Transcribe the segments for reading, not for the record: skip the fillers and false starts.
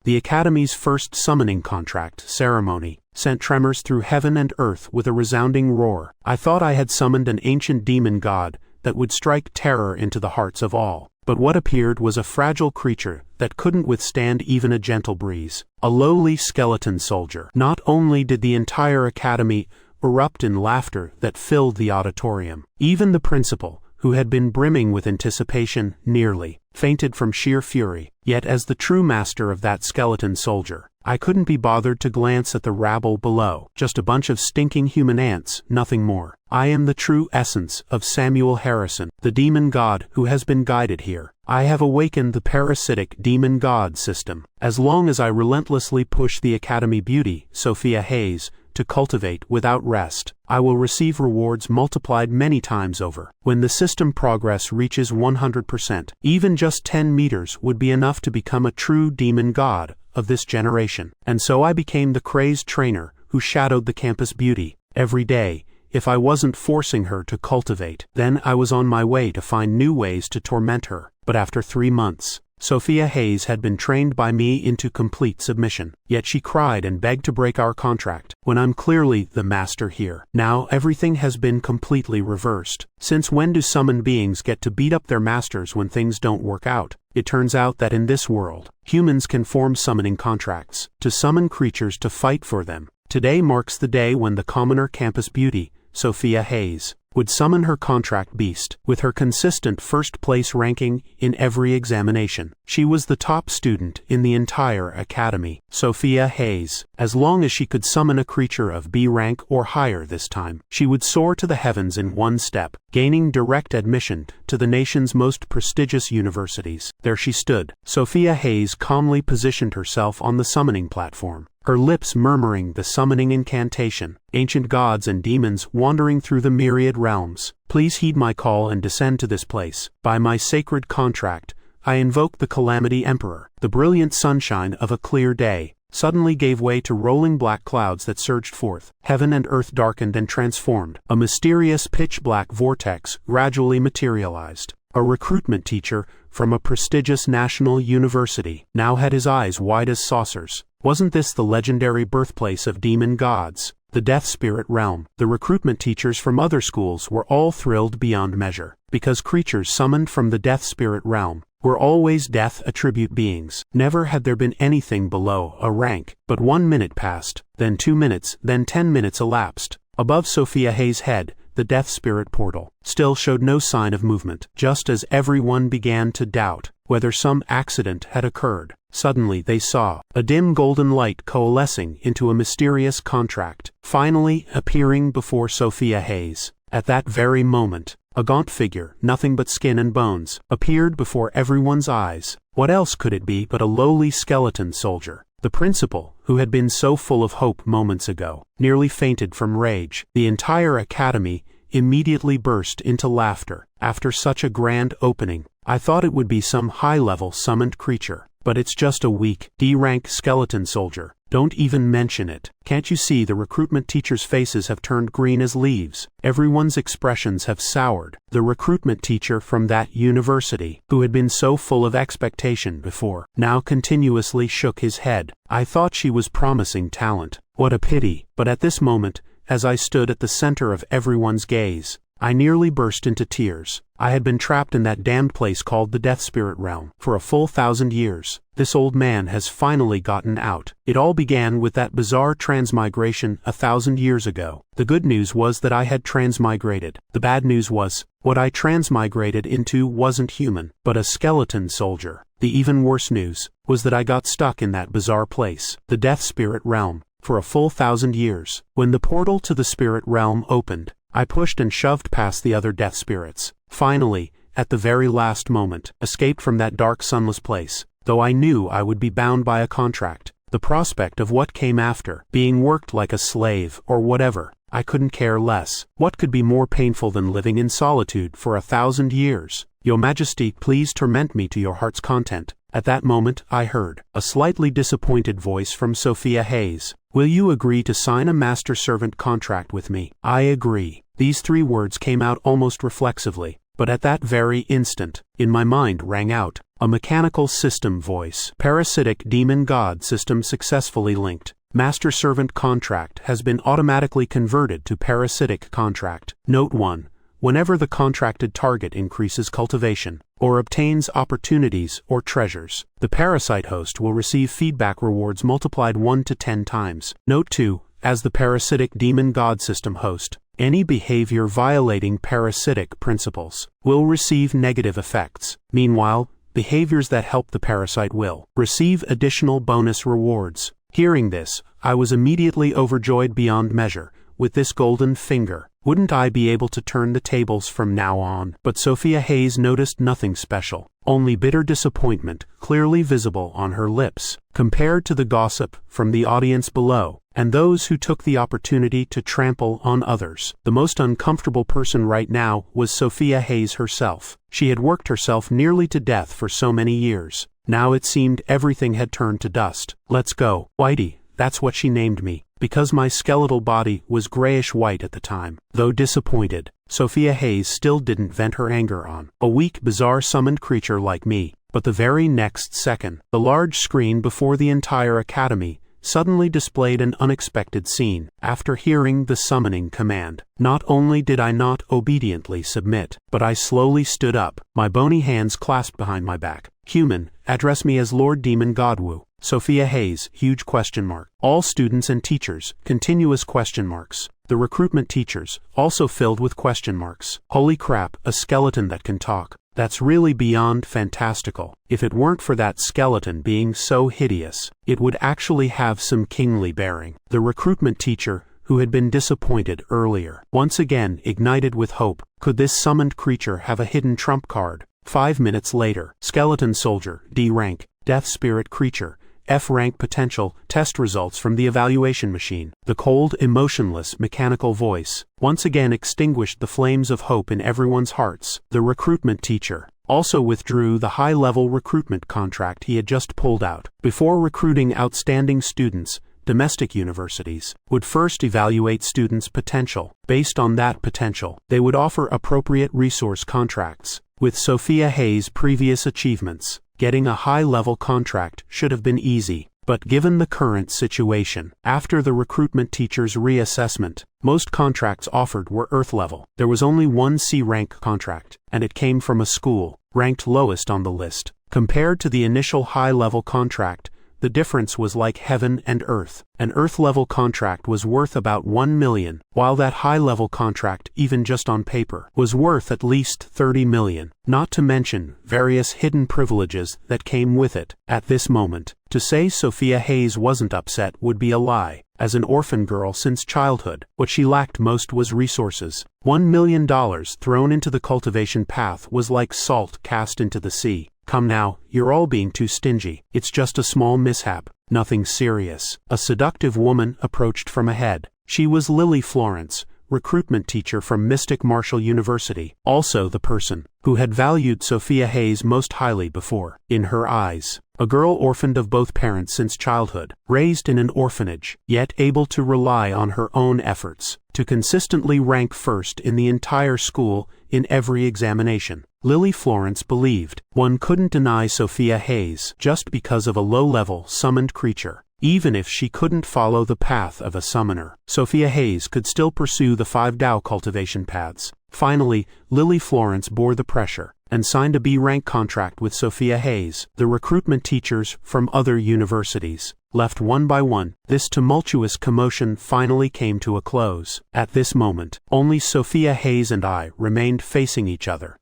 The Academy's first summoning contract ceremony sent tremors through heaven and earth with a resounding roar. I thought I had summoned an ancient demon god that would strike terror into the hearts of all. But what appeared was a fragile creature that couldn't withstand even a gentle breeze. A lowly skeleton soldier. Not only did the entire academy erupt in laughter that filled the auditorium, even the principal, who had been brimming with anticipation, nearly fainted from sheer fury. Yet as the true master of that skeleton soldier, I couldn't be bothered to glance at the rabble below. Just a bunch of stinking human ants, nothing more. I am the true essence of Samuel Harrison, the demon god who has been guided here. I have awakened the parasitic demon god system. As long as I relentlessly push the Academy beauty, Sophia Hayes, to cultivate without rest, I will receive rewards multiplied many times over. When the system progress reaches 100%, even just 10 meters would be enough to become a true demon god of this generation. And so I became the crazed trainer who shadowed the campus beauty every day. If I wasn't forcing her to cultivate, then I was on my way to find new ways to torment her. But after 3 months, Sophia Hayes had been trained by me into complete submission. Yet she cried and begged to break our contract, when I'm clearly the master here. Now everything has been completely reversed. Since when do summoned beings get to beat up their masters when things don't work out? It turns out that in this world, humans can form summoning contracts to summon creatures to fight for them. Today marks the day when the commoner campus beauty, Sophia Hayes, would summon her contract beast. With her consistent first-place ranking in every examination, she was the top student in the entire academy. Sophia Hayes. As long as she could summon a creature of B rank or higher this time, she would soar to the heavens in one step, gaining direct admission to the nation's most prestigious universities. There she stood. Sophia Hayes calmly positioned herself on the summoning platform, her lips murmuring the summoning incantation. Ancient gods and demons wandering through the myriad realms, please heed my call and descend to this place. By my sacred contract, I invoke the Calamity Emperor. The brilliant sunshine of a clear day suddenly gave way to rolling black clouds that surged forth. Heaven and earth darkened and transformed. A mysterious pitch-black vortex gradually materialized. A recruitment teacher from a prestigious national university now had his eyes wide as saucers. Wasn't this the legendary birthplace of demon gods? The Death Spirit realm. The recruitment teachers from other schools were all thrilled beyond measure, because creatures summoned from the Death Spirit realm were always death attribute beings. Never had there been anything below a rank. But 1 minute passed, then 2 minutes, then 10 minutes elapsed. Above Sophia Hayes' head, the Death Spirit portal still showed no sign of movement. Just as everyone began to doubt whether some accident had occurred, suddenly they saw a dim golden light coalescing into a mysterious contract, finally appearing before Sophia Hayes. At that very moment, a gaunt figure, nothing but skin and bones, appeared before everyone's eyes. What else could it be but a lowly skeleton soldier? The principal, who had been so full of hope moments ago, nearly fainted from rage. The entire academy immediately burst into laughter. After such a grand opening, I thought it would be some high-level summoned creature. But it's just a weak, D-rank skeleton soldier. Don't even mention it. Can't you see the recruitment teachers' faces have turned green as leaves? Everyone's expressions have soured. The recruitment teacher from that university, who had been so full of expectation before, now continuously shook his head. I thought she was promising talent. What a pity. But at this moment, as I stood at the center of everyone's gaze, I nearly burst into tears. I had been trapped in that damned place called the Death Spirit realm for a full 1,000 years. This old man has finally gotten out. It all began with that bizarre transmigration 1,000 years ago. The good news was that I had transmigrated. The bad news was, what I transmigrated into wasn't human, but a skeleton soldier. The even worse news was that I got stuck in that bizarre place, the Death Spirit realm, for a full 1,000 years. When the portal to the spirit realm opened, I pushed and shoved past the other death spirits. Finally, at the very last moment, escaped from that dark sunless place, though I knew I would be bound by a contract. The prospect of what came after, being worked like a slave or whatever, I couldn't care less. What could be more painful than living in solitude for 1,000 years? Your Majesty, please torment me to your heart's content. At that moment, I heard a slightly disappointed voice from Sophia Hayes. Will you agree to sign a master-servant contract with me? I agree. These 3 words came out almost reflexively, but at that very instant, in my mind rang out A mechanical system voice. Parasitic demon god system successfully linked. Master-servant contract has been automatically converted to parasitic contract. Note 1. Whenever the contracted target increases cultivation, or obtains opportunities or treasures, the parasite host will receive feedback rewards multiplied 1 to 10 times. Note 2. As the parasitic demon god system host, any behavior violating parasitic principles will receive negative effects. Meanwhile, behaviors that help the parasite will receive additional bonus rewards. Hearing this, I was immediately overjoyed beyond measure. With this golden finger, wouldn't I be able to turn the tables from now on? But Sophia Hayes noticed nothing special, only bitter disappointment clearly visible on her lips, compared to the gossip from the audience below, and those who took the opportunity to trample on others. The most uncomfortable person right now was Sophia Hayes herself. She had worked herself nearly to death for so many years. Now it seemed everything had turned to dust. Let's go, Whitey, that's what she named me, because my skeletal body was grayish-white at the time. Though disappointed, Sophia Hayes still didn't vent her anger on a weak, bizarre summoned creature like me. But the very next second, the large screen before the entire academy suddenly displayed an unexpected scene. After hearing the summoning command, not only did I not obediently submit, but I slowly stood up, my bony hands clasped behind my back. Human, address me as Lord Demon Godwu. Sophia Hayes, huge question mark. All students and teachers, continuous question marks. The recruitment teachers, also filled with question marks. Holy crap, a skeleton that can talk. That's really beyond fantastical. If it weren't for that skeleton being so hideous, it would actually have some kingly bearing. The recruitment teacher, who had been disappointed earlier, once again ignited with hope. Could this summoned creature have a hidden trump card? 5 minutes later, skeleton soldier, D rank, death spirit creature, F rank potential, test results from the evaluation machine. The cold, emotionless, mechanical voice once again extinguished the flames of hope in everyone's hearts. The recruitment teacher also withdrew the high-level recruitment contract he had just pulled out. Before recruiting outstanding students, domestic universities would first evaluate students' potential. Based on that potential, they would offer appropriate resource contracts. With Sophia Hayes' previous achievements, getting a high-level contract should have been easy. But given the current situation, after the recruitment teacher's reassessment, most contracts offered were Earth level. There was only one C-rank contract, and it came from a school ranked lowest on the list. Compared to the initial high-level contract, the difference was like heaven and earth. An Earth-level contract was worth about 1 million, while that high-level contract, even just on paper, was worth at least 30 million, not to mention various hidden privileges that came with it. At this moment, to say Sophia Hayes wasn't upset would be a lie. As an orphan girl since childhood, what she lacked most was resources. $1 million thrown into the cultivation path was like salt cast into the sea. Come now, you're all being too stingy. It's just a small mishap, nothing serious. A seductive woman approached from ahead. She was Lily Florence, recruitment teacher from Mystic Martial University, also the person who had valued Sophia Hayes most highly before. In her eyes, a girl orphaned of both parents since childhood, raised in an orphanage, yet able to rely on her own efforts to consistently rank first in the entire school in every examination. Lily Florence believed one couldn't deny Sophia Hayes just because of a low-level summoned creature. Even if she couldn't follow the path of a summoner, Sophia Hayes could still pursue the 5 Dao cultivation paths. Finally, Lily Florence bore the pressure and signed a B-rank contract with Sophia Hayes. The recruitment teachers from other universities left one by one. This tumultuous commotion finally came to a close. At this moment, only Sophia Hayes and I remained facing each other.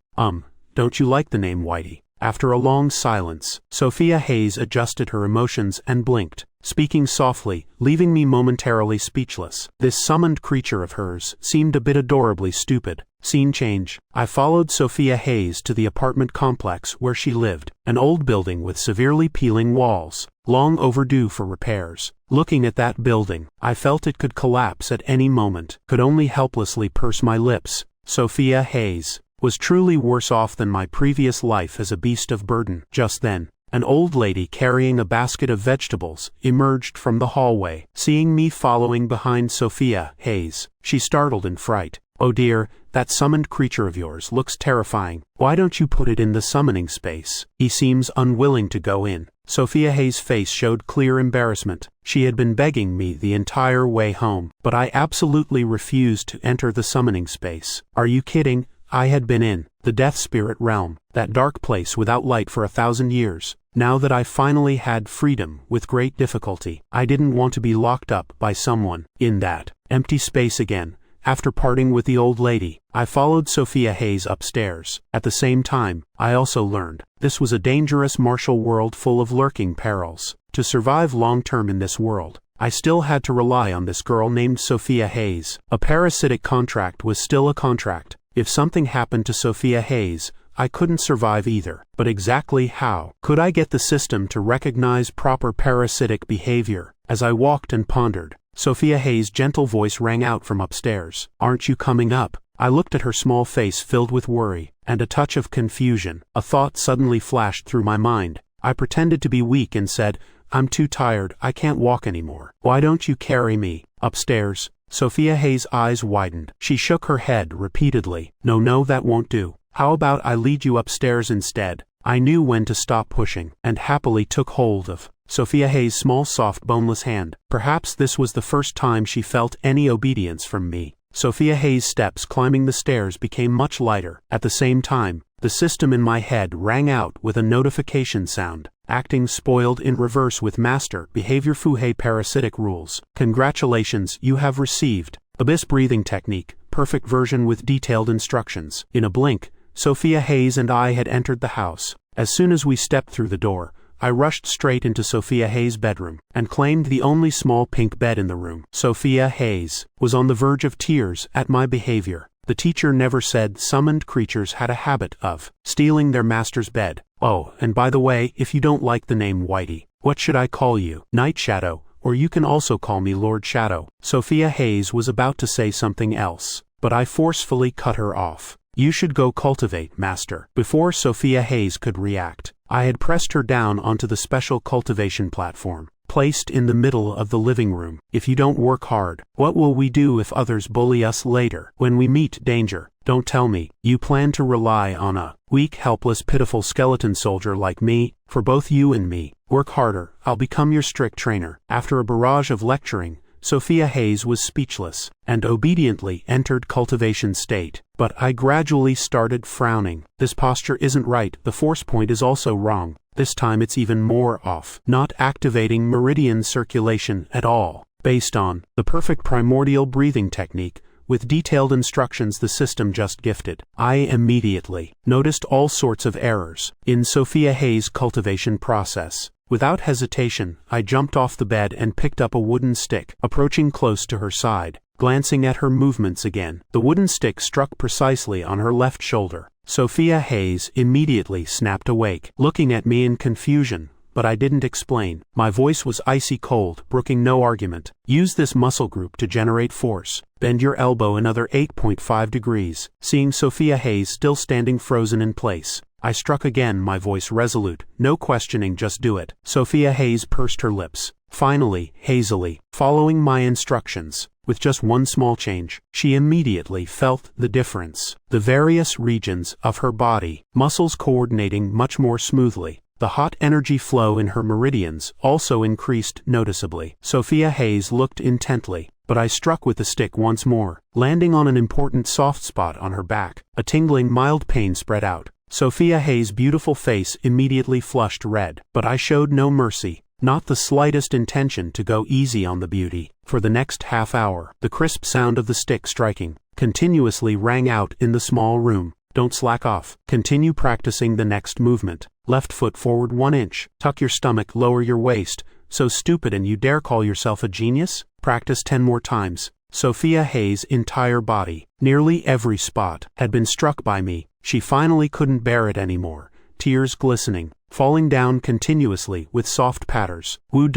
Don't you like the name Whitey? After a long silence, Sophia Hayes adjusted her emotions and blinked, speaking softly, leaving me momentarily speechless. This summoned creature of hers seemed a bit adorably stupid. Scene change. I followed Sophia Hayes to the apartment complex where she lived, an old building with severely peeling walls, long overdue for repairs. Looking at that building, I felt it could collapse at any moment, could only helplessly purse my lips. Sophia Hayes was truly worse off than my previous life as a beast of burden. Just then, an old lady carrying a basket of vegetables emerged from the hallway. Seeing me following behind Sophia Hayes, she startled in fright. "Oh dear, that summoned creature of yours looks terrifying. Why don't you put it in the summoning space? He seems unwilling to go in." Sophia Hayes' face showed clear embarrassment. She had been begging me the entire way home, but I absolutely refused to enter the summoning space. "Are you kidding? I had been in the death spirit realm, that dark place without light for 1,000 years. Now that I finally had freedom with great difficulty, I didn't want to be locked up by someone in that empty space again." After parting with the old lady, I followed Sophia Hayes upstairs. At the same time, I also learned this was a dangerous martial world full of lurking perils. To survive long-term in this world, I still had to rely on this girl named Sophia Hayes. A parasitic contract was still a contract. If something happened to Sophia Hayes, I couldn't survive either. But exactly how could I get the system to recognize proper parasitic behavior? As I walked and pondered, Sophia Hayes' gentle voice rang out from upstairs. "Aren't you coming up?" I looked at her small face filled with worry and a touch of confusion. A thought suddenly flashed through my mind. I pretended to be weak and said, "I'm too tired, I can't walk anymore." "Why don't you carry me upstairs?" Sophia Hayes' eyes widened. She shook her head repeatedly. No, that won't do. How about I lead you upstairs instead?" I knew when to stop pushing, and happily took hold of Sophia Hayes' small, soft, boneless hand. Perhaps this was the first time she felt any obedience from me. Sophia Hayes' steps climbing the stairs became much lighter. At the same time, the system in my head rang out with a notification sound. "Acting spoiled in reverse with master behavior Fuhei parasitic rules. Congratulations, you have received Abyss breathing technique, perfect version with detailed instructions." In a blink, Sophia Hayes and I had entered the house. As soon as we stepped through the door, I rushed straight into Sophia Hayes' bedroom and claimed the only small pink bed in the room. Sophia Hayes was on the verge of tears at my behavior. The teacher never said summoned creatures had a habit of stealing their master's bed. "Oh, and by the way, if you don't like the name Whitey, what should I call you? Night Shadow, or you can also call me Lord Shadow." Sophia Hayes was about to say something else, but I forcefully cut her off. "You should go cultivate, master." Before Sophia Hayes could react, I had pressed her down onto the special cultivation platform, placed in the middle of the living room. "If you don't work hard, what will we do if others bully us later? When we meet danger, don't tell me you plan to rely on a weak, helpless, pitiful skeleton soldier like me. For both you and me, work harder. I'll become your strict trainer." After a barrage of lecturing, Sophia Hayes was speechless and obediently entered cultivation state. But I gradually started frowning. This posture isn't right. The force point is also wrong. This time it's even more off. Not activating meridian circulation at all. Based on the perfect primordial breathing technique, with detailed instructions the system just gifted, I immediately noticed all sorts of errors in Sophia Hayes' cultivation process. Without hesitation, I jumped off the bed and picked up a wooden stick, approaching close to her side, glancing at her movements again. The wooden stick struck precisely on her left shoulder. Sophia Hayes immediately snapped awake, looking at me in confusion, but I didn't explain. My voice was icy cold, brooking no argument. "Use this muscle group to generate force. Bend your elbow another 8.5 degrees. Seeing Sophia Hayes still standing frozen in place, I struck again, my voice resolute. "No questioning, just do it." Sophia Hayes pursed her lips, finally, hazily, following my instructions. With just one small change, she immediately felt the difference. The various regions of her body, muscles coordinating much more smoothly. The hot energy flow in her meridians also increased noticeably. Sophia Hayes looked intently, but I struck with the stick once more, landing on an important soft spot on her back. A tingling, mild pain spread out. Sophia Hayes' beautiful face immediately flushed red, but I showed no mercy, not the slightest intention to go easy on the beauty. For the next half hour, the crisp sound of the stick striking continuously rang out in the small room. "Don't slack off. Continue practicing the next movement. Left foot forward 1 inch. Tuck your stomach, lower your waist. So stupid, and you dare call yourself a genius? Practice 10 more times." Sophia Hayes' entire body, nearly every spot, had been struck by me. She finally couldn't bear it anymore, tears glistening, falling down continuously with soft patters. "Woo,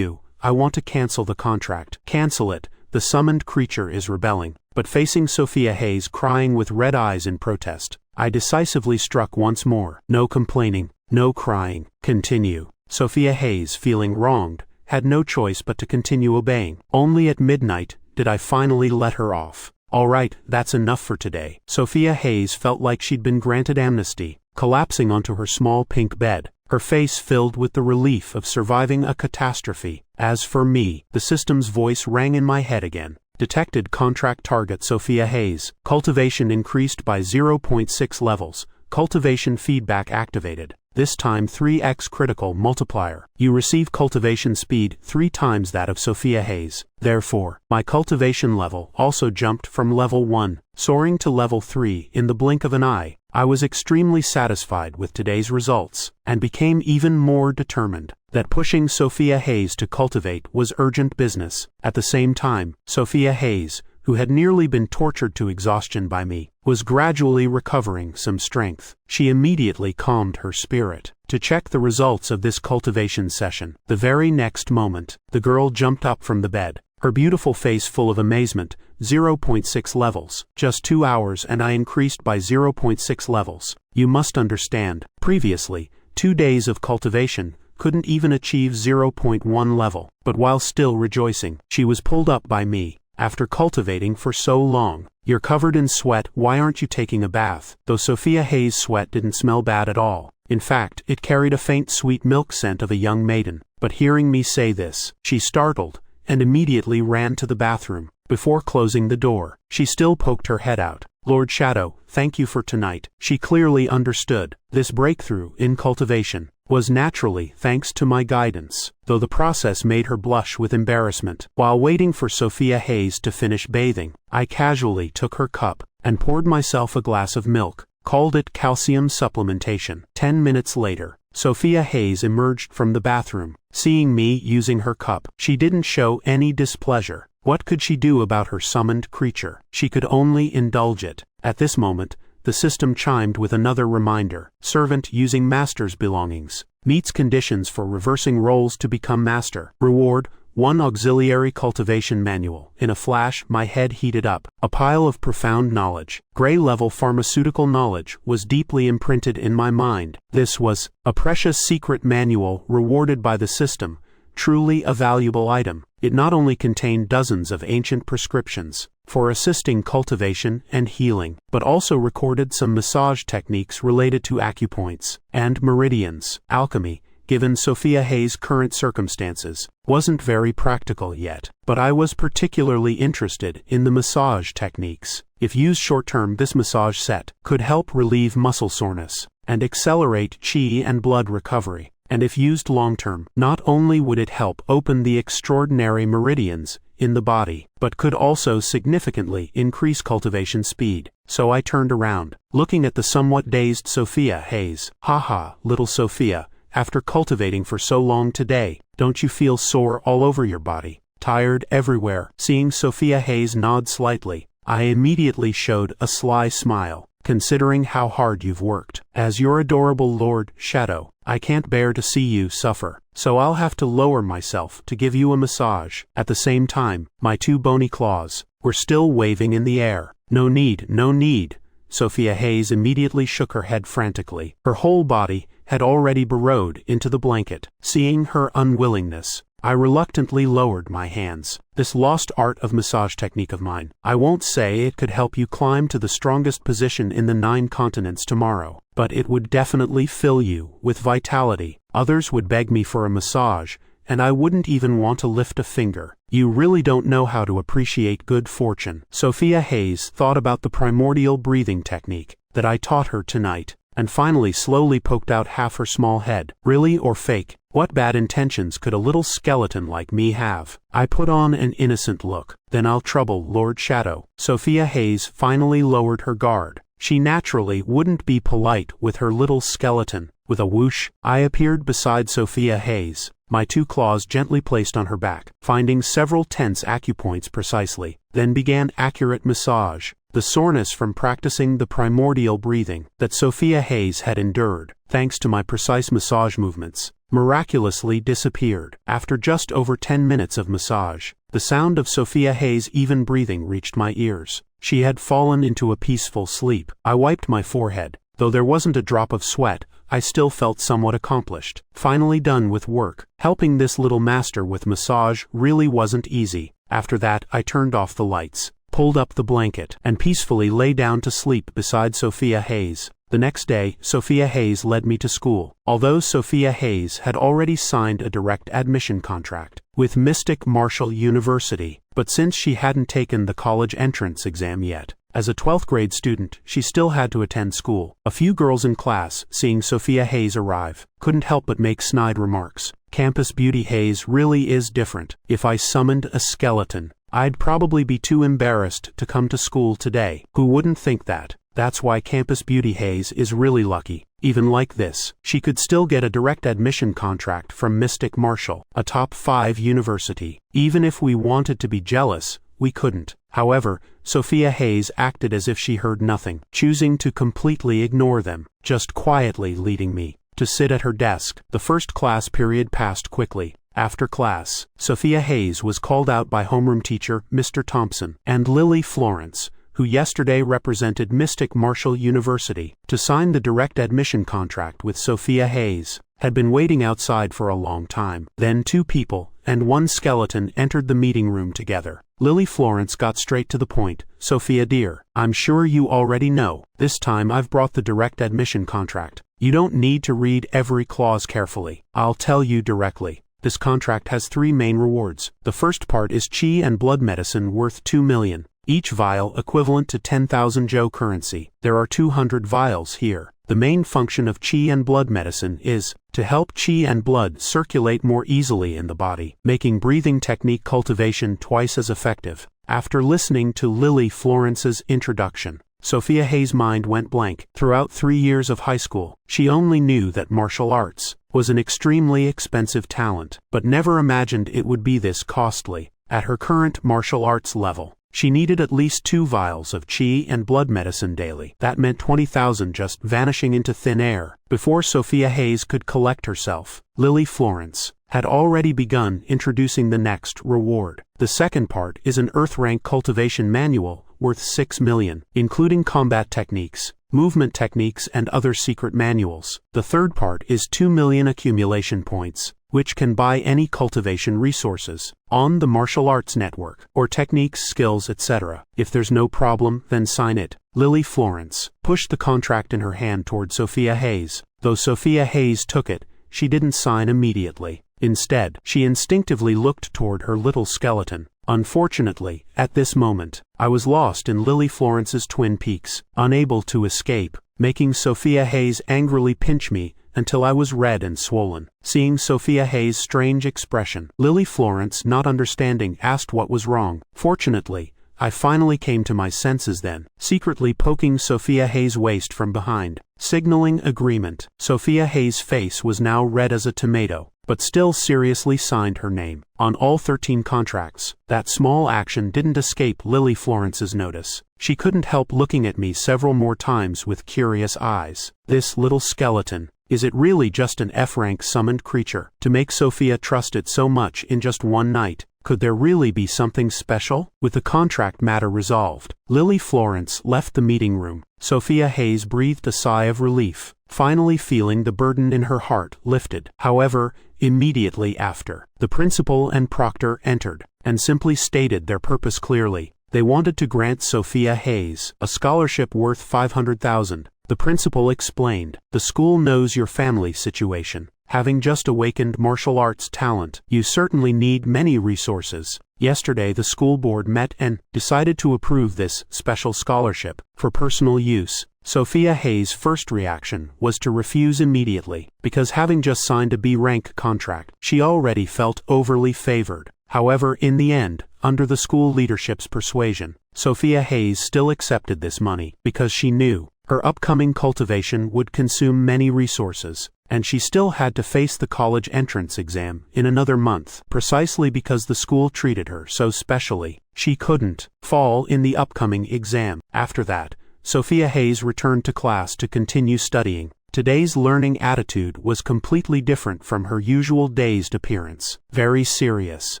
I want to cancel the contract." "Cancel it. The summoned creature is rebelling." But facing Sophia Hayes crying with red eyes in protest, I decisively struck once more. "No complaining, no crying. Continue." Sophia Hayes, feeling wronged, had no choice but to continue obeying. Only at midnight did I finally let her off. "All right, that's enough for today." Sophia Hayes felt like she'd been granted amnesty, collapsing onto her small pink bed, her face filled with the relief of surviving a catastrophe. As for me, the system's voice rang in my head again. Detected contract target Sophia Hayes. Cultivation increased by 0.6 levels. Cultivation feedback activated. This time 3x critical multiplier. You receive cultivation speed 3 times that of Sophia Hayes. Therefore, my cultivation level also jumped from level 1, soaring to level 3 in the blink of an eye. I was extremely satisfied with today's results, and became even more determined that pushing Sophia Hayes to cultivate was urgent business. At the same time, Sophia Hayes, who had nearly been tortured to exhaustion by me, was gradually recovering some strength. She immediately calmed her spirit to check the results of this cultivation session. The very next moment, the girl jumped up from the bed, her beautiful face full of amazement. 0.6 levels. Just 2 hours and I increased by 0.6 levels. You must understand, previously, 2 days of cultivation couldn't even achieve 0.1 level. But while still rejoicing, she was pulled up by me. After cultivating for so long, "You're covered in sweat, why aren't you taking a bath?" Though Sophia Hayes' sweat didn't smell bad at all. In fact, it carried a faint sweet milk scent of a young maiden. But hearing me say this, she startled, and immediately ran to the bathroom. Before closing the door, she still poked her head out. "Lord Shadow, thank you for tonight." She clearly understood. This breakthrough in cultivation was naturally thanks to my guidance, though the process made her blush with embarrassment. While waiting for Sophia Hayes to finish bathing, I casually took her cup and poured myself a glass of milk, called it calcium supplementation. 10 minutes later, Sophia Hayes emerged from the bathroom. Seeing me using her cup, she didn't show any displeasure. What could she do about her summoned creature? She could only indulge it. At this moment, the system chimed with another reminder. Servant using master's belongings. Meets conditions for reversing roles to become master. Reward, 1 auxiliary cultivation manual. In a flash, my head heated up. A pile of profound knowledge. Gray-level pharmaceutical knowledge was deeply imprinted in my mind. This was a precious secret manual rewarded by the system. Truly a valuable item. It not only contained dozens of ancient prescriptions for assisting cultivation and healing, but also recorded some massage techniques related to acupoints and meridians. Alchemy, given Sophia Hayes' current circumstances, wasn't very practical yet, but I was particularly interested in the massage techniques. If used short-term, this massage set could help relieve muscle soreness and accelerate qi and blood recovery. And if used long-term, not only would it help open the extraordinary meridians in the body, but could also significantly increase cultivation speed. So I turned around, looking at the somewhat dazed Sophia Hayes. "Haha, little Sophia, after cultivating for so long today, don't you feel sore all over your body? Tired everywhere?" Seeing Sophia Hayes nod slightly, I immediately showed a sly smile. "Considering how hard you've worked as your adorable Lord Shadow, I can't bear to see you suffer, so I'll have to lower myself to give you a massage." At the same time, my 2 bony claws were still waving in the air. No need, no need." Sophia Hayes immediately shook her head frantically. Her whole body had already burrowed into the blanket. Seeing her unwillingness, I reluctantly lowered my hands. "This lost art of massage technique of mine, I won't say it could help you climb to the strongest position in the 9 continents tomorrow, but it would definitely fill you with vitality. Others would beg me for a massage, and I wouldn't even want to lift a finger. You really don't know how to appreciate good fortune." Sophia Hayes thought about the primordial breathing technique that I taught her tonight, and finally slowly poked out half her small head. "Really or fake? What bad intentions could a little skeleton like me have?" I put on an innocent look. "Then I'll trouble Lord Shadow." Sophia Hayes finally lowered her guard. She naturally wouldn't be polite with her little skeleton. With a whoosh, I appeared beside Sophia Hayes, my 2 claws gently placed on her back, finding several tense acupoints precisely, then began accurate massage. The soreness from practicing the primordial breathing that Sophia Hayes had endured, thanks to my precise massage movements, miraculously disappeared. After just over 10 minutes of massage, the sound of Sophia Hayes' even breathing reached my ears. She had fallen into a peaceful sleep. I wiped my forehead. Though there wasn't a drop of sweat, I still felt somewhat accomplished. Finally done with work. Helping this little master with massage really wasn't easy. After that, I turned off the lights, pulled up the blanket, and peacefully lay down to sleep beside Sophia Hayes. The next day, Sophia Hayes led me to school. Although Sophia Hayes had already signed a direct admission contract with Mystic Marshall University, but since she hadn't taken the college entrance exam yet, as a 12th grade student, she still had to attend school. A few girls in class, seeing Sophia Hayes arrive, couldn't help but make snide remarks. Campus Beauty Hayes really is different. If I summoned a skeleton, I'd probably be too embarrassed to come to school today. Who wouldn't think that? That's why Campus Beauty Hayes is really lucky. Even like this, she could still get a direct admission contract from Mystic Marshall, a top 5 university. Even if we wanted to be jealous, we couldn't. However, Sophia Hayes acted as if she heard nothing, choosing to completely ignore them, just quietly leading me to sit at her desk. The first class period passed quickly. After class, Sophia Hayes was called out by homeroom teacher Mr. Thompson and Lily Florence, who yesterday represented Mystic Marshall University, to sign the direct admission contract with Sophia Hayes, had been waiting outside for a long time. Then 2 people and 1 skeleton entered the meeting room together. Lily Florence got straight to the point. Sophia dear, I'm sure you already know. This time I've brought the direct admission contract. You don't need to read every clause carefully. I'll tell you directly. This contract has 3 main rewards. The first part is chi and blood medicine worth 2 million. Each vial equivalent to 10,000 Jo currency. There are 200 vials here. The main function of chi and blood medicine is to help chi and blood circulate more easily in the body, making breathing technique cultivation twice as effective. After listening to Lily Florence's introduction, Sophia Hayes' mind went blank. Throughout 3 years of high school, she only knew that martial arts was an extremely expensive talent, but never imagined it would be this costly. At her current martial arts level, she needed at least 2 vials of chi and blood medicine daily. That meant 20,000 just vanishing into thin air. Before Sophia Hayes could collect herself, Lily Florence had already begun introducing the next reward. The second part is an Earth rank cultivation manual worth 6 million, including combat techniques, movement techniques and other secret manuals. The third part is 2 million accumulation points, which can buy any cultivation resources on the martial arts network, or techniques, skills, etc. If there's no problem, then sign it. Lily Florence pushed the contract in her hand toward Sophia Hayes. Though Sophia Hayes took it, she didn't sign immediately. Instead, she instinctively looked toward her little skeleton. Unfortunately, at this moment, I was lost in Lily Florence's twin peaks, unable to escape, making Sophia Hayes angrily pinch me until I was red and swollen. Seeing Sophia Hayes' strange expression, Lily Florence, not understanding, asked what was wrong. Fortunately, I finally came to my senses then, secretly poking Sophia Hayes' waist from behind, signaling agreement. Sophia Hayes' face was now red as a tomato, but still seriously signed her name on all 13 contracts. That small action didn't escape Lily Florence's notice. She couldn't help looking at me several more times with curious eyes. This little skeleton, is it really just an F-rank summoned creature? To make Sophia trust it so much in just one night, could there really be something special? With the contract matter resolved, Lily Florence left the meeting room. Sophia Hayes breathed a sigh of relief, finally feeling the burden in her heart lifted. However, immediately after, the principal and proctor entered, and simply stated their purpose clearly. They wanted to grant Sophia Hayes a scholarship worth 500,000. The principal explained, the school knows your family situation. Having just awakened martial arts talent, you certainly need many resources. Yesterday the school board met and decided to approve this special scholarship for personal use. Sophia Hayes' first reaction was to refuse immediately, because having just signed a B-rank contract, she already felt overly favored. However, in the end, under the school leadership's persuasion, Sophia Hayes still accepted this money because she knew her upcoming cultivation would consume many resources, and she still had to face the college entrance exam in another month. Precisely because the school treated her so specially, she couldn't fall in the upcoming exam. After that, Sophia Hayes returned to class to continue studying. Today's learning attitude was completely different from her usual dazed appearance. Very serious,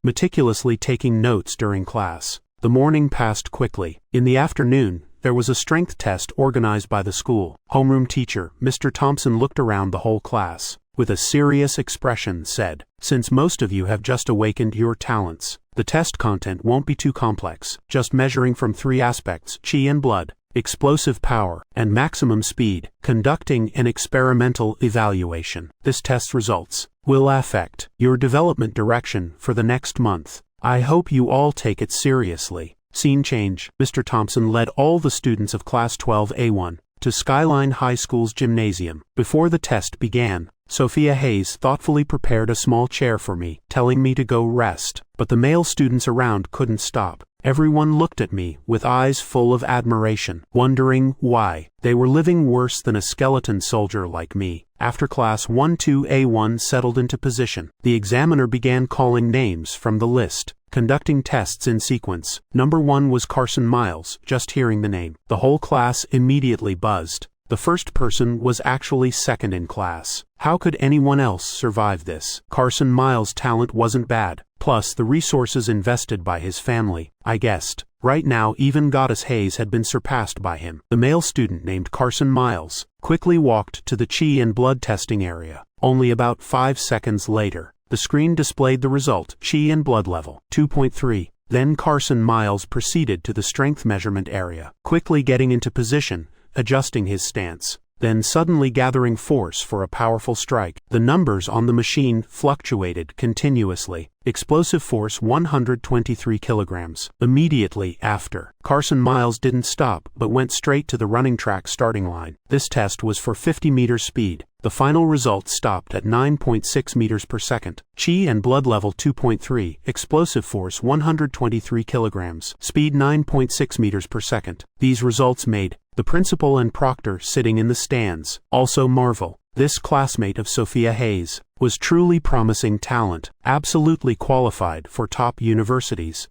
meticulously taking notes during class. The morning passed quickly. In the afternoon, there was a strength test organized by the school. Homeroom teacher, Mr. Thompson, looked around the whole class. With a serious expression said, since most of you have just awakened your talents, The test content won't be too complex, just measuring from 3 aspects: chi and blood, explosive power, and maximum speed. Conducting an experimental evaluation. This test's results will affect your development direction for the next month. I hope you all take it seriously. Scene change. Mr. Thompson led all the students of Class 12A1 to Skyline High School's gymnasium. Before the test began, Sophia Hayes thoughtfully prepared a small chair for me, telling me to go rest. But the male students around couldn't stop. Everyone looked at me with eyes full of admiration, wondering why they were living worse than a skeleton soldier like me. After Class 12A1 settled into position, the examiner began calling names from the list, conducting tests in sequence. Number 1 was Carson Miles. Just hearing the name, the whole class immediately buzzed. The first person was actually second in class. How could anyone else survive this? Carson Miles' talent wasn't bad, plus the resources invested by his family, I guessed. Right now, even Goddess Hayes had been surpassed by him. The male student named Carson Miles quickly walked to the chi and blood testing area. Only about 5 seconds later, the screen displayed the result: chi and blood level 2.3. Then Carson Miles proceeded to the strength measurement area, quickly getting into position, adjusting his stance, then suddenly gathering force for a powerful strike. The numbers on the machine fluctuated continuously. Explosive force 123 kilograms. Immediately after, Carson Miles didn't stop but went straight to the running track starting line. This test was for 50 meters speed. The final result stopped at 9.6 meters per second. Chi and blood level 2.3, explosive force 123 kilograms, speed 9.6 meters per second. These results made the principal and proctor sitting in the stands also marvel. This classmate of Sophia Hayes was truly promising talent, absolutely qualified for top universities.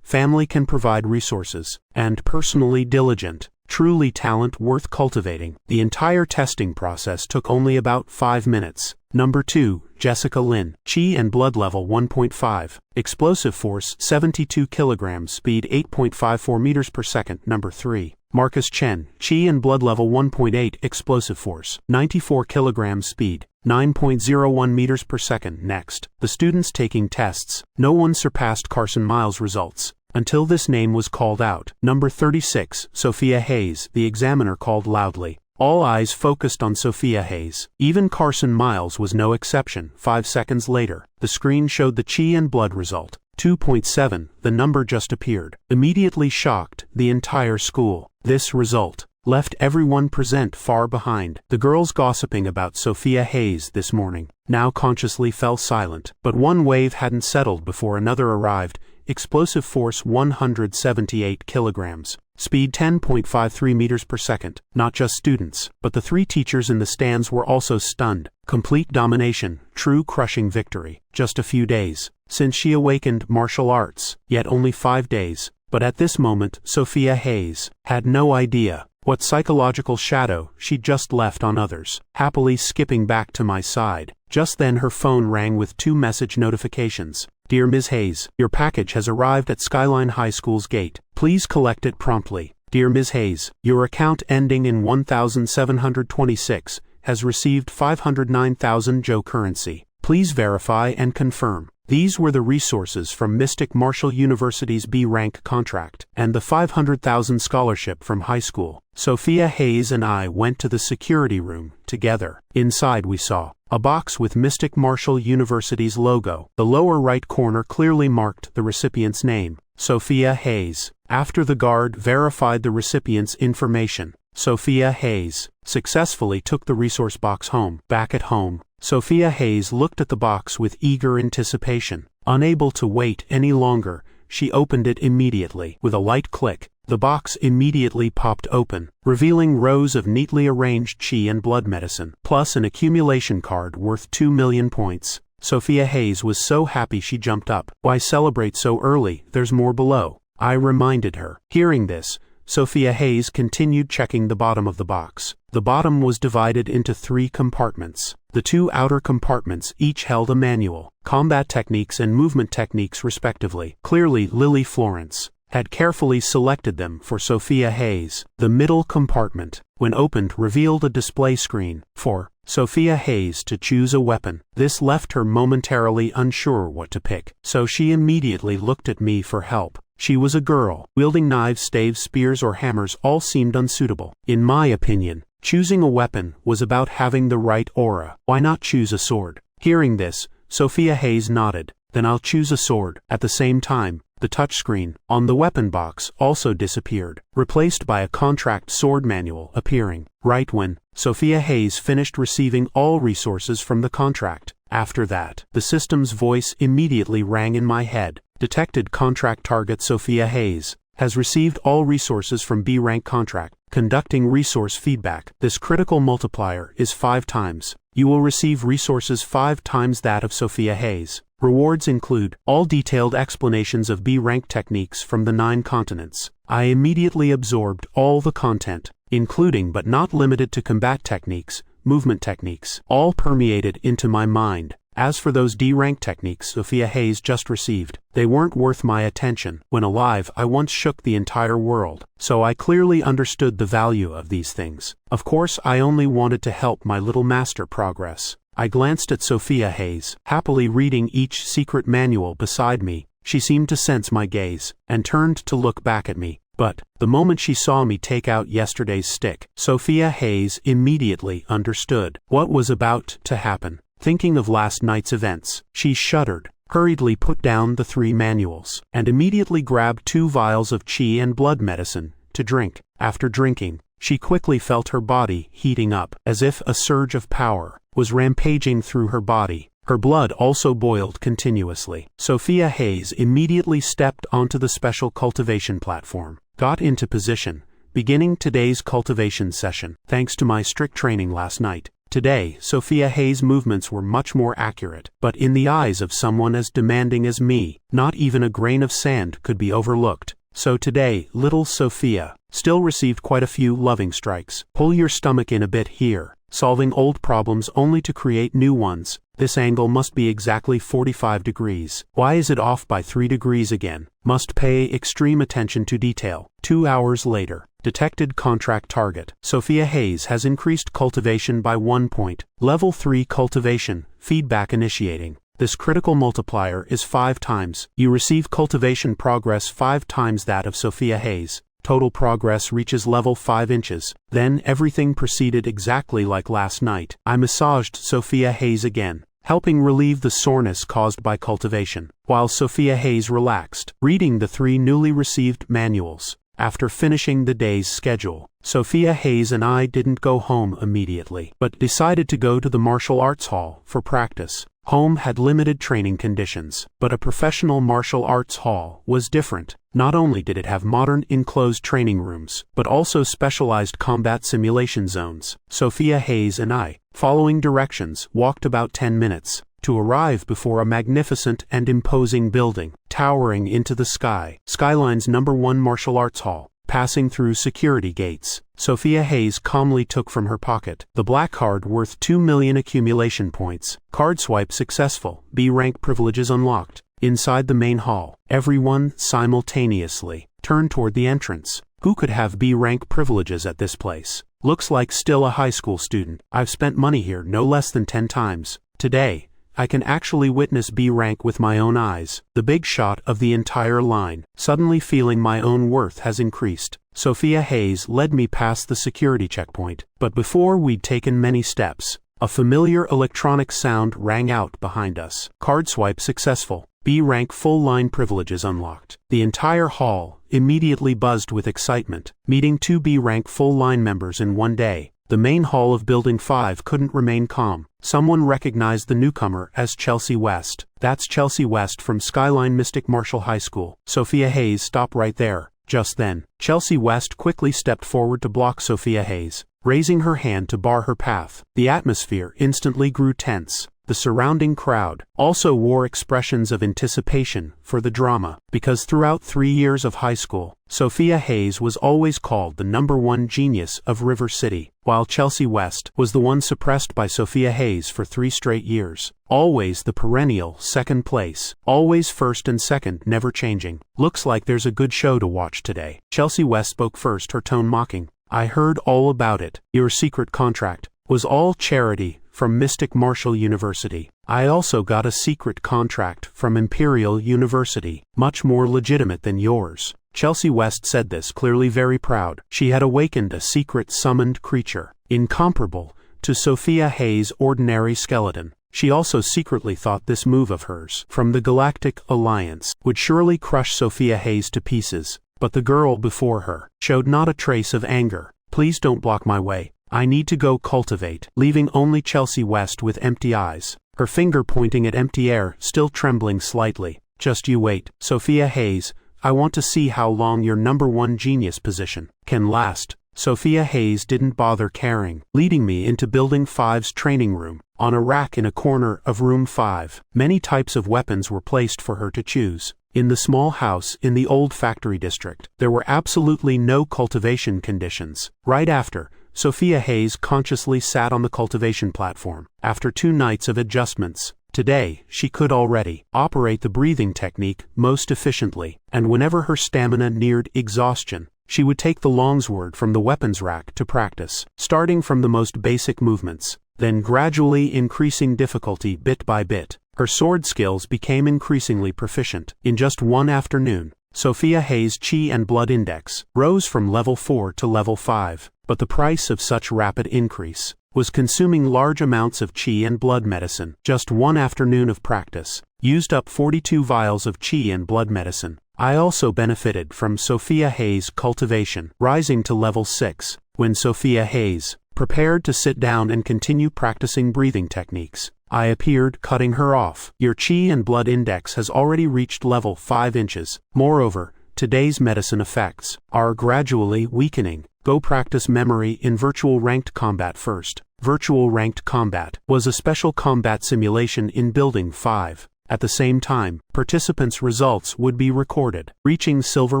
Family can provide resources, and personally diligent. Truly talent worth cultivating. The entire testing process took only about 5 minutes. Number 2, Jessica Lynn. Chi and blood level 1.5. Explosive force 72 kilograms, speed 8.54 meters per second. Number 3, Marcus Chen. Chi and blood level 1.8. Explosive force 94 kilograms, speed 9.01 meters per second. Next, the students taking tests. No one surpassed Carson Miles' results until this name was called out. Number 36, Sophia Hayes. The examiner called loudly. All eyes focused on Sophia Hayes. Even Carson Miles was no exception. 5 seconds later, the screen showed the chi and blood result. 2.7, the number just appeared. Immediately shocked the entire school. This result left everyone present far behind. The girls gossiping about Sophia Hayes this morning now consciously fell silent. But one wave hadn't settled before another arrived. Explosive force 178 kilograms. Speed 10.53 meters per second. Not just students, but the 3 teachers in the stands were also stunned. Complete domination, true crushing victory. Just a few days since she awakened martial arts, yet only 5 days. But at this moment, Sophia Hayes had no idea what psychological shadow she'd just left on others. Happily skipping back to my side, just then her phone rang with 2 message notifications. Dear Ms. Hayes, your package has arrived at Skyline High School's gate. Please collect it promptly. Dear Ms. Hayes, your account ending in 1726 has received 509,000 Joe currency. Please verify and confirm. These were the resources from Mystic Martial University's B-rank contract and the 500,000 scholarship from high school. Sophia Hayes and I went to the security room together. Inside we saw a box with Mystic Martial University's logo. The lower right corner clearly marked the recipient's name, Sophia Hayes. After the guard verified the recipient's information, Sophia Hayes successfully took the resource box home. Back at home, Sophia Hayes looked at the box with eager anticipation. Unable to wait any longer, she opened it immediately. With a light click, the box immediately popped open, revealing rows of neatly arranged chi and blood medicine, plus an accumulation card worth 2 million points. Sophia Hayes was so happy she jumped up. Why celebrate so early? There's more below, I reminded her. Hearing this, Sophia Hayes continued checking the bottom of the box. The bottom was divided into 3 compartments. The 2 outer compartments each held a manual, combat techniques and movement techniques respectively. Clearly Lily Florence had carefully selected them for Sophia Hayes. The middle compartment, when opened, revealed a display screen for Sophia Hayes to choose a weapon. This left her momentarily unsure what to pick, so she immediately looked at me for help. She was a girl. Wielding knives, staves, spears, or hammers all seemed unsuitable. In my opinion, choosing a weapon was about having the right aura. Why not choose a sword? Hearing this, Sophia Hayes nodded. Then I'll choose a sword. At the same time, the touchscreen on the weapon box also disappeared, replaced by a contract sword manual appearing right when Sophia Hayes finished receiving all resources from the contract. After that, the system's voice immediately rang in my head. Detected contract target Sophia Hayes has received all resources from B rank contract. Conducting resource feedback. This critical multiplier is 5 times. You will receive resources 5 times that of Sophia Hayes. Rewards include all detailed explanations of B rank techniques from the 9 continents. I immediately absorbed all the content, including but not limited to combat techniques, movement techniques, all permeated into my mind. As for those D-rank techniques Sophia Hayes just received, they weren't worth my attention. When alive, I once shook the entire world, so I clearly understood the value of these things. Of course, I only wanted to help my little master progress. I glanced at Sophia Hayes, happily reading each secret manual beside me. She seemed to sense my gaze, and turned to look back at me. But, the moment she saw me take out yesterday's stick, Sophia Hayes immediately understood what was about to happen. Thinking of last night's events, she shuddered, hurriedly put down the 3 manuals, and immediately grabbed 2 vials of qi and blood medicine to drink. After drinking, she quickly felt her body heating up, as if a surge of power was rampaging through her body. Her blood also boiled continuously. Sophia Hayes immediately stepped onto the special cultivation platform, got into position, beginning today's cultivation session. Thanks to my strict training last night, today, Sophia Hayes' movements were much more accurate, but in the eyes of someone as demanding as me, not even a grain of sand could be overlooked. So today, little Sophia still received quite a few loving strikes. Pull your stomach in a bit here, solving old problems only to create new ones. This angle must be exactly 45 degrees. Why is it off by 3 degrees again? Must pay extreme attention to detail. 2 hours later. Detected contract target. Sophia Hayes has increased cultivation by 1 point. Level 3 cultivation. Feedback initiating. This critical multiplier is 5 times. You receive cultivation progress 5 times that of Sophia Hayes. Total progress reaches level 5 inches. Then everything proceeded exactly like last night. I massaged Sophia Hayes again, helping relieve the soreness caused by cultivation, while Sophia Hayes relaxed, reading the 3 newly received manuals. After finishing the day's schedule, Sophia Hayes and I didn't go home immediately, but decided to go to the martial arts hall for practice. Home had limited training conditions, but a professional martial arts hall was different. Not only did it have modern enclosed training rooms, but also specialized combat simulation zones. Sophia Hayes and I, following directions, walked about 10 minutes to arrive before a magnificent and imposing building, towering into the sky. Skyline's #1 martial arts hall. Passing through security gates, Sophia Hayes calmly took from her pocket the black card worth 2 million accumulation points. Card swipe successful. B rank privileges unlocked. Inside the main hall, everyone simultaneously turned toward the entrance. Who could have B rank privileges at this place? Looks like still a high school student. I've spent money here no less than 10 times. Today, I can actually witness B rank with my own eyes. The big shot of the entire line. Suddenly feeling my own worth has increased. Sophia Hayes led me past the security checkpoint. But before we'd taken many steps, a familiar electronic sound rang out behind us. Card swipe successful. B rank full line privileges unlocked. The entire hall immediately buzzed with excitement, meeting 2 B rank full line members in one day. The main hall of Building 5 couldn't remain calm. Someone recognized the newcomer as Chelsea West. That's Chelsea West from Skyline Mystic Martial High School. Sophia Hayes, stop right there. Just then, Chelsea West quickly stepped forward to block Sophia Hayes, raising her hand to bar her path. The atmosphere instantly grew tense. The surrounding crowd also wore expressions of anticipation for the drama, because throughout 3 years of high school, Sophia Hayes was always called the #1 genius of River City, while Chelsea West was the one suppressed by Sophia Hayes for 3 straight years. Always the perennial second place, always first and second, never changing. Looks like there's a good show to watch today. Chelsea West spoke first, her tone mocking. I heard all about it. Your secret contract was all charity from Mystic Marshall University. I also got a secret contract from Imperial University, much more legitimate than yours. Chelsea West said this clearly very proud. She had awakened a secret summoned creature, incomparable to Sophia Hayes' ordinary skeleton. She also secretly thought this move of hers from the Galactic Alliance would surely crush Sophia Hayes to pieces, but the girl before her showed not a trace of anger. Please don't block my way. I need to go cultivate, leaving only Chelsea West with empty eyes, her finger pointing at empty air, still trembling slightly. Just you wait, Sophia Hayes, I want to see how long your #1 genius position can last. Sophia Hayes didn't bother caring, leading me into Building 5's training room. On a rack in a corner of Room 5, many types of weapons were placed for her to choose. In the small house in the old factory district, there were absolutely no cultivation conditions. Right after, Sophia Hayes consciously sat on the cultivation platform. After 2 nights of adjustments, today she could already operate the breathing technique most efficiently, and whenever her stamina neared exhaustion, she would take the longsword from the weapons rack to practice, starting from the most basic movements, then gradually increasing difficulty bit by bit. Her sword skills became increasingly proficient. In just one afternoon, Sophia Hayes' Chi and Blood Index rose from level 4 to level 5, but the price of such rapid increase was consuming large amounts of Chi and blood medicine. Just one afternoon of practice used up 42 vials of Chi and blood medicine. I also benefited from Sophia Hayes' cultivation, rising to level 6, when Sophia Hayes prepared to sit down and continue practicing breathing techniques. I appeared, cutting her off. Your Chi and blood index has already reached level 5 inches. Moreover, today's medicine effects are gradually weakening. Go practice memory in virtual ranked combat first. Virtual ranked combat was a special combat simulation in Building 5. At the same time, participants' results would be recorded. Reaching silver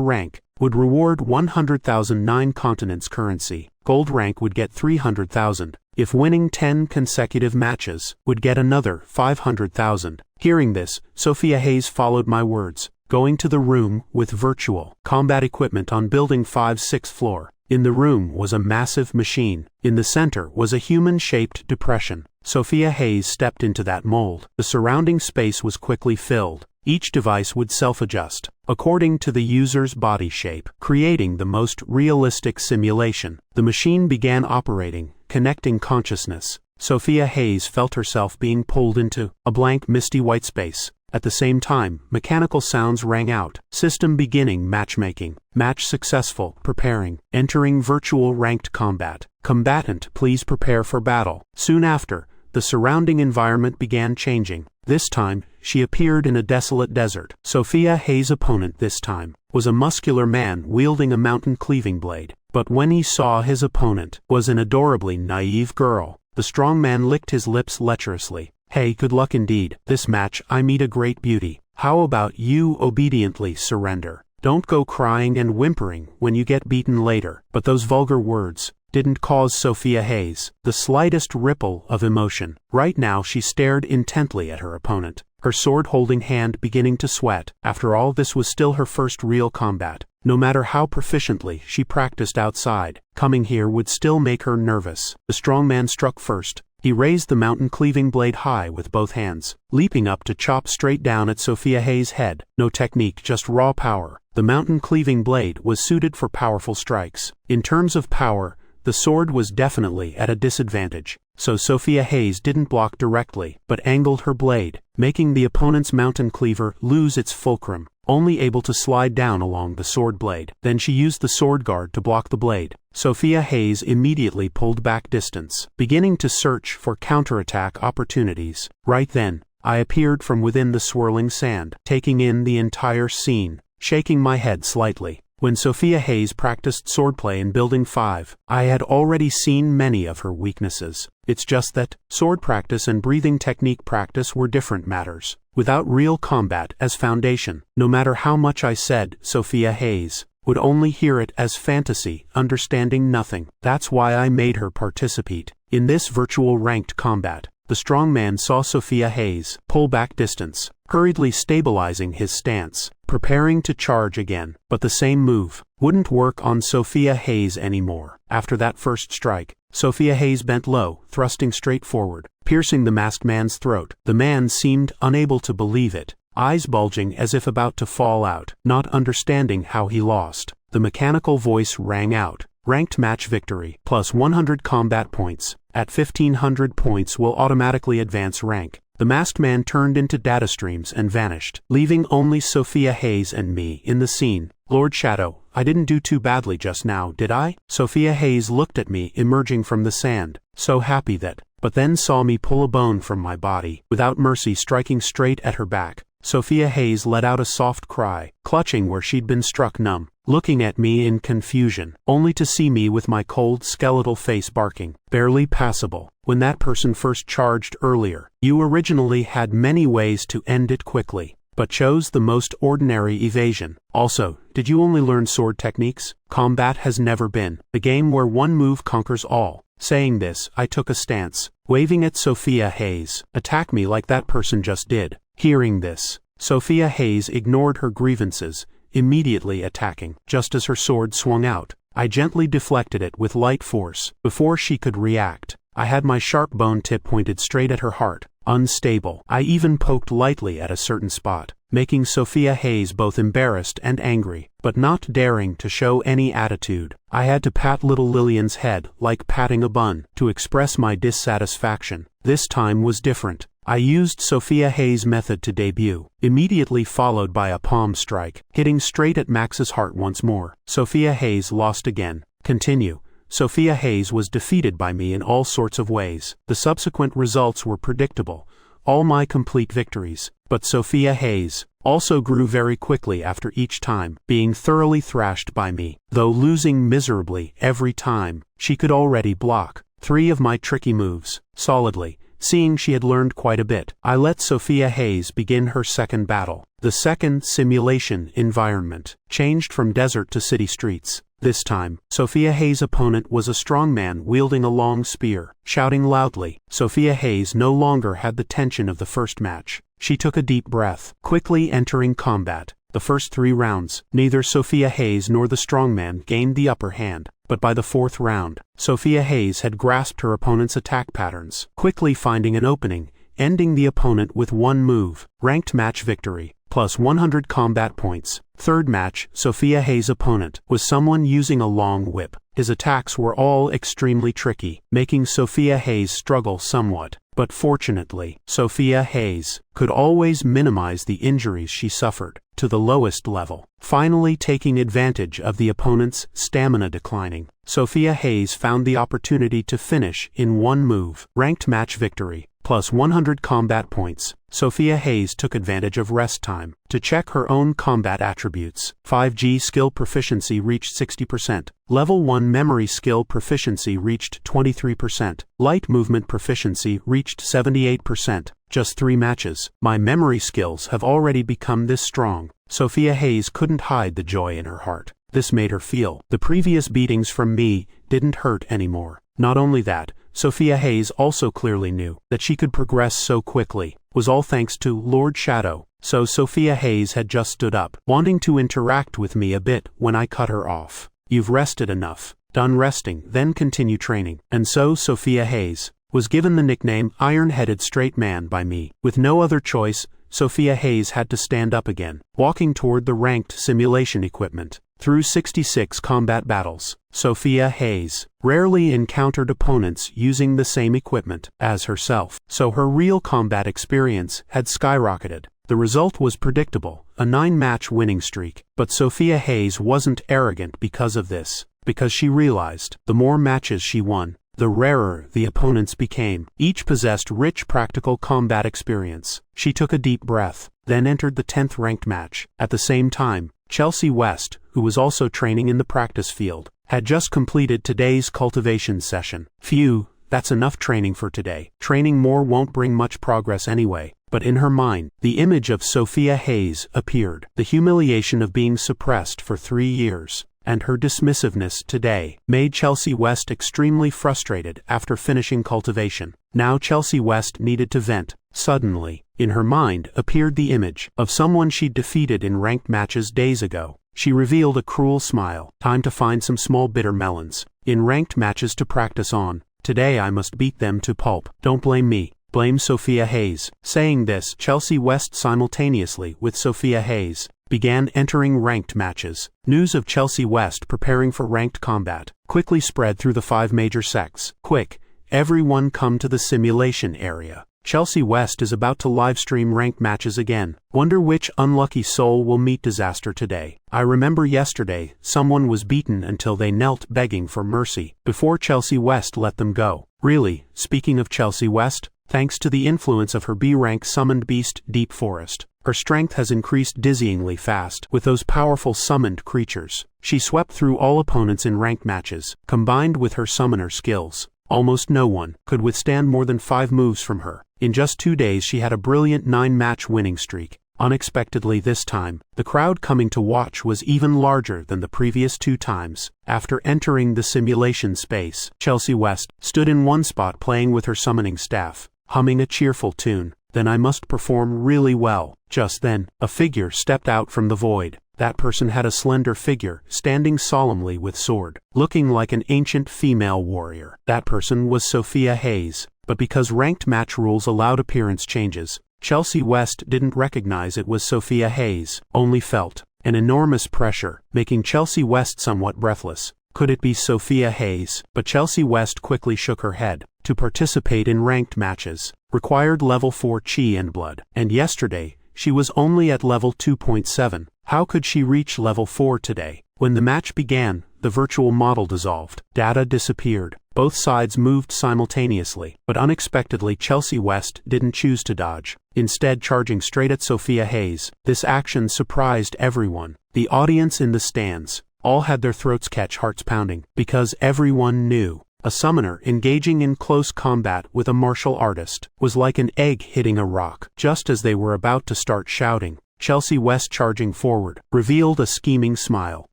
rank would reward 100,000 9 continents currency. Gold rank would get 300,000. If winning 10 consecutive matches, would get another 500,000. Hearing this, Sophia Hayes followed my words, going to the room with virtual combat equipment on Building 5's 6th floor. In the room was a massive machine. In the center was a human-shaped depression. Sophia Hayes stepped into that mold. The surrounding space was quickly filled. Each device would self-adjust according to the user's body shape, creating the most realistic simulation. The machine began operating, connecting consciousness. Sophia Hayes felt herself being pulled into a blank, misty white space. At the same time, mechanical sounds rang out. System beginning matchmaking. Match successful. Preparing. Entering virtual ranked combat. Combatant, please prepare for battle. Soon after, the surrounding environment began changing. This time, she appeared in a desolate desert. Sophia Hayes' opponent this time was a muscular man wielding a mountain-cleaving blade. But when he saw his opponent was an adorably naive girl, the strong man licked his lips lecherously. Hey, good luck indeed. This match I meet a great beauty. How about you obediently surrender? Don't go crying and whimpering when you get beaten later. But those vulgar words didn't cause Sophia Hayes the slightest ripple of emotion. Right now she stared intently at her opponent, her sword-holding hand beginning to sweat. After all, this was still her first real combat. No matter how proficiently she practiced outside, coming here would still make her nervous. The strong man struck first. He raised the mountain-cleaving blade high with both hands, leaping up to chop straight down at Sophia Hayes' head. No technique, just raw power. The mountain-cleaving blade was suited for powerful strikes. In terms of power, the sword was definitely at a disadvantage, so Sophia Hayes didn't block directly, but angled her blade, making the opponent's mountain cleaver lose its fulcrum, only able to slide down along the sword blade. Then she used the sword guard to block the blade. Sophia Hayes immediately pulled back distance, beginning to search for counterattack opportunities. Right then, I appeared from within the swirling sand, taking in the entire scene, shaking my head slightly. When Sophia Hayes practiced swordplay in Building 5, I had already seen many of her weaknesses. It's just that sword practice and breathing technique practice were different matters, without real combat as foundation. No matter how much I said, Sophia Hayes would only hear it as fantasy, understanding nothing. That's why I made her participate in this virtual ranked combat. The strongman saw Sophia Hayes pull back distance, hurriedly stabilizing his stance, preparing to charge again. But the same move wouldn't work on Sophia Hayes anymore. After that first strike, Sophia Hayes bent low, thrusting straight forward, piercing the masked man's throat. The man seemed unable to believe it, eyes bulging as if about to fall out, not understanding how he lost. The mechanical voice rang out. Ranked match victory, plus 100 combat points. At 1500 points will automatically advance rank. The masked man turned into data streams and vanished, leaving only Sophia Hayes and me in the scene. Lord Shadow, I didn't do too badly just now, did I? Sophia Hayes looked at me emerging from the sand, so happy that, but then saw me pull a bone from my body, without mercy striking straight at her back. Sophia Hayes let out a soft cry, clutching where she'd been struck numb, looking at me in confusion, only to see me with my cold skeletal face barking, barely passable. When that person first charged earlier, you originally had many ways to end it quickly, but chose the most ordinary evasion. Also, did you only learn sword techniques? Combat has never been a game where one move conquers all. Saying this, I took a stance, waving at Sophia Hayes. Attack me like that person just did. Hearing this, Sophia Hayes ignored her grievances, immediately attacking. Just as her sword swung out, I gently deflected it with light force. Before she could react, I had my sharp bone tip pointed straight at her heart. Unstable. I even poked lightly at a certain spot, making Sophia Hayes both embarrassed and angry, but not daring to show any attitude. I had to pat little Lillian's head like patting a bun to express my dissatisfaction. This time was different. I used Sophia Hayes' method to debut, immediately followed by a palm strike, hitting straight at Max's heart once more. Sophia Hayes lost again. Continue. Sophia Hayes was defeated by me in all sorts of ways. The subsequent results were predictable, all my complete victories. But Sophia Hayes also grew very quickly after each time, being thoroughly thrashed by me. Though losing miserably every time, she could already block 3 of my tricky moves solidly. Seeing she had learned quite a bit, I let Sophia Hayes begin her second battle. The second simulation environment changed from desert to city streets. This time, Sophia Hayes' opponent was a strong man wielding a long spear, shouting loudly. Sophia Hayes no longer had the tension of the first match. She took a deep breath, quickly entering combat. The first 3 rounds, neither Sophia Hayes nor the strongman gained the upper hand. But by the 4th round, Sophia Hayes had grasped her opponent's attack patterns, quickly finding an opening, ending the opponent with one move. Ranked match victory, plus 100 combat points. Third match, Sophia Hayes' opponent was someone using a long whip. His attacks were all extremely tricky, making Sophia Hayes struggle somewhat. But fortunately, Sophia Hayes could always minimize the injuries she suffered to the lowest level. Finally taking advantage of the opponent's stamina declining, Sophia Hayes found the opportunity to finish in one move. Ranked match victory, plus 100 combat points. Sophia Hayes took advantage of rest time to check her own combat attributes. 5G skill proficiency reached 60%. Level 1 memory skill proficiency reached 23%. Light movement proficiency reached 78%. Just 3 matches. My memory skills have already become this strong. Sophia Hayes couldn't hide the joy in her heart. This made her feel the previous beatings from me didn't hurt anymore. Not only that, Sophia Hayes also clearly knew that she could progress so quickly was all thanks to Lord Shadow. So Sophia Hayes had just stood up, wanting to interact with me a bit when I cut her off. You've rested enough. Done resting, then continue training. And so Sophia Hayes was given the nickname Iron-Headed Straight Man by me. With no other choice, Sophia Hayes had to stand up again, walking toward the ranked simulation equipment. Through 66 combat battles, Sophia Hayes rarely encountered opponents using the same equipment as herself, so her real combat experience had skyrocketed. The result was predictable, a 9-match winning streak. But Sophia Hayes wasn't arrogant because of this, because she realized the more matches she won, the rarer the opponents became. Each possessed rich practical combat experience. She took a deep breath, then entered the 10th ranked match. At the same time, Chelsea West, who who was also training in the practice field, had just completed today's cultivation session. Phew, that's enough training for today. Training more won't bring much progress anyway. But in her mind, the image of Sophia Hayes appeared, the humiliation of being suppressed for 3 years, and her dismissiveness today made Chelsea West extremely frustrated after finishing cultivation. Now Chelsea West needed to vent. Suddenly, in her mind appeared the image of someone she'd defeated in ranked matches days ago. She revealed a cruel smile. Time to find some small bitter melons in ranked matches to practice on. Today I must beat them to pulp. Don't blame me. Blame Sophia Hayes. Saying this, Chelsea West simultaneously with Sophia Hayes began entering ranked matches. News of Chelsea West preparing for ranked combat quickly spread through the 5 major sects. Quick, everyone come to the simulation area. Chelsea West is about to livestream ranked matches again. Wonder which unlucky soul will meet disaster today. I remember yesterday, someone was beaten until they knelt begging for mercy before Chelsea West let them go. Really, speaking of Chelsea West, thanks to the influence of her B-rank summoned beast Deep Forest, her strength has increased dizzyingly fast with those powerful summoned creatures. She swept through all opponents in ranked matches. Combined with her summoner skills, almost no one could withstand more than 5 moves from her. In just 2 days she had a brilliant 9-match winning streak. Unexpectedly this time, the crowd coming to watch was even larger than the previous 2 times. After entering the simulation space, Chelsea West stood in one spot playing with her summoning staff, humming a cheerful tune. Then I must perform really well. Just then, a figure stepped out from the void. That person had a slender figure, standing solemnly with sword, looking like an ancient female warrior. That person was Sophia Hayes. But because ranked match rules allowed appearance changes, Chelsea West didn't recognize it was Sophia Hayes, only felt an enormous pressure, making Chelsea West somewhat breathless. Could it be Sophia Hayes? But Chelsea West quickly shook her head. To participate in ranked matches required level 4 chi and blood, and yesterday she was only at level 2.7. How could she reach level 4 today? When the match began, the virtual model dissolved. Data disappeared. Both sides moved simultaneously, but unexpectedly Chelsea West didn't choose to dodge, instead charging straight at Sophia Hayes. This action surprised everyone. The audience in the stands all had their throats catch, hearts pounding, because everyone knew a summoner engaging in close combat with a martial artist was like an egg hitting a rock. Just as they were about to start shouting, Chelsea West charging forward revealed a scheming smile.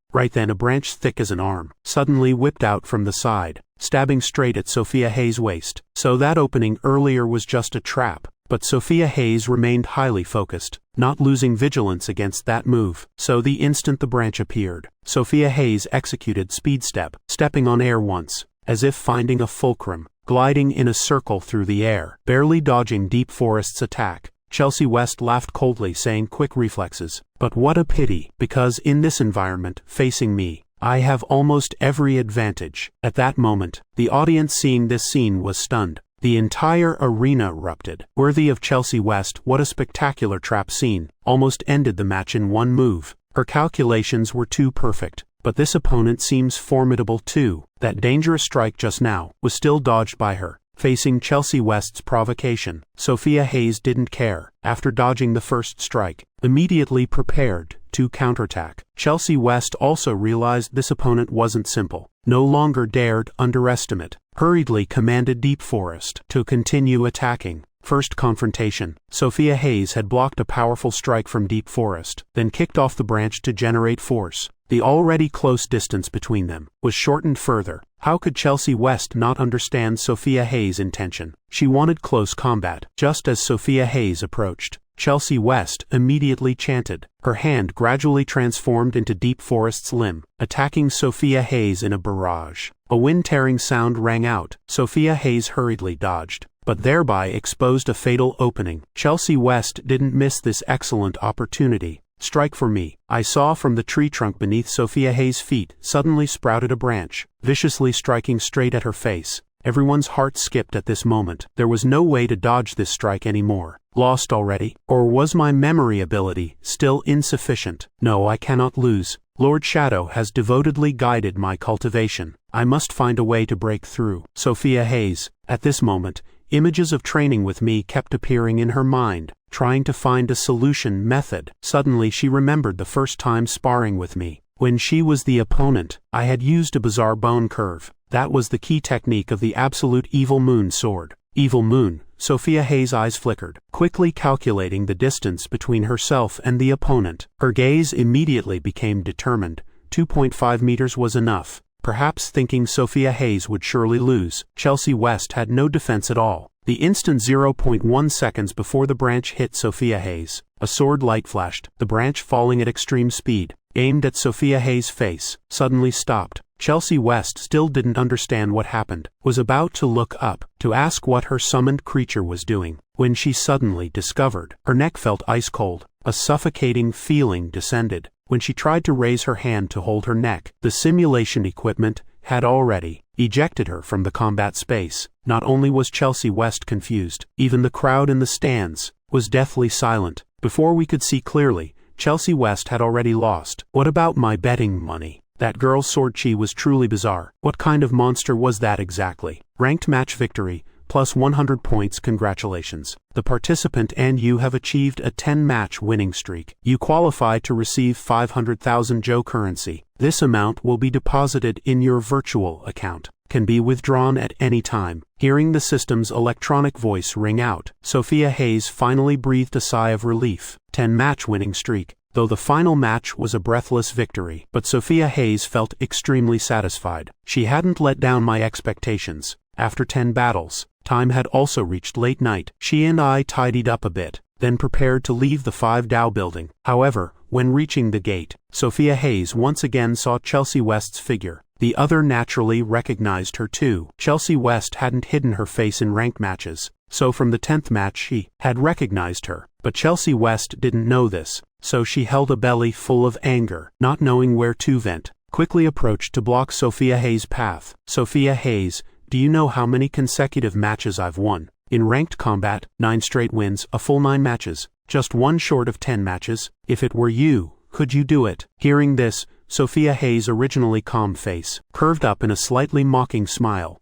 Right then a branch thick as an arm suddenly whipped out from the side, stabbing straight at Sophia Hayes' waist. So that opening earlier was just a trap, but Sophia Hayes remained highly focused, not losing vigilance against that move. So the instant the branch appeared, Sophia Hayes executed speed step, stepping on air once, as if finding a fulcrum, gliding in a circle through the air, barely dodging Deep Forest's attack. Chelsea West laughed coldly, saying, quick reflexes. But what a pity, because in this environment, facing me, I have almost every advantage. At that moment, the audience seeing this scene was stunned. The entire arena erupted. Worthy of Chelsea West, what a spectacular trap scene. Almost ended the match in one move. Her calculations were too perfect. But this opponent seems formidable too. That dangerous strike just now was still dodged by her. Facing Chelsea West's provocation, Sophia Hayes didn't care. After dodging the first strike, immediately prepared to counterattack. Chelsea West also realized this opponent wasn't simple. No longer dared underestimate. Hurriedly commanded Deep Forest to continue attacking. First confrontation. Sophia Hayes had blocked a powerful strike from Deep Forest, then kicked off the branch to generate force. The already close distance between them was shortened further. How could Chelsea West not understand Sophia Hayes' intention? She wanted close combat. Just as Sophia Hayes approached, Chelsea West immediately chanted. Her hand gradually transformed into Deep Forest's limb, attacking Sophia Hayes in a barrage. A wind-tearing sound rang out. Sophia Hayes hurriedly dodged, but thereby exposed a fatal opening. Chelsea West didn't miss this excellent opportunity. Strike for me. I saw from the tree trunk beneath Sophia Hayes' feet suddenly sprouted a branch, viciously striking straight at her face. Everyone's heart skipped at this moment. There was no way to dodge this strike anymore. Lost already? Or was my memory ability still insufficient? No, I cannot lose. Lord Shadow has devotedly guided my cultivation. I must find a way to break through. Sophia Hayes. At this moment, images of training with me kept appearing in her mind, trying to find a solution method. Suddenly she remembered the first time sparring with me. When she was the opponent, I had used a bizarre bone curve. That was the key technique of the absolute Evil Moon sword. Evil Moon, Sophia Hayes' eyes flickered, quickly calculating the distance between herself and the opponent. Her gaze immediately became determined. 2.5 meters was enough. Perhaps thinking Sophia Hayes would surely lose, Chelsea West had no defense at all. The instant 0.1 seconds before the branch hit Sophia Hayes, a sword light flashed, the branch falling at extreme speed, aimed at Sophia Hayes' face, suddenly stopped. Chelsea West still didn't understand what happened, was about to look up, to ask what her summoned creature was doing, when she suddenly discovered. Her neck felt ice cold, a suffocating feeling descended. When she tried to raise her hand to hold her neck, the simulation equipment had already ejected her from the combat space. Not only was Chelsea West confused, even the crowd in the stands was deathly silent. Before we could see clearly, Chelsea West had already lost. What about my betting money? That girl's sword chi was truly bizarre. What kind of monster was that exactly? Ranked match victory, plus 100 points. Congratulations. The participant and you have achieved a 10-match winning streak. You qualify to receive 500,000 Joe currency. This amount will be deposited in your virtual account. Can be withdrawn at any time. Hearing the system's electronic voice ring out, Sophia Hayes finally breathed a sigh of relief. 10-match winning streak. Though the final match was a breathless victory, but Sophia Hayes felt extremely satisfied. She hadn't let down my expectations. After 10 battles, time had also reached late night. She and I tidied up a bit, then prepared to leave the 5 building. However, when reaching the gate, Sophia Hayes once again saw Chelsea West's figure. The other naturally recognized her too. Chelsea West hadn't hidden her face in ranked matches, so from the 10th match she had recognized her. But Chelsea West didn't know this, so she held a belly full of anger, not knowing where to vent. Quickly approached to block Sophia Hayes' path. Sophia Hayes, do you know how many consecutive matches I've won? In ranked combat, 9 straight wins, a full 9 matches, just one short of 10 matches. If it were you, could you do it? Hearing this, Sophia Hayes' originally calm face curved up in a slightly mocking smile.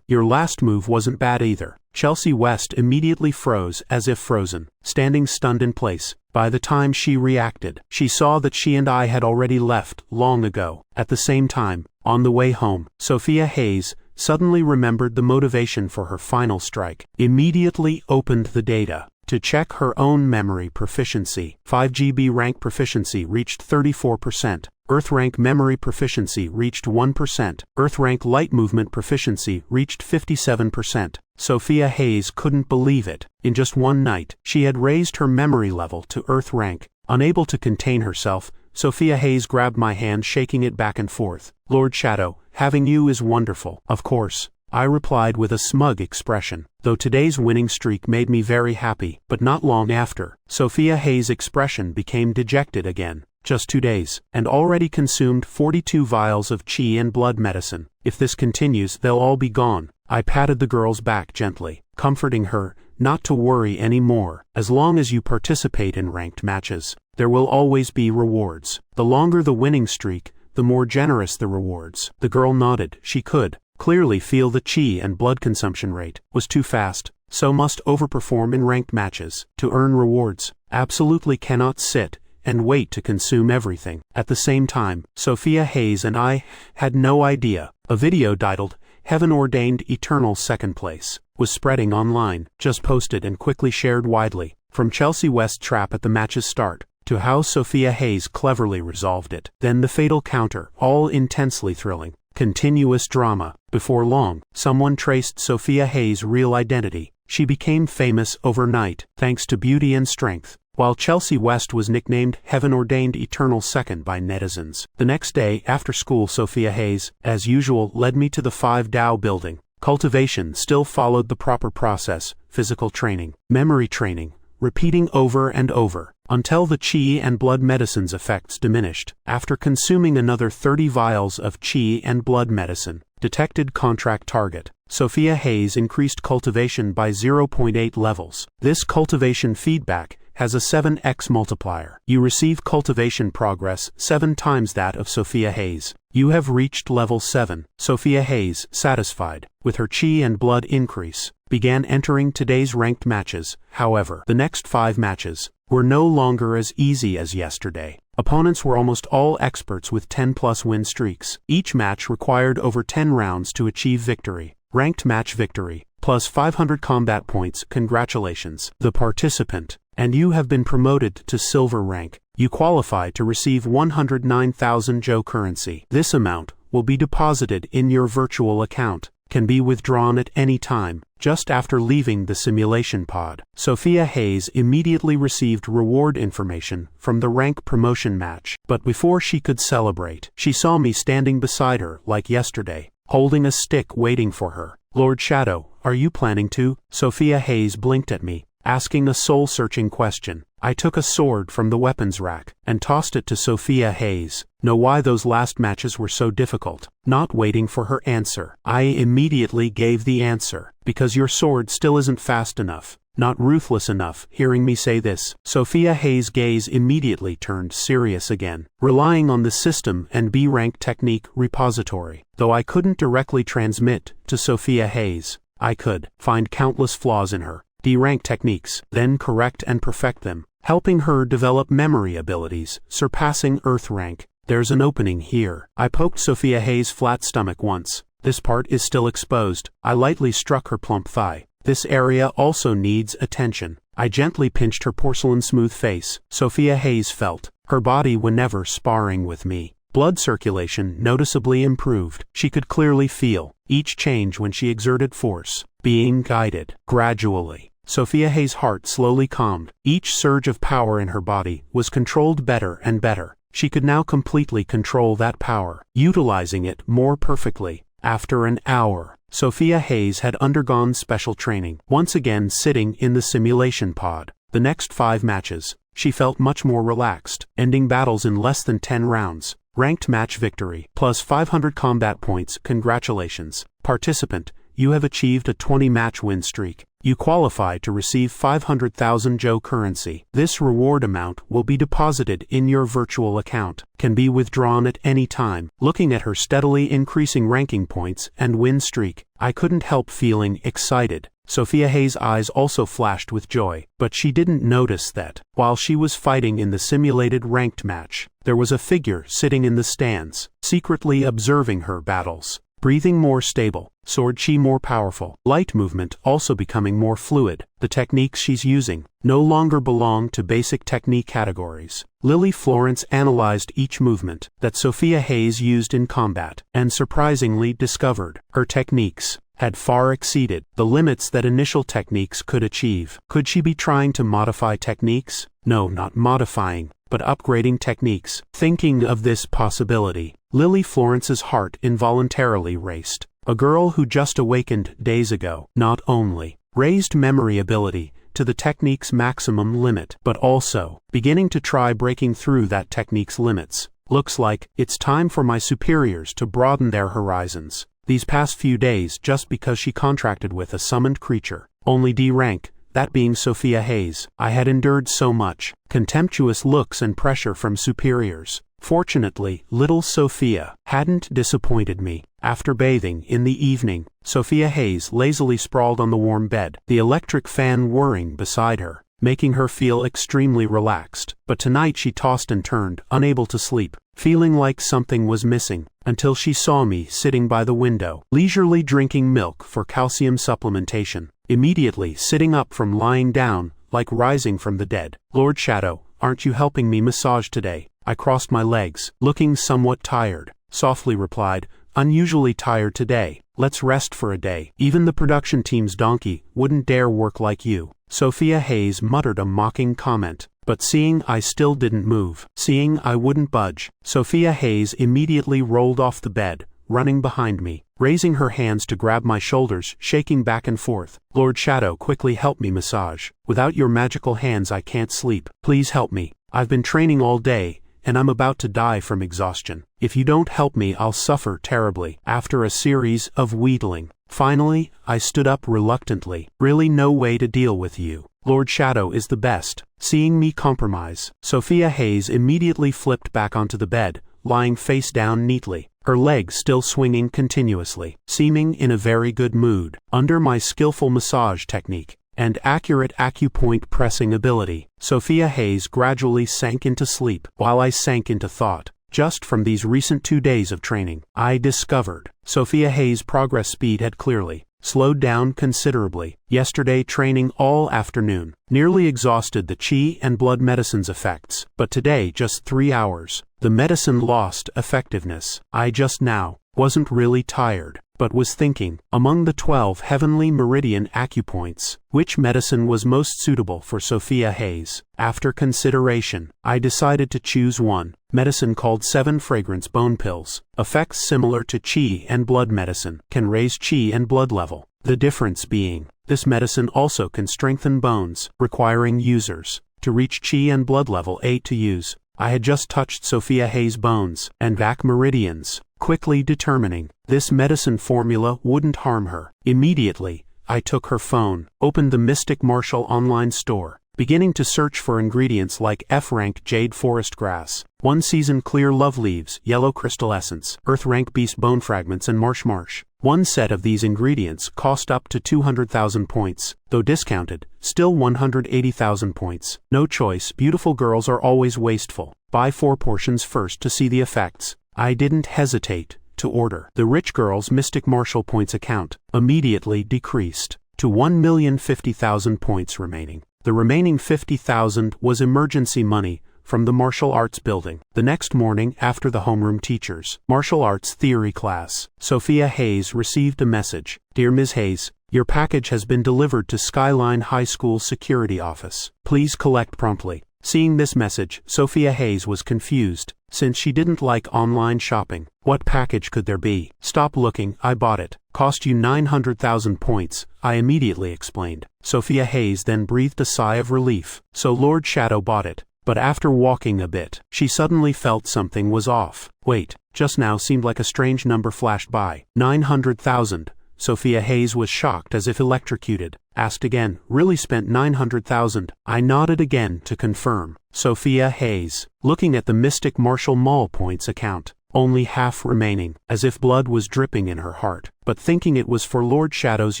Your last move wasn't bad either. Chelsea West immediately froze as if frozen, standing stunned in place. By the time she reacted, she saw that she and I had already left long ago. At the same time, on the way home, Sophia Hayes suddenly remembered the motivation for her final strike. Immediately opened the data to check her own memory proficiency. 5 GB rank proficiency reached 34%. Earth rank memory proficiency reached 1%. Earth rank light movement proficiency reached 57%. Sophia Hayes couldn't believe it. In just one night, she had raised her memory level to Earth rank. Unable to contain herself, Sophia Hayes grabbed my hand, shaking it back and forth. Lord Shadow, having you is wonderful. Of course, I replied with a smug expression, though today's winning streak made me very happy. But not long after, Sophia Hayes' expression became dejected again. Just 2 days, and already consumed 42 vials of chi and blood medicine. If this continues, they'll all be gone. I patted the girl's back gently, comforting her not to worry anymore. As long as you participate in ranked matches, there will always be rewards. The longer the winning streak, the more generous the rewards. The girl nodded. She could clearly feel the chi and blood consumption rate was too fast, so must overperform in ranked matches to earn rewards. Absolutely cannot sit and wait to consume everything. At the same time, Sophia Hayes and I had no idea. A video titled, Heaven Ordained Eternal Second Place, was spreading online, just posted and quickly shared widely. From Chelsea West's trap at the match's start, to how Sophia Hayes cleverly resolved it. Then the fatal counter, all intensely thrilling. Continuous drama. Before long, someone traced Sophia Hayes' real identity. She became famous overnight, thanks to beauty and strength. While Chelsea West was nicknamed Heaven Ordained Eternal Second by netizens. The next day, after school, Sophia Hayes, as usual, led me to the 5 building. Cultivation still followed the proper process, physical training, memory training, repeating over and over, until the chi and blood medicine's effects diminished. After consuming another 30 vials of chi and blood medicine, detected contract target. Sophia Hayes increased cultivation by 0.8 levels. This cultivation feedback has a 7x multiplier. You receive cultivation progress 7 times that of Sophia Hayes. You have reached level 7. Sophia Hayes, satisfied with her chi and blood increase, began entering today's ranked matches. However, the next 5 matches were no longer as easy as yesterday. Opponents were almost all experts with 10+ win streaks. Each match required over 10 rounds to achieve victory. Ranked match victory, plus 500 combat points. Congratulations, the participant, and you have been promoted to silver rank. You qualify to receive 109,000 Jo currency. This amount will be deposited in your virtual account, can be withdrawn at any time, just after leaving the simulation pod. Sophia Hayes immediately received reward information from the rank promotion match, but before she could celebrate, she saw me standing beside her like yesterday, holding a stick waiting for her. Lord Shadow, are you planning to? Sophia Hayes blinked at me, asking a soul-searching question. I took a sword from the weapons rack and tossed it to Sophia Hayes. Know why those last matches were so difficult? Not waiting for her answer, I immediately gave the answer. Because your sword still isn't fast enough, not ruthless enough. Hearing me say this, Sophia Hayes' gaze immediately turned serious again. Relying on the system and B-rank technique repository. Though I couldn't directly transmit to Sophia Hayes, I could find countless flaws in her D-rank techniques, then correct and perfect them, helping her develop memory abilities surpassing Earth rank. There's an opening here. I poked Sophia Hayes' flat stomach once. This part is still exposed. I lightly struck her plump thigh. This area also needs attention. I gently pinched her porcelain smooth face. Sophia Hayes felt her body whenever sparring with me. Blood circulation noticeably improved. She could clearly feel each change when she exerted force, being guided gradually. Sophia Hayes' heart slowly calmed. Each surge of power in her body was controlled better and better. She could now completely control that power, utilizing it more perfectly. After an hour, Sophia Hayes had undergone special training, once again sitting in the simulation pod. The next 5 matches, she felt much more relaxed, ending battles in less than 10 rounds. Ranked match victory, plus 500 combat points. Congratulations, participant, you have achieved a 20-match win streak. You qualify to receive 500,000 Jo currency. This reward amount will be deposited in your virtual account, can be withdrawn at any time. Looking at her steadily increasing ranking points and win streak, I couldn't help feeling excited. Sophia Hayes' eyes also flashed with joy, but she didn't notice that, while she was fighting in the simulated ranked match, there was a figure sitting in the stands, secretly observing her battles. Breathing more stable, sword chi more powerful, light movement also becoming more fluid. The techniques she's using no longer belong to basic technique categories. Lily Florence analyzed each movement that Sophia Hayes used in combat, and surprisingly discovered her techniques had far exceeded the limits that initial techniques could achieve. Could she be trying to modify techniques? No, not modifying, but upgrading techniques. Thinking of this possibility, Lily Florence's heart involuntarily raced. A girl who just awakened days ago not only raised memory ability to the technique's maximum limit, but also beginning to try breaking through that technique's limits. Looks like it's time for my superiors to broaden their horizons. These past few days, just because she contracted with a summoned creature, only D rank, that being Sophia Hayes, I had endured so much contemptuous looks and pressure from superiors. Fortunately, little Sophia hadn't disappointed me. After bathing in the evening, Sophia Hayes lazily sprawled on the warm bed, the electric fan whirring beside her, making her feel extremely relaxed. But tonight she tossed and turned, unable to sleep, feeling like something was missing, until she saw me sitting by the window, leisurely drinking milk for calcium supplementation. Immediately sitting up from lying down, like rising from the dead. Lord Shadow, aren't you helping me massage today? I crossed my legs, looking somewhat tired, softly replied, unusually tired today. Let's rest for a day. Even the production team's donkey wouldn't dare work like you. Sophia Hayes muttered a mocking comment, but seeing I still didn't move, seeing I wouldn't budge, Sophia Hayes immediately rolled off the bed, running behind me, raising her hands to grab my shoulders, shaking back and forth. Lord Shadow, quickly help me massage. Without your magical hands I can't sleep. Please help me. I've been training all day, and I'm about to die from exhaustion. If you don't help me, I'll suffer terribly. After a series of wheedling, finally, I stood up reluctantly. Really no way to deal with you. Lord Shadow is the best. Seeing me compromise, Sophia Hayes immediately flipped back onto the bed, lying face down neatly, her legs still swinging continuously, seeming in a very good mood. Under my skillful massage technique, and accurate acupoint pressing ability. Sophia Hayes gradually sank into sleep, while I sank into thought. Just from these recent 2 days of training, I discovered Sophia Hayes' progress speed had clearly slowed down considerably. Yesterday, training all afternoon nearly exhausted the qi and blood medicine's effects, but today, just 3 hours, the medicine lost effectiveness. I just now wasn't really tired, but was thinking, among the 12 heavenly meridian acupoints, which medicine was most suitable for Sophia Hayes. After consideration, I decided to choose one medicine called 7 fragrance bone pills. Effects similar to qi and blood medicine, can raise qi and blood level. The difference being, this medicine also can strengthen bones, requiring users to reach qi and blood level 8 to use. I had just touched Sophia Hayes' bones and back meridians, quickly determining this medicine formula wouldn't harm her. Immediately, I took her phone, opened the Mystic Martial online store, beginning to search for ingredients like F-rank jade forest grass, 1 season clear love leaves, yellow crystal essence, earth-rank beast bone fragments and marsh. One set of these ingredients cost up to 200,000 points, though discounted, still 180,000 points. No choice, beautiful girls are always wasteful. Buy 4 portions first to see the effects. I didn't hesitate to order. The rich girl's Mystic Martial points account immediately decreased to 1,050,000 points remaining. The remaining 50,000 was emergency money from the martial arts building. The next morning, after the homeroom teacher's martial arts theory class, Sophia Hayes received a message. Dear Ms. Hayes, your package has been delivered to Skyline High School security office. Please collect promptly. Seeing this message, Sophia Hayes was confused, since she didn't like online shopping. What package could there be? Stop looking, I bought it. Cost you 900,000 points, I immediately explained. Sophia Hayes then breathed a sigh of relief. So Lord Shadow bought it. But after walking a bit, she suddenly felt something was off. Wait, just now seemed like a strange number flashed by. 900,000. Sophia Hayes was shocked as if electrocuted. Asked again, really spent 900,000? I nodded again to confirm. Sophia Hayes, looking at the Mystic Martial Mall points account, only half remaining, as if blood was dripping in her heart. But thinking it was for Lord Shadow's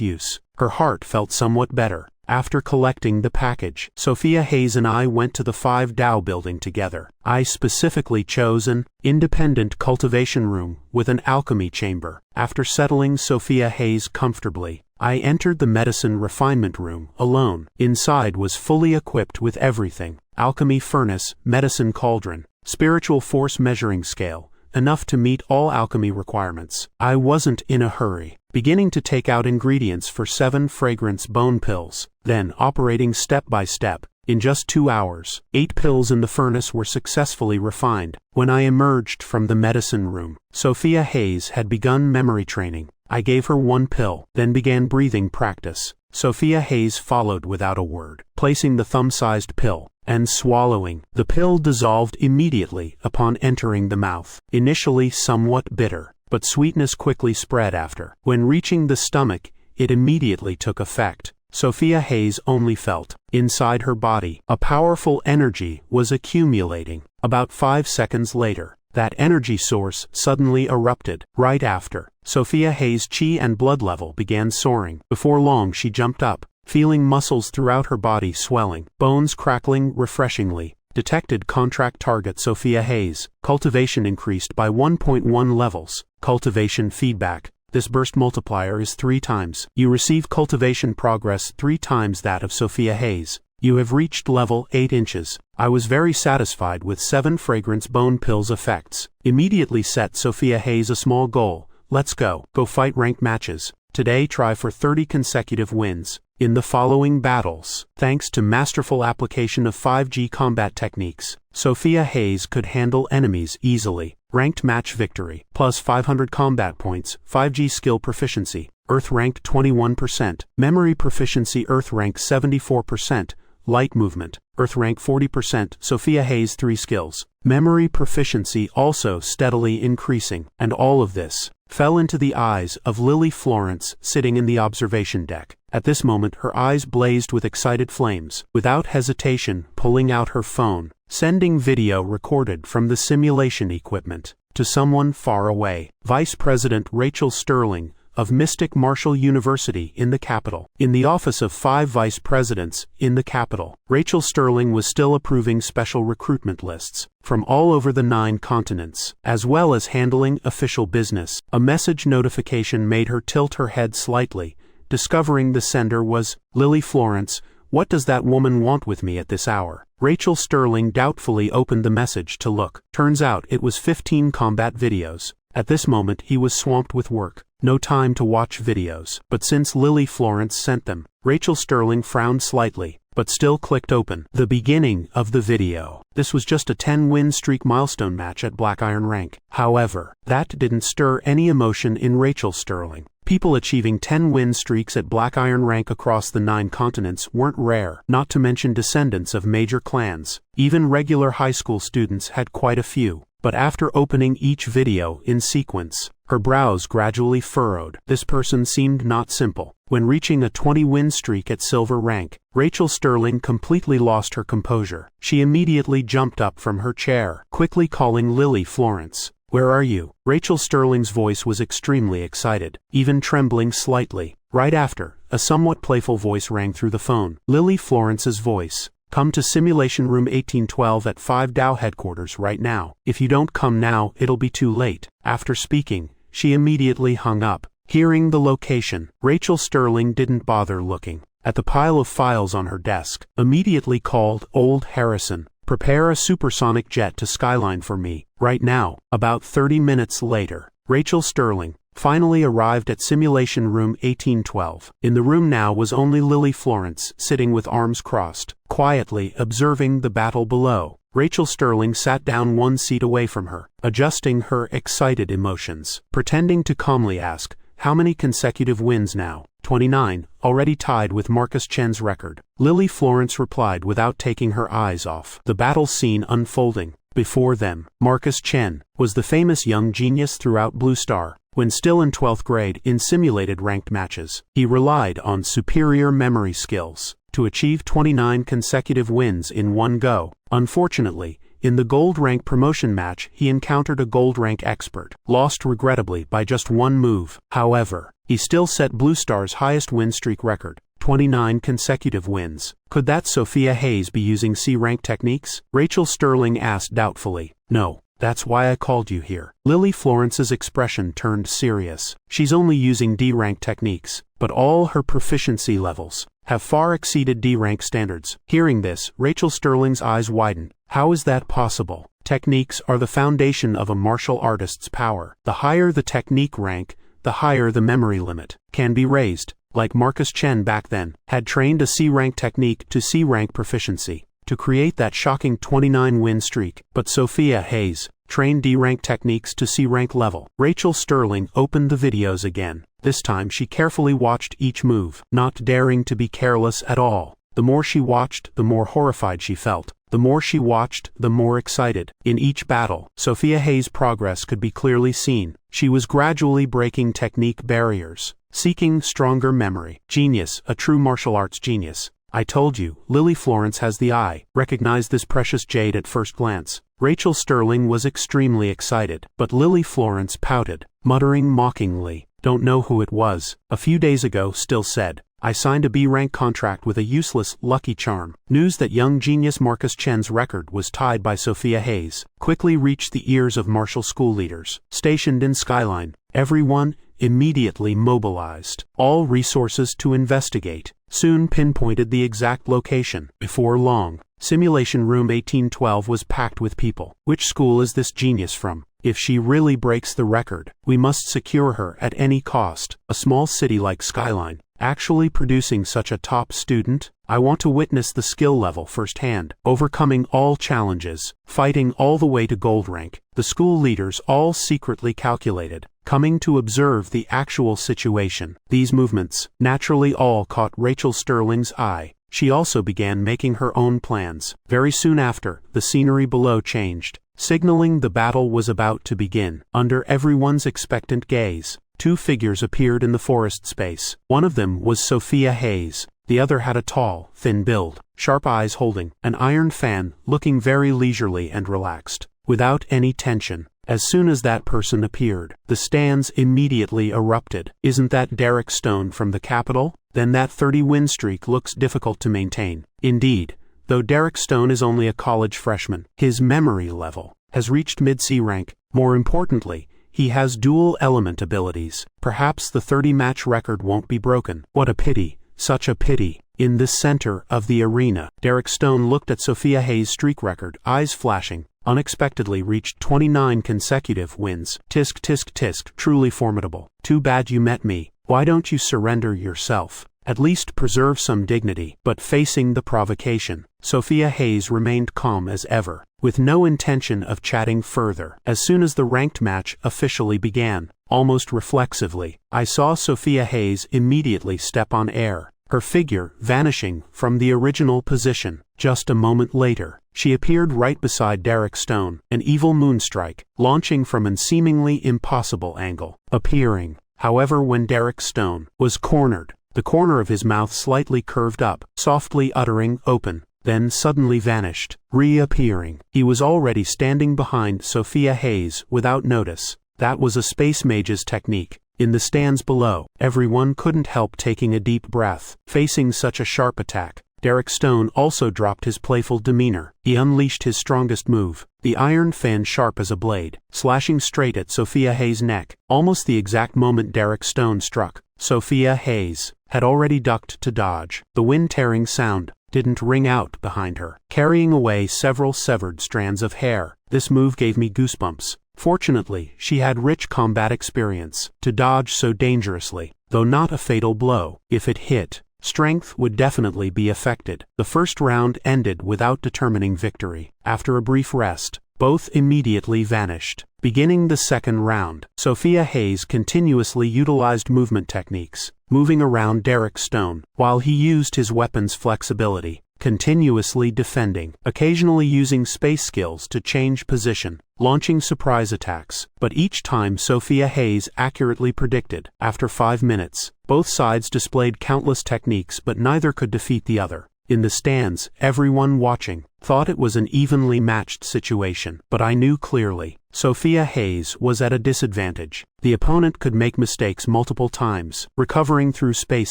use, her heart felt somewhat better. After collecting the package, Sophia Hayes and I went to the 5 Tao building together. I specifically chose an independent cultivation room with an alchemy chamber. After settling Sophia Hayes comfortably, I entered the medicine refinement room alone. Inside was fully equipped with everything: alchemy furnace, medicine cauldron, spiritual force measuring scale, enough to meet all alchemy requirements. I wasn't in a hurry, beginning to take out ingredients for 7 fragrance bone pills, then operating step by step. In just 2 hours, 8 pills in the furnace were successfully refined. When I emerged from the medicine room, Sophia Hayes had begun memory training. I gave her 1 pill, then began breathing practice. Sophia Hayes followed without a word, placing the thumb-sized pill and swallowing. The pill dissolved immediately upon entering the mouth, initially somewhat bitter, but sweetness quickly spread after. When reaching the stomach, it immediately took effect. Sophia Hayes only felt, inside her body, a powerful energy was accumulating. About 5 seconds later, that energy source suddenly erupted. Right after, Sophia Hayes' chi and blood level began soaring. Before long she jumped up, feeling muscles throughout her body swelling, bones crackling refreshingly. Detected contract target Sophia Hayes. Cultivation increased by 1.1 levels. Cultivation feedback. This burst multiplier is 3 times. You receive cultivation progress 3 times that of Sophia Hayes. You have reached level 8 inches. I was very satisfied with 7 fragrance bone pills effects. Immediately set Sophia Hayes a small goal. Let's go. Go fight ranked matches. Today try for 30 consecutive wins in the following battles. Thanks to masterful application of 5G combat techniques, Sophia Hayes could handle enemies easily. Ranked match victory, plus 500 combat points, 5G skill proficiency, Earth rank 21%, memory proficiency Earth rank 74%, light movement, Earth rank 40%, Sophia Hayes 3 skills. Memory proficiency also steadily increasing, and all of this fell into the eyes of Lily Florence sitting in the observation deck. At this moment her eyes blazed with excited flames, without hesitation pulling out her phone, sending video recorded from the simulation equipment to someone far away. Vice President Rachel Sterling of Mystic Martial University in the capital. In the office of 5 vice presidents in the capital, Rachel Sterling was still approving special recruitment lists from all over the 9 continents, as well as handling official business. A message notification made her tilt her head slightly, discovering the sender was Lily Florence. What does that woman want with me at this hour? Rachel Sterling doubtfully opened the message to look. Turns out it was 15 combat videos. At this moment he was swamped with work. No time to watch videos. But since Lily Florence sent them, Rachel Sterling frowned slightly, but still clicked open. The beginning of the video. This was just a 10-win streak milestone match at Black Iron rank. However, that didn't stir any emotion in Rachel Sterling. People achieving 10-win streaks at Black Iron rank across the 9 continents weren't rare, not to mention descendants of major clans. Even regular high school students had quite a few. But after opening each video in sequence, her brows gradually furrowed. This person seemed not simple. When reaching a 20-win streak at silver rank, Rachel Sterling completely lost her composure. She immediately jumped up from her chair, quickly calling Lily Florence. "Where are you?" Rachel Sterling's voice was extremely excited, even trembling slightly. Right after, a somewhat playful voice rang through the phone. Lily Florence's voice. "Come to Simulation Room 1812 at 5 Dow headquarters right now. If you don't come now, it'll be too late." After speaking, she immediately hung up. Hearing the location, Rachel Sterling didn't bother looking at the pile of files on her desk. Immediately called Old Harrison. "Prepare a supersonic jet to Skyline for me, right now." About 30 minutes later, Rachel Sterling finally arrived at Simulation Room 1812. In the room now was only Lily Florence, sitting with arms crossed, quietly observing the battle below. Rachel Sterling sat down 1 seat away from her, adjusting her excited emotions, pretending to calmly ask, "How many consecutive wins now?" 29, already tied with Marcus Chen's record. Lily Florence replied without taking her eyes off the battle scene unfolding. Before them, Marcus Chen was the famous young genius throughout Blue Star. When still in 12th grade in simulated ranked matches, he relied on superior memory skills to achieve 29 consecutive wins in one go. Unfortunately, in the gold rank promotion match he encountered a gold rank expert, lost regrettably by just 1 move. However, he still set Blue Star's highest win streak record, 29 consecutive wins. Could that Sophia Hayes be using C-rank techniques? Rachel Sterling asked doubtfully. "No. That's why I called you here." Lily Florence's expression turned serious. "She's only using D-rank techniques, but all her proficiency levels have far exceeded D-rank standards." Hearing this, Rachel Sterling's eyes widened. How is that possible? Techniques are the foundation of a martial artist's power. The higher the technique rank, the higher the memory limit can be raised. Like Marcus Chen back then, had trained a C-rank technique to C-rank proficiency to create that shocking 29-win streak. But Sophia Hayes trained D-rank techniques to C-rank level. Rachel Sterling opened the videos again. This time she carefully watched each move, not daring to be careless at all. The more she watched, the more horrified she felt. The more she watched, the more excited. In each battle, Sophia Hayes' progress could be clearly seen. She was gradually breaking technique barriers, seeking stronger memory. Genius, a true martial arts genius. "I told you, Lily Florence has the eye." Recognized this precious jade at first glance. Rachel Sterling was extremely excited, but Lily Florence pouted, muttering mockingly, "Don't know who it was. A few days ago still said, I signed a B-rank contract with a useless Lucky Charm." News that young genius Marcus Chen's record was tied by Sophia Hayes quickly reached the ears of martial school leaders stationed in Skyline. Everyone immediately mobilized all resources to investigate. Soon pinpointed the exact location. Before long, Simulation Room 1812 was packed with people. "Which school is this genius from? If she really breaks the record, we must secure her at any cost." A small city like Skyline, actually producing such a top student? I want to witness the skill level firsthand, overcoming all challenges, fighting all the way to gold rank. The school leaders all secretly calculated, coming to observe the actual situation. These movements, naturally all caught Rachel Sterling's eye. She also began making her own plans. Very soon after, the scenery below changed, signaling the battle was about to begin. Under everyone's expectant gaze, 2 figures appeared in the forest space. One of them was Sophia Hayes. The other had a tall, thin build, sharp eyes holding an iron fan, looking very leisurely and relaxed, without any tension. As soon as that person appeared, the stands immediately erupted. Isn't that Derek Stone from the capital? Then that 30-win streak looks difficult to maintain. Indeed, though Derek Stone is only a college freshman, his memory level has reached mid-C rank. More importantly, he has dual element abilities. Perhaps the 30-match record won't be broken. What a pity, such a pity. In the center of the arena, Derek Stone looked at Sophia Hayes' streak record, eyes flashing. Unexpectedly reached 29 consecutive wins. Tisk tisk tisk, truly formidable. Too bad you met me. Why don't you surrender yourself? At least preserve some dignity. But facing the provocation, Sophia Hayes remained calm as ever, with no intention of chatting further. As soon as the ranked match officially began, almost reflexively, I saw Sophia Hayes immediately step on air, her figure vanishing from the original position. Just a moment later, she appeared right beside Derek Stone, an evil moonstrike, launching from an seemingly impossible angle. Appearing, however, when Derek Stone was cornered, the corner of his mouth slightly curved up, softly uttering "open," then suddenly vanished. Reappearing, he was already standing behind Sophia Hayes without notice. That was a space mage's technique. In the stands below, everyone couldn't help taking a deep breath. Facing such a sharp attack, Derek Stone also dropped his playful demeanor. He unleashed his strongest move, the iron fan sharp as a blade, slashing straight at Sophia Hayes' neck. Almost the exact moment Derek Stone struck, Sophia Hayes had already ducked to dodge. The wind-tearing sound didn't ring out behind her, carrying away several severed strands of hair. This move gave me goosebumps. Fortunately, she had rich combat experience to dodge so dangerously. Though not a fatal blow, if it hit, strength would definitely be affected. The first round ended without determining victory. After a brief rest, both immediately vanished. Beginning the second round, Sophia Hayes continuously utilized movement techniques, moving around Derek Stone, while he used his weapon's flexibility, continuously defending, occasionally using space skills to change position, launching surprise attacks. But each time Sophia Hayes accurately predicted. After 5 minutes, both sides displayed countless techniques, but neither could defeat the other. In the stands, everyone watching thought it was an evenly matched situation, but I knew clearly Sophia Hayes was at a disadvantage. The opponent could make mistakes multiple times, recovering through space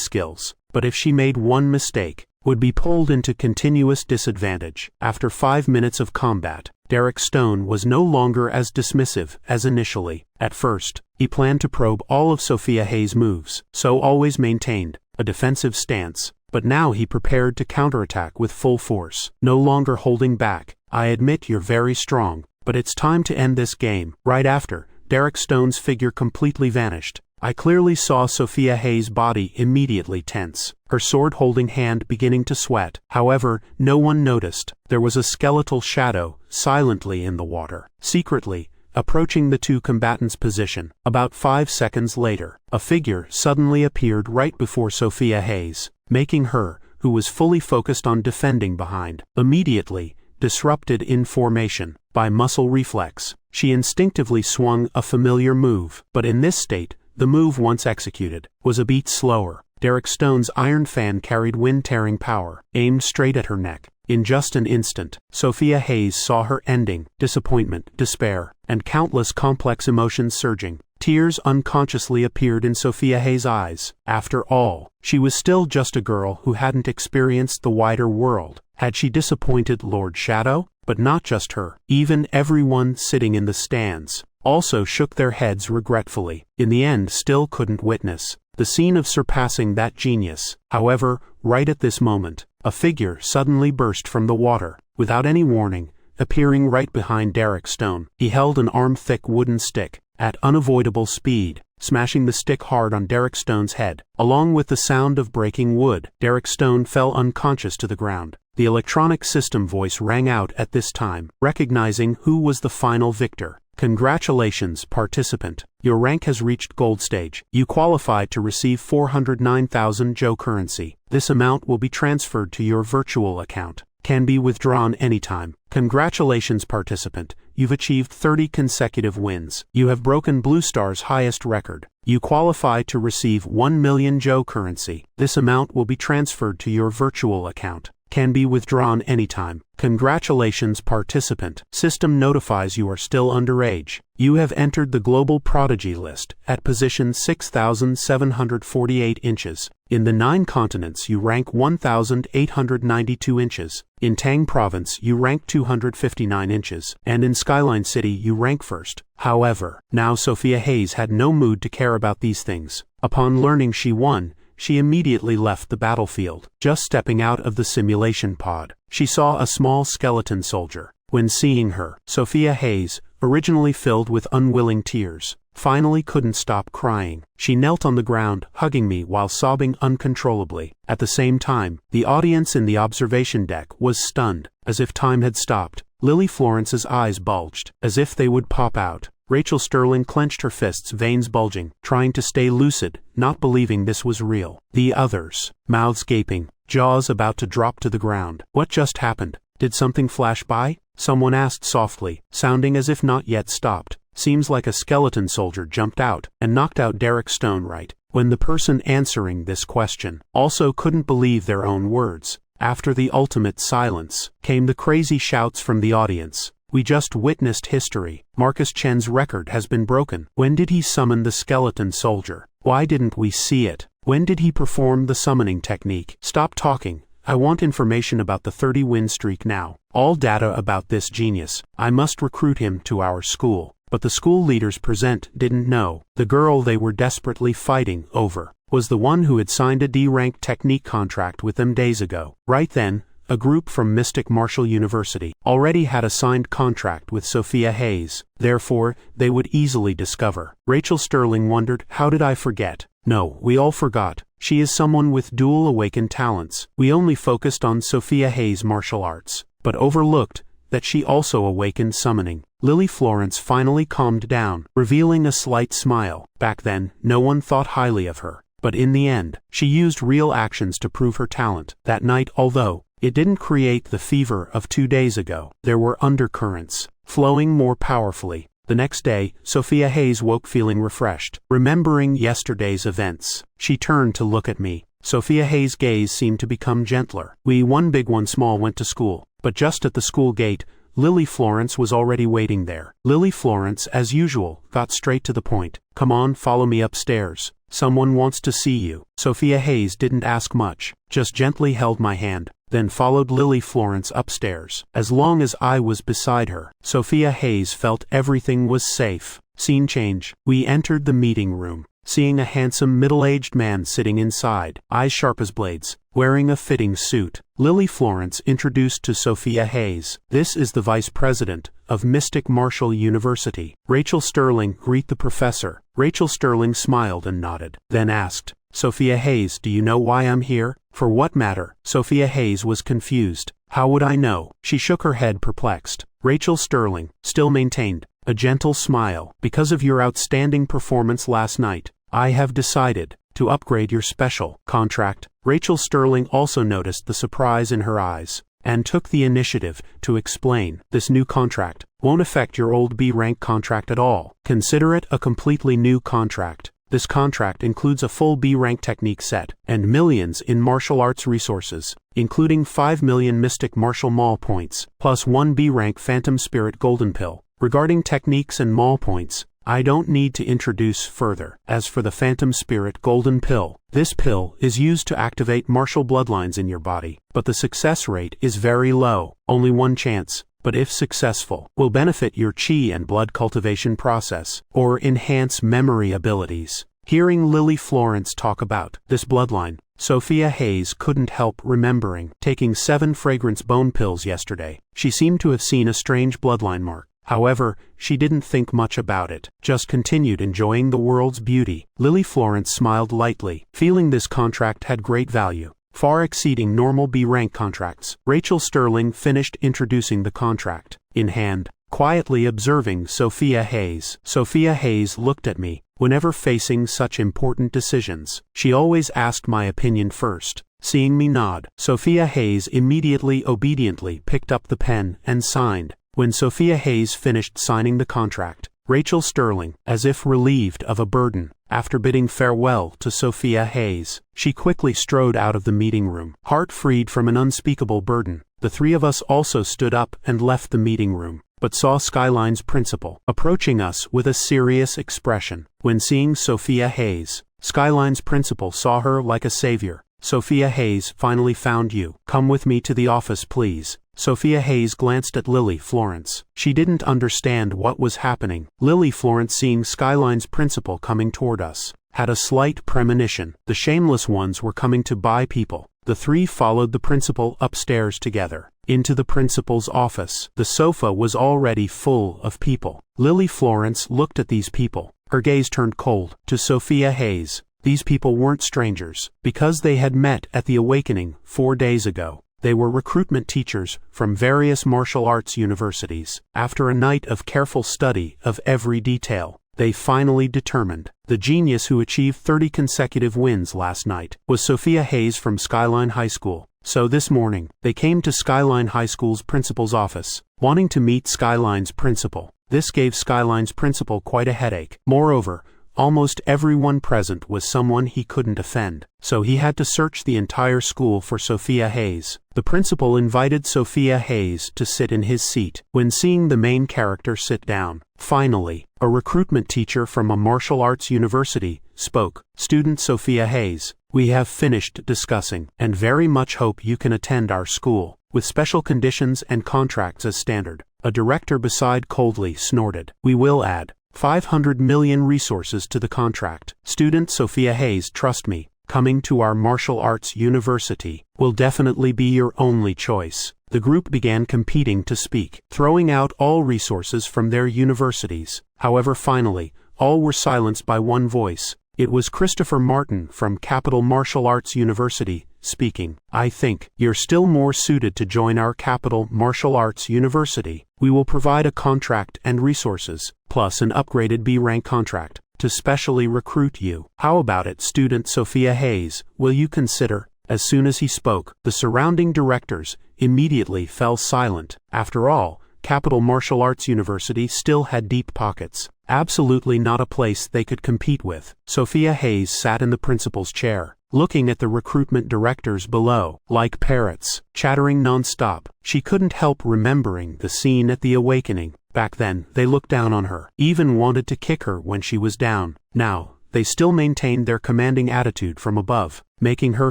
skills, but if she made one mistake, would be pulled into continuous disadvantage. After 5 minutes of combat, Derek Stone was no longer as dismissive as initially. At first, he planned to probe all of Sophia Hayes' moves, so always maintained a defensive stance. But now he prepared to counterattack with full force, no longer holding back. I admit you're very strong, but it's time to end this game. Right after, Derek Stone's figure completely vanished. I clearly saw Sophia Hayes' body immediately tense, her sword-holding hand beginning to sweat. However, no one noticed. There was a skeletal shadow silently in the water, secretly approaching the two combatants' position. About 5 seconds later, a figure suddenly appeared right before Sophia Hayes, making her, who was fully focused on defending behind, immediately disrupted in formation. By muscle reflex, she instinctively swung a familiar move, but in this state, the move once executed was a beat slower. Derek Stone's iron fan carried wind-tearing power, aimed straight at her neck. In just an instant, Sophia Hayes saw her ending, disappointment, despair, and countless complex emotions surging. Tears unconsciously appeared in Sophia Hayes' eyes. After all, she was still just a girl who hadn't experienced the wider world. Had she disappointed Lord Shadow? But not just her. Even everyone sitting in the stands also shook their heads regretfully. In the end, still couldn't witness the scene of surpassing that genius. However, right at this moment, a figure suddenly burst from the water, without any warning, appearing right behind Derek Stone. He held an arm-thick wooden stick, at unavoidable speed, smashing the stick hard on Derek Stone's head. Along with the sound of breaking wood, Derek Stone fell unconscious to the ground. The electronic system voice rang out at this time, recognizing who was the final victor. Congratulations, participant. Your rank has reached gold stage. You qualify to receive 409,000 Joe currency. This amount will be transferred to your virtual account. Can be withdrawn anytime. Congratulations, participant. You've achieved 30 consecutive wins. You have broken Blue Star's highest record. You qualify to receive 1 million Joe currency. This amount will be transferred to your virtual account. Can be withdrawn anytime. Congratulations, participant. System notifies you are still underage. You have entered the Global Prodigy list at position 6,748 inches. In the 9 continents you rank 1,892 inches. In Tang Province you rank 259 inches. And in Skyline City you rank first. However, now Sophia Hayes had no mood to care about these things. Upon learning she won, she immediately left the battlefield. Just stepping out of the simulation pod, she saw a small skeleton soldier. When seeing her, Sophia Hayes, originally filled with unwilling tears, finally couldn't stop crying. She knelt on the ground, hugging me while sobbing uncontrollably. At the same time, the audience in the observation deck was stunned, as if time had stopped. Lily Florence's eyes bulged, as if they would pop out. Rachel Sterling clenched her fists, veins bulging, trying to stay lucid, not believing this was real. The others, mouths gaping, jaws about to drop to the ground. What just happened? Did something flash by? Someone asked softly, sounding as if not yet stopped. Seems like a skeleton soldier jumped out and knocked out Derek Stonewright. When the person answering this question also couldn't believe their own words. After the ultimate silence, came the crazy shouts from the audience. We just witnessed history. Marcus Chen's record has been broken. When did he summon the skeleton soldier? Why didn't we see it? When did he perform the summoning technique? Stop talking. I want information about the 30-win streak now. All data about this genius. I must recruit him to our school. But the school leaders present didn't know. The girl they were desperately fighting over was the one who had signed a D-rank technique contract with them days ago. Right then, a group from Mystic Martial University already had a signed contract with Sophia Hayes. Therefore, they would easily discover. Rachel Sterling wondered, how did I forget? No, we all forgot. She is someone with dual awakened talents. We only focused on Sophia Hayes' martial arts, but overlooked that she also awakened summoning. Lily Florence finally calmed down, revealing a slight smile. Back then, no one thought highly of her. But in the end, she used real actions to prove her talent. That night, although it didn't create the fever of 2 days ago, there were undercurrents, flowing more powerfully. The next day, Sophia Hayes woke feeling refreshed. Remembering yesterday's events, she turned to look at me. Sophia Hayes' gaze seemed to become gentler. We, one big one small, went to school. But just at the school gate, Lily Florence was already waiting there. Lily Florence, as usual, got straight to the point. Come on, follow me upstairs. Someone wants to see you. Sophia Hayes didn't ask much, just gently held my hand, then followed Lily Florence upstairs. As long as I was beside her, Sophia Hayes felt everything was safe. Scene change. We entered the meeting room, seeing a handsome middle-aged man sitting inside, eyes sharp as blades, wearing a fitting suit. Lily Florence introduced to Sophia Hayes. This is the vice president of Mystic Martial University. Rachel Sterling, greet the professor. Rachel Sterling smiled and nodded, then asked, Sophia Hayes, do you know why I'm here? For what matter? Sophia Hayes was confused. How would I know? She shook her head, perplexed. Rachel Sterling still maintained a gentle smile. Because of your outstanding performance last night, I have decided to upgrade your special contract. Rachel Sterling also noticed the surprise in her eyes, and took the initiative to explain. This new contract won't affect your old B-rank contract at all. Consider it a completely new contract. This contract includes a full B-rank technique set, and millions in martial arts resources, including 5 million Mystic Martial Mall points, plus 1 B-rank Phantom Spirit Golden Pill. Regarding techniques and Mall points, I don't need to introduce further. As for the Phantom Spirit Golden Pill, this pill is used to activate martial bloodlines in your body, but the success rate is very low. Only one chance, but if successful, will benefit your chi and blood cultivation process, or enhance memory abilities. Hearing Lily Florence talk about this bloodline, Sophia Hayes couldn't help remembering taking 7 fragrance bone pills yesterday. She seemed to have seen a strange bloodline mark. However, she didn't think much about it, just continued enjoying the world's beauty. Lily Florence smiled lightly, feeling this contract had great value, far exceeding normal B-rank contracts. Rachel Sterling finished introducing the contract in hand, quietly observing Sophia Hayes. Sophia Hayes looked at me. Whenever facing such important decisions, she always asked my opinion first. Seeing me nod, Sophia Hayes immediately obediently picked up the pen and signed. When Sophia Hayes finished signing the contract, Rachel Sterling, as if relieved of a burden, After bidding farewell to Sophia Hayes, she quickly strode out of the meeting room. Heart freed from an unspeakable burden, the three of us also stood up and left the meeting room, but saw Skyline's principal approaching us with a serious expression. When seeing Sophia Hayes, Skyline's principal saw her like a savior. "Sophia Hayes, finally found you. Come with me to the office, please." Sophia Hayes glanced at Lily Florence. She didn't understand what was happening. Lily Florence, seeing Skyline's principal coming toward us, had a slight premonition. The shameless ones were coming to buy people. The three followed the principal upstairs together, into the principal's office. The sofa was already full of people. Lily Florence looked at these people. Her gaze turned cold. To Sophia Hayes, these people weren't strangers, because they had met at the Awakening 4 days ago. They were recruitment teachers from various martial arts universities. After a night of careful study of every detail, they finally determined the genius who achieved 30 consecutive wins last night was Sophia Hayes from Skyline High School. So this morning, they came to Skyline High School's principal's office, wanting to meet Skyline's principal. This gave Skyline's principal quite a headache. Moreover, almost everyone present was someone he couldn't offend, so he had to search the entire school for Sophia Hayes. The principal invited Sophia Hayes to sit in his seat. When seeing the main character sit down, finally, a recruitment teacher from a martial arts university spoke. "Student Sophia Hayes, we have finished discussing, and very much hope you can attend our school, with special conditions and contracts as standard." A director beside coldly snorted. "We will add 500 million resources to the contract. Student Sophia Hayes, trust me, coming to our martial arts university will definitely be your only choice." The group began competing to speak, throwing out all resources from their universities. However, finally, all were silenced by one voice. It was Christopher Martin from Capital Martial Arts University speaking. "I think you're still more suited to join our Capital Martial Arts University. We will provide a contract and resources, plus an upgraded B-rank contract, to specially recruit you. How about it, student Sophia Hayes? Will you consider?" As soon as he spoke, the surrounding directors immediately fell silent. After all, Capital Martial Arts University still had deep pockets. Absolutely not a place they could compete with. Sophia Hayes sat in the principal's chair, looking at the recruitment directors below, like parrots, chattering non-stop. She couldn't help remembering the scene at the Awakening. Back then, they looked down on her, even wanted to kick her when she was down. Now, they still maintained their commanding attitude from above, making her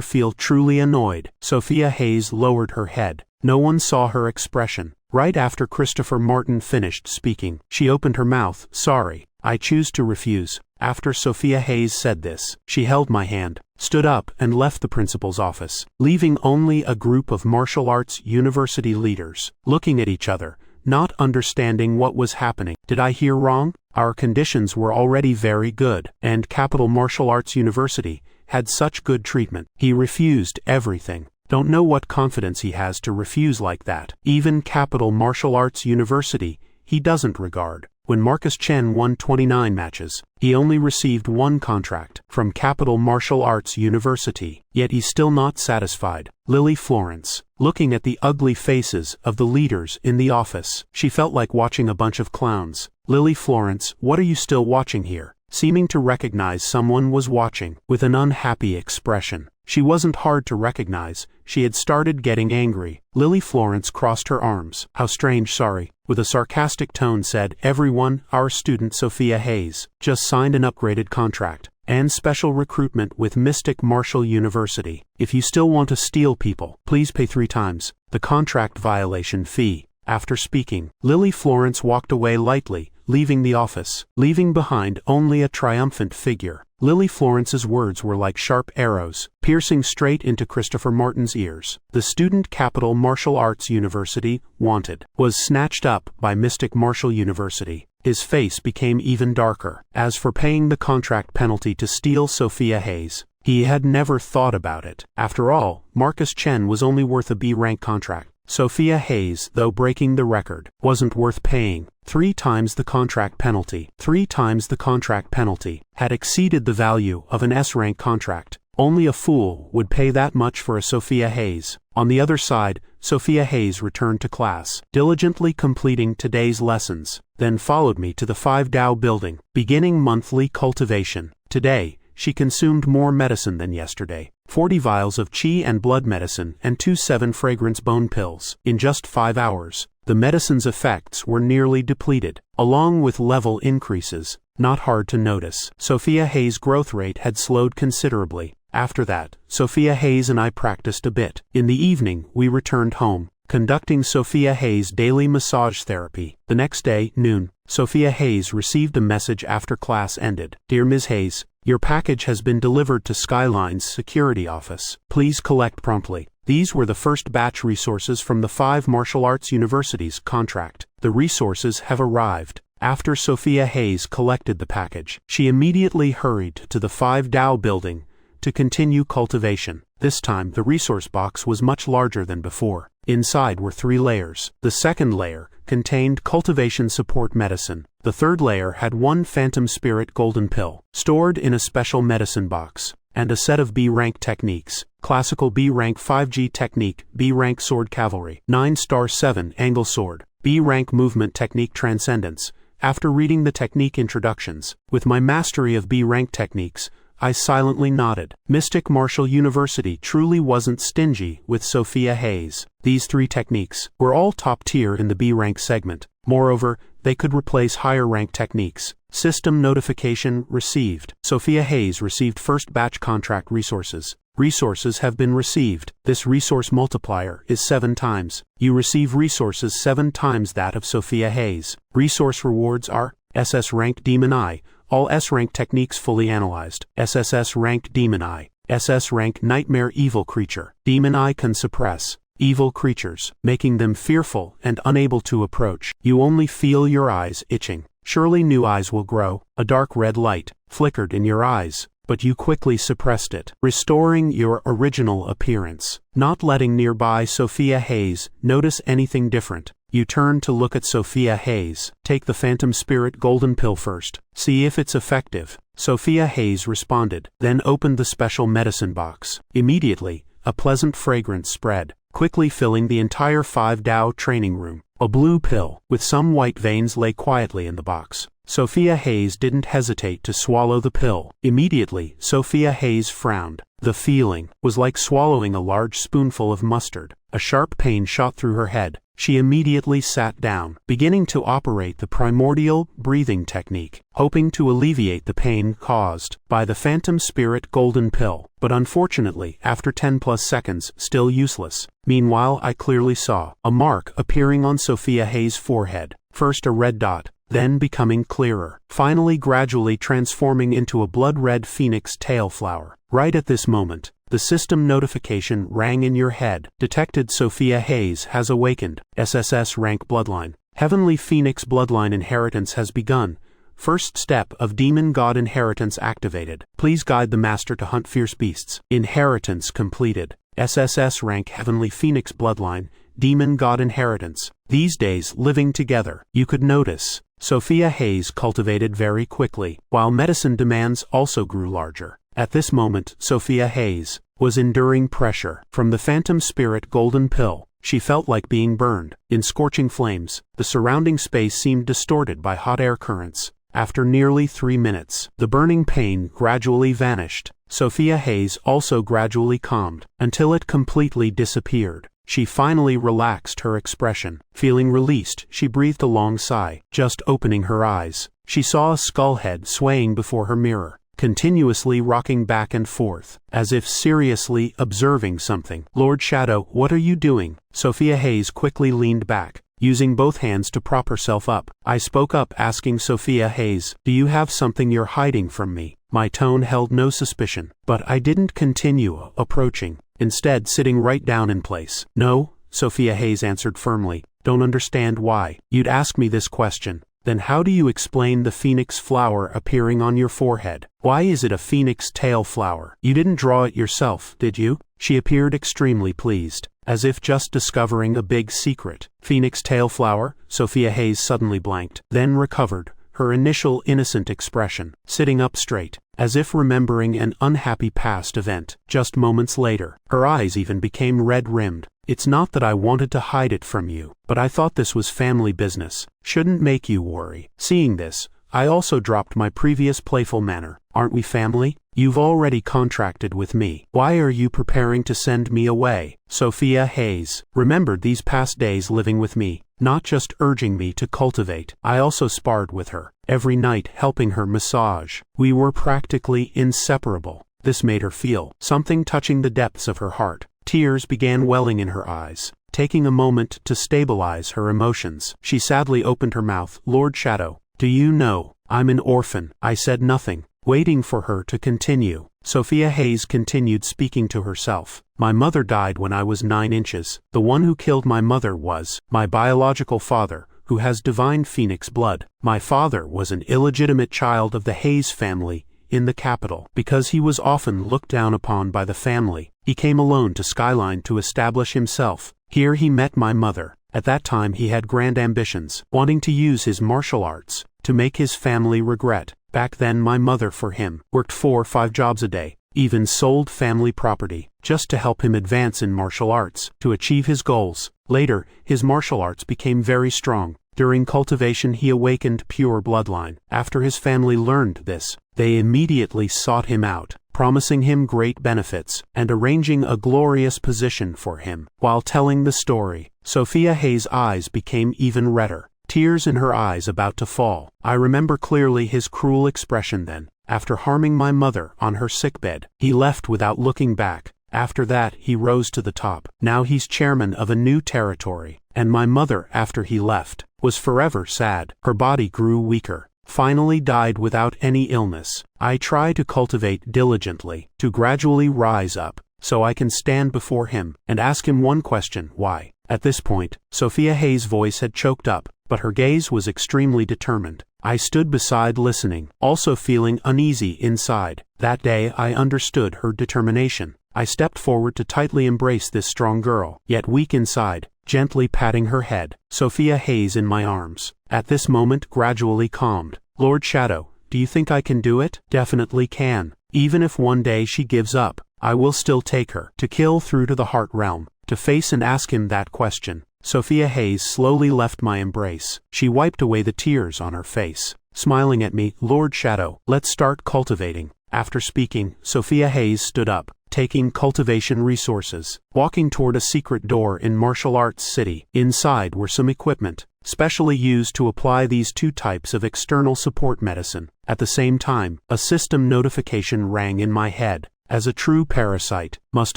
feel truly annoyed. Sophia Hayes lowered her head. No one saw her expression. Right after Christopher Martin finished speaking, she opened her mouth. "Sorry, I choose to refuse." After Sophia Hayes said this, she held my hand, stood up and left the principal's office, leaving only a group of martial arts university leaders, looking at each other, not understanding what was happening. Did I hear wrong? Our conditions were already very good, and Capital Martial Arts University had such good treatment. He refused everything. Don't know what confidence he has to refuse like that. Even Capital Martial Arts University, he doesn't regard. When Marcus Chen won 29 matches, he only received one contract from Capital Martial Arts University, yet he's still not satisfied. Lily Florence, looking at the ugly faces of the leaders in the office, she felt like watching a bunch of clowns. "Lily Florence, what are you still watching here?" Seeming to recognize someone was watching, with an unhappy expression. She wasn't hard to recognize. She had started getting angry. Lily Florence crossed her arms. "How strange, sorry," with a sarcastic tone said, "Everyone, our student Sophia Hayes just signed an upgraded contract and special recruitment with Mystic Martial University. If you still want to steal people, please pay 3 times the contract violation fee." After speaking, Lily Florence walked away lightly, leaving the office, leaving behind only a triumphant figure. Lily Florence's words were like sharp arrows, piercing straight into Christopher Martin's ears. The student Capital Martial Arts University wanted was snatched up by Mystic Martial University. His face became even darker. As for paying the contract penalty to steal Sophia Hayes, he had never thought about it. After all, Marcus Chen was only worth a B-rank contract. Sophia Hayes, though breaking the record, wasn't worth paying 3 times the contract penalty. 3 times the contract penalty had exceeded the value of an S-rank contract. Only a fool would pay that much for a Sophia Hayes. On the other side, Sophia Hayes returned to class, diligently completing today's lessons, then followed me to the 5 Dao building, beginning monthly cultivation. Today, she consumed more medicine than yesterday. 40 vials of qi and blood medicine and 2 7-fragrance bone pills. In just 5 hours, the medicine's effects were nearly depleted, along with level increases. Not hard to notice. Sophia Hayes' growth rate had slowed considerably. After that, Sophia Hayes and I practiced a bit. In the evening, we returned home, conducting Sophia Hayes' daily massage therapy. The next day, noon, Sophia Hayes received a message after class ended. Dear Ms. Hayes, your package has been delivered to Skyline's security office. Please collect promptly. These were the first batch resources from the 5 martial arts universities contract. The resources have arrived. After Sophia Hayes collected the package, she immediately hurried to the 5 Tao building to continue cultivation. This time, the resource box was much larger than before. Inside were 3 layers. The second layer contained cultivation support medicine. The third layer had 1 phantom spirit golden pill, stored in a special medicine box, and a set of B-rank techniques. Classical B-rank 5G technique, B-rank sword cavalry, 9-star 7 angle sword, B-rank movement technique transcendence. After reading the technique introductions, with my mastery of B-rank techniques, I silently nodded. Mystic Martial University truly wasn't stingy with Sophia Hayes. These 3 techniques were all top tier in the B-rank segment. Moreover, they could replace higher rank techniques. System notification received. Sophia Hayes received first batch contract resources. Resources have been received. This resource multiplier is 7 times. You receive resources 7 times that of Sophia Hayes. Resource rewards are SS rank Demon Eye, all S rank techniques fully analyzed. SSS rank Demon Eye, SS rank Nightmare Evil Creature. Demon Eye can suppress evil creatures, making them fearful and unable to approach. You only feel your eyes itching. Surely new eyes will grow. A dark red light flickered in your eyes, but you quickly suppressed it, restoring your original appearance. Not letting nearby Sophia Hayes notice anything different, you turn to look at Sophia Hayes. Take the Phantom Spirit Golden Pill first. See if it's effective. Sophia Hayes responded, then opened the special medicine box. Immediately, a pleasant fragrance spread, quickly filling the entire 5 Tao training room. A blue pill, with some white veins, lay quietly in the box. Sophia Hayes didn't hesitate to swallow the pill. Immediately, Sophia Hayes frowned. The feeling was like swallowing a large spoonful of mustard. A sharp pain shot through her head. She immediately sat down, beginning to operate the primordial breathing technique, hoping to alleviate the pain caused by the Phantom Spirit Golden Pill. But unfortunately, after 10+ seconds, still useless. Meanwhile, I clearly saw a mark appearing on Sophia Hayes' forehead. First a red dot, then becoming clearer, finally gradually transforming into a blood-red phoenix tail flower. Right at this moment, the system notification rang in your head. Detected Sophia Hayes has awakened. SSS rank bloodline. Heavenly Phoenix bloodline inheritance has begun. First step of Demon God inheritance activated. Please guide the master to hunt fierce beasts. Inheritance completed. SSS rank Heavenly Phoenix bloodline, Demon God inheritance. These days living together, you could notice Sophia Hayes cultivated very quickly, while medicine demands also grew larger. At this moment, Sophia Hayes was enduring pressure from the Phantom Spirit Golden Pill. She felt like being burned in scorching flames. The surrounding space seemed distorted by hot air currents. After nearly 3 minutes, the burning pain gradually vanished. Sophia Hayes also gradually calmed, until it completely disappeared. She finally relaxed her expression. Feeling released, she breathed a long sigh. Just opening her eyes, she saw a skull head swaying before her mirror, continuously rocking back and forth, as if seriously observing something. Lord Shadow, what are you doing? Sophia Hayes quickly leaned back, using both hands to prop herself up. I spoke up, asking Sophia Hayes, do you have something you're hiding from me? My tone held no suspicion, but I didn't continue approaching, instead sitting right down in place. No, Sophia Hayes answered firmly. Don't understand why you'd ask me this question. Then how do you explain the phoenix flower appearing on your forehead? Why is it a phoenix tail flower? You didn't draw it yourself, did you? She appeared extremely pleased, as if just discovering a big secret. Phoenix tail flower? Sophia Hayes suddenly blanked, then recovered her initial innocent expression, sitting up straight, as if remembering an unhappy past event. Just moments later, her eyes even became red-rimmed. It's not that I wanted to hide it from you, but I thought this was family business. Shouldn't make you worry. Seeing this, I also dropped my previous playful manner. Aren't we family? You've already contracted with me. Why are you preparing to send me away? Sophia Hayes remembered these past days living with me, not just urging me to cultivate. I also sparred with her, every night helping her massage. We were practically inseparable. This made her feel something touching the depths of her heart. Tears began welling in her eyes. Taking a moment to stabilize her emotions, she sadly opened her mouth. Lord Shadow, do you know, I'm an orphan. I said nothing, waiting for her to continue. Sophia Hayes continued, speaking to herself. My mother died when I was 9 inches. The one who killed my mother was my biological father, who has divine phoenix blood. My father was an illegitimate child of the Hayes family in the capital. Because he was often looked down upon by the family, he came alone to Skyline to establish himself. Here he met my mother. At that time he had grand ambitions, wanting to use his martial arts to make his family regret. Back then my mother, for him, worked 4 or 5 jobs a day, even sold family property, just to help him advance in martial arts, to achieve his goals. Later, his martial arts became very strong. During cultivation he awakened pure bloodline. After his family learned this, they immediately sought him out, promising him great benefits, and arranging a glorious position for him. While telling the story, Sophia Hayes' eyes became even redder, tears in her eyes about to fall. I remember clearly his cruel expression then. After harming my mother on her sickbed, he left without looking back. After that he rose to the top. Now he's chairman of a new territory. And my mother, after he left, was forever sad. Her body grew weaker, finally died without any illness. I try to cultivate diligently, to gradually rise up, so I can stand before him and ask him one question: why? At this point, Sophia Hayes' voice had choked up, but her gaze was extremely determined. I stood beside, listening, also feeling uneasy inside. That day I understood her determination. I stepped forward to tightly embrace this strong girl, yet weak inside, gently patting her head. Sophia Hayes in my arms, at this moment gradually calmed. Lord Shadow, do you think I can do it? Definitely can. Even if one day she gives up, I will still take her to kill through to the heart realm, to face and ask him that question. Sophia Hayes slowly left my embrace. She wiped away the tears on her face, smiling at me. Lord Shadow, let's start cultivating. After speaking, Sophia Hayes stood up, taking cultivation resources, walking toward a secret door in Martial Arts City. Inside were some equipment, specially used to apply these 2 types of external support medicine. At the same time, a system notification rang in my head. As a true parasite, must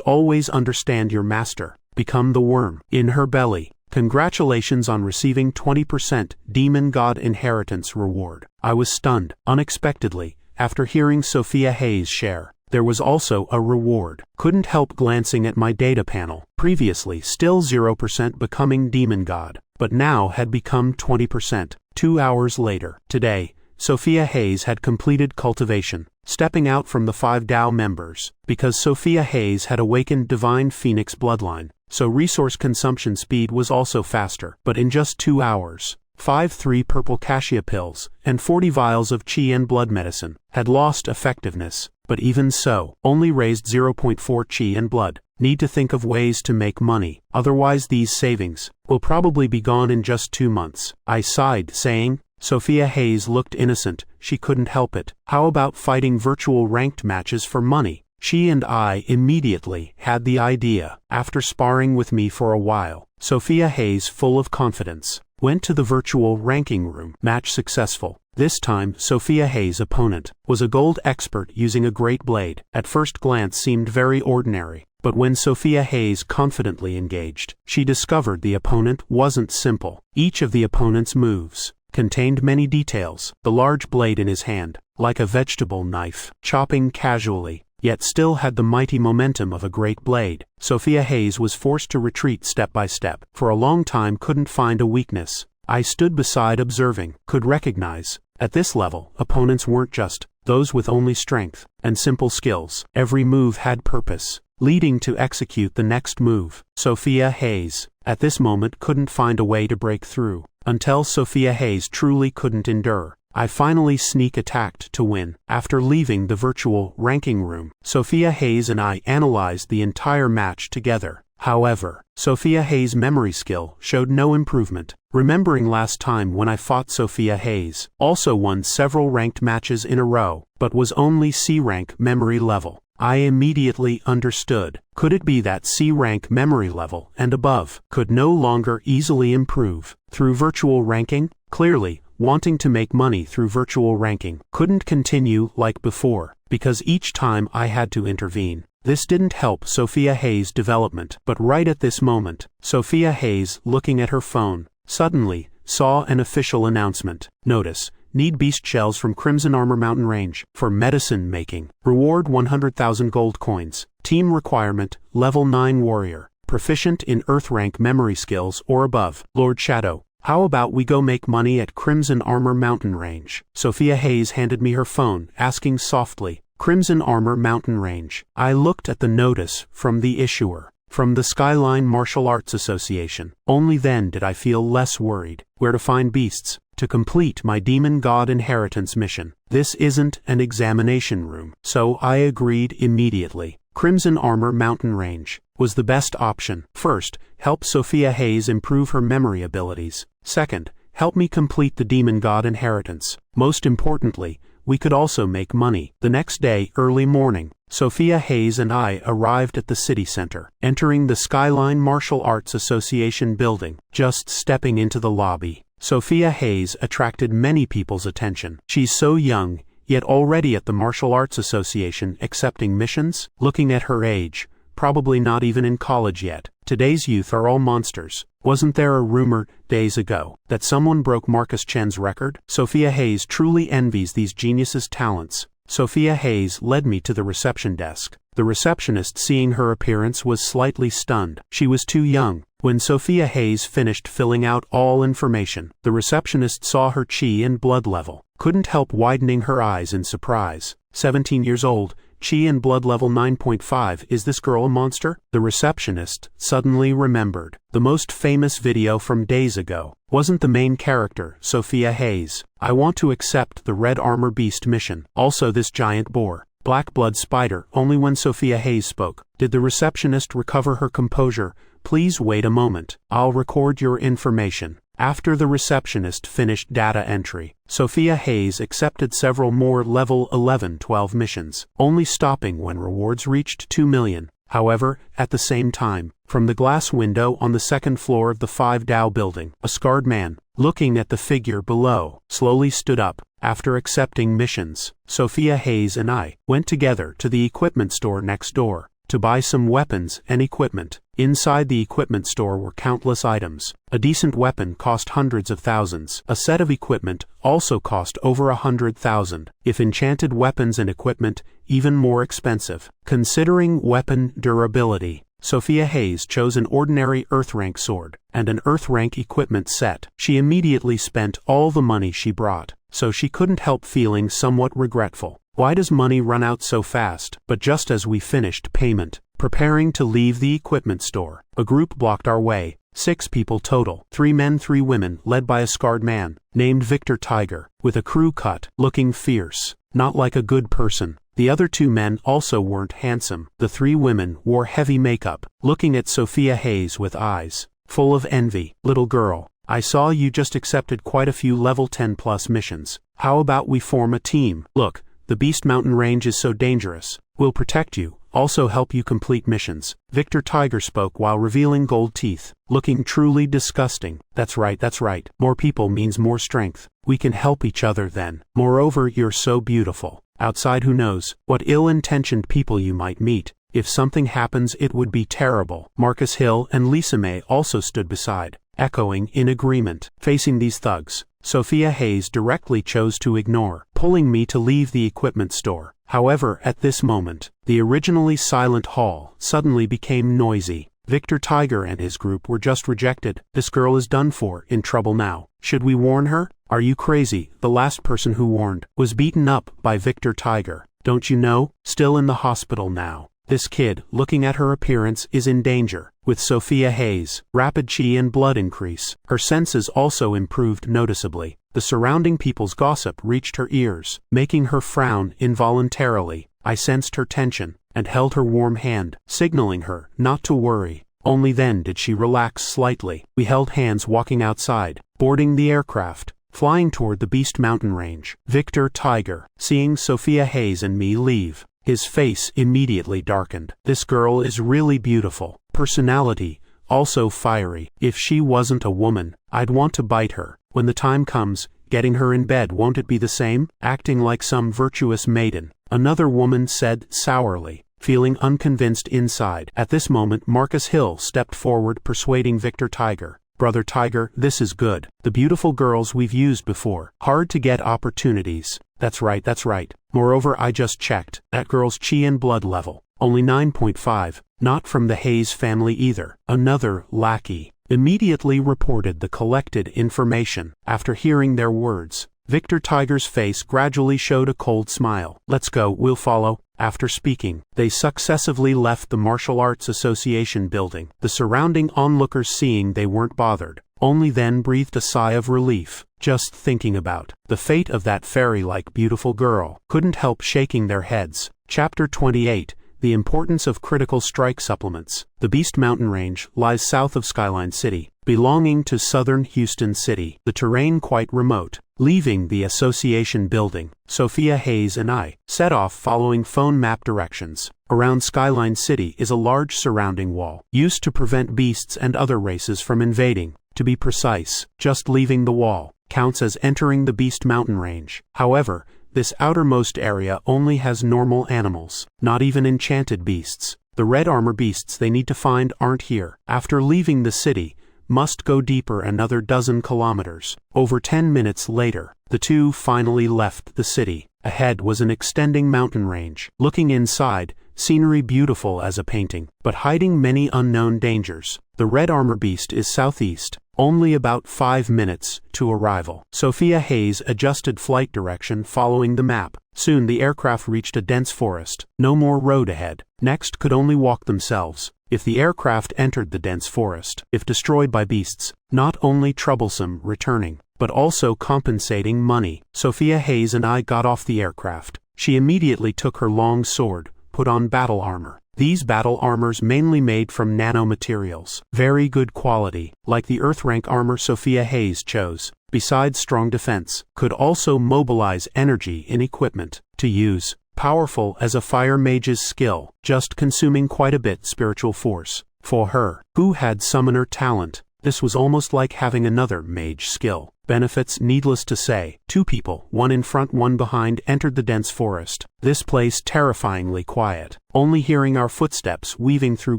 always understand your master. Become the worm in her belly. Congratulations on receiving 20% Demon God Inheritance reward. I was stunned, unexpectedly, after hearing Sophia Hayes share. There was also a reward. Couldn't help glancing at my data panel. Previously still 0% becoming Demon God, but now had become 20%. 2 hours later. Today, Sophia Hayes had completed cultivation, stepping out from the 5 Tao members. Because Sophia Hayes had awakened Divine Phoenix bloodline, so resource consumption speed was also faster. But in just 2 hours, 3 purple cassia pills and 40 vials of chi and blood medicine had lost effectiveness. But even so, only raised 0.4 chi and blood. Need to think of ways to make money, otherwise these savings will probably be gone in just 2 months. I sighed, saying, Sophia Hayes looked innocent. She couldn't help it. How about fighting virtual ranked matches for money? She and I immediately had the idea. After sparring with me for a while, Sophia Hayes, full of confidence, went to the virtual ranking room. Match successful. This time, Sophia Hayes' opponent was a gold expert using a great blade. At first glance seemed very ordinary, but when Sophia Hayes confidently engaged, she discovered the opponent wasn't simple. Each of the opponent's moves contained many details. The large blade in his hand, like a vegetable knife, chopping casually, yet still had the mighty momentum of a great blade. Sophia Hayes was forced to retreat step by step. For a long time couldn't find a weakness. I stood beside observing, could recognize, at this level, opponents weren't just those with only strength and simple skills. Every move had purpose, leading to execute the next move. Sophia Hayes, at this moment, couldn't find a way to break through, until Sophia Hayes truly couldn't endure. I finally sneak attacked to win. After leaving the virtual ranking room, Sophia Hayes and I analyzed the entire match together. However, Sophia Hayes' memory skill showed no improvement. Remembering last time when I fought Sophia Hayes, also won several ranked matches in a row, but was only C-rank memory level. I immediately understood. Could it be that C-rank memory level and above could no longer easily improve through virtual ranking? Clearly, wanting to make money through virtual ranking couldn't continue like before, because each time I had to intervene. This didn't help Sophia Hayes' development, but right at this moment, Sophia Hayes, looking at her phone, suddenly saw an official announcement. Notice: need beast shells from Crimson Armor Mountain Range for medicine making. Reward 100,000 gold coins. Team requirement: level 9 warrior. Proficient in Earth rank memory skills or above. Lord Shadow, how about we go make money at Crimson Armor Mountain Range? Sophia Hayes handed me her phone, asking softly, Crimson Armor Mountain Range. I looked at the notice from the issuer. From the Skyline Martial Arts Association. Only then did I feel less worried. Where to find beasts to complete my demon god inheritance mission. This isn't an examination room, so I agreed immediately. Crimson Armor Mountain Range was the best option. First, help Sophia Hayes improve her memory abilities. Second, help me complete the demon god inheritance. Most importantly, we could also make money. The next day, early morning, Sophia Hayes and I arrived at the city center, entering the Skyline Martial Arts Association building. Just stepping into the lobby, Sophia Hayes attracted many people's attention. She's so young, yet already at the Martial Arts Association accepting missions? Looking at her age, probably not even in college yet. Today's youth are all monsters. Wasn't there a rumor, days ago, that someone broke Marcus Chen's record? Sophia Hayes truly envies these geniuses' talents. Sophia Hayes led me to the reception desk. The receptionist, seeing her appearance, was slightly stunned. She was too young. When Sophia Hayes finished filling out all information, the receptionist saw her chi and blood level. Couldn't help widening her eyes in surprise. 17 years old, chi and blood level 9.5. Is this girl a monster? The receptionist suddenly remembered. The most famous video from days ago. Wasn't the main character Sophia Hayes? I want to accept the Red Armor Beast mission. Also this giant boar. Black blood spider. Only when Sophia Hayes spoke did the receptionist recover her composure. Please wait a moment. I'll record your information. After the receptionist finished data entry, Sophia Hayes accepted several more level 11-12 missions, only stopping when rewards reached 2 million. However, at the same time, from the glass window on the second floor of the 5 Dow building, a scarred man, looking at the figure below, slowly stood up. After accepting missions, Sophia Hayes and I went together to the equipment store next door to buy some weapons and equipment. Inside the equipment store were countless items. A decent weapon cost hundreds of thousands. A set of equipment also cost over 100,000. If enchanted weapons and equipment, even more expensive. Considering weapon durability, Sophia Hayes chose an ordinary Earth rank sword and an Earth rank equipment set. She immediately spent all the money she brought, so she couldn't help feeling somewhat regretful. Why does money run out so fast? But just as we finished payment, preparing to leave the equipment store, a group blocked our way. 6 people total, 3 men 3 women, led by a scarred man, named Victor Tiger, with a crew cut, looking fierce, not like a good person. The other 2 men also weren't handsome. The 3 women wore heavy makeup, looking at Sophia Hayes with eyes full of envy. Little girl, I saw you just accepted quite a few level 10 plus missions. How about we form a team? Look, the Beast Mountain Range is so dangerous. We'll protect you, also help you complete missions. Victor Tiger spoke while revealing gold teeth, looking truly disgusting. That's right. More people means more strength. We can help each other then. Moreover, you're so beautiful. Outside, who knows what ill-intentioned people you might meet. If something happens, it would be terrible. Marcus Hill and Lisa May also stood beside, echoing in agreement. Facing these thugs, Sophia Hayes directly chose to ignore, pulling me to leave the equipment store. However, at this moment, the originally silent hall suddenly became noisy. Victor Tiger and his group were just rejected. This girl is done for, in trouble now. Should we warn her? Are you crazy? The last person who warned was beaten up by Victor Tiger. Don't you know? Still in the hospital now. This kid, looking at her appearance, is in danger. With Sophia Hayes, rapid chi and blood increase. Her senses also improved noticeably. The surrounding people's gossip reached her ears, making her frown involuntarily. I sensed her tension and held her warm hand, signaling her not to worry. Only then did she relax slightly. We held hands walking outside, boarding the aircraft, flying toward the Beast Mountain Range. Victor Tiger, seeing Sophia Hayes and me leave, his face immediately darkened. This girl is really beautiful. Personality, also fiery. If she wasn't a woman, I'd want to bite her. When the time comes, getting her in bed, won't it be the same? Acting like some virtuous maiden, another woman said sourly, feeling unconvinced inside. At this moment Marcus Hill stepped forward, persuading Victor Tiger. Brother Tiger, this is good. The beautiful girls we've used before. Hard to get opportunities. That's right. Moreover, I just checked. That girl's chi and blood level. Only 9.5. Not from the Hayes family either. Another lackey immediately reported the collected information. After hearing their words, Victor Tiger's face gradually showed a cold smile. Let's go, we'll follow. After speaking, they successively left the Martial Arts Association building. The surrounding onlookers, seeing they weren't bothered, only then breathed a sigh of relief. Just thinking about the fate of that fairy-like beautiful girl couldn't help shaking their heads. Chapter 28. The importance of critical strike supplements. The Beast Mountain Range lies south of Skyline City, belonging to southern Houston City. The terrain quite remote. Leaving the association building, Sophia Hayes and I set off following phone map directions. Around Skyline City is a large surrounding wall, used to prevent beasts and other races from invading. To be precise, just leaving the wall counts as entering the Beast Mountain Range. However, this outermost area only has normal animals, not even enchanted beasts. The red armor beasts they need to find aren't here. After leaving the city, must go deeper another dozen kilometers. Over 10 minutes later, the two finally left the city. Ahead was an extending mountain range. Looking inside, scenery beautiful as a painting, but hiding many unknown dangers. The red armor beast is southeast, only about 5 minutes to arrival. Sophia Hayes adjusted flight direction following the map. Soon the aircraft reached a dense forest. No more road ahead. Next could only walk themselves. If the aircraft entered the dense forest, if destroyed by beasts, not only troublesome returning, but also compensating money. Sophia Hayes and I got off the aircraft. She immediately took her long sword, put on battle armor. These battle armors mainly made from nanomaterials. Very good quality, like the Earth rank armor Sophia Hayes chose. Besides strong defense, could also mobilize energy in equipment to use. Powerful as a fire mage's skill, just consuming quite a bit spiritual force. For her, who had summoner talent, this was almost like having another mage skill. Benefits needless to say. 2 people, one in front one behind, entered the dense forest. This place terrifyingly quiet, only hearing our footsteps weaving through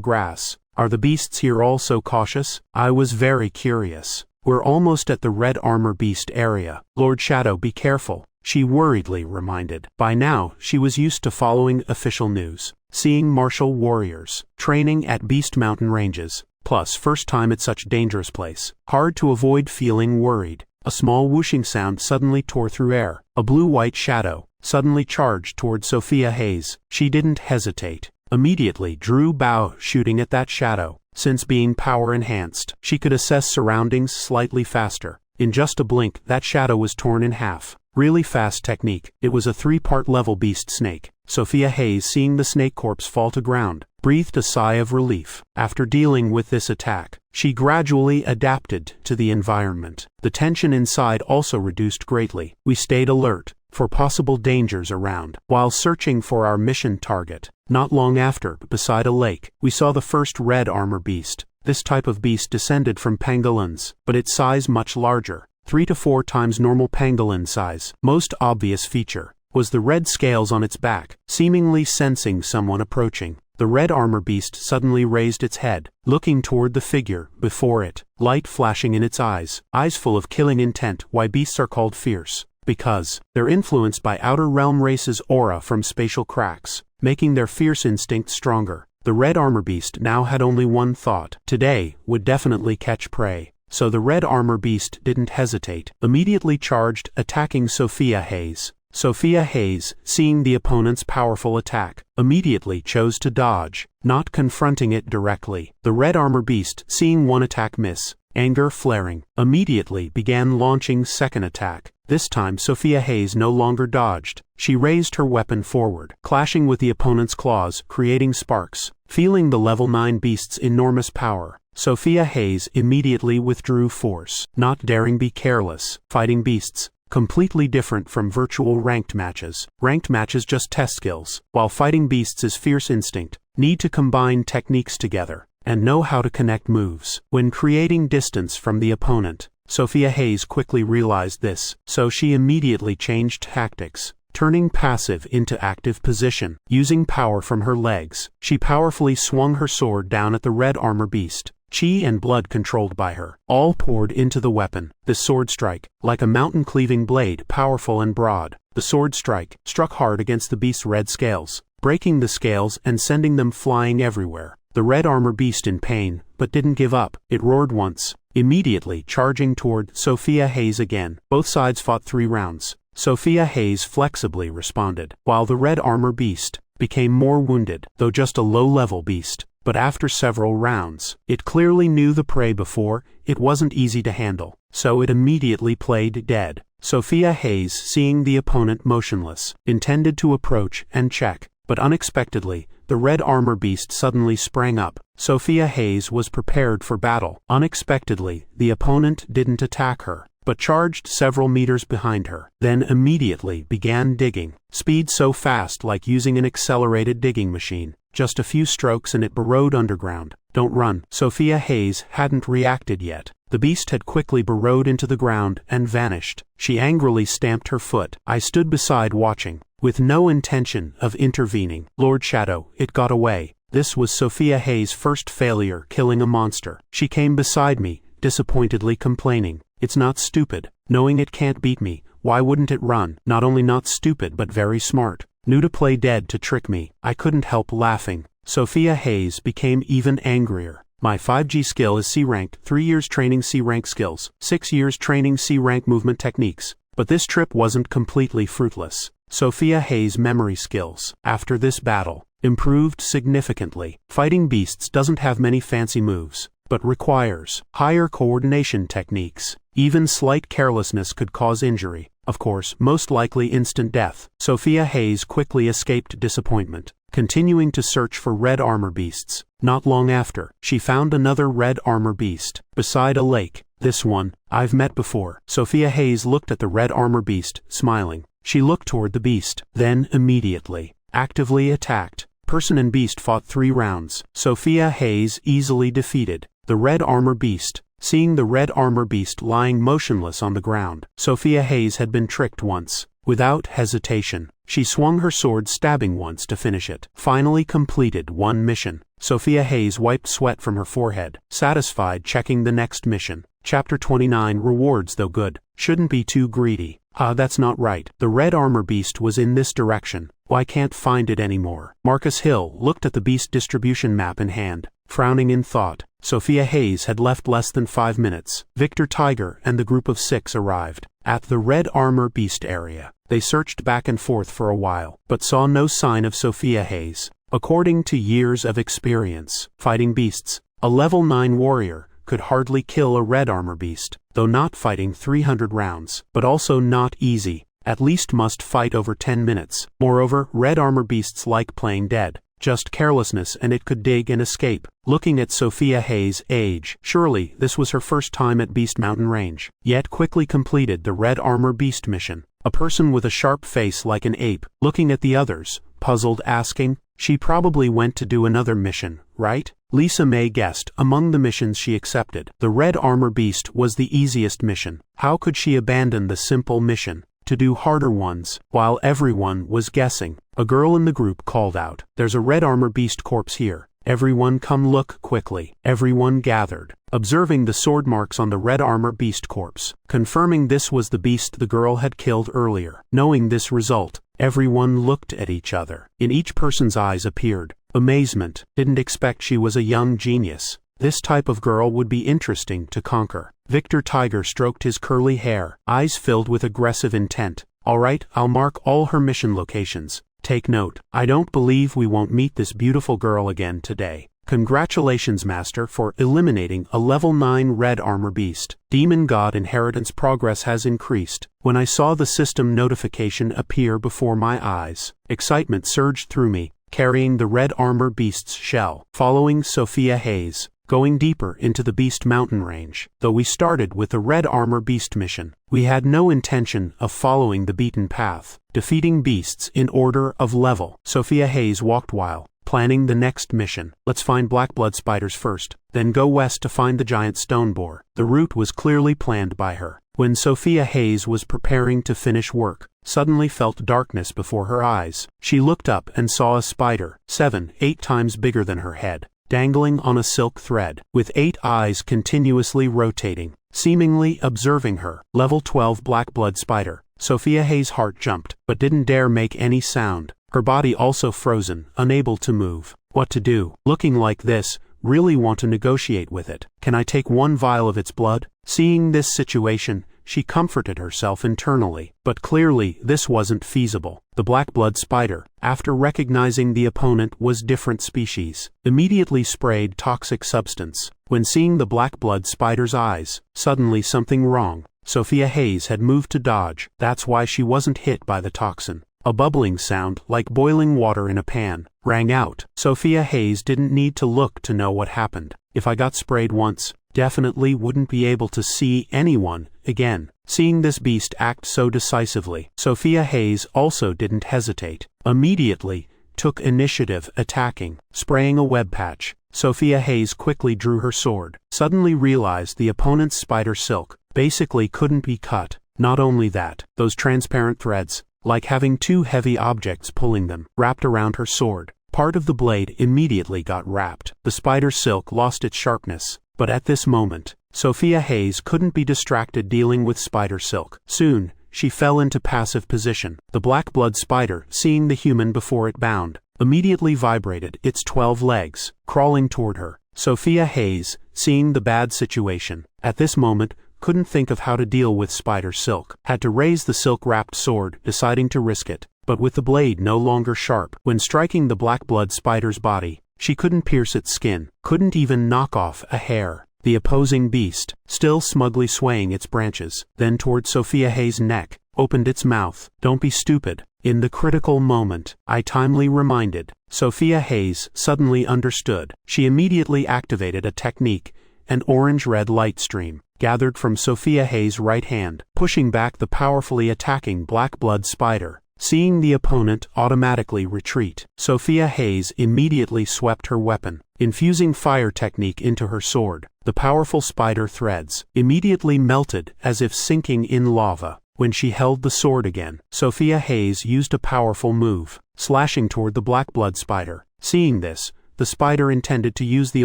grass. Are the beasts here all so cautious? I was very curious. We're almost at the red armor beast area. Lord Shadow, be careful, she worriedly reminded. By now, she was used to following official news, seeing martial warriors, training at Beast Mountain Ranges, plus first time at such dangerous place. Hard to avoid feeling worried. A small whooshing sound suddenly tore through air. A blue-white shadow suddenly charged toward Sophia Hayes. She didn't hesitate. Immediately drew bow, shooting at that shadow. Since being power-enhanced, she could assess surroundings slightly faster. In just a blink, that shadow was torn in half. Really fast technique. It was a 3-part level beast snake. Sophia Hayes, seeing the snake corpse fall to ground, breathed a sigh of relief. After dealing with this attack, she gradually adapted to the environment. The tension inside also reduced greatly. We stayed alert for possible dangers around, while searching for our mission target. Not long after, beside a lake, we saw the first red armor beast. This type of beast descended from pangolins, but its size much larger, 3 to 4 times normal pangolin size. Most obvious feature was the red scales on its back. Seemingly sensing someone approaching, the red armor beast suddenly raised its head, looking toward the figure before it, light flashing in its eyes full of killing intent. Why beasts are called fierce? Because they're influenced by outer realm races' aura from spatial cracks, making their fierce instinct stronger. The red armor beast now had only one thought. Today would definitely catch prey. So the red armor beast didn't hesitate, immediately charged, attacking Sophia Hayes. Sophia Hayes, seeing the opponent's powerful attack, immediately chose to dodge, not confronting it directly. The red armor beast, seeing one attack miss, anger flaring, immediately began launching second attack. This time Sophia Hayes no longer dodged. She raised her weapon forward, clashing with the opponent's claws, creating sparks. Feeling the level 9 beast's enormous power, Sophia Hayes immediately withdrew force, not daring be careless. Fighting beasts, completely different from virtual ranked matches. Ranked matches just test skills, while fighting beasts is fierce instinct, need to combine techniques together, and know how to connect moves. When creating distance from the opponent, Sophia Hayes quickly realized this, so she immediately changed tactics, turning passive into active position. Using power from her legs, she powerfully swung her sword down at the red armor beast. Chi and blood controlled by her, all poured into the weapon. The sword strike, like a mountain-cleaving blade, powerful and broad. The sword strike struck hard against the beast's red scales, breaking the scales and sending them flying everywhere. The red armor beast in pain, but didn't give up. It roared once, immediately charging toward Sophia Hayes again. Both sides fought 3 rounds. Sophia Hayes flexibly responded, while the red armor beast became more wounded, though just a low-level beast. But after several rounds, it clearly knew the prey before. It wasn't easy to handle, so it immediately played dead. Sophia Hayes, seeing the opponent motionless, intended to approach and check, but unexpectedly, the red armor beast suddenly sprang up. Sophia Hayes was prepared for battle. Unexpectedly, the opponent didn't attack her, but charged several meters behind her, then immediately began digging. Speed so fast, like using an accelerated digging machine. Just a few strokes and it burrowed underground. Don't run. Sophia Hayes hadn't reacted yet. The beast had quickly burrowed into the ground and vanished. She angrily stamped her foot. I stood beside watching, with no intention of intervening. Lord Shadow, it got away. This was Sophia Hayes' first failure killing a monster. She came beside me, disappointedly complaining. It's not stupid. Knowing it can't beat me, why wouldn't it run? Not only not stupid but very smart. Knew to play dead to trick me. I couldn't help laughing. Sophia Hayes became even angrier. My 5G skill is C-rank, 3 years training C-rank skills, 6 years training C-rank movement techniques. But this trip wasn't completely fruitless. Sophia Hayes' memory skills, after this battle, improved significantly. Fighting beasts doesn't have many fancy moves, but requires higher coordination techniques. Even slight carelessness could cause injury. Of course, most likely instant death. Sophia Hayes quickly escaped disappointment, continuing to search for red armor beasts. Not long after, she found another red armor beast, beside a lake. This one, I've met before. Sophia Hayes looked at the red armor beast, smiling. She looked toward the beast, then immediately, actively attacked. Person and beast fought 3 rounds. Sophia Hayes easily defeated the red armor beast. Seeing the red armor beast lying motionless on the ground, Sophia Hayes had been tricked once. Without hesitation, she swung her sword, stabbing once to finish it. Finally completed 1 mission. Sophia Hayes wiped sweat from her forehead, satisfied, checking the next mission. Chapter 29. Rewards, though good, shouldn't be too greedy. That's not right. The red armor beast was in this direction. Why can't find it anymore? Marcus Hill looked at the beast distribution map in hand, frowning in thought. Sophia Hayes had left less than 5 minutes. Victor Tiger and the group of 6 arrived at the red armor beast area. They searched back and forth for a while, but saw no sign of Sophia Hayes. According to years of experience fighting beasts, a level 9 warrior could hardly kill a red armor beast, though not fighting 300 rounds, but also not easy. At least must fight over 10 minutes. Moreover, red armor beasts like playing dead. Just carelessness and it could dig and escape. Looking at Sophia Hayes' age, surely this was her first time at Beast Mountain Range, yet quickly completed the red armor beast mission. A person with a sharp face like an ape, looking at the others, puzzled, asking, she probably went to do another mission, right? Lisa May guessed. Among the missions she accepted, the red armor beast was the easiest mission. How could she abandon the simple mission to do harder ones, while everyone was guessing? A girl in the group called out, "There's a red armor beast corpse here. Everyone come look quickly." Everyone gathered, observing the sword marks on the red armor beast corpse, confirming this was the beast the girl had killed earlier. Knowing this result, everyone looked at each other. In each person's eyes appeared amazement. Didn't expect she was a young genius. This type of girl would be interesting to conquer. Victor Tiger stroked his curly hair, eyes filled with aggressive intent. All right, I'll mark all her mission locations. Take note. I don't believe we won't meet this beautiful girl again today. Congratulations, Master, for eliminating a level 9 red armor beast. Demon God inheritance progress has increased. When I saw the system notification appear before my eyes, excitement surged through me. carrying the red armor beast's shell, following Sophia Hayes, going deeper into the Beast Mountain range. Though we started with the Red Armor Beast mission, we had no intention of following the beaten path, defeating beasts in order of level. Sophia Hayes walked while planning the next mission. Let's find black blood spiders first, then go west to find the giant stone boar. The route was clearly planned by her. When Sophia Hayes was preparing to finish work, suddenly felt darkness before her eyes. She looked up and saw a spider, 7-8 times bigger than her head, dangling on a silk thread, with 8 eyes continuously rotating, seemingly observing her. Level 12 black blood spider. Sophia Hayes' heart jumped, but didn't dare make any sound. Her body also frozen, unable to move. What to do? Looking like this, really want to negotiate with it. Can I take 1 vial of its blood? Seeing this situation, she comforted herself internally, but clearly this wasn't feasible. The black blood spider, after recognizing the opponent was different species, immediately sprayed toxic substance. When seeing the black blood spider's eyes, suddenly something wrong. Sophia Hayes had moved to dodge. That's why she wasn't hit by the toxin. A bubbling sound, like boiling water in a pan, rang out. Sophia Hayes didn't need to look to know what happened. If I got sprayed once, definitely wouldn't be able to see anyone again. Seeing this beast act so decisively, Sophia Hayes also didn't hesitate. Immediately, took initiative attacking, spraying a web patch. Sophia Hayes quickly drew her sword, suddenly realized the opponent's spider silk basically couldn't be cut. Not only that, those transparent threads, like having 2 heavy objects pulling them, wrapped around her sword. Part of the blade immediately got wrapped. The spider silk lost its sharpness, but at this moment, Sophia Hayes couldn't be distracted dealing with spider silk. Soon, she fell into passive position. The black blood spider, seeing the human before it bound, immediately vibrated its 12 legs, crawling toward her. Sophia Hayes, seeing the bad situation, at this moment, couldn't think of how to deal with spider silk. Had to raise the silk-wrapped sword, deciding to risk it, but with the blade no longer sharp. When striking the black blood spider's body, she couldn't pierce its skin, couldn't even knock off a hair. The opposing beast, still smugly swaying its branches, then toward Sophia Hayes' neck, opened its mouth. Don't be stupid. In the critical moment, I timely reminded. Sophia Hayes suddenly understood. She immediately activated a technique. An orange-red light stream gathered from Sophia Hayes' right hand, pushing back the powerfully attacking black blood spider. Seeing the opponent automatically retreat, Sophia Hayes immediately swept her weapon, infusing fire technique into her sword. The powerful spider threads immediately melted as if sinking in lava. When she held the sword again, Sophia Hayes used a powerful move, slashing toward the black blood spider. Seeing this, the spider intended to use the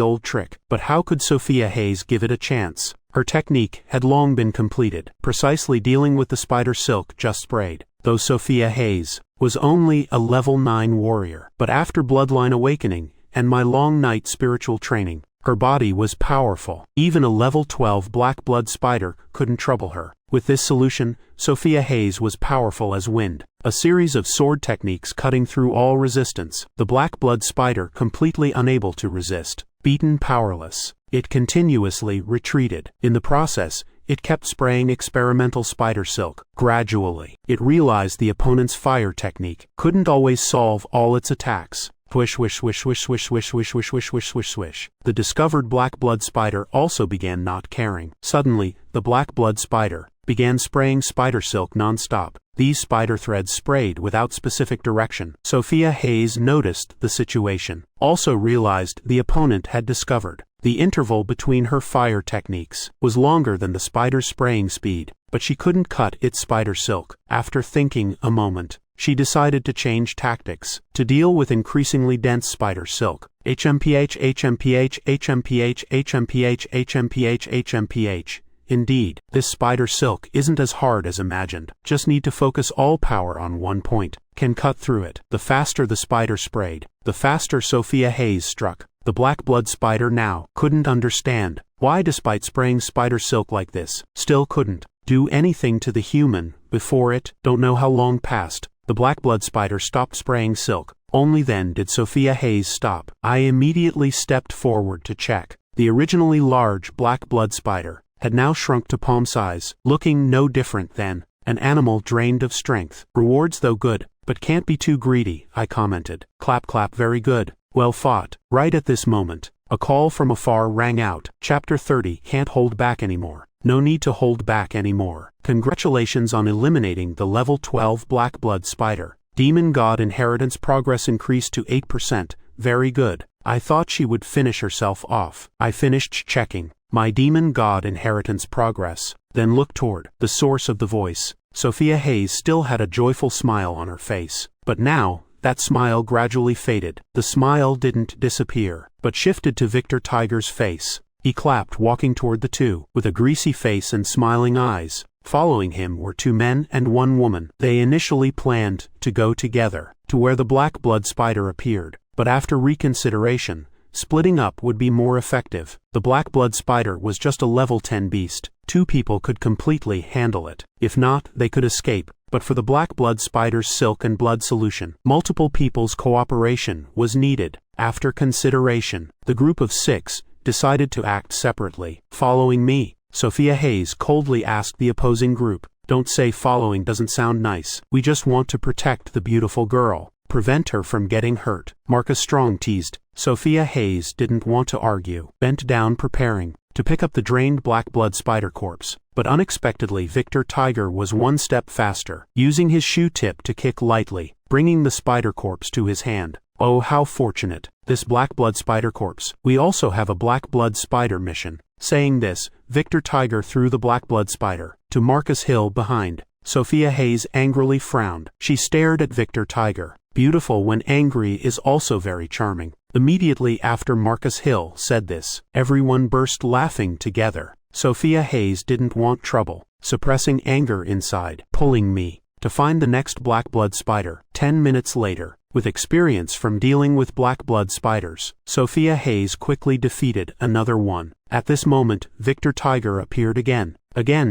old trick, but how could Sophia Hayes give it a chance? Her technique had long been completed, precisely dealing with the spider silk just sprayed. Though Sophia Hayes was only a level 9 warrior, but after Bloodline Awakening and my long night spiritual training, her body was powerful. Even a level 12 black blood spider couldn't trouble her. With this solution, Sophia Hayes was powerful as wind. A series of sword techniques cutting through all resistance. The black blood spider completely unable to resist. Beaten powerless, it continuously retreated. In the process, it kept spraying experimental spider silk. Gradually, it realized the opponent's fire technique couldn't always solve all its attacks. Swish, swish, swish, swish, swish, swish, swish, swish, swish, swish, swish, swish. The discovered black blood spider also began not caring. Suddenly, the black blood spider began spraying spider silk non-stop. These spider threads sprayed without specific direction. Sophia Hayes noticed the situation, also realized the opponent had discovered. The interval between her fire techniques was longer than the spider's spraying speed, but she couldn't cut its spider silk. After thinking a moment, she decided to change tactics to deal with increasingly dense spider silk. HMPH, HMPH, HMPH, HMPH, HMPH, HMPH. Indeed, this spider silk isn't as hard as imagined. Just need to focus all power on one point. Can cut through it. The faster the spider sprayed, the faster Sophia Hayes struck. The black blood spider now couldn't understand why, despite spraying spider silk like this, still couldn't do anything to the human before it. Don't know how long passed. The black blood spider stopped spraying silk. Only then did Sophia Hayes stop. I immediately stepped forward to check. The originally large black blood spider had now shrunk to palm size, looking no different than an animal drained of strength. Rewards though good, But can't be too greedy, I commented. Clap clap, very good. Well fought. Right at this moment, a call from afar rang out. Chapter 30, can't hold back anymore. No need to hold back anymore. Congratulations on eliminating the level 12 black blood spider. Demon God inheritance progress increased to 8%. Very good. I thought she would finish herself off. I finished checking my demon God inheritance progress, then looked toward the source of the voice. Sophia Hayes still had a joyful smile on her face, but now, that smile gradually faded. The smile didn't disappear, but shifted to Victor Tiger's face. He clapped, walking toward the two, with a greasy face and smiling eyes. Following him were 2 men and 1 woman. They initially planned to go together, to where the black blood spider appeared, but after reconsideration, splitting up would be more effective. The black blood spider was just a level 10 beast. 2 people could completely handle it. If not, they could escape. But for the black blood spider's silk and blood solution, multiple people's cooperation was needed. After consideration, the group of 6 decided to act separately. Following me, Sophia Hayes coldly asked the opposing group. Don't say following, doesn't sound nice. We just want to protect the beautiful girl. Prevent her from getting hurt. Marcus Strong teased. Sophia Hayes didn't want to argue. Bent down preparing to pick up the drained black blood spider corpse. But unexpectedly Victor Tiger was 1 step faster, using his shoe tip to kick lightly, bringing the spider corpse to his hand. Oh, how fortunate, this black blood spider corpse. We also have a black blood spider mission. Saying this, Victor Tiger threw the black blood spider to Marcus Hill behind. Sophia Hayes angrily frowned. She stared at Victor Tiger. Beautiful when angry is also very charming. Immediately after Marcus Hill said this, everyone burst laughing together. Sophia Hayes didn't want trouble, suppressing anger inside, pulling me to find the next black blood spider. 10 minutes later, with experience from dealing with black blood spiders, Sophia Hayes quickly defeated another one. At this moment, Victor Tiger appeared again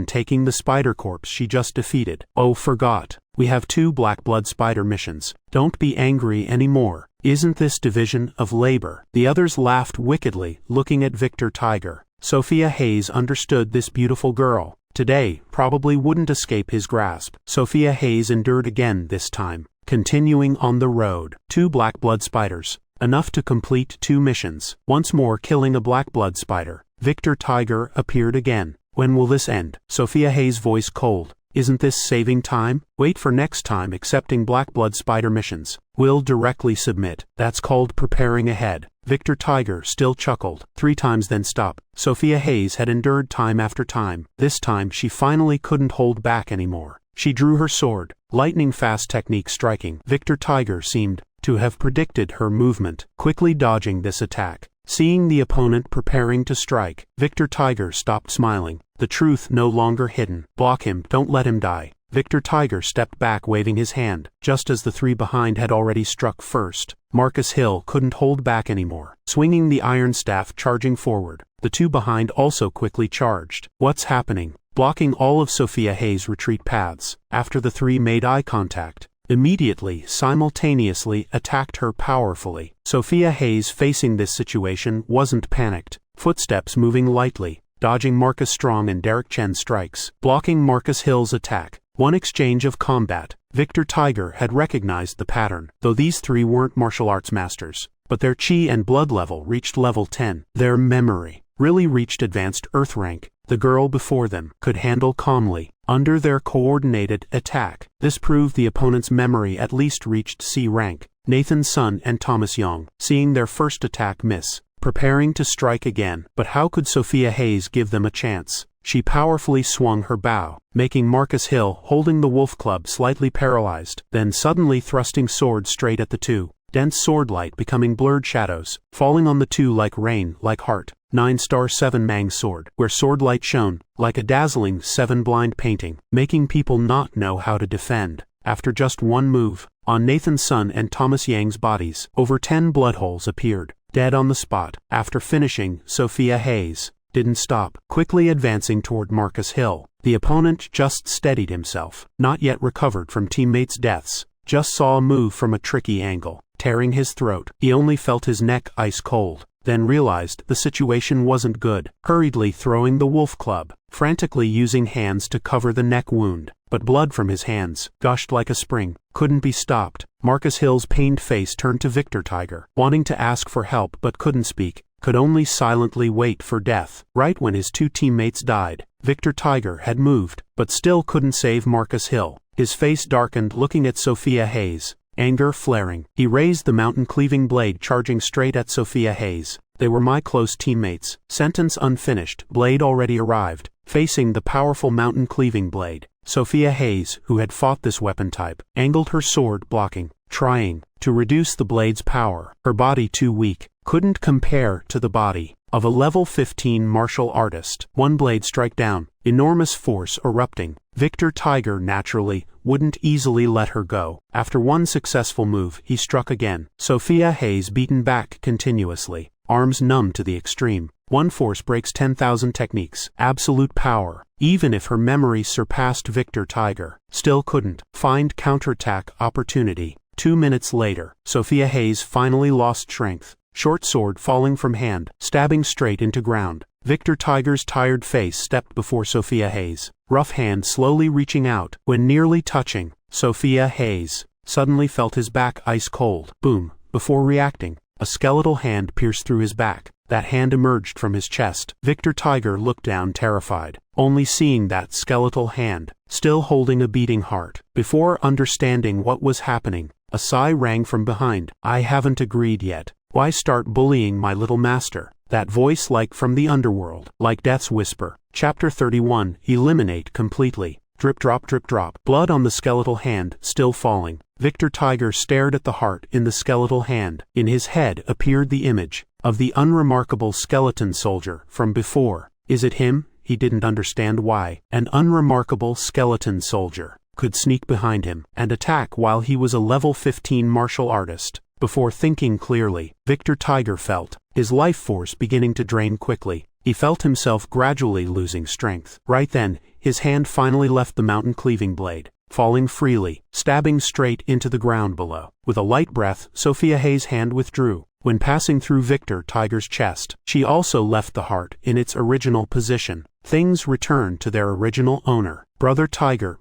taking the spider corpse she just defeated. Oh, forgot. We have 2 black blood spider missions. Don't be angry anymore. Isn't this division of labor? The others laughed wickedly, looking at Victor Tiger. Sophia Hayes understood this beautiful girl today probably wouldn't escape his grasp. Sophia Hayes endured again this time, continuing on the road. 2 black blood spiders, enough to complete 2 missions. Once more killing a black blood spider, Victor Tiger appeared again. When will this end? Sophia Hayes' voice cold. Isn't this saving time? Wait for next time accepting black blood spider missions. We'll directly submit. That's called preparing ahead. Victor Tiger still chuckled. 3 times then stop. Sophia Hayes had endured time after time. This time she finally couldn't hold back anymore. She drew her sword, lightning fast technique striking. Victor Tiger seemed to have predicted her movement, quickly dodging this attack. Seeing the opponent preparing to strike, Victor Tiger stopped smiling, the truth no longer hidden. Block him, don't let him die. Victor Tiger stepped back waving his hand, just as the 3 behind had already struck first. Marcus Hill couldn't hold back anymore, swinging the iron staff charging forward. The 2 behind also quickly charged. What's happening? Blocking all of Sophia Hayes' retreat paths. After the 3 made eye contact, immediately, simultaneously attacked her powerfully. Sophia Hayes facing this situation wasn't panicked, footsteps moving lightly, dodging Marcus Strong and Derek Chen's strikes, blocking Marcus Hill's attack. 1 exchange of combat. Victor Tiger had recognized the pattern, though these 3 weren't martial arts masters, but their chi and blood level reached level 10. Their memory really reached advanced earth rank. The girl before them could handle calmly under their coordinated attack. This proved the opponent's memory at least reached C rank. Nathan Sun and Thomas Young, seeing their first attack miss, preparing to strike again. But how could Sophia Hayes give them a chance? She powerfully swung her bow, making Marcus Hill holding the wolf club slightly paralyzed, then suddenly thrusting sword straight at the 2. Dense sword light becoming blurred shadows, falling on the 2 like rain, like heart. 9-star 7 Mang sword, where sword light shone, like a dazzling 7 blind painting, making people not know how to defend. After just 1 move, on Nathan Sun and Thomas Yang's bodies, over 10 blood holes appeared, dead on the spot. After finishing, Sophia Hayes didn't stop, quickly advancing toward Marcus Hill. The opponent just steadied himself, not yet recovered from teammates' deaths, just saw a move from a tricky angle, tearing his throat. He only felt his neck ice cold. then realized the situation wasn't good, hurriedly throwing the wolf club, frantically using hands to cover the neck wound. But blood from his hands gushed like a spring, couldn't be stopped. Marcus Hill's pained face turned to Victor Tiger, wanting to ask for help but couldn't speak, could only silently wait for death. Right when his two teammates died, Victor Tiger had moved, but still couldn't save Marcus Hill. His face darkened looking at Sophia Hayes, anger flaring. He raised the mountain-cleaving blade, charging straight at Sophia Hayes. They were my close teammates. Sentence unfinished, blade already arrived. Facing the powerful mountain-cleaving blade, Sophia Hayes, who had fought this weapon type, angled her sword, blocking, trying to reduce the blade's power. Her body too weak, couldn't compare to the body of a level 15 martial artist. One blade strike down, enormous force erupting. Victor Tiger naturally wouldn't easily let her go. After one successful move, he struck again. Sophia Hayes beaten back continuously, arms numb to the extreme. One force breaks 10,000 techniques. Absolute power. Even if her memory surpassed Victor Tiger, still couldn't find counterattack opportunity. 2 minutes later, Sophia Hayes finally lost strength. Short sword falling from hand, stabbing straight into ground. Victor Tiger's tired face stepped before Sophia Hayes, rough hand slowly reaching out. When nearly touching, Sophia Hayes suddenly felt his back ice cold. Boom. Before reacting, a skeletal hand pierced through his back. That hand emerged from his chest. Victor Tiger looked down terrified, only seeing that skeletal hand, still holding a beating heart. Before understanding what was happening, a sigh rang from behind. I haven't agreed yet. Why start bullying my little master? That voice like from the underworld, like death's whisper. Chapter 31. Eliminate completely. Drip drop drip drop. Blood on the skeletal hand, still falling. Victor Tiger stared at the heart in the skeletal hand. In his head appeared the image of the unremarkable skeleton soldier from before. Is it him? He didn't understand why an unremarkable skeleton soldier could sneak behind him and attack while he was a level 15 martial artist. Before thinking clearly, Victor Tiger felt his life force beginning to drain quickly. He felt himself gradually losing strength. Right then, his hand finally left the mountain-cleaving blade, falling freely, stabbing straight into the ground below. With a light breath, Sophia Hayes' hand withdrew. When passing through Victor Tiger's chest, she also left the heart in its original position. Things returned to their original owner. Brother Tiger,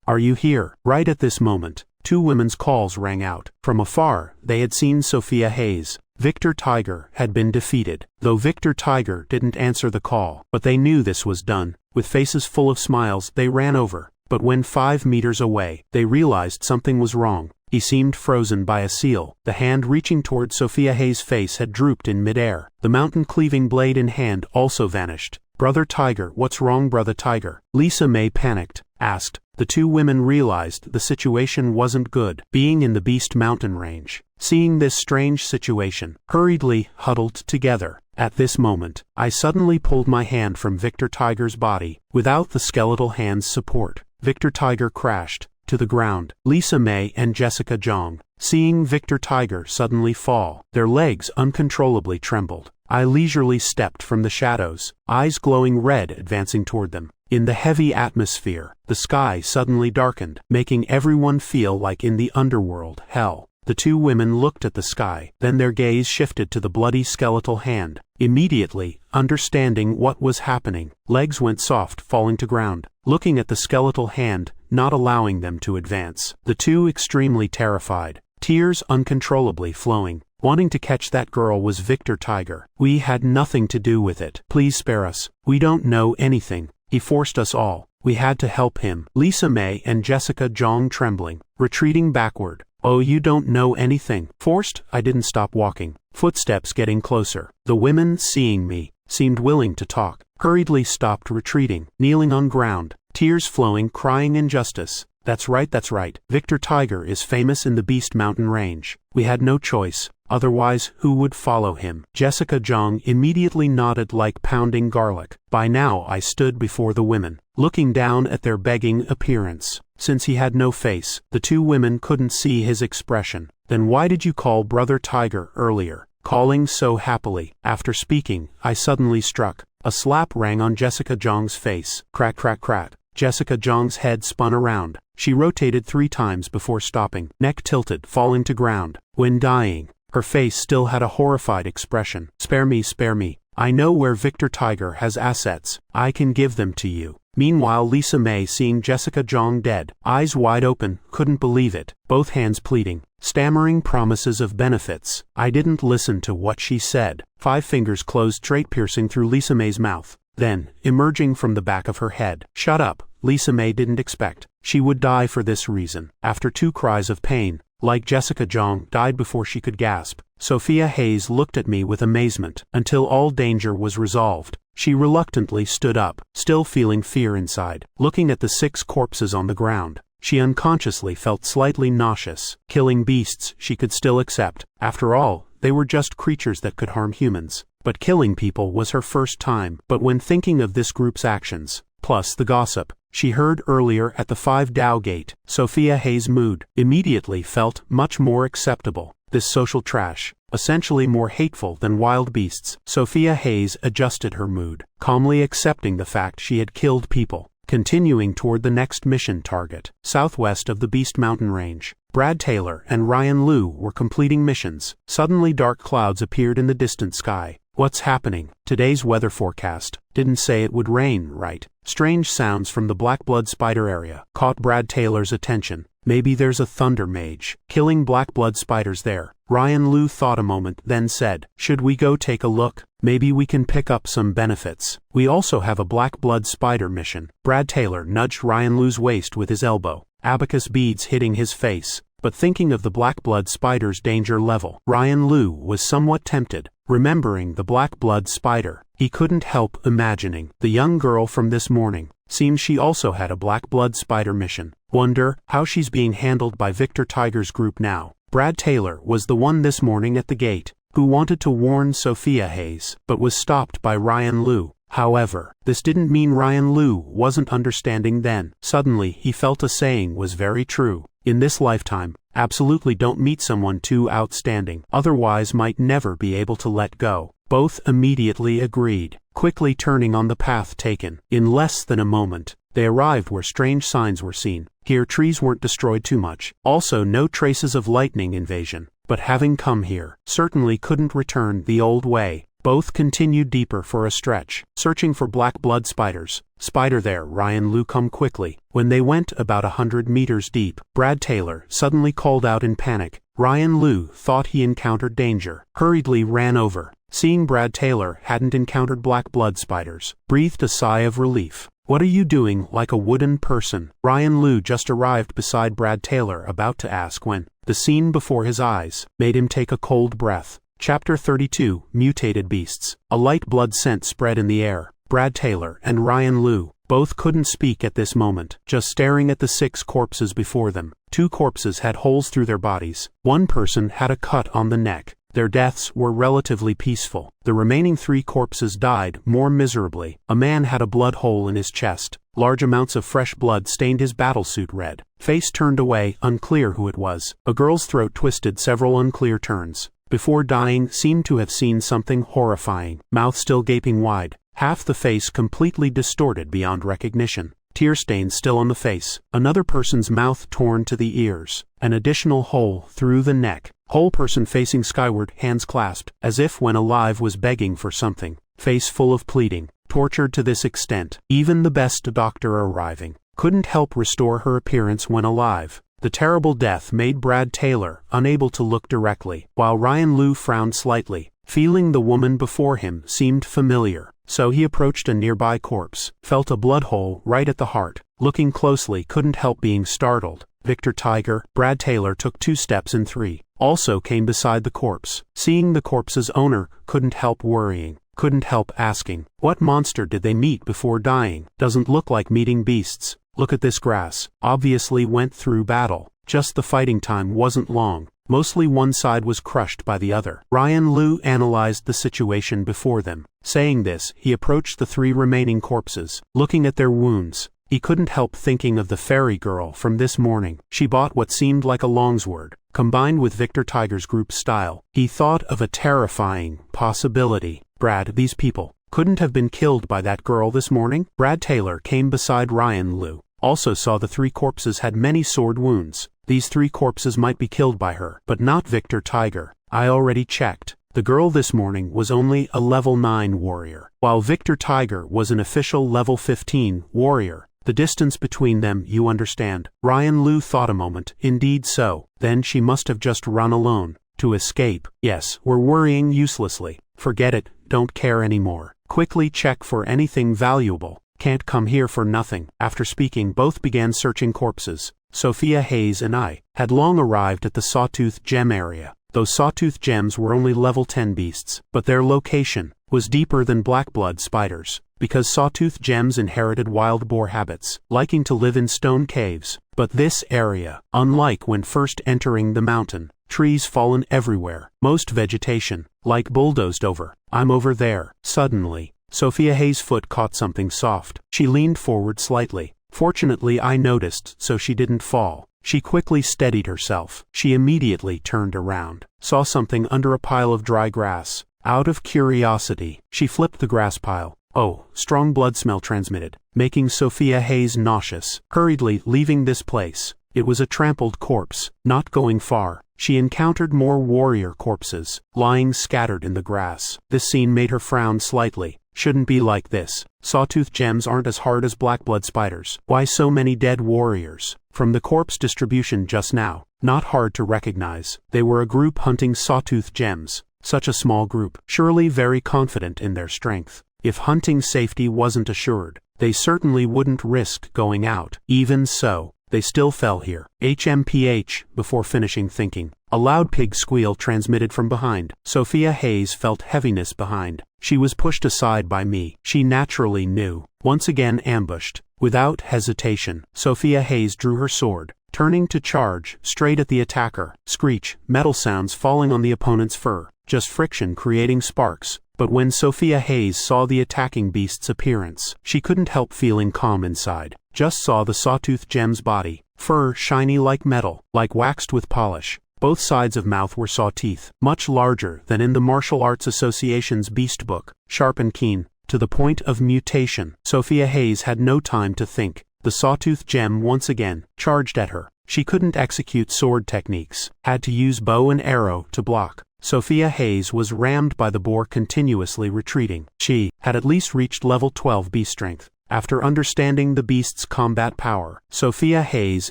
are you here? Right at this moment, two women's calls rang out. From afar, they had seen Sophia Hayes. Victor Tiger had been defeated, though Victor Tiger didn't answer the call. But they knew this was done. With faces full of smiles, they ran over. But when 5 meters away, they realized something was wrong. He seemed frozen by a seal. The hand reaching toward Sophia Hayes' face had drooped in midair. The mountain-cleaving blade in hand also vanished. Brother Tiger, what's wrong, Brother Tiger? Lisa May panicked, asked. The two women realized the situation wasn't good, being in the Beast Mountain range. Seeing this strange situation, hurriedly huddled together. At this moment, I suddenly pulled my hand from Victor Tiger's body. Without the skeletal hand's support, Victor Tiger crashed to the ground. Lisa May and Jessica Jong, seeing Victor Tiger suddenly fall, their legs uncontrollably trembled. I leisurely stepped from the shadows, eyes glowing red, advancing toward them. In the heavy atmosphere, the sky suddenly darkened, making everyone feel like in the underworld hell. The two women looked at the sky, then their gaze shifted to the bloody skeletal hand. Immediately, understanding what was happening, legs went soft, falling to ground, looking at the skeletal hand, not allowing them to advance. The two extremely terrified, tears uncontrollably flowing. Wanting to catch that girl was Victor Tiger. We had nothing to do with it. Please spare us. We don't know anything. He forced us all. We had to help him. Lisa May and Jessica Jong trembling, retreating backward. Oh, you don't know anything. Forced? I didn't stop walking. Footsteps getting closer. The women, seeing me, seemed willing to talk. Hurriedly stopped retreating, kneeling on ground, tears flowing, crying injustice. That's right. Victor Tiger is famous in the Beast Mountain range. We had no choice. Otherwise, who would follow him? Jessica Jong immediately nodded like pounding garlic. By now I stood before the women, looking down at their begging appearance. Since he had no face, the two women couldn't see his expression. Then why did you call Brother Tiger earlier? Calling so happily. After speaking, I suddenly struck. A slap rang on Jessica Jong's face. Crack, crack, crack. Jessica Jong's head spun around. She rotated 3 times before stopping, neck tilted, falling to ground. When dying, Her face still had a horrified expression. Spare me, spare me. I know where Victor Tiger has assets. I can give them to you. Meanwhile, Lisa May, seeing Jessica Zhang dead, eyes wide open, couldn't believe it, both hands pleading, stammering promises of benefits. I didn't listen to what she said. 5 fingers closed straight, piercing through Lisa May's mouth, then emerging from the back of her head. Shut up. Lisa May didn't expect she would die for this reason. After 2 cries of pain, like Jessica Zhang died before she could gasp, Sophia Hayes looked at me with amazement. Until all danger was resolved, she reluctantly stood up, still feeling fear inside. Looking at the 6 corpses on the ground, she unconsciously felt slightly nauseous. Killing beasts she could still accept. After all, they were just creatures that could harm humans. But killing people was her first time. But when thinking of this group's actions, plus the gossip she heard earlier at the 5 Dao Gate, Sophia Hayes' mood immediately felt much more acceptable. This social trash, essentially more hateful than wild beasts. Sophia Hayes adjusted her mood, calmly accepting the fact she had killed people, continuing toward the next mission target, southwest of the Beast Mountain Range. Brad Taylor and Ryan Liu were completing missions. Suddenly dark clouds appeared in the distant sky. What's happening? Today's weather forecast didn't say it would rain, right? Strange sounds from the black blood spider area caught Brad Taylor's attention. Maybe there's a thunder mage killing black blood spiders there. Ryan Liu thought a moment, then said, should we go take a look? Maybe we can pick up some benefits. We also have a black blood spider mission. Brad Taylor nudged Ryan Liu's waist with his elbow, abacus beads hitting his face. But thinking of the black blood spider's danger level, Ryan Liu was somewhat tempted. Remembering the black blood spider, he couldn't help imagining the young girl from this morning. Seems she also had a black blood spider mission. Wonder how she's being handled by Victor Tiger's group now. Brad Taylor was the one this morning at the gate who wanted to warn Sophia Hayes, but was stopped by Ryan Liu. However, this didn't mean Ryan Liu wasn't understanding then. Suddenly he felt a saying was very true. In this lifetime, absolutely don't meet someone too outstanding, otherwise might never be able to let go. Both immediately agreed, quickly turning on the path taken. In less than a moment, they arrived where strange signs were seen. Here trees weren't destroyed too much, also no traces of lightning invasion. But having come here, certainly couldn't return the old way. Both continued deeper for a stretch, searching for black blood spiders. Spider there, Ryan Liu, come quickly. When they went about 100 meters deep, Brad Taylor suddenly called out in panic. Ryan Liu thought he encountered danger, hurriedly ran over. Seeing Brad Taylor hadn't encountered black blood spiders, breathed a sigh of relief. What are you doing like a wooden person? Ryan Liu just arrived beside Brad Taylor, about to ask when the scene before his eyes made him take a cold breath. Chapter 32, Mutated Beasts. A light blood scent spread in the air. Brad Taylor and Ryan Liu both couldn't speak at this moment, just staring at the 6 corpses before them. 2 corpses had holes through their bodies. 1 person had a cut on the neck. Their deaths were relatively peaceful. The remaining 3 corpses died more miserably. A man had a blood hole in his chest. Large amounts of fresh blood stained his battlesuit red. Face turned away, unclear who it was. A girl's throat twisted several unclear turns. Before dying, seemed to have seen something horrifying. Mouth still gaping wide. Half the face completely distorted beyond recognition. Tear stains still on the face. Another person's mouth torn to the ears. An additional hole through the neck. Whole person facing skyward, hands clasped, as if when alive was begging for something. Face full of pleading. Tortured to this extent, even the best doctor arriving couldn't help restore her appearance when alive. The terrible death made Brad Taylor unable to look directly, while Ryan Liu frowned slightly, feeling the woman before him seemed familiar. So he approached a nearby corpse, felt a blood hole right at the heart. Looking closely, couldn't help being startled. Victor Tiger. Brad Taylor took 2 steps and 3. Also came beside the corpse. Seeing the corpse's owner, couldn't help worrying. Couldn't help asking, what monster did they meet before dying? Doesn't look like meeting beasts. Look at this grass. Obviously went through battle. Just the fighting time wasn't long. Mostly one side was crushed by the other. Ryan Liu analyzed the situation before them. Saying this, he approached the 3 remaining corpses. Looking at their wounds, he couldn't help thinking of the fairy girl from this morning. She bought what seemed like a longsword. Combined with Victor Tiger's group style, he thought of a terrifying possibility. Brad, these people couldn't have been killed by that girl this morning? Brad Taylor came beside Ryan Liu. Also saw the 3 corpses had many sword wounds. These 3 corpses might be killed by her, but not Victor Tiger. I already checked. The girl this morning was only a level 9 warrior, while Victor Tiger was an official level 15 warrior. The distance between them, you understand. Ryan Liu thought a moment. Indeed so. Then she must have just run alone. To escape. Yes, we're worrying uselessly. Forget it, don't care anymore. Quickly check for anything valuable. Can't come here for nothing. After speaking, both began searching corpses. Sophia Hayes and I had long arrived at the Sawtooth Gem area. Those Sawtooth Gems were only level 10 beasts, but their location was deeper than blackblood spiders, because Sawtooth Gems inherited wild boar habits, liking to live in stone caves. But this area, unlike when first entering the mountain, trees fallen everywhere, most vegetation, like bulldozed over. I'm over there. Suddenly, Sophia Hayes' foot caught something soft. She leaned forward slightly. Fortunately, I noticed, so she didn't fall. She quickly steadied herself. She immediately turned around, saw something under a pile of dry grass. Out of curiosity, she flipped the grass pile. Oh, strong blood smell transmitted, making Sophia Hayes nauseous. Hurriedly leaving this place. It was a trampled corpse. Not going far, she encountered more warrior corpses, lying scattered in the grass. This scene made her frown slightly. Shouldn't be like this. Sawtooth Gems aren't as hard as blackblood spiders. Why so many dead warriors? From the corpse distribution just now, not hard to recognize. They were a group hunting Sawtooth Gems. Such a small group, surely very confident in their strength. If hunting safety wasn't assured, they certainly wouldn't risk going out. Even so, they still fell here. HMPH, before finishing thinking. A loud pig squeal transmitted from behind. Sophia Hayes felt heaviness behind. She was pushed aside by me. She naturally knew. Once again ambushed. Without hesitation, Sophia Hayes drew her sword, turning to charge, straight at the attacker. Screech, metal sounds falling on the opponent's fur. Just friction creating sparks. But when Sophia Hayes saw the attacking beast's appearance, she couldn't help feeling calm inside. Just saw the Sawtooth Gem's body. Fur shiny like metal, like waxed with polish. Both sides of mouth were saw teeth, much larger than in the Martial Arts Association's Beast Book, sharp and keen, to the point of mutation. Sophia Hayes had no time to think. The Sawtooth Gem once again charged at her. She couldn't execute sword techniques, had to use bow and arrow to block. Sophia Hayes was rammed by the boar continuously retreating. She had at least reached level 12 beast strength. After understanding the beast's combat power, Sophia Hayes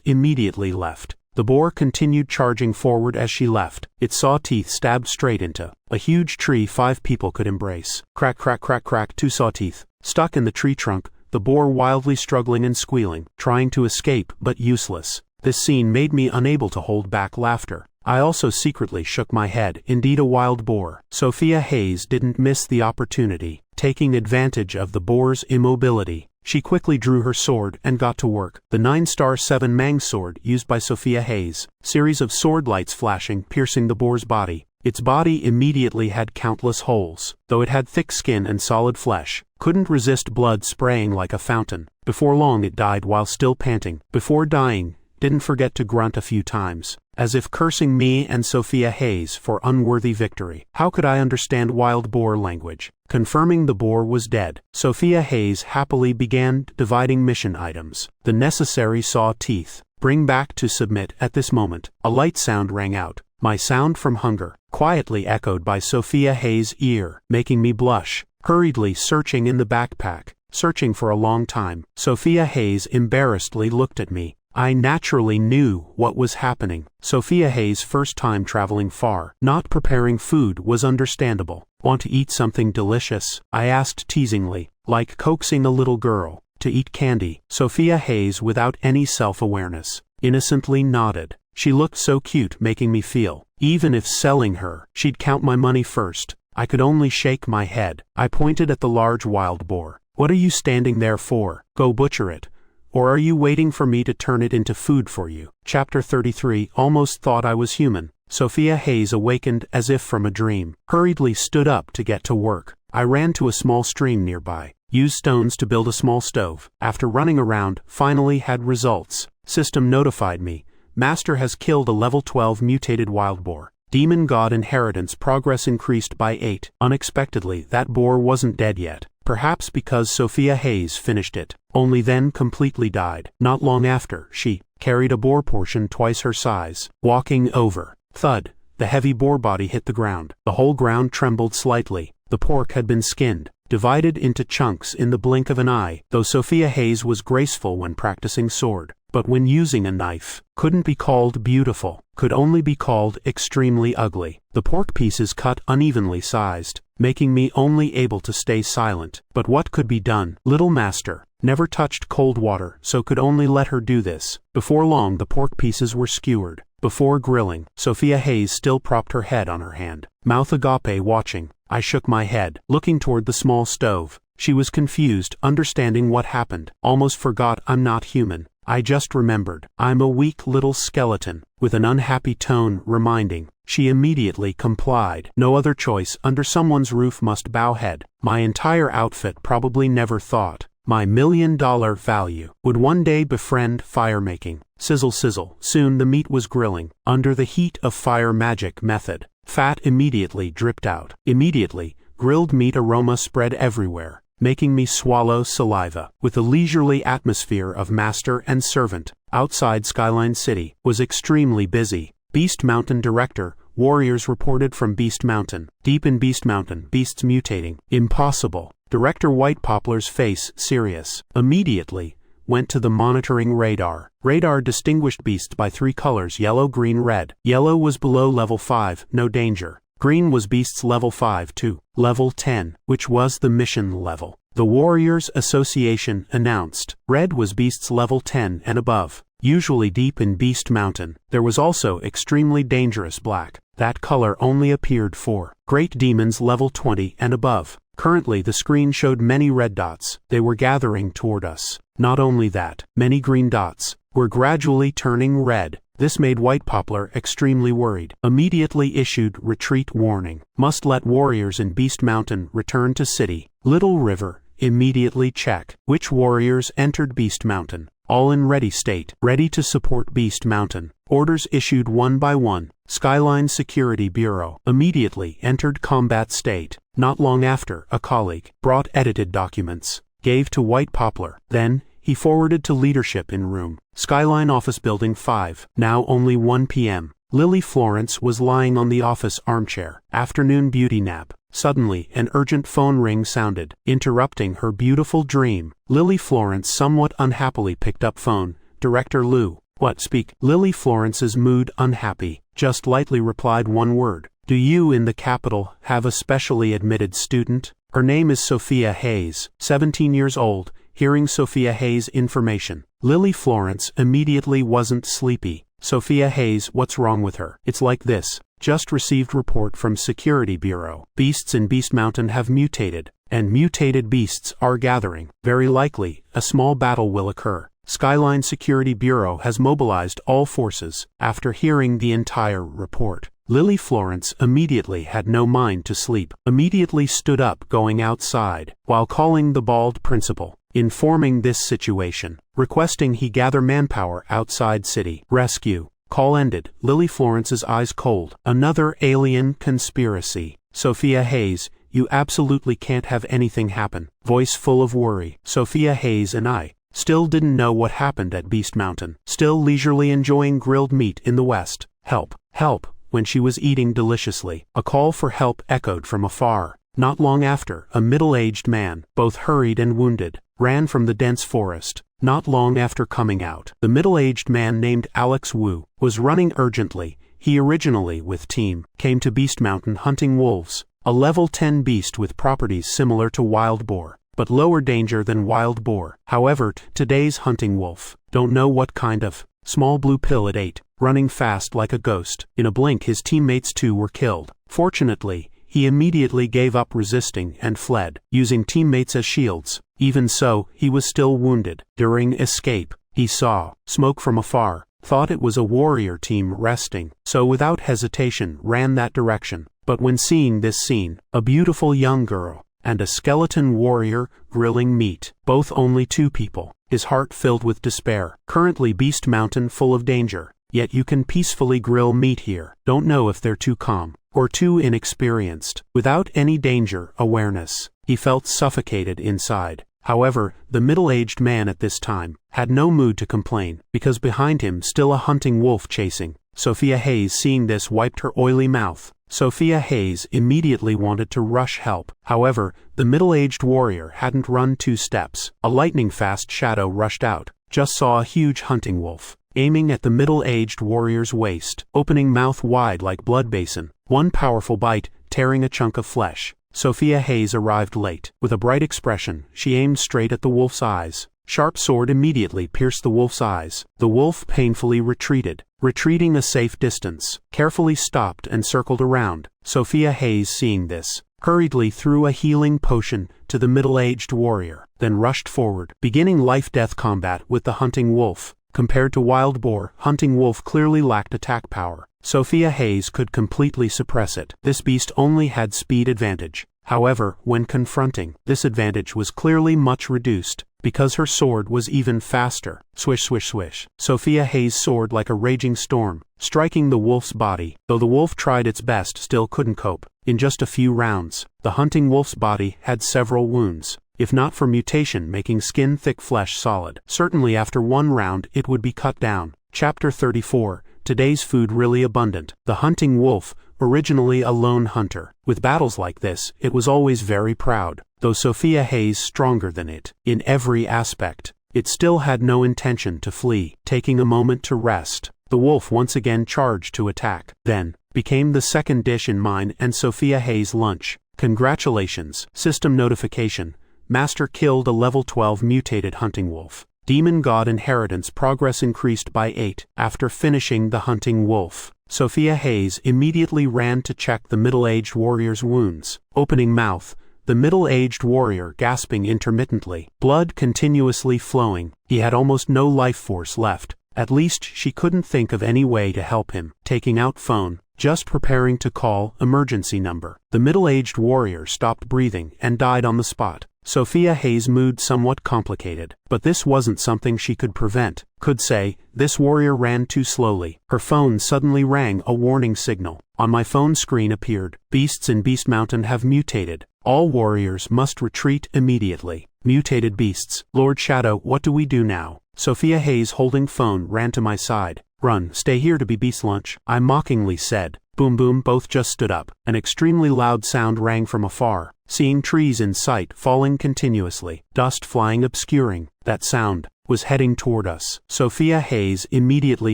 immediately left. The boar continued charging forward as she left. Its saw teeth stabbed straight into a huge tree 5 people could embrace. Crack, crack, crack, crack, 2 saw teeth. Stuck in the tree trunk, the boar wildly struggling and squealing, trying to escape, but useless. This scene made me unable to hold back laughter. I also secretly shook my head. Indeed a wild boar. Sophia Hayes didn't miss the opportunity. Taking advantage of the boar's immobility, she quickly drew her sword and got to work. The 9-star 7 Mang sword used by Sophia Hayes. Series of sword lights flashing, piercing the boar's body. Its body immediately had countless holes, though it had thick skin and solid flesh. Couldn't resist blood spraying like a fountain. Before long it died while still panting. Before dying, didn't forget to grunt a few times, as if cursing me and Sophia Hayes for unworthy victory. How could I understand wild boar language? Confirming the boar was dead, Sophia Hayes happily began dividing mission items. The necessary saw teeth. Bring back to submit at this moment. A light sound rang out. My sound from hunger, quietly echoed by Sophia Hayes' ear, making me blush. Hurriedly searching in the backpack, searching for a long time. Sophia Hayes embarrassedly looked at me. I naturally knew what was happening. Sophia Hayes' first time traveling far, not preparing food was understandable. Want to eat something delicious? I asked teasingly, like coaxing a little girl to eat candy. Sophia Hayes, without any self-awareness, innocently nodded. She looked so cute, making me feel, even if selling her, she'd count my money first. I could only shake my head. I pointed at the large wild boar. What are you standing there for? Go butcher it. Or are you waiting for me to turn it into food for you? Chapter 33. Almost thought I was human. Sophia Hayes awakened as if from a dream, hurriedly stood up to get to work. I ran to a small stream nearby, used stones to build a small stove. After running around, finally had results. System notified me. Master has killed a level 12 mutated wild boar. Demon God inheritance progress increased by 8. Unexpectedly, that boar wasn't dead yet. Perhaps because Sophia Hayes finished it, only then completely died. Not long after, she carried a boar portion twice her size, walking over. Thud. The heavy boar body hit the ground. The whole ground trembled slightly. The pork had been skinned, divided into chunks in the blink of an eye, though Sophia Hayes was graceful when practicing sword. But when using a knife, couldn't be called beautiful, could only be called extremely ugly. The pork pieces cut unevenly sized, making me only able to stay silent. But what could be done? Little master never touched cold water, so could only let her do this. Before long the pork pieces were skewered. Before grilling, Sophia Hayes still propped her head on her hand, mouth agape watching. I shook my head, looking toward the small stove. She was confused, understanding what happened. Almost forgot I'm not human. I just remembered. I'm a weak little skeleton, with an unhappy tone reminding. She immediately complied. No other choice, under someone's roof must bow head. My entire outfit probably never thought. My $1 million value would one day befriend fire-making. Sizzle sizzle, soon the meat was grilling, under the heat of fire magic method. Fat immediately dripped out. Immediately, grilled meat aroma spread everywhere, making me swallow saliva. With the leisurely atmosphere of master and servant, outside Skyline City was extremely busy. Beast Mountain director, warriors reported from Beast Mountain. Deep in Beast Mountain, beasts mutating. Impossible. Director White Poplar's face serious. Immediately, went to the monitoring radar. Radar distinguished beasts by 3 colors: yellow, green, red. Yellow was below level 5, no danger. Green was beasts level 5 to level 10, which was the mission level. The Warriors Association announced. Red was beasts level 10 and above. Usually deep in Beast Mountain, there was also extremely dangerous black. That color only appeared for great demons level 20 and above. Currently the screen showed many red dots. They were gathering toward us. Not only that, many green dots were gradually turning red. This made White Poplar extremely worried. Immediately issued retreat warning. Must let warriors in Beast Mountain return to city. Little River, immediately check. Which warriors entered Beast Mountain? All in ready state, ready to support Beast Mountain. Orders issued one by one. Skyline Security Bureau immediately entered combat state. Not long after, a colleague brought edited documents, gave to White Poplar. Then, he forwarded to leadership in room Skyline Office Building 5. Now only 1 p.m. Lily Florence was lying on the office armchair. Afternoon beauty nap. Suddenly, an urgent phone ring sounded, interrupting her beautiful dream. Lily Florence somewhat unhappily picked up phone. Director Lou. What, speak? Lily Florence's mood unhappy, just lightly replied one word. Do you in the capital have a specially admitted student? Her name is Sophia Hayes, 17 years old. Hearing Sophia Hayes' information, Lily Florence immediately wasn't sleepy. Sophia Hayes, what's wrong with her? It's like this. Just received report from Security Bureau. Beasts in Beast Mountain have mutated, and mutated beasts are gathering. Very likely, a small battle will occur. Skyline Security Bureau has mobilized all forces. After hearing the entire report, Lily Florence immediately had no mind to sleep. Immediately stood up going outside, while calling the bald principal, informing this situation, requesting he gather manpower outside city. Rescue. Call ended. Lily Florence's eyes cold. Another alien conspiracy. Sophia Hayes, you absolutely can't have anything happen. Voice full of worry. Sophia Hayes and I still didn't know what happened at Beast Mountain. Still leisurely enjoying grilled meat in the west. Help. Help. When she was eating deliciously, a call for help echoed from afar. Not long after, a middle-aged man, both hurried and wounded, ran from the dense forest. Not long after coming out, the middle-aged man named Alex Wu was running urgently. He originally, with team, came to Beast Mountain hunting wolves, a level 10 beast with properties similar to wild boar, but lower danger than wild boar. However, today's hunting wolf, don't know what kind of small blue pill it ate, running fast like a ghost. In a blink his teammates too were killed. Fortunately, he immediately gave up resisting and fled, using teammates as shields. Even so, he was still wounded. During escape, he saw smoke from afar, thought it was a warrior team resting, so without hesitation ran that direction. But when seeing this scene, a beautiful young girl, and a skeleton warrior grilling meat, both only 2 people, his heart filled with despair. Currently Beast Mountain full of danger, yet you can peacefully grill meat here. Don't know if they're too calm, or too inexperienced. Without any danger awareness, he felt suffocated inside. However, the middle-aged man at this time had no mood to complain, because behind him still a hunting wolf chasing. Sophia Hayes, seeing this, wiped her oily mouth. Sophia Hayes immediately wanted to rush help. However, the middle-aged warrior hadn't run 2 steps. A lightning-fast shadow rushed out, just saw a huge hunting wolf, aiming at the middle-aged warrior's waist, opening mouth wide like blood basin. One powerful bite, tearing a chunk of flesh. Sophia Hayes arrived late. With a bright expression, she aimed straight at the wolf's eyes. Sharp sword immediately pierced the wolf's eyes. The wolf painfully retreated, retreating a safe distance, carefully stopped and circled around. Sophia Hayes, seeing this, hurriedly threw a healing potion to the middle-aged warrior, then rushed forward, beginning life-death combat with the hunting wolf. Compared to wild boar, hunting wolf clearly lacked attack power. Sophia Hayes could completely suppress it. This beast only had speed advantage. However, when confronting, this advantage was clearly much reduced, because her sword was even faster. Swish, swish, swish. Sophia Hayes' sword like a raging storm, striking the wolf's body. Though the wolf tried its best, still couldn't cope. In just a few rounds, the hunting wolf's body had several wounds. If not for mutation making skin-thick flesh solid, certainly after 1 round it would be cut down. Chapter 34. Today's food really abundant. The hunting wolf, originally a lone hunter. With battles like this, it was always very proud. Though Sophia Hayes stronger than it in every aspect, it still had no intention to flee. Taking a moment to rest, the wolf once again charged to attack. Then, became the second dish in mine and Sophia Hayes' lunch. Congratulations. System notification. Master killed a level 12 mutated hunting wolf. Demon God inheritance progress increased by 8. After finishing the hunting wolf, Sophia Hayes immediately ran to check the middle-aged warrior's wounds. Opening mouth, the middle-aged warrior gasping intermittently, blood continuously flowing. He had almost no life force left. At least she couldn't think of any way to help him. Taking out phone, just preparing to call emergency number. The middle-aged warrior stopped breathing and died on the spot. Sophia Hayes' mood somewhat complicated, but this wasn't something she could prevent. Could say, this warrior ran too slowly. Her phone suddenly rang a warning signal. On my phone screen appeared, beasts in Beast Mountain have mutated. All warriors must retreat immediately. Mutated beasts. Lord Shadow, what do we do now? Sophia Hayes, holding phone, ran to my side. Run, stay here to be beast lunch, I mockingly said. Boom boom, both just stood up. An extremely loud sound rang from afar. Seeing trees in sight falling continuously, dust flying obscuring, that sound was heading toward us. Sophia Hayes immediately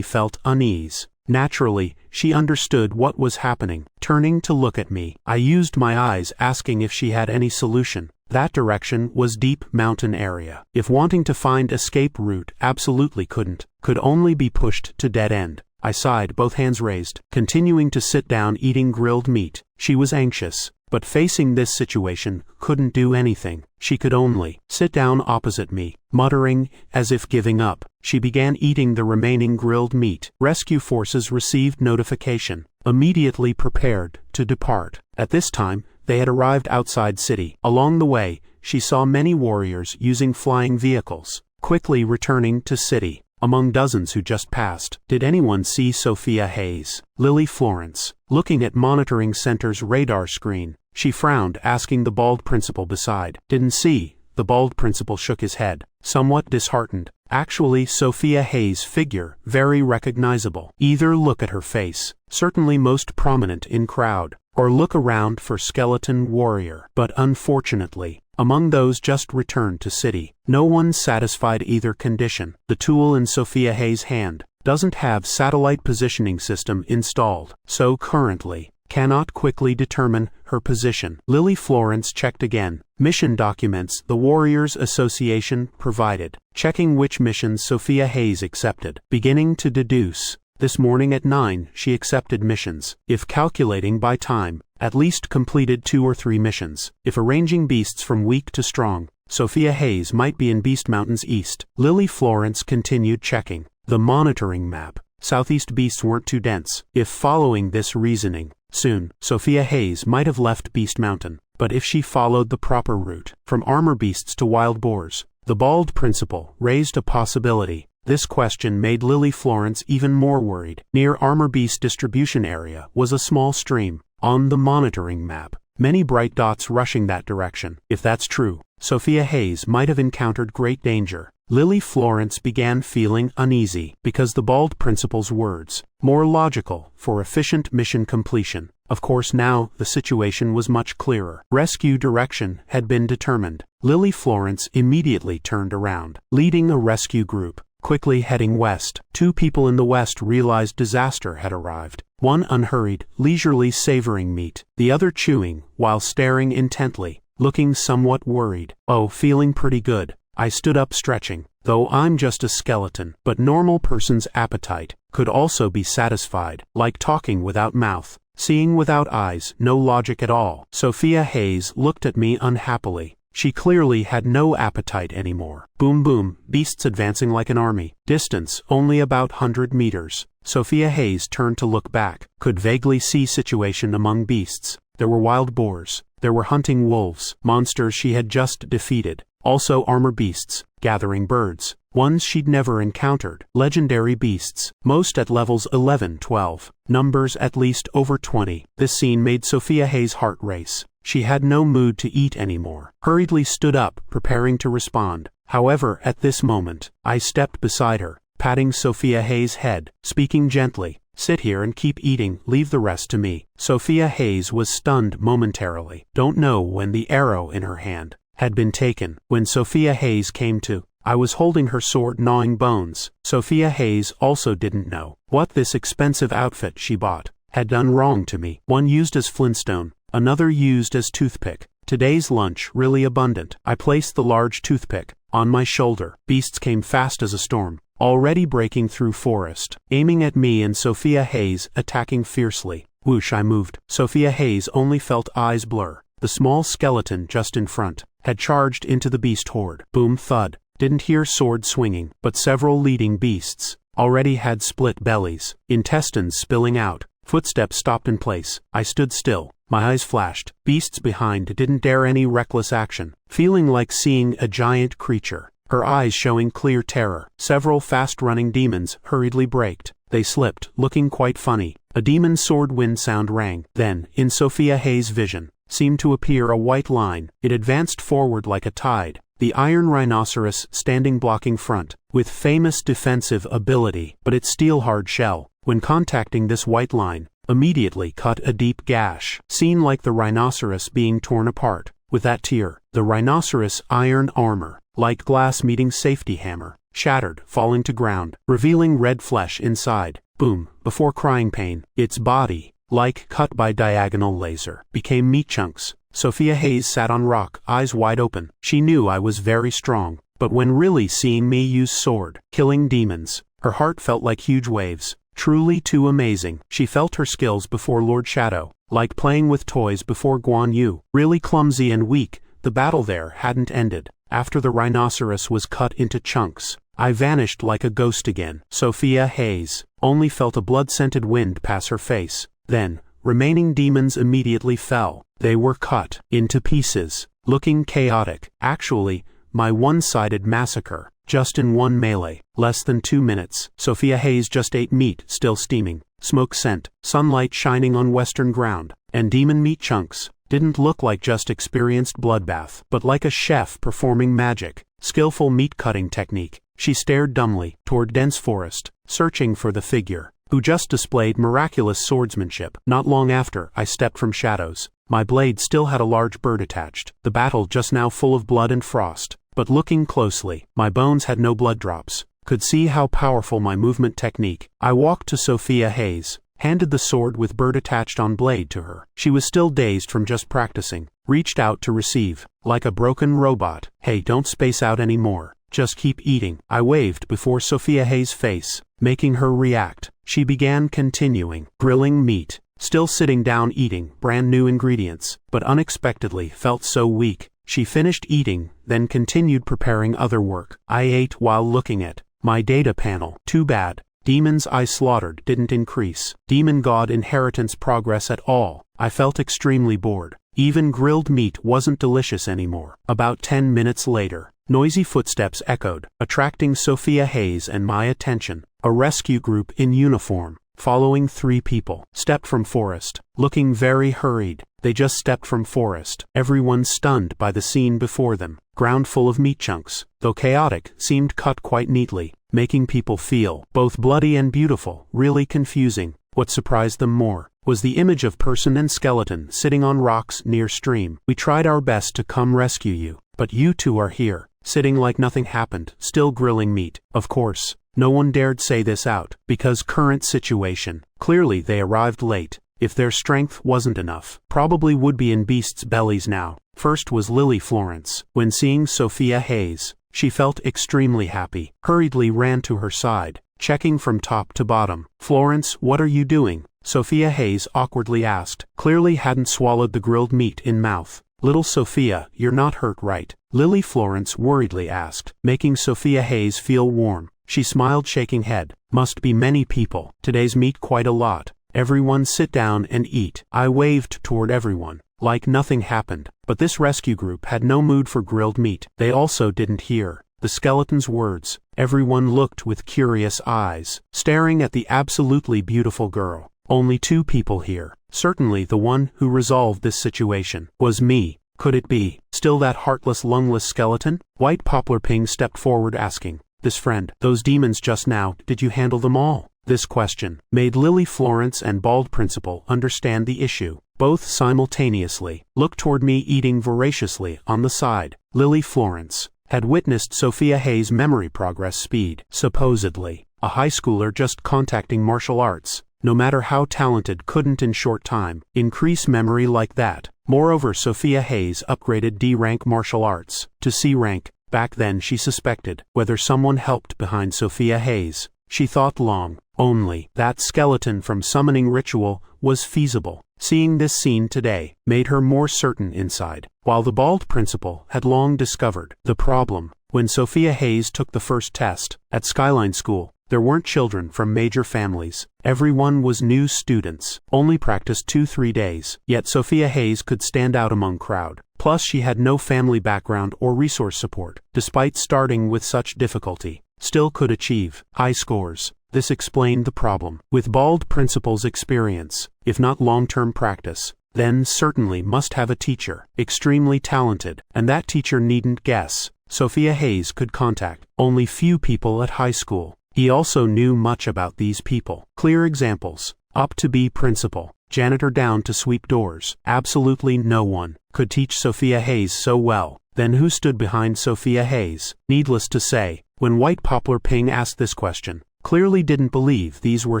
felt unease. Naturally, she understood what was happening. Turning to look at me, I used my eyes asking if she had any solution. That direction was deep mountain area. If wanting to find escape route absolutely couldn't, could only be pushed to dead end. I sighed, both hands raised, continuing to sit down eating grilled meat. She was anxious, but facing this situation, couldn't do anything. She could only sit down opposite me, muttering, as if giving up. She began eating the remaining grilled meat. Rescue forces received notification, immediately prepared to depart. At this time, they had arrived outside city. Along the way, she saw many warriors using flying vehicles, quickly returning to city. Among dozens who just passed, did anyone see Sophia Hayes? Lily Florence, looking at monitoring center's radar screen. She frowned, asking the bald principal beside. Didn't see. The bald principal shook his head, somewhat disheartened. Actually, Sophia Hayes' figure, very recognizable. Either look at her face, certainly most prominent in crowd, or look around for skeleton warrior. But unfortunately, among those just returned to city, no one satisfied either condition. The tool in Sophia Hayes' hand doesn't have satellite positioning system installed, so currently cannot quickly determine her position. Lily Florence checked again. Mission documents the Warriors Association provided, checking which missions Sophia Hayes accepted, beginning to deduce. This morning at 9 she accepted missions. If calculating by time, at least completed 2 or 3 missions. If arranging beasts from weak to strong, Sophia Hayes might be in Beast Mountains East. Lily Florence continued checking the monitoring map. Southeast beasts weren't too dense. If following this reasoning, soon, Sophia Hayes might have left Beast Mountain. But if she followed the proper route, from armor beasts to wild boars, the bald principal raised a possibility. This question made Lily Florence even more worried. Near Armor Beast distribution area was a small stream. On the monitoring map, many bright dots rushing that direction. If that's true, Sophia Hayes might have encountered great danger. Lily Florence began feeling uneasy because the bald principal's words, more logical for efficient mission completion. Of course now the situation was much clearer. Rescue direction had been determined. Lily Florence immediately turned around, leading a rescue group, quickly heading west. 2 people in the west realized disaster had arrived. One unhurried, leisurely savoring meat, the other chewing while staring intently, looking somewhat worried. Oh, feeling pretty good. I stood up stretching, though I'm just a skeleton, but normal person's appetite could also be satisfied, like talking without mouth, seeing without eyes, no logic at all. Sophia Hayes looked at me unhappily. She clearly had no appetite anymore. Boom boom, beasts advancing like an army. Distance only about 100 meters. Sophia Hayes turned to look back, could vaguely see situation among beasts. There were wild boars. There were hunting wolves, monsters she had just defeated. Also armor beasts, gathering birds, ones she'd never encountered, legendary beasts, most at levels 11, 12, numbers at least over 20. This scene made Sophia Hayes' heart race. She had no mood to eat anymore. Hurriedly stood up, preparing to respond. However, at this moment, I stepped beside her, patting Sophia Hayes' head, speaking gently. Sit here and keep eating, leave the rest to me. Sophia Hayes was stunned momentarily. Don't know when the arrow in her hand had been taken. When Sophia Hayes came to, I was holding her sword gnawing bones. Sophia Hayes also didn't know what this expensive outfit she bought had done wrong to me. One used as flintstone, another used as toothpick. Today's lunch really abundant. I placed the large toothpick on my shoulder. Beasts came fast as a storm, already breaking through forest, aiming at me and Sophia Hayes, attacking fiercely. Whoosh, I moved. Sophia Hayes only felt eyes blur. The small skeleton just in front had charged into the beast horde. Boom thud. Didn't hear sword swinging, but several leading beasts already had split bellies, intestines spilling out. Footsteps stopped in place. I stood still. My eyes flashed. Beasts behind didn't dare any reckless action, feeling like seeing a giant creature, her eyes showing clear terror. Several fast-running demons hurriedly braked. They slipped, looking quite funny. A demon's sword wind sound rang. Then, in Sophia Hayes' vision, seemed to appear a white line. It advanced forward like a tide, the iron rhinoceros standing blocking front, with famous defensive ability, but its steel-hard shell, when contacting this white line, immediately cut a deep gash, seen like the rhinoceros being torn apart. With that tear, the rhinoceros' iron armor, like glass meeting safety hammer, shattered, falling to ground, revealing red flesh inside. Boom, before crying pain, its body, like cut by diagonal laser, became meat chunks. Sophia Hayes sat on rock, eyes wide open. She knew I was very strong, but when really seeing me use sword, killing demons, her heart felt like huge waves. Truly too amazing. She felt her skills before Lord Shadow, like playing with toys before Guan Yu. Really clumsy and weak, the battle there hadn't ended. After the rhinoceros was cut into chunks, I vanished like a ghost again. Sophia Hayes only felt a blood-scented wind pass her face. Then, remaining demons immediately fell. They were cut into pieces, looking chaotic. Actually, my one-sided massacre, just in one melee, less than 2 minutes. Sophia Hayes just ate meat, still steaming, smoke scent, sunlight shining on western ground, and demon meat chunks. Didn't look like just experienced bloodbath, but like a chef performing magic, skillful meat-cutting technique. She stared dumbly toward dense forest, searching for the figure, who just displayed miraculous swordsmanship. Not long after, I stepped from shadows. My blade still had a large bird attached, the battle just now full of blood and frost. But looking closely, my bones had no blood drops. Could see how powerful my movement technique. I walked to Sophia Hayes, handed the sword with bird attached on blade to her. She was still dazed from just practicing, reached out to receive, like a broken robot. Hey, don't space out anymore. Just keep eating. I waved before Sophia Hayes' face, making her react. She began continuing, grilling meat, still sitting down eating brand new ingredients, but unexpectedly felt so weak. She finished eating, then continued preparing other work. I ate while looking at my data panel. Too bad. Demons I slaughtered didn't increase demon god inheritance progress at all. I felt extremely bored. Even grilled meat wasn't delicious anymore. About 10 minutes later, noisy footsteps echoed, attracting Sophia Hayes and my attention. A rescue group in uniform, following 3 people, stepped from forest. looking very hurried. They just stepped from forest, everyone stunned by the scene before them. Ground full of meat chunks, though chaotic, seemed cut quite neatly, making people feel both bloody and beautiful, really confusing. What surprised them more was the image of person and skeleton sitting on rocks near stream. We tried our best to come rescue you, but you two are here, sitting like nothing happened, still grilling meat. Of course, no one dared say this out, because current situation. Clearly they arrived late. If their strength wasn't enough, probably would be in beasts' bellies now. First was Lily Florence. When seeing Sophia Hayes, she felt extremely happy, hurriedly ran to her side, checking from top to bottom. "Florence, what are you doing?" Sophia Hayes awkwardly asked, clearly hadn't swallowed the grilled meat in mouth. "Little Sophia, you're not hurt, right?" Lily Florence worriedly asked, making Sophia Hayes feel warm. She smiled, shaking head. "Must be many people. Today's meat quite a lot. Everyone sit down and eat." I waved toward everyone, like nothing happened, but this rescue group had no mood for grilled meat. They also didn't hear the skeleton's words. Everyone looked with curious eyes, staring at the absolutely beautiful girl. Only two people here. Certainly the one who resolved this situation was me. Could it be still that heartless, lungless skeleton? White Poplar Ping stepped forward, asking, "This friend, those demons just now, did you handle them all?" This question made Lily Florence and Bald Principal understand the issue. Both simultaneously looked toward me, eating voraciously on the side. Lily Florence had witnessed Sophia Hayes' memory progress speed. Supposedly, a high schooler just contacting martial arts, no matter how talented, couldn't in short time increase memory like that. Moreover, Sophia Hayes upgraded D-rank martial arts to C rank. Back then she suspected whether someone helped behind Sophia Hayes. She thought long. Only that skeleton from summoning ritual was feasible. Seeing this scene today made her more certain inside, while the Bald Principal had long discovered the problem. When Sophia Hayes took the first test at Skyline School, there weren't children from major families. Everyone was new students, only practiced 2-3 days. Yet Sophia Hayes could stand out among crowd. Plus she had no family background or resource support. Despite starting with such difficulty, still could achieve high scores. This explained the problem. With Bald Principal's experience, if not long-term practice, then certainly must have a teacher, extremely talented, and that teacher needn't guess. Sophia Hayes could contact only few people at high school. He also knew much about these people. Clear examples. Up to be principal, janitor down to sweep doors. Absolutely no one could teach Sophia Hayes so well. Then who stood behind Sophia Hayes? Needless to say, when White Poplar Ping asked this question, clearly didn't believe these were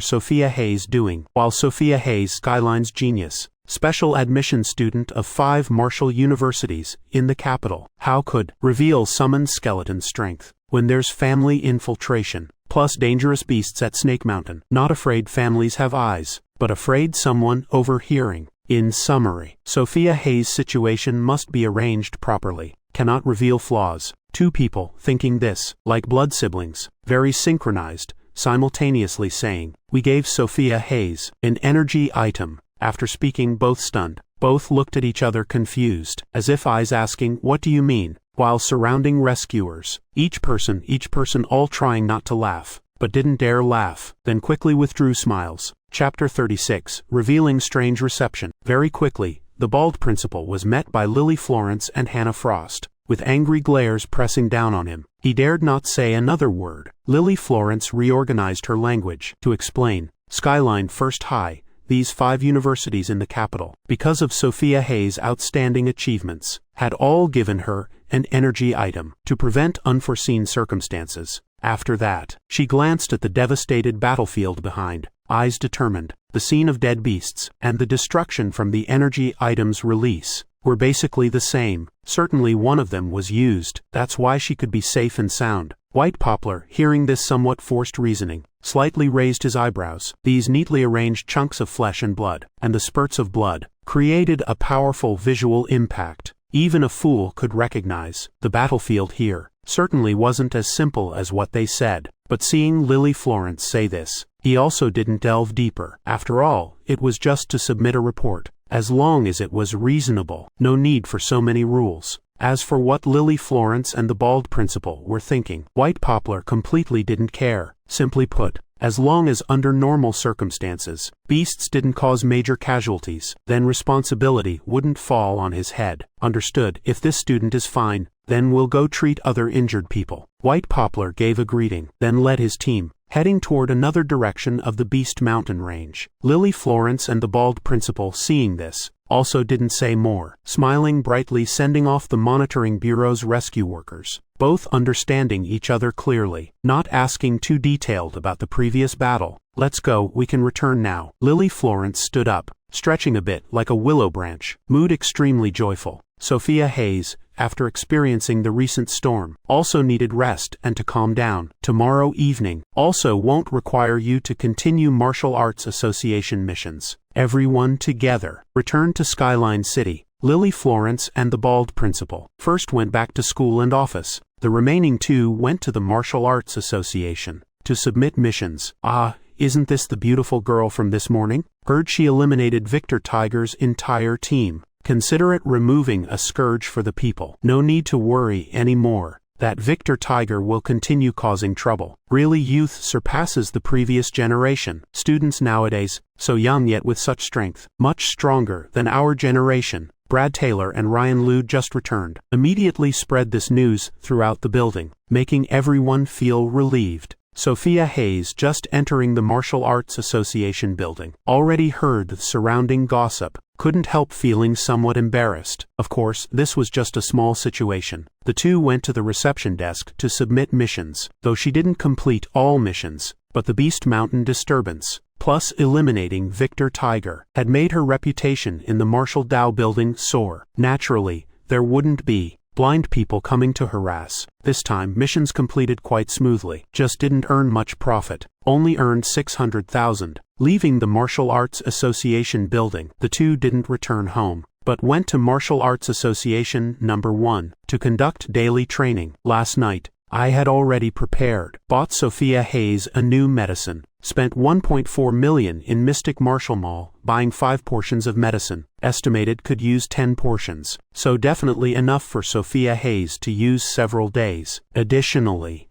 Sophia Hayes doing. While Sophia Hayes, Skyline's genius, special admission student of 5 martial universities in the capital, how could reveal summoned skeleton strength when there's family infiltration, plus dangerous beasts at Snake Mountain? Not afraid families have eyes, but afraid someone overhearing. In summary, Sophia Hayes' situation must be arranged properly. Cannot reveal flaws. Two people thinking this, like blood siblings, very synchronized, simultaneously saying, "We gave Sophia Hayes an energy item." After speaking, both stunned. Both looked at each other confused, as if eyes asking, "What do you mean?" While surrounding rescuers, each person all trying not to laugh, but didn't dare laugh, then quickly withdrew smiles. Chapter 36, Revealing Strange Reception. Very quickly, the Bald Principal was met by Lily Florence and Hannah Frost, with angry glares pressing down on him. He dared not say another word. Lily Florence reorganized her language to explain. Skyline First High, these 5 universities in the capital, because of Sophia Hayes' outstanding achievements, had all given her an energy item to prevent unforeseen circumstances. After that, she glanced at the devastated battlefield behind, eyes determined. The scene of dead beasts and the destruction from the energy item's release were basically the same. Certainly one of them was used. That's why she could be safe and sound. White Poplar, hearing this somewhat forced reasoning, slightly raised his eyebrows. These neatly arranged chunks of flesh and blood, and the spurts of blood, created a powerful visual impact. Even a fool could recognize the battlefield here. Certainly wasn't as simple as what they said. But seeing Lily Florence say this, he also didn't delve deeper. After all, it was just to submit a report. As long as it was reasonable, no need for so many rules. As for what Lily Florence and the Bald Principal were thinking, White Poplar completely didn't care. Simply put, As long as under normal circumstances, beasts didn't cause major casualties, then responsibility wouldn't fall on his head. Understood. If this student is fine, then we'll go treat other injured people. White Poplar gave a greeting, then led his team, heading toward another direction of the Beast Mountain range. Lily Florence and the bald principal, seeing this, also didn't say more, smiling brightly, sending off the monitoring bureau's rescue workers, both understanding each other clearly, not asking too detailed about the previous battle. Let's go, we can return now. Lily Florence stood up, stretching a bit like a willow branch, mood extremely joyful. Sophia Hayes, after experiencing the recent storm, also needed rest and to calm down. Tomorrow evening also won't require you to continue Martial Arts Association missions. Everyone together returned to Skyline City. Lily Florence and the bald principal first went back to school and office. The remaining two went to the Martial Arts Association to submit missions. Ah, isn't this the beautiful girl from this morning? Heard she eliminated Victor Tiger's entire team. Consider it removing a scourge for the people. No need to worry anymore that Victor Tiger will continue causing trouble. Really, youth surpasses the previous generation. Students nowadays, so young yet with such strength, much stronger than our generation. Brad Taylor and Ryan Liu just returned. Immediately spread this news throughout the building, making everyone feel relieved. Sophia Hayes, just entering the Martial Arts Association building, already heard the surrounding gossip, couldn't help feeling somewhat embarrassed. Of course, this was just a small situation. The two went to the reception desk to submit missions, though she didn't complete all missions, but the Beast Mountain disturbance, plus eliminating Victor Tiger, had made her reputation in the Martial Dao building soar. Naturally, there wouldn't be blind people coming to harass. This time, missions completed quite smoothly, just didn't earn much profit, only earned 600,000. Leaving the Martial Arts Association building, the two didn't return home, but went to Martial Arts Association number 1 to conduct daily training. Last night, I had already prepared, bought Sophia Hayes a new medicine, spent 1.4 million in Mystic Martial Mall, buying 5 portions of medicine, estimated could use 10 portions, so definitely enough for Sophia Hayes to use several days. Additionally,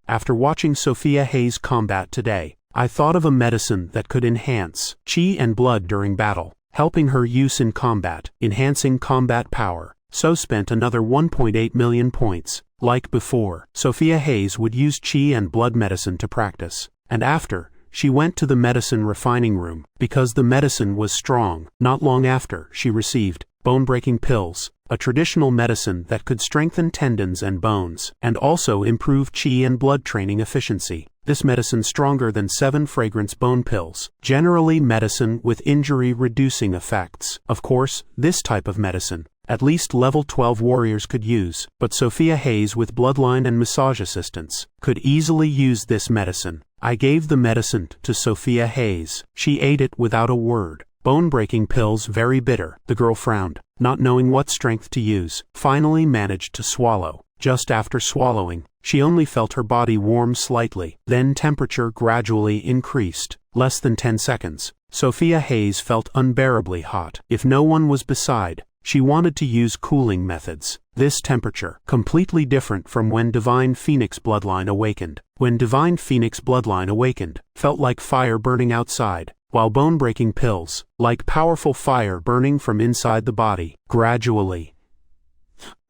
after watching Sophia Hayes combat today, I thought of a medicine that could enhance chi and blood during battle, helping her use in combat, enhancing combat power, so spent another 1.8 million points. Like before, Sophia Hayes would use chi and blood medicine to practice, and after, she went to the medicine refining room, because the medicine was strong. Not long after, she received bone-breaking pills, a traditional medicine that could strengthen tendons and bones, and also improve chi and blood training efficiency. This medicine stronger than 7 fragrance bone pills, generally medicine with injury-reducing effects. Of course, this type of medicine, at least level 12 warriors could use, but Sophia Hayes with bloodline and massage assistance could easily use this medicine. I gave the medicine to Sophia Hayes. She ate it without a word. Bone-breaking pills, very bitter. The girl frowned, not knowing what strength to use. Finally managed to swallow. Just after swallowing, she only felt her body warm slightly. Then temperature gradually increased. Less than 10 seconds. Sophia Hayes felt unbearably hot. If no one was beside, she wanted to use cooling methods. This temperature, completely different from when Divine Phoenix Bloodline awakened. When Divine Phoenix Bloodline awakened, felt like fire burning outside, while bone-breaking pills, like powerful fire burning from inside the body. Gradually,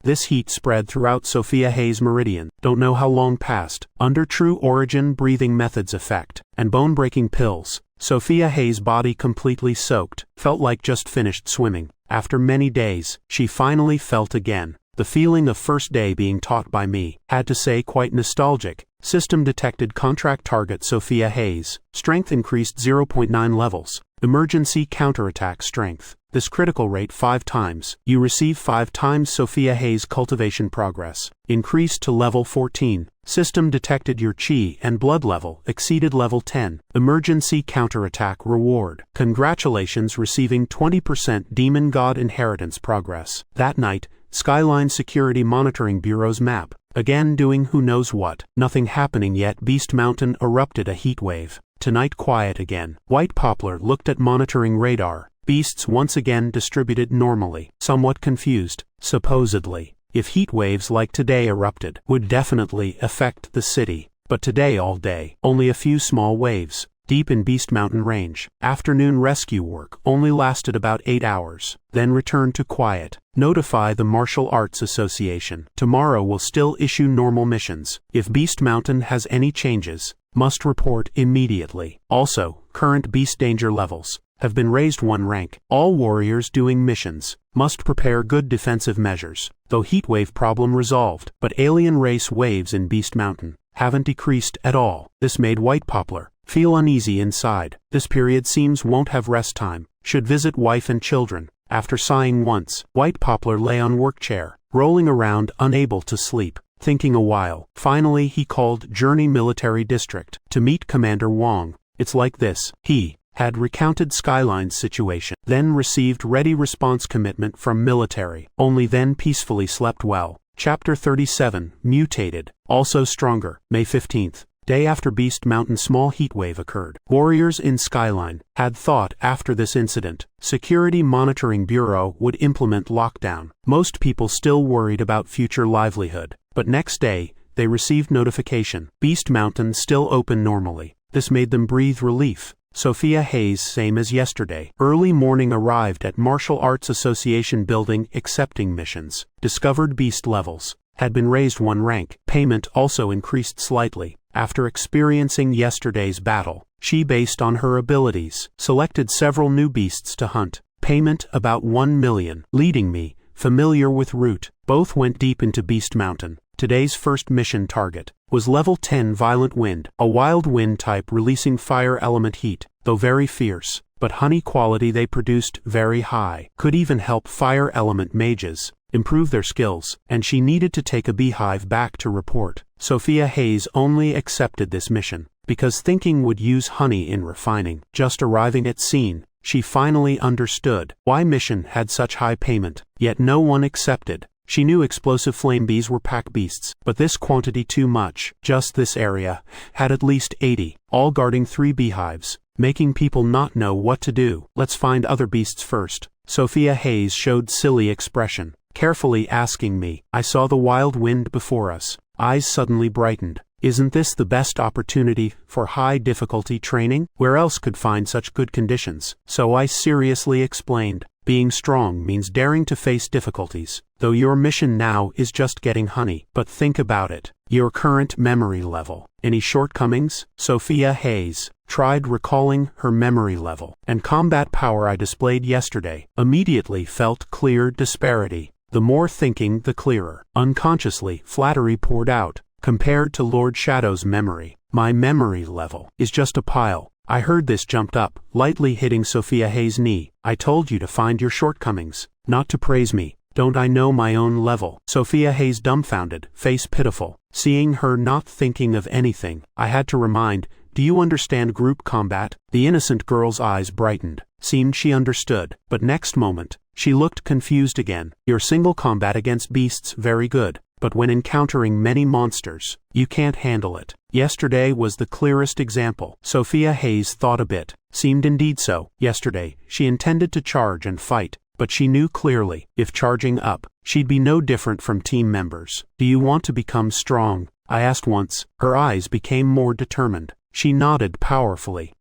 this heat spread throughout Sophia Hayes' meridian. Don't know how long passed, under True Origin breathing methods effect, and bone-breaking pills, Sophia Hayes' body completely soaked, felt like just finished swimming. After many days, she finally felt again. The feeling of first day being taught by me, had to say quite nostalgic. System detected contract target Sophia Hayes. Strength increased 0.9 levels. Emergency counterattack strength. This critical rate 5 times. You receive 5 times Sophia Hayes cultivation progress. Increased to level 14. System detected your chi and blood level exceeded level 10. Emergency counterattack reward. Congratulations, receiving 20% Demon God Inheritance progress. That night, Skyline Security Monitoring Bureau's map. Again doing who knows what. Nothing happening yet. Beast Mountain erupted a heat wave. Tonight quiet again. White Poplar looked at monitoring radar. Beasts once again distributed normally. Somewhat confused. Supposedly, if heat waves like today erupted, would definitely affect the city. but today all day, only a few small waves. Deep in Beast Mountain Range. Afternoon rescue work only lasted about 8 hours, then returned to quiet. Notify the Martial Arts Association. Tomorrow will still issue normal missions. If Beast Mountain has any changes, must report immediately. Also, current beast danger levels have been raised 1 rank. All warriors doing missions must prepare good defensive measures. Though heatwave problem resolved, but alien race waves in Beast Mountain haven't decreased at all. This made White Poplar feel uneasy inside. This period seems won't have rest time. Should visit wife and children. After sighing once, White Poplar lay on work chair, rolling around unable to sleep, thinking a while. Finally he called Journey Military District to meet Commander Wong. It's like this. He had recounted Skyline's situation, then received ready response commitment from military, only then peacefully slept well. Chapter 37, Mutated, also stronger. May 15th. Day after Beast Mountain small heatwave occurred. Warriors in Skyline had thought after this incident, Security Monitoring Bureau would implement lockdown. Most people still worried about future livelihood. But next day, they received notification. Beast Mountain still open normally. This made them breathe relief. Sophia Hayes same as yesterday. Early morning arrived at Martial Arts Association building accepting missions. Discovered beast levels had been raised 1 rank. Payment also increased slightly. After experiencing yesterday's battle, she based on her abilities, selected several new beasts to hunt. Payment about 1 million. Leading me, familiar with route. Both went deep into Beast Mountain. Today's first mission target was level 10 Violent Wind, a wild wind type releasing fire element heat, though very fierce, but honey quality they produced very high. Could even help fire element mages improve their skills, and she needed to take a beehive back to report. Sophia Hayes only accepted this mission because thinking would use honey in refining. Just arriving at scene, she finally understood why mission had such high payment, yet no one accepted. She knew explosive flame bees were pack beasts, but this quantity too much. Just this area had at least 80, all guarding 3 beehives, making people not know what to do. Let's find other beasts first. Sophia Hayes showed silly expression, carefully asking me. I saw the wild wind before us. Eyes suddenly brightened. Isn't this the best opportunity for high difficulty training? Where else could find such good conditions? So I seriously explained. Being strong means daring to face difficulties, though your mission now is just getting honey. But think about it. Your current memory level. Any shortcomings? Sophia Hayes tried recalling her memory level and combat power I displayed yesterday. Immediately felt clear disparity. The more thinking, the clearer. Unconsciously, flattery poured out. Compared to Lord Shadow's memory, my memory level is just a pile. I heard this jumped up, lightly hitting Sophia Hayes' knee. I told you to find your shortcomings, not to praise me. Don't I know my own level? Sophia Hayes dumbfounded, face pitiful. Seeing her not thinking of anything, I had to remind, do you understand group combat? The innocent girl's eyes brightened. Seemed she understood, but next moment, she looked confused again. Your single combat against beasts very good, but when encountering many monsters, you can't handle it. Yesterday was the clearest example. Sophia Hayes thought a bit. Seemed indeed so. Yesterday, she intended to charge and fight, but she knew clearly, if charging up, she'd be no different from team members. Do you want to become strong? I asked once. Her eyes became more determined. She nodded powerfully.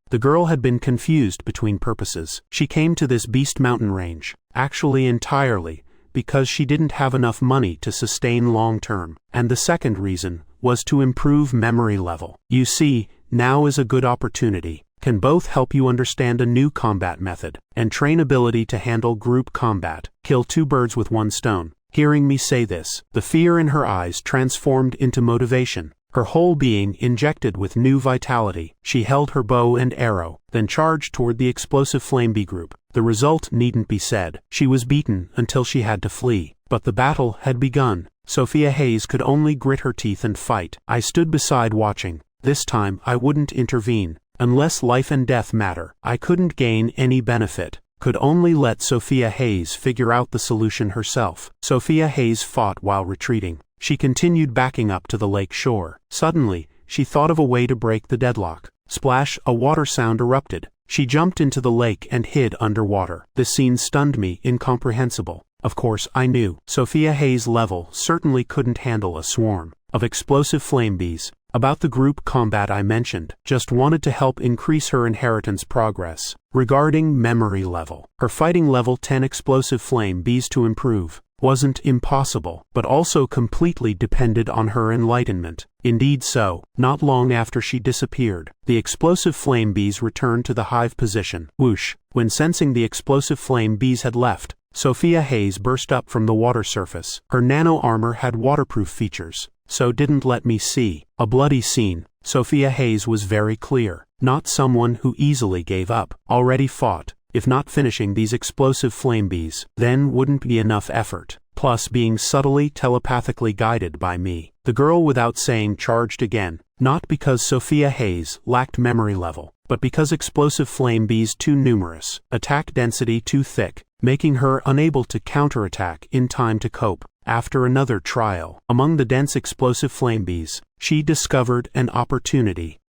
The girl had been confused between purposes. She came to this Beast Mountain range, actually entirely, because she didn't have enough money to sustain long-term. And the second reason was to improve memory level. You see, now is a good opportunity. Can both help you understand a new combat method, and train ability to handle group combat. Kill 2 birds with 1 stone. Hearing me say this, the fear in her eyes transformed into motivation. Her whole being injected with new vitality. She held her bow and arrow, then charged toward the explosive flame bee group. The result needn't be said. She was beaten until she had to flee. But the battle had begun. Sophia Hayes could only grit her teeth and fight. I stood beside watching. This time I wouldn't intervene. Unless life and death matter, I couldn't gain any benefit. Could only let Sophia Hayes figure out the solution herself. Sophia Hayes fought while retreating. She continued backing up to the lake shore. Suddenly, she thought of a way to break the deadlock. Splash, a water sound erupted. She jumped into the lake and hid underwater. This scene stunned me, incomprehensible. Of course, I knew Sophia Hayes' level certainly couldn't handle a swarm of explosive flame bees. About the group combat I mentioned, just wanted to help increase her inheritance progress. Regarding memory level, her fighting level 10 explosive flame bees to improve wasn't impossible, but also completely depended on her enlightenment. Indeed so, not long after she disappeared, the explosive flame bees returned to the hive position. Whoosh! When sensing the explosive flame bees had left, Sophia Hayes burst up from the water surface. Her nano armor had waterproof features, so didn't let me see a bloody scene. Sophia Hayes was very clear, not someone who easily gave up. Already fought. If not finishing these explosive flame bees, then wouldn't be enough effort. Plus being subtly telepathically guided by me. The girl without saying charged again, not because Sophia Hayes lacked memory level, but because explosive flame bees too numerous, attack density too thick, making her unable to counterattack in time to cope. After another trial, among the dense explosive flame bees, she discovered an opportunity.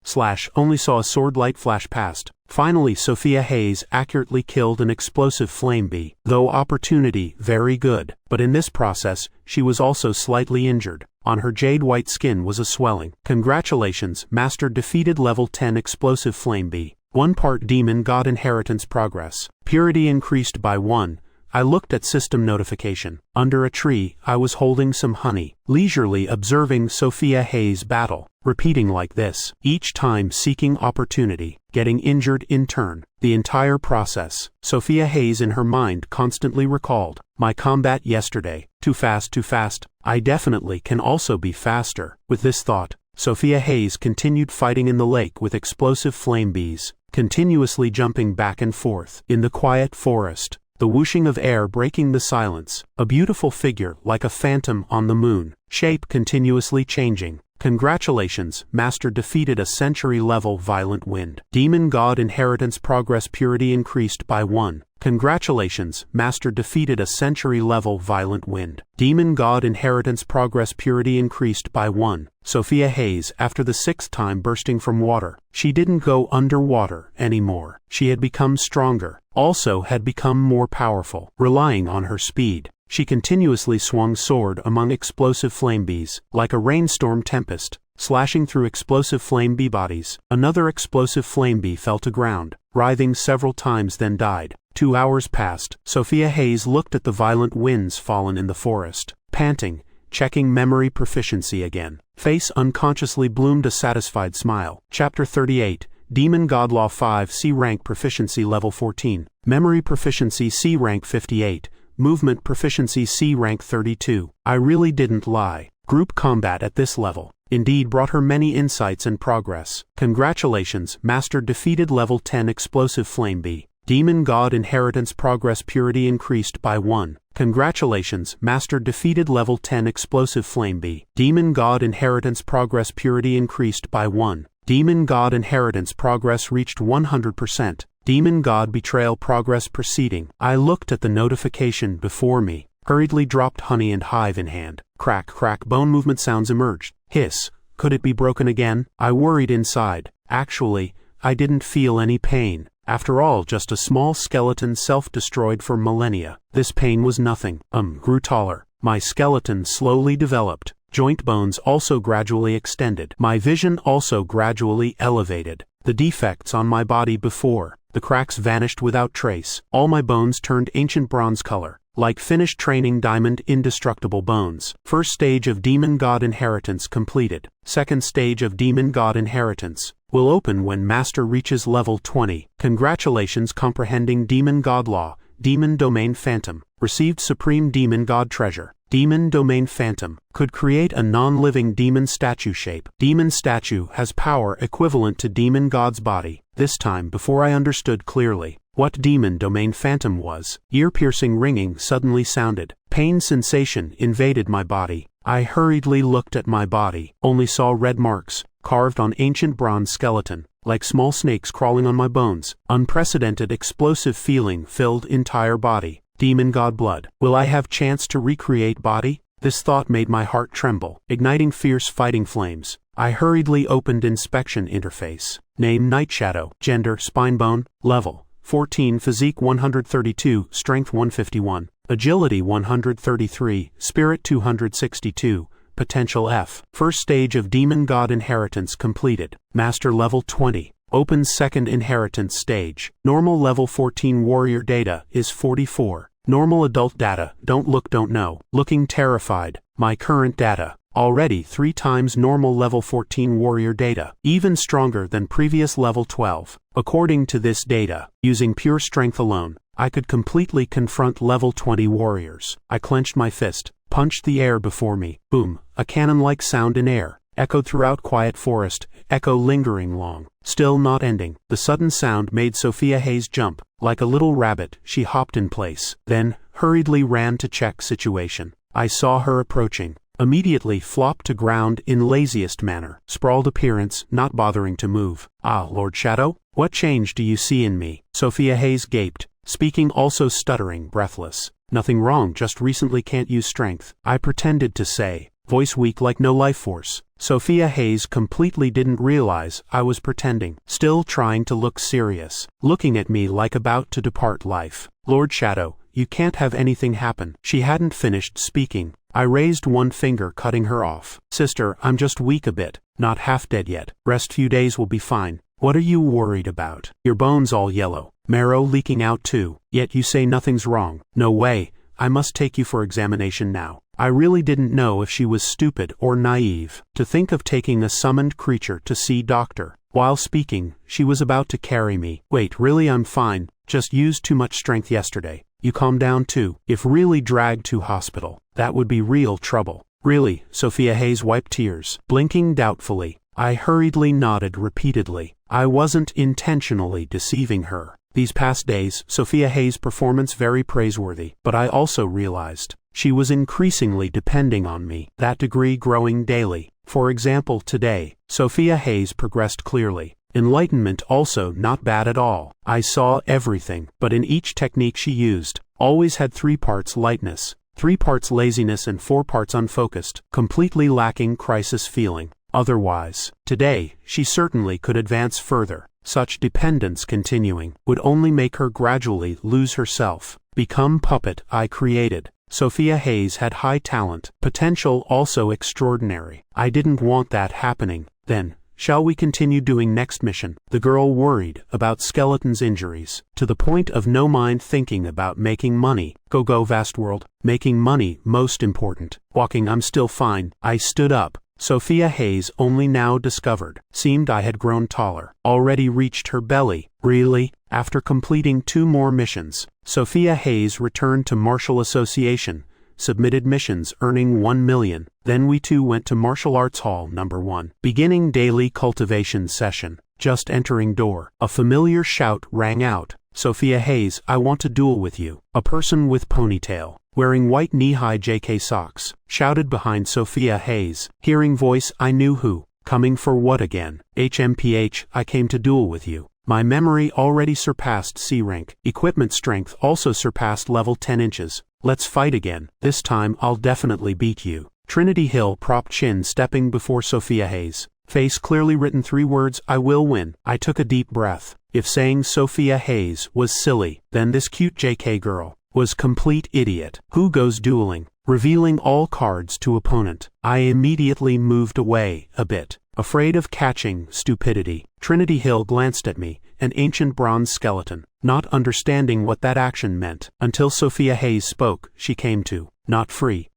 Only saw a sword light flash past. Finally Sophia Hayes accurately killed an explosive flame bee, though opportunity very good, but in this process, she was also slightly injured. On her jade white skin was a swelling. Congratulations, Master defeated level 10 explosive flame bee. 1 part demon god inheritance progress. Purity increased by 1. I looked at system notification. Under a tree, I was holding some honey, leisurely observing Sophia Hayes' battle, repeating like this, each time seeking opportunity, getting injured in turn. The entire process, Sophia Hayes in her mind constantly recalled, my combat yesterday, too fast, I definitely can also be faster. With this thought, Sophia Hayes continued fighting in the lake with explosive flame bees, continuously jumping back and forth in the quiet forest. The whooshing of air breaking the silence, a beautiful figure like a phantom on the moon, shape continuously changing. Congratulations, Master defeated a century-level violent wind. Demon god inheritance progress purity increased by 1. Congratulations, Master defeated a century-level violent wind. Demon god inheritance progress purity increased by 1. Sophia Hayes, after the 6th time bursting from water, she didn't go underwater anymore. She had become stronger, also had become more powerful, relying on her speed. She continuously swung sword among explosive flame bees, like a rainstorm tempest, slashing through explosive flame bee bodies. Another explosive flame bee fell to ground, writhing several times then died. 2 hours passed. Sophia Hayes looked at the violent winds fallen in the forest, panting, checking memory proficiency again. Face unconsciously bloomed a satisfied smile. Chapter 38, Demon God Law 5 C rank proficiency level 14. Memory proficiency C rank 58. Movement proficiency C rank 32. I really didn't lie. Group combat at this level indeed brought her many insights and progress. Congratulations, Master defeated level 10 explosive flame bee. Demon god inheritance progress purity increased by 1. Congratulations, Master defeated level 10 explosive flame bee. Demon god inheritance progress purity increased by 1. Demon god inheritance progress reached 100%. Demon god betrayal progress proceeding. I looked at the notification before me, hurriedly dropped honey and hive in hand. Crack, crack, bone movement sounds emerged. Hiss, could it be broken again? I worried inside. Actually, I didn't feel any pain. After all, just a small skeleton self-destroyed for millennia. This pain was nothing. Grew taller. My skeleton slowly developed. Joint bones also gradually extended. My vision also gradually elevated. The defects on my body before, the cracks vanished without trace. All my bones turned ancient bronze color, like finished training diamond indestructible bones. First stage of demon god inheritance completed. Second stage of demon god inheritance will open when Master reaches level 20. Congratulations, comprehending demon god law. Demon domain phantom received supreme demon god treasure. Demon domain phantom could create a non-living demon statue shape. Demon statue has power equivalent to demon god's body. This time before I understood clearly what demon domain phantom was, ear-piercing ringing suddenly sounded. Pain sensation invaded my body. I hurriedly looked at my body, only saw red marks, carved on ancient bronze skeleton, like small snakes crawling on my bones. Unprecedented explosive feeling filled entire body. Demon god blood. Will I have chance to recreate body? This thought made my heart tremble, igniting fierce fighting flames. I hurriedly opened inspection interface. Name Night Shadow. Gender spine bone. Level 14. Physique 132. Strength 151. Agility 133, Spirit 262, Potential F. First stage of Demon God Inheritance completed. Master level 20. Opens second inheritance stage. Normal level 14 warrior data is 44. Normal adult data, don't look don't know. Looking terrified. My current data. Already 3 times normal level 14 warrior data. Even stronger than previous level 12. According to this data, using pure strength alone, I could completely confront level 20 warriors. I clenched my fist, punched the air before me. Boom, a cannon-like sound in air. Echoed throughout quiet forest, echo lingering long. Still not ending. The sudden sound made Sophia Hayes jump. Like a little rabbit, she hopped in place. Then, hurriedly ran to check situation. I saw her approaching. Immediately flopped to ground in laziest manner. Sprawled appearance, not bothering to move. Ah, Lord Shadow? What change do you see in me? Sophia Hayes gaped, speaking also stuttering, breathless. Nothing wrong, just recently can't use strength. I pretended to say, voice weak like no life force. Sophia Hayes completely didn't realize I was pretending, still trying to look serious, looking at me like about to depart life. Lord Shadow, you can't have anything happen. She hadn't finished speaking. I raised one finger, cutting her off. Sister, I'm just weak a bit, not half dead yet. Rest few days will be fine. What are you worried about? Your bones all yellow, marrow leaking out too, yet you say nothing's wrong. No way, I must take you for examination now. I really didn't know if she was stupid or naive to think of taking a summoned creature to see doctor. While speaking, she was about to carry me. Wait, really I'm fine, just used too much strength yesterday. You calm down too. If really dragged to hospital, that would be real trouble. Really? Sophia Hayes wiped tears, blinking doubtfully. I hurriedly nodded repeatedly. I wasn't intentionally deceiving her. These past days, Sophia Hayes' performance very praiseworthy, but I also realized she was increasingly depending on me, that degree growing daily. For example, today, Sophia Hayes progressed clearly. Enlightenment also not bad at all. I saw everything, but in each technique she used, always had 3 parts lightness, 3 parts laziness and 4 parts unfocused, completely lacking crisis feeling. Otherwise, today, she certainly could advance further. Such dependence continuing would only make her gradually lose herself, become puppet I created. Sophia Hayes had high talent, potential also extraordinary. I didn't want that happening. Then, shall we continue doing next mission? The girl worried about Skeleton's injuries, to the point of no mind thinking about making money. Go vast world, making money most important. Walking I'm still fine. I stood up. Sophia Hayes only now discovered, seemed I had grown taller, already reached her belly. Really? After completing 2 more missions, Sophia Hayes returned to Martial Association, submitted missions earning 1 million. Then we two went to Martial Arts Hall number 1, beginning daily cultivation session. Just entering door, a familiar shout rang out. Sophia Hayes, I want to duel with you. A person with ponytail, wearing white knee-high JK socks, shouted behind Sophia Hayes. Hearing voice, I knew who. Coming for what again? HMPH, I came to duel with you. My memory already surpassed C rank. Equipment strength also surpassed level 10 inches. Let's fight again. This time I'll definitely beat you. Trinity Hill propped chin stepping before Sophia Hayes. Face clearly written 3 words, I will win. I took a deep breath. If saying Sophia Hayes was silly, then this cute JK girl was complete idiot. Who goes dueling? Revealing all cards to opponent. I immediately moved away a bit, afraid of catching stupidity. Trinity Hill glanced at me, an ancient bronze skeleton, not understanding what that action meant. Until Sophia Hayes spoke, she came to. Not free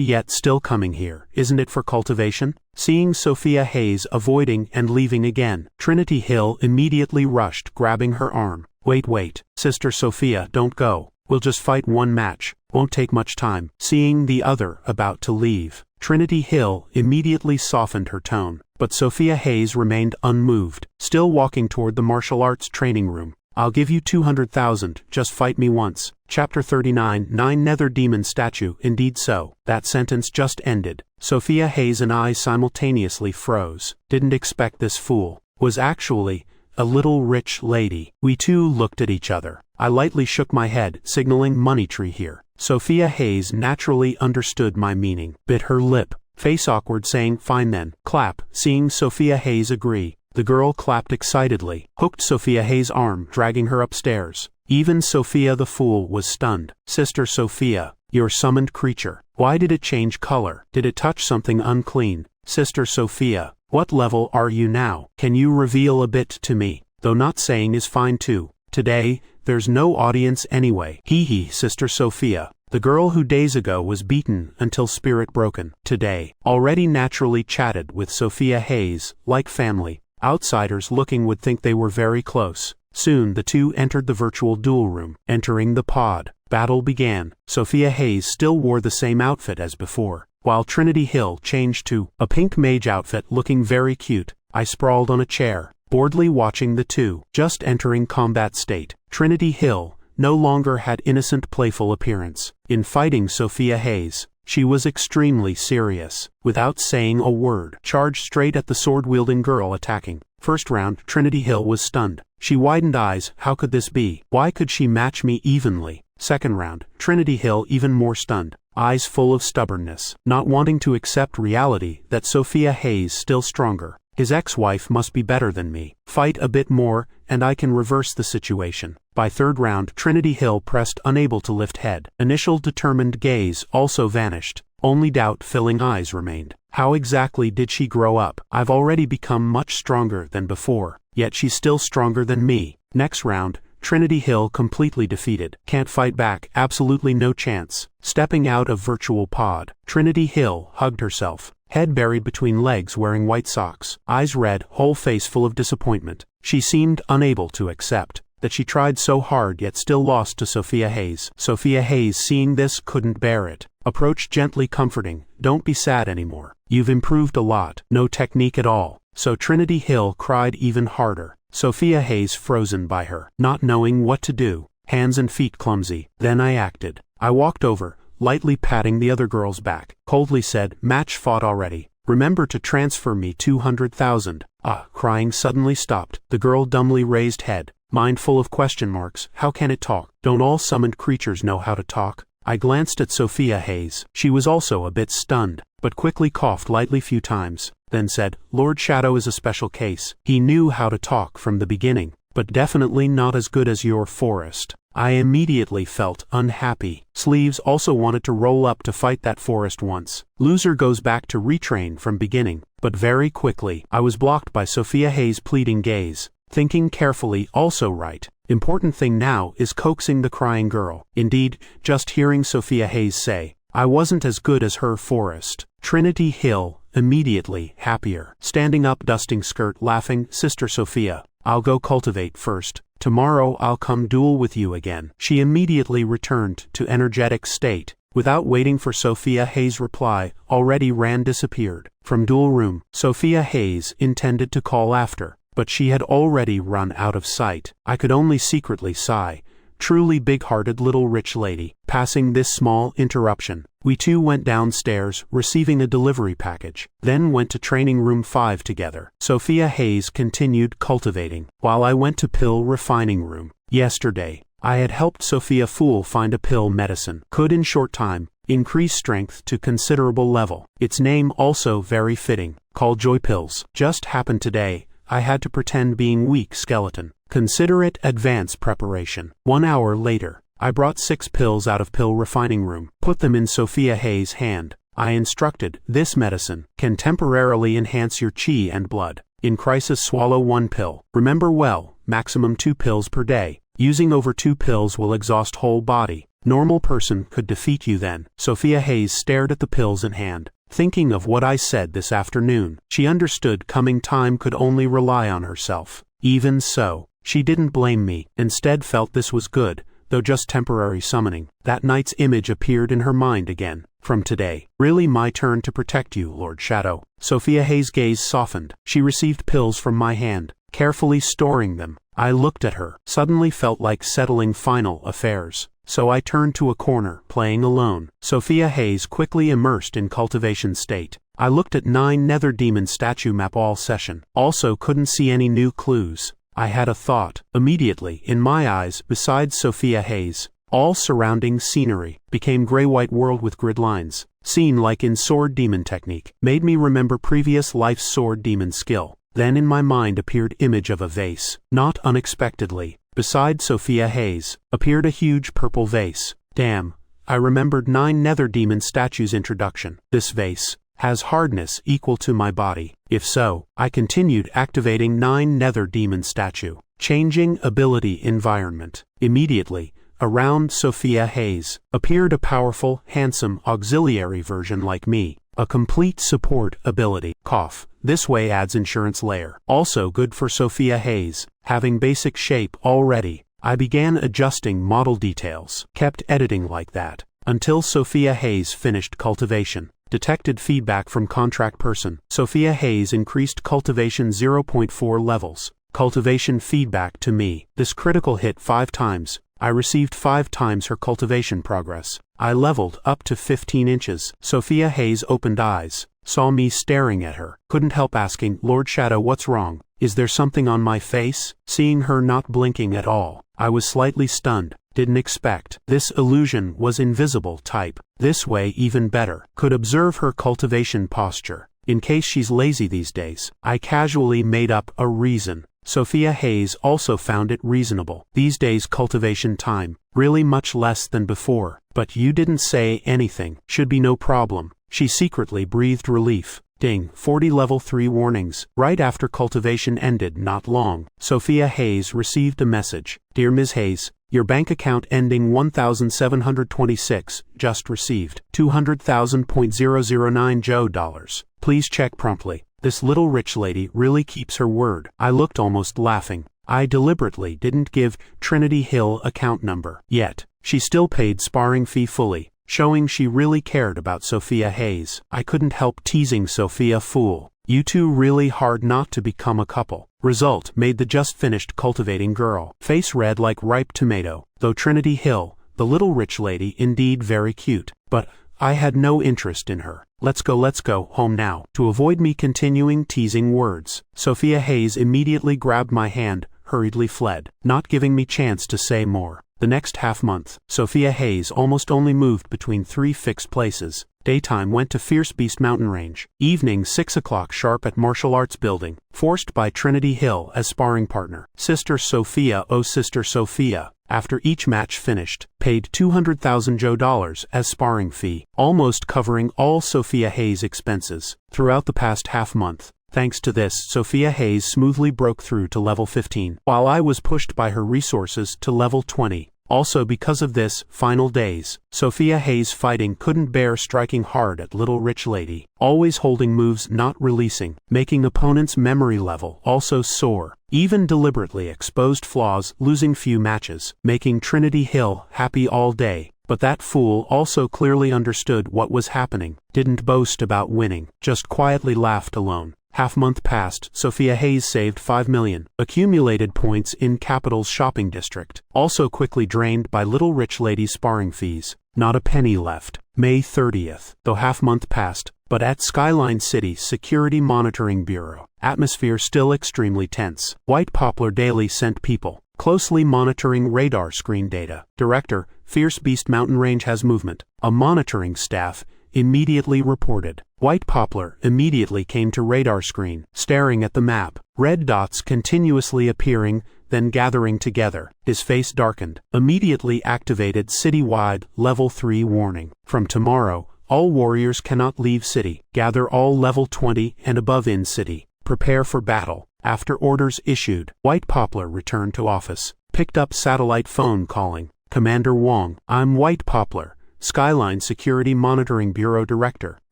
yet, still coming here. Isn't it for cultivation? Seeing Sophia Hayes avoiding and leaving again, Trinity Hill immediately rushed, grabbing her arm. Wait, Sister Sophia, don't go. We'll just fight 1 match. Won't take much time. Seeing the other about to leave, Trinity Hill immediately softened her tone, but Sophia Hayes remained unmoved, still walking toward the martial arts training room. I'll give you 200,000, just fight me once. Chapter 39, 9 Nether Demon Statue. Indeed so. That sentence just ended. Sophia Hayes and I simultaneously froze. Didn't expect this fool. Was actually a little rich lady. We two looked at each other. I lightly shook my head, signaling money tree here. Sophia Hayes naturally understood my meaning, bit her lip, face awkward, saying, fine then, clap. Seeing Sophia Hayes agree, the girl clapped excitedly, hooked Sophia Hayes' arm, dragging her upstairs. Even Sophia the fool was stunned. Sister Sophia, your summoned creature. Why did it change color? Did it touch something unclean? Sister Sophia, what level are you now? Can you reveal a bit to me? Though not saying is fine too. Today, there's no audience anyway. Hee hee, Sister Sophia. The girl who days ago was beaten until spirit broken, today, already naturally chatted with Sophia Hayes, like family. Outsiders looking would think they were very close. Soon the two entered the virtual duel room. Entering the pod, battle began. Sophia Hayes still wore the same outfit as before, while Trinity Hill changed to a pink mage outfit looking very cute. I sprawled on a chair, boredly watching the two, just entering combat state. Trinity Hill no longer had innocent playful appearance. In fighting Sophia Hayes, she was extremely serious. Without saying a word, charged straight at the sword-wielding girl attacking. First round, Trinity Hill was stunned. She widened eyes. How could this be? Why could she match me evenly? Second round, Trinity Hill even more stunned, eyes full of stubbornness, not wanting to accept reality that Sophia Hayes still stronger. His ex-wife must be better than me. Fight a bit more, and I can reverse the situation. By third round, Trinity Hill pressed, unable to lift head. Initial determined gaze also vanished. Only doubt-filling eyes remained. How exactly did she grow up? I've already become much stronger than before, yet she's still stronger than me. Next round, Trinity Hill completely defeated. Can't fight back, absolutely no chance. Stepping out of virtual pod, Trinity Hill hugged herself. Head buried between legs, wearing white socks, eyes red, whole face full of disappointment. She seemed unable to accept that she tried so hard yet still lost to Sophia Hayes. Sophia Hayes, seeing this, couldn't bear it. Approached gently, comforting. Don't be sad anymore. You've improved a lot. No technique at all. So Trinity Hill cried even harder. Sophia Hayes frozen by her, not knowing what to do, hands and feet clumsy. Then I acted. I walked over, lightly patting the other girl's back, coldly said, match fought already. Remember to transfer me 200,000. Crying suddenly stopped. The girl dumbly raised head, mind full of question marks. How can it talk? Don't all summoned creatures know how to talk? I glanced at Sophia Hayes. She was also a bit stunned, but quickly coughed lightly few times, then said, Lord Shadow is a special case. He knew how to talk from the beginning, but definitely not as good as your forest. I immediately felt unhappy. Sleeves also wanted to roll up to fight that forest once. Loser goes back to retrain from beginning, but very quickly. I was blocked by Sophia Hayes' pleading gaze. Thinking carefully, also right. Important thing now is coaxing the crying girl. Indeed, just hearing Sophia Hayes say, I wasn't as good as her forest. Trinity Hill, immediately happier. Standing up, dusting skirt, laughing, Sister Sophia, I'll go cultivate first. Tomorrow I'll come duel with you again. She immediately returned to energetic state. Without waiting for Sophia Hayes' reply, already disappeared. From duel room, Sophia Hayes intended to call after, but she had already run out of sight. I could only secretly sigh. Truly big-hearted little rich lady. Passing this small interruption, we two went downstairs, receiving a delivery package, then went to training room 5 together. Sophia Hayes continued cultivating, while I went to pill refining room. Yesterday, I had helped Sophia Fool find a pill medicine. Could in short time, increase strength to considerable level. Its name also very fitting, called Joy Pills. Just happened today, I had to pretend being weak skeleton. Consider it advance preparation. 1 hour later, I brought 6 pills out of pill refining room, put them in Sophia Hayes' hand. I instructed, this medicine can temporarily enhance your chi and blood. In crisis swallow 1 pill. Remember well, maximum 2 pills per day. Using over 2 pills will exhaust whole body. Normal person could defeat you then. Sophia Hayes stared at the pills in hand, thinking of what I said this afternoon. She understood coming time could only rely on herself. Even so, she didn't blame me, instead felt this was good, though just temporary summoning. That night's image appeared in her mind again. From today, really my turn to protect you, Lord Shadow. Sophia Hayes' gaze softened. She received pills from my hand, carefully storing them. I looked at her, suddenly felt like settling final affairs. So I turned to a corner, playing alone. Sophia Hayes quickly immersed in cultivation state. I looked at 9 nether demon statue map all session. Also couldn't see any new clues. I had a thought. Immediately, in my eyes, besides Sophia Hayes, all surrounding scenery became gray-white world with grid lines, seen like in sword demon technique, made me remember previous life's sword demon skill. Then in my mind appeared image of a vase. Not unexpectedly, Beside Sophia Hayes appeared a huge purple vase. Damn, I remembered 9 Nether Demon statues introduction. This vase has hardness equal to my body. If so, I continued activating 9 Nether Demon statue. Changing ability environment. Immediately, around Sophia Hayes appeared a powerful, handsome auxiliary version like me. A complete support ability. Cough. This way adds insurance layer. Also good for Sophia Hayes. Having basic shape already, I began adjusting model details. Kept editing like that until Sophia Hayes finished cultivation. Detected feedback from contract person. Sophia Hayes increased cultivation 0.4 levels. Cultivation feedback to me. This critical hit 5 times. I received 5 times her cultivation progress. I leveled up to 15 inches. Sophia Hayes opened eyes, saw me staring at her. Couldn't help asking, Lord Shadow, what's wrong? Is there something on my face? Seeing her not blinking at all, I was slightly stunned. Didn't expect. This illusion was invisible type. This way even better. Could observe her cultivation posture. In case she's lazy these days, I casually made up a reason. Sophia Hayes also found it reasonable. These days cultivation time, really much less than before. But you didn't say anything. Should be no problem. She secretly breathed relief. Ding, 40 level 3 warnings. Right after cultivation ended not long, Sophia Hayes received a message. Dear Ms. Hayes, your bank account ending 1726 just received $200,000.009 Joe dollars. Please check promptly. This little rich lady really keeps her word. I looked almost laughing. I deliberately didn't give Trinity Hill account number. Yet, she still paid sparring fee fully, showing she really cared about Sophia Hayes. I couldn't help teasing Sophia, fool. You two really hard not to become a couple. Result made the just finished cultivating girl face red like ripe tomato, though Trinity Hill, the little rich lady, indeed very cute. But I had no interest in her. Let's go home now. To avoid me continuing teasing words, Sophia Hayes immediately grabbed my hand, hurriedly fled, not giving me chance to say more. The next half-month, Sophia Hayes almost only moved between 3 fixed places. Daytime went to Fierce Beast Mountain Range. Evening 6 o'clock sharp at Martial Arts Building. Forced by Trinity Hill as sparring partner. Sister Sophia, oh Sister Sophia. After each match finished, paid $200,000 Joe dollars as sparring fee, almost covering all Sophia Hayes' expenses. Throughout the past half-month, thanks to this, Sophia Hayes smoothly broke through to level 15, while I was pushed by her resources to level 20. Also because of this, final days, Sophia Hayes fighting couldn't bear striking hard at little rich lady, always holding moves not releasing, making opponent's memory level also soar, even deliberately exposed flaws, losing few matches, making Trinity Hill happy all day. But that fool also clearly understood what was happening, didn't boast about winning, just quietly laughed alone. Half-month passed, Sophia Hayes saved 5 million, accumulated points in Capital's shopping district, also quickly drained by little rich lady's sparring fees. Not a penny left. May 30th, though half-month passed, but at Skyline City Security Monitoring Bureau, atmosphere still extremely tense. White Poplar daily sent people, closely monitoring radar screen data. Director, Fierce Beast Mountain Range has movement. A monitoring staff immediately reported. White Poplar immediately came to radar screen, staring at the map. Red dots continuously appearing, then gathering together. His face darkened. Immediately activated citywide level 3 warning. From tomorrow, all warriors cannot leave city. Gather all level 20 and above in city. Prepare for battle. After orders issued, White Poplar returned to office. Picked up satellite phone calling. Commander Wong, I'm White Poplar, Skyline Security Monitoring Bureau Director.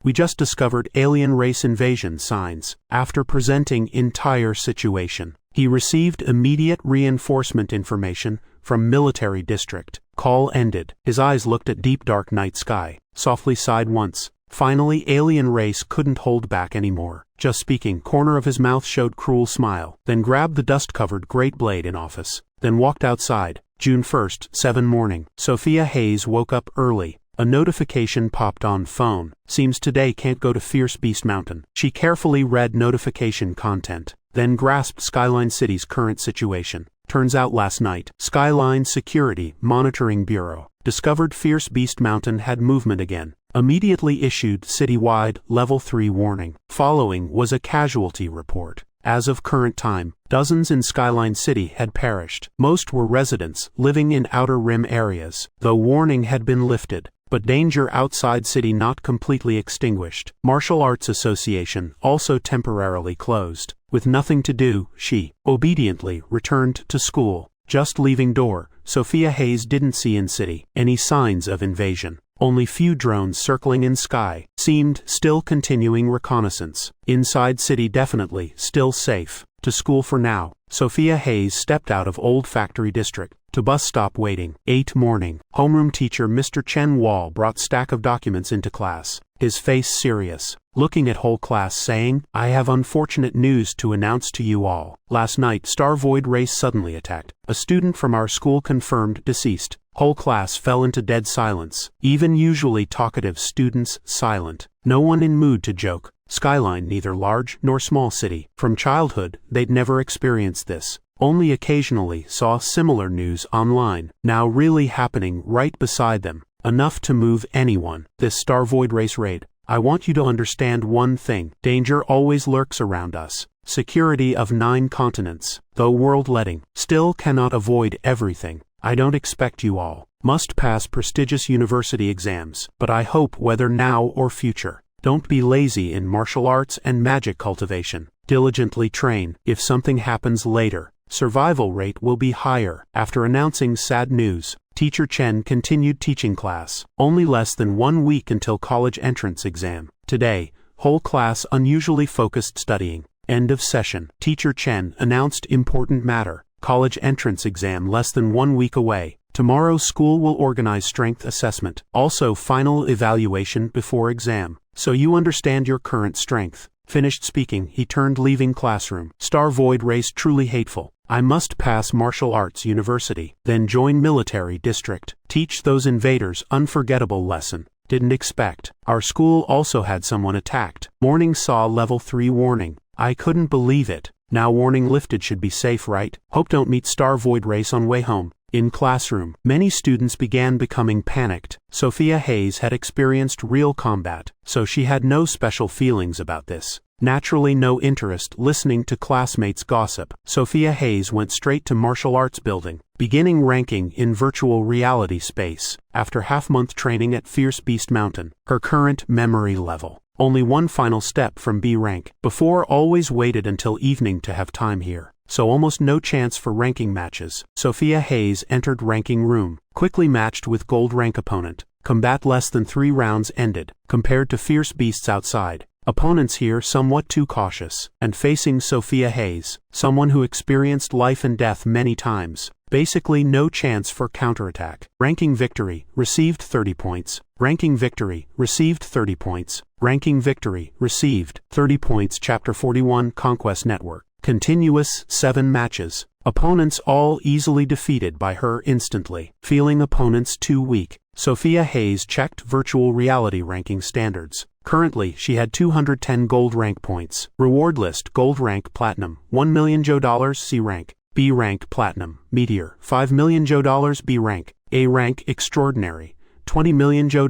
We just discovered alien race invasion signs. After presenting entire situation, he received immediate reinforcement information from military district. Call ended. His eyes looked at deep dark night sky, softly sighed once. Finally, alien race couldn't hold back anymore. Just speaking, corner of his mouth showed cruel smile, then grabbed the dust-covered great blade in office, then walked outside. June 1st, 7 morning. Sophia Hayes woke up early. A notification popped on phone. Seems today can't go to Fierce Beast Mountain. She carefully read notification content, then grasped Skyline City's current situation. Turns out last night, Skyline Security Monitoring Bureau discovered Fierce Beast Mountain had movement again. Immediately issued citywide level 3 warning. Following was a casualty report. As of current time, dozens in Skyline City had perished. Most were residents living in outer rim areas, though warning had been lifted. But danger outside city not completely extinguished. Martial Arts Association also temporarily closed. With nothing to do, she obediently returned to school. Just leaving door, Sophia Hayes didn't see in city any signs of invasion. Only few drones circling in sky seemed still continuing reconnaissance. Inside city definitely still safe. To school for now. Sophia Hayes stepped out of Old Factory District. To bus stop waiting. 8 morning. Homeroom teacher Mr. Chen Wall brought stack of documents into class. His face serious. Looking at whole class saying, "I have unfortunate news to announce to you all. Last night Star Void race suddenly attacked. A student from our school confirmed deceased." Whole class fell into dead silence. Even usually talkative students silent. No one in mood to joke. Skyline neither large nor small city. From childhood, they'd never experienced this. Only occasionally saw similar news online. Now really happening right beside them. Enough to move anyone. This Star Void race raid. I want you to understand one thing. Danger always lurks around us. Security of 9 continents. Though world-letting, still cannot avoid everything. I don't expect you all must pass prestigious university exams, but I hope whether now or future. Don't be lazy in martial arts and magic cultivation. Diligently train. If something happens later, survival rate will be higher. After announcing sad news, Teacher Chen continued teaching class. Only less than 1 week until college entrance exam. Today, whole class unusually focused studying. End of session. Teacher Chen announced important matter. College entrance exam less than 1 week away. Tomorrow school will organize strength assessment. Also final evaluation before exam. So you understand your current strength. Finished speaking, he turned leaving classroom. Star Void race truly hateful. I must pass martial arts university, then join military district. Teach those invaders unforgettable lesson. Didn't expect. Our school also had someone attacked. Morning saw level 3 warning. I couldn't believe it. Now warning lifted, should be safe, right? Hope don't meet Star Void race on way home. In classroom, many students began becoming panicked. Sophia Hayes had experienced real combat, so she had no special feelings about this. Naturally no interest listening to classmates' gossip. Sophia Hayes went straight to martial arts building, beginning ranking in virtual reality space. After half-month training at Fierce Beast Mountain, her current memory level. Only one final step from B rank. Before always waited until evening to have time here. So almost no chance for ranking matches. Sophia Hayes entered ranking room, quickly matched with gold rank opponent. Combat less than 3 rounds ended, compared to fierce beasts outside. Opponents here somewhat too cautious, and facing Sophia Hayes, someone who experienced life and death many times. Basically no chance for counterattack. Ranking victory, received 30 points. Ranking victory, received 30 points. Ranking victory, received 30 points. Chapter 41 Conquest Network. Continuous 7 matches. Opponents all easily defeated by her instantly. Feeling opponents too weak, Sophia Hayes checked virtual reality ranking standards. Currently, she had 210 gold rank points. Reward list: gold rank platinum, $1 million Jo, C rank. B rank platinum, meteor, $5 million Jo, B rank. A rank extraordinary, $20 million Jo,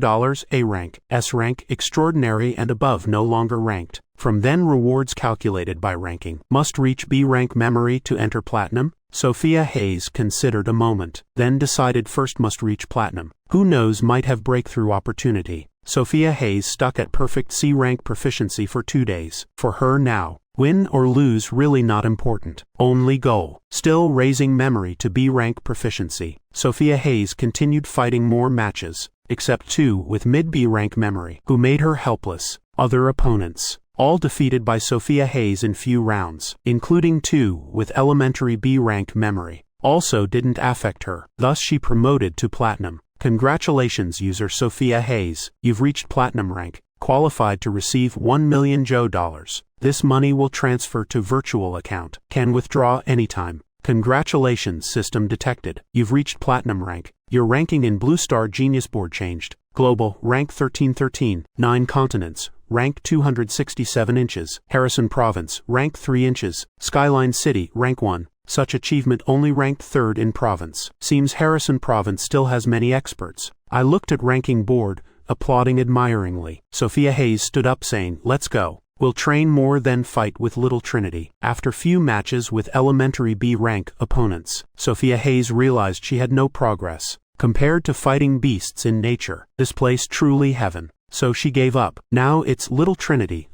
A rank. S rank extraordinary and above no longer ranked. From then rewards calculated by ranking. Must reach B rank memory to enter platinum? Sophia Hayes considered a moment, then decided first must reach platinum. Who knows, might have breakthrough opportunity. Sophia Hayes stuck at perfect C rank proficiency for 2 days. For her now, win or lose really not important. Only goal, still raising memory to B rank proficiency. Sophia Hayes continued fighting more matches, except 2 with mid B rank memory, who made her helpless. Other opponents, all defeated by Sophia Hayes in few rounds, including 2 with elementary B rank memory, also didn't affect her. Thus she promoted to platinum. Congratulations, user Sophia Hayes, you've reached platinum rank, qualified to receive $1 million Jo. This money will transfer to virtual account, can withdraw anytime. Congratulations, system detected, you've reached platinum rank. Your ranking in Blue Star Genius Board changed. Global, rank 1313, 9 continents, rank 267 inches. Harrison Province, rank 3 inches. Skyline City, rank 1. Such achievement only ranked 3rd in province. Seems Harrison Province still has many experts. I looked at ranking board, applauding admiringly. Sophia Hayes stood up saying, "Let's go." Will train more than fight with Little Trinity. After few matches with elementary B rank opponents, Sophia Hayes realized she had no progress. Compared to fighting beasts in nature, this place truly heaven. So she gave up. Now it's Little Trinity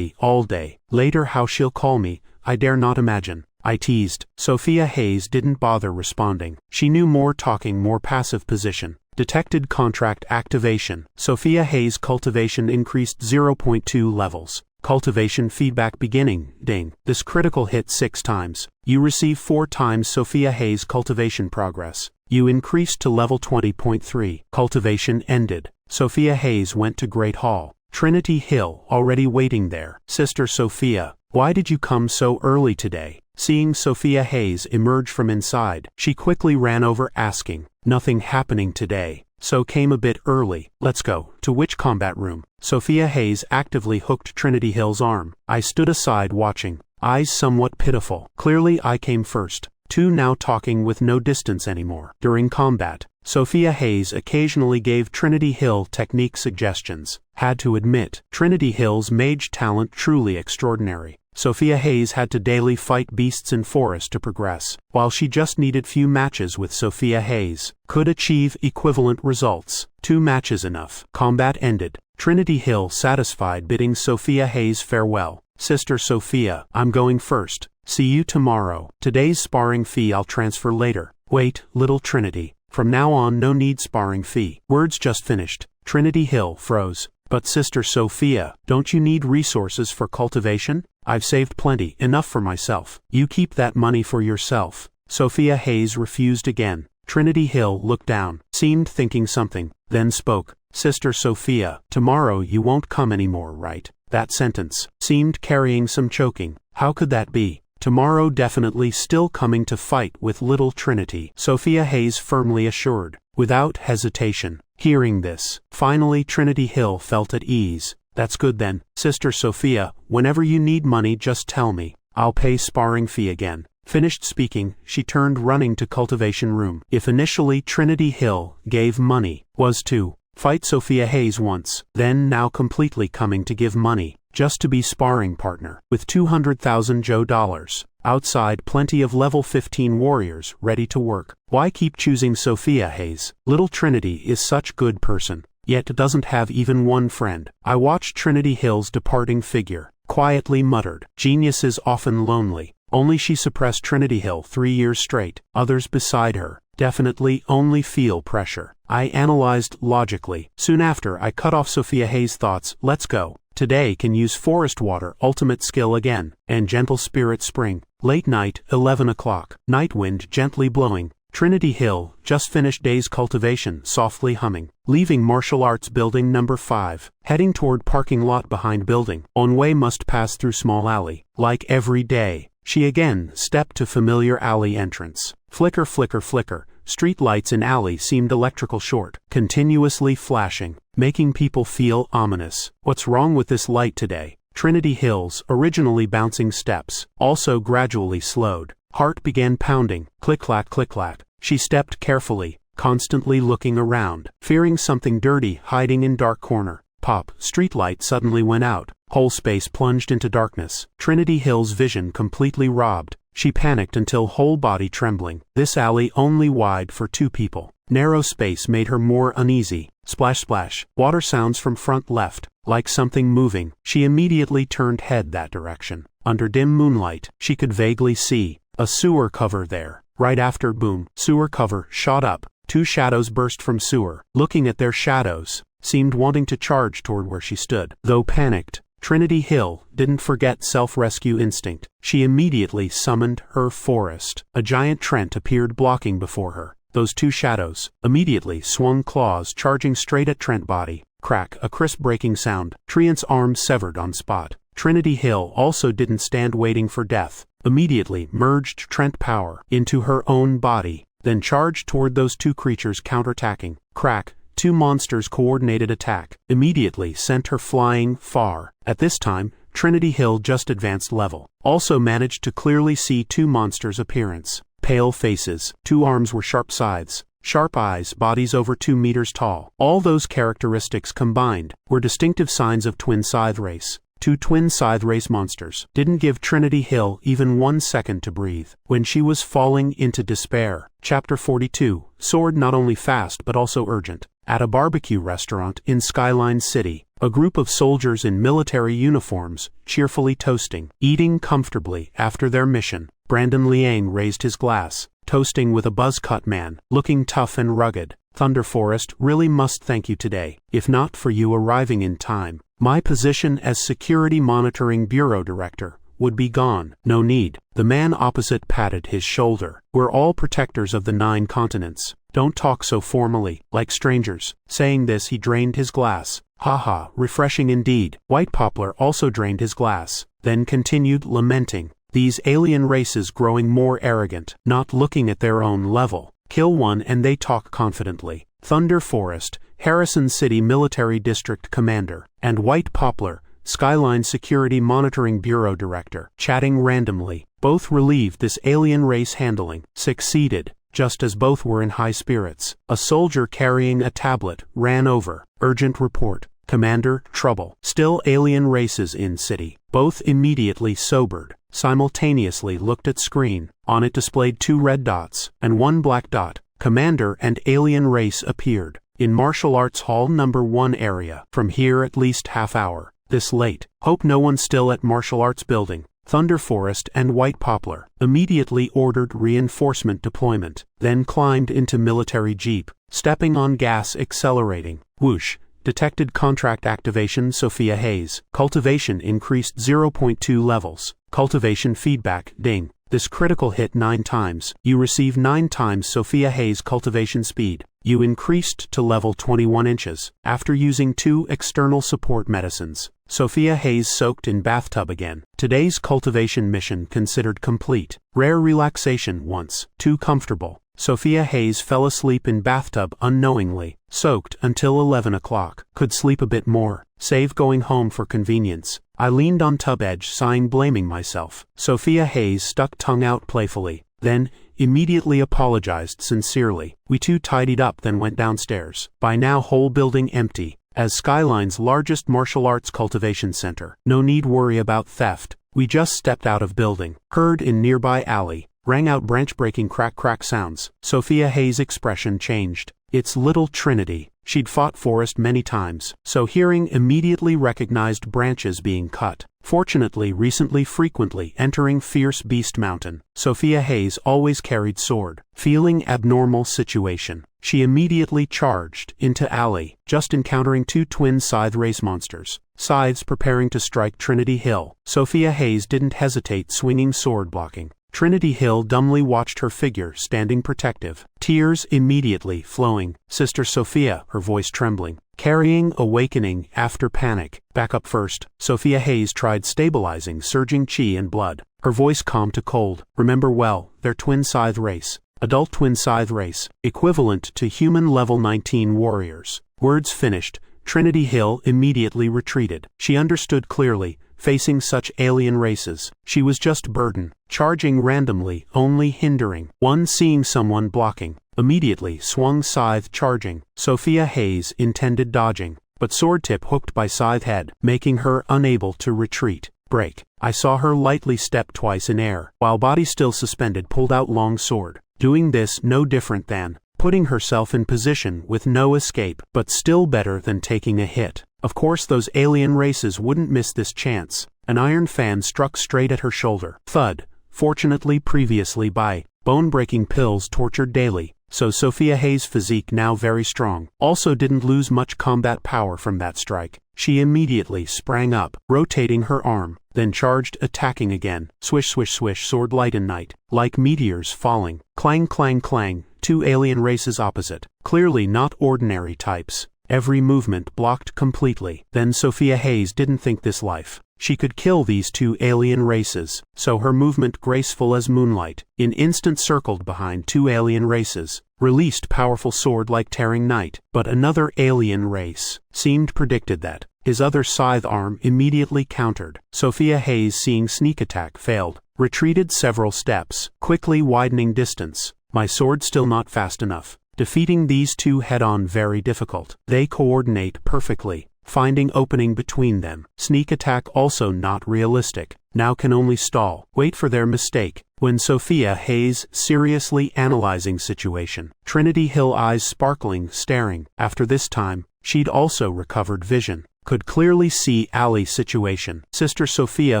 all day. Later how she'll call me, I dare not imagine. I teased. Sophia Hayes didn't bother responding. She knew more talking, more passive position. Detected contract activation. Sophia Hayes cultivation increased 0.2 levels. Cultivation feedback beginning. Ding. This critical hit 6 times. You receive 4 times Sophia Hayes cultivation progress. You increased to level 20.3. Cultivation ended. Sophia Hayes went to Great Hall. Trinity Hill already waiting there. Sister Sophia, why did you come so early today? Seeing Sophia Hayes emerge from inside, she quickly ran over asking, nothing happening today. So came a bit early. Let's go. To which combat room? Sophia Hayes actively hooked Trinity Hill's arm. I stood aside watching, eyes somewhat pitiful. Clearly I came first. 2 now talking with no distance anymore. During combat, Sophia Hayes occasionally gave Trinity Hill technique suggestions. Had to admit, Trinity Hill's mage talent truly extraordinary. Sophia Hayes had to daily fight beasts in forest to progress, while she just needed few matches with Sophia Hayes. Could achieve equivalent results. 2 matches enough. Combat ended. Trinity Hill satisfied bidding Sophia Hayes farewell. Sister Sophia, I'm going first. See you tomorrow. Today's sparring fee I'll transfer later. Wait, Little Trinity. From now on no need sparring fee. Words just finished. Trinity Hill froze. But Sister Sophia, don't you need resources for cultivation? I've saved plenty, enough for myself. You keep that money for yourself. Sophia Hayes refused again. Trinity Hill looked down, seemed thinking something, then spoke. Sister Sophia, tomorrow you won't come anymore, right? That sentence seemed carrying some choking. How could that be? Tomorrow definitely still coming to fight with Little Trinity, Sophia Hayes firmly assured, without hesitation. Hearing this, finally Trinity Hill felt at ease. That's good then. Sister Sophia, whenever you need money just tell me. I'll pay sparring fee again. Finished speaking, she turned running to cultivation room. If initially Trinity Hill gave money, was to fight Sophia Hayes once, then now completely coming to give money, just to be sparring partner, with 200,000 Joe dollars. Outside plenty of level 15 warriors ready to work. Why keep choosing Sophia Hayes? Little Trinity is such good person, yet doesn't have even one friend. I watched Trinity Hill's departing figure, quietly muttered, genius is often lonely. Only she suppressed Trinity Hill 3 years straight. Others beside her definitely only feel pressure. I analyzed logically. Soon after I cut off Sophia Hayes' thoughts. Let's go. Today can use forest water ultimate skill again, and gentle spirit spring. Late night, 11 o'clock. Night wind gently blowing. Trinity Hill just finished day's cultivation, softly humming. Leaving martial arts building number 5. Heading toward parking lot behind building. On way must pass through small alley. Like every day, she again stepped to familiar alley entrance. Flicker flicker flicker. Street lights in alley seemed electrical short, continuously flashing, making people feel ominous. What's wrong with this light today? Trinity Hill's originally bouncing steps also gradually slowed. Heart began pounding. Click-clack click-clack. She stepped carefully, constantly looking around, fearing something dirty hiding in dark corner. Pop, streetlight suddenly went out. Whole space plunged into darkness. Trinity Hill's vision completely robbed. She panicked until whole body trembling. This alley only wide for 2 people. Narrow space made her more uneasy. Splash splash. Water sounds from front left, like something moving. She immediately turned head that direction. Under dim moonlight, she could vaguely see a sewer cover there. Right after boom, sewer cover shot up. 2 shadows burst from sewer. Looking at their shadows, seemed wanting to charge toward where she stood. Though panicked, Trinity Hill didn't forget self-rescue instinct. She immediately summoned her forest. A giant Trent appeared blocking before her. Those 2 shadows immediately swung claws charging straight at Trent body. Crack, a crisp breaking sound. Treant's arm severed on spot. Trinity Hill also didn't stand waiting for death. Immediately merged Trent power into her own body, then charged toward those 2 creatures counterattacking. Crack, 2 monsters' coordinated attack immediately sent her flying far. At this time, Trinity Hill just advanced level. Also managed to clearly see 2 monsters' appearance. Pale faces, 2 arms were sharp scythes, sharp eyes, bodies over 2 meters tall. All those characteristics combined were distinctive signs of twin scythe race. two twin scythe race monsters, didn't give Trinity Hill even 1 second to breathe. When she was falling into despair. Chapter 42, Sword not only fast but also urgent. At a barbecue restaurant in Skyline City, a group of soldiers in military uniforms, cheerfully toasting, eating comfortably after their mission. Brandon Liang raised his glass, toasting with a buzz-cut man, looking tough and rugged. Thunder Forest really must thank you today. If not for you arriving in time, my position as Security Monitoring Bureau Director would be gone. No need. The man opposite patted his shoulder. We're all protectors of the 9 continents. Don't talk so formally, like strangers. Saying this, he drained his glass. Haha, refreshing indeed. White Poplar also drained his glass, then continued lamenting. These alien races growing more arrogant, not looking at their own level. Kill one and they talk confidently. Thunder Forest, Harrison City Military District Commander, and White Poplar, Skyline Security Monitoring Bureau Director, chatting randomly. Both relieved this alien race handling, succeeded, just as both were in high spirits. A soldier carrying a tablet ran over. Urgent report. Commander, trouble. Still alien races in city. Both immediately sobered. Simultaneously looked at screen. On it displayed 2 red dots and 1 black dot. Commander and alien race appeared. In Martial Arts Hall number 1 area. From here at least half hour. This late. Hope no one's still at Martial Arts Building. Thunder Forest and White Poplar immediately ordered reinforcement deployment, then climbed into military jeep, stepping on gas accelerating. Whoosh. Detected contract activation Sophia Hayes. Cultivation increased 0.2 levels. Cultivation feedback, ding. This critical hit 9 times. You receive 9 times Sophia Hayes cultivation speed. You increased to level 21 inches. After using 2 external support medicines, Sophia Hayes soaked in bathtub again. Today's cultivation mission considered complete. Rare relaxation once. Too comfortable. Sophia Hayes fell asleep in bathtub unknowingly. Soaked until 11 o'clock. Could sleep a bit more. Save going home for convenience. I leaned on tub edge, sighing, blaming myself. Sophia Hayes stuck tongue out playfully, then immediately apologized sincerely. We 2 tidied up, then went downstairs. By now whole building empty. As Skyline's largest martial arts cultivation center. No need worry about theft. We just stepped out of building. Heard in nearby alley. Rang out branch-breaking crack-crack sounds. Sophia Hayes' expression changed. It's little Trinity. She'd fought Forest many times, so hearing immediately recognized branches being cut. Fortunately, recently frequently entering Fierce Beast Mountain, Sophia Hayes always carried sword. Feeling abnormal situation, she immediately charged into alley, just encountering 2 twin scythe race monsters. Scythes preparing to strike Trinity Hill. Sophia Hayes didn't hesitate, swinging sword blocking. Trinity Hill dumbly watched her figure standing protective, tears immediately flowing. Sister Sophia, her voice trembling. Carrying awakening after panic. Back up first. Sophia Hayes tried stabilizing surging chi and blood. Her voice calm to cold. Remember well, they're twin scythe race. Adult twin scythe race. Equivalent to human level 19 warriors. Words finished. Trinity Hill immediately retreated. She understood clearly. Facing such alien races, she was just burden, charging randomly, only hindering. One seeing someone blocking, immediately swung scythe charging. Sophia Hayes intended dodging, but sword tip hooked by scythe head, making her unable to retreat. Break. I saw her lightly step twice in air, while body still suspended, pulled out long sword. Doing this no different than putting herself in position with no escape, but still better than taking a hit. Of course those alien races wouldn't miss this chance. An iron fan struck straight at her shoulder. Thud. Fortunately previously by bone-breaking pills tortured daily, so Sophia Hayes' physique now very strong. Also didn't lose much combat power from that strike. She immediately sprang up, rotating her arm, then charged, attacking again. Swish swish swish, sword light and night, like meteors falling. Clang clang clang, 2 alien races opposite. Clearly not ordinary types. Every movement blocked completely. Then Sophia Hayes didn't think this life. She could kill these 2 alien races, so her movement graceful as moonlight. In instant circled behind 2 alien races. Released powerful sword like tearing night. But another alien race seemed predicted that. His other scythe arm immediately countered. Sophia Hayes, seeing sneak attack failed, retreated several steps, quickly widening distance. My sword still not fast enough. Defeating these 2 head-on very difficult. They coordinate perfectly. finding opening between them. Sneak attack also not realistic. Now can only stall. Wait for their mistake. When Sophia Hayes seriously analyzing situation. Trinity Hill eyes sparkling, staring. After this time, she'd also recovered vision. Could clearly see Allie situation. Sister Sophia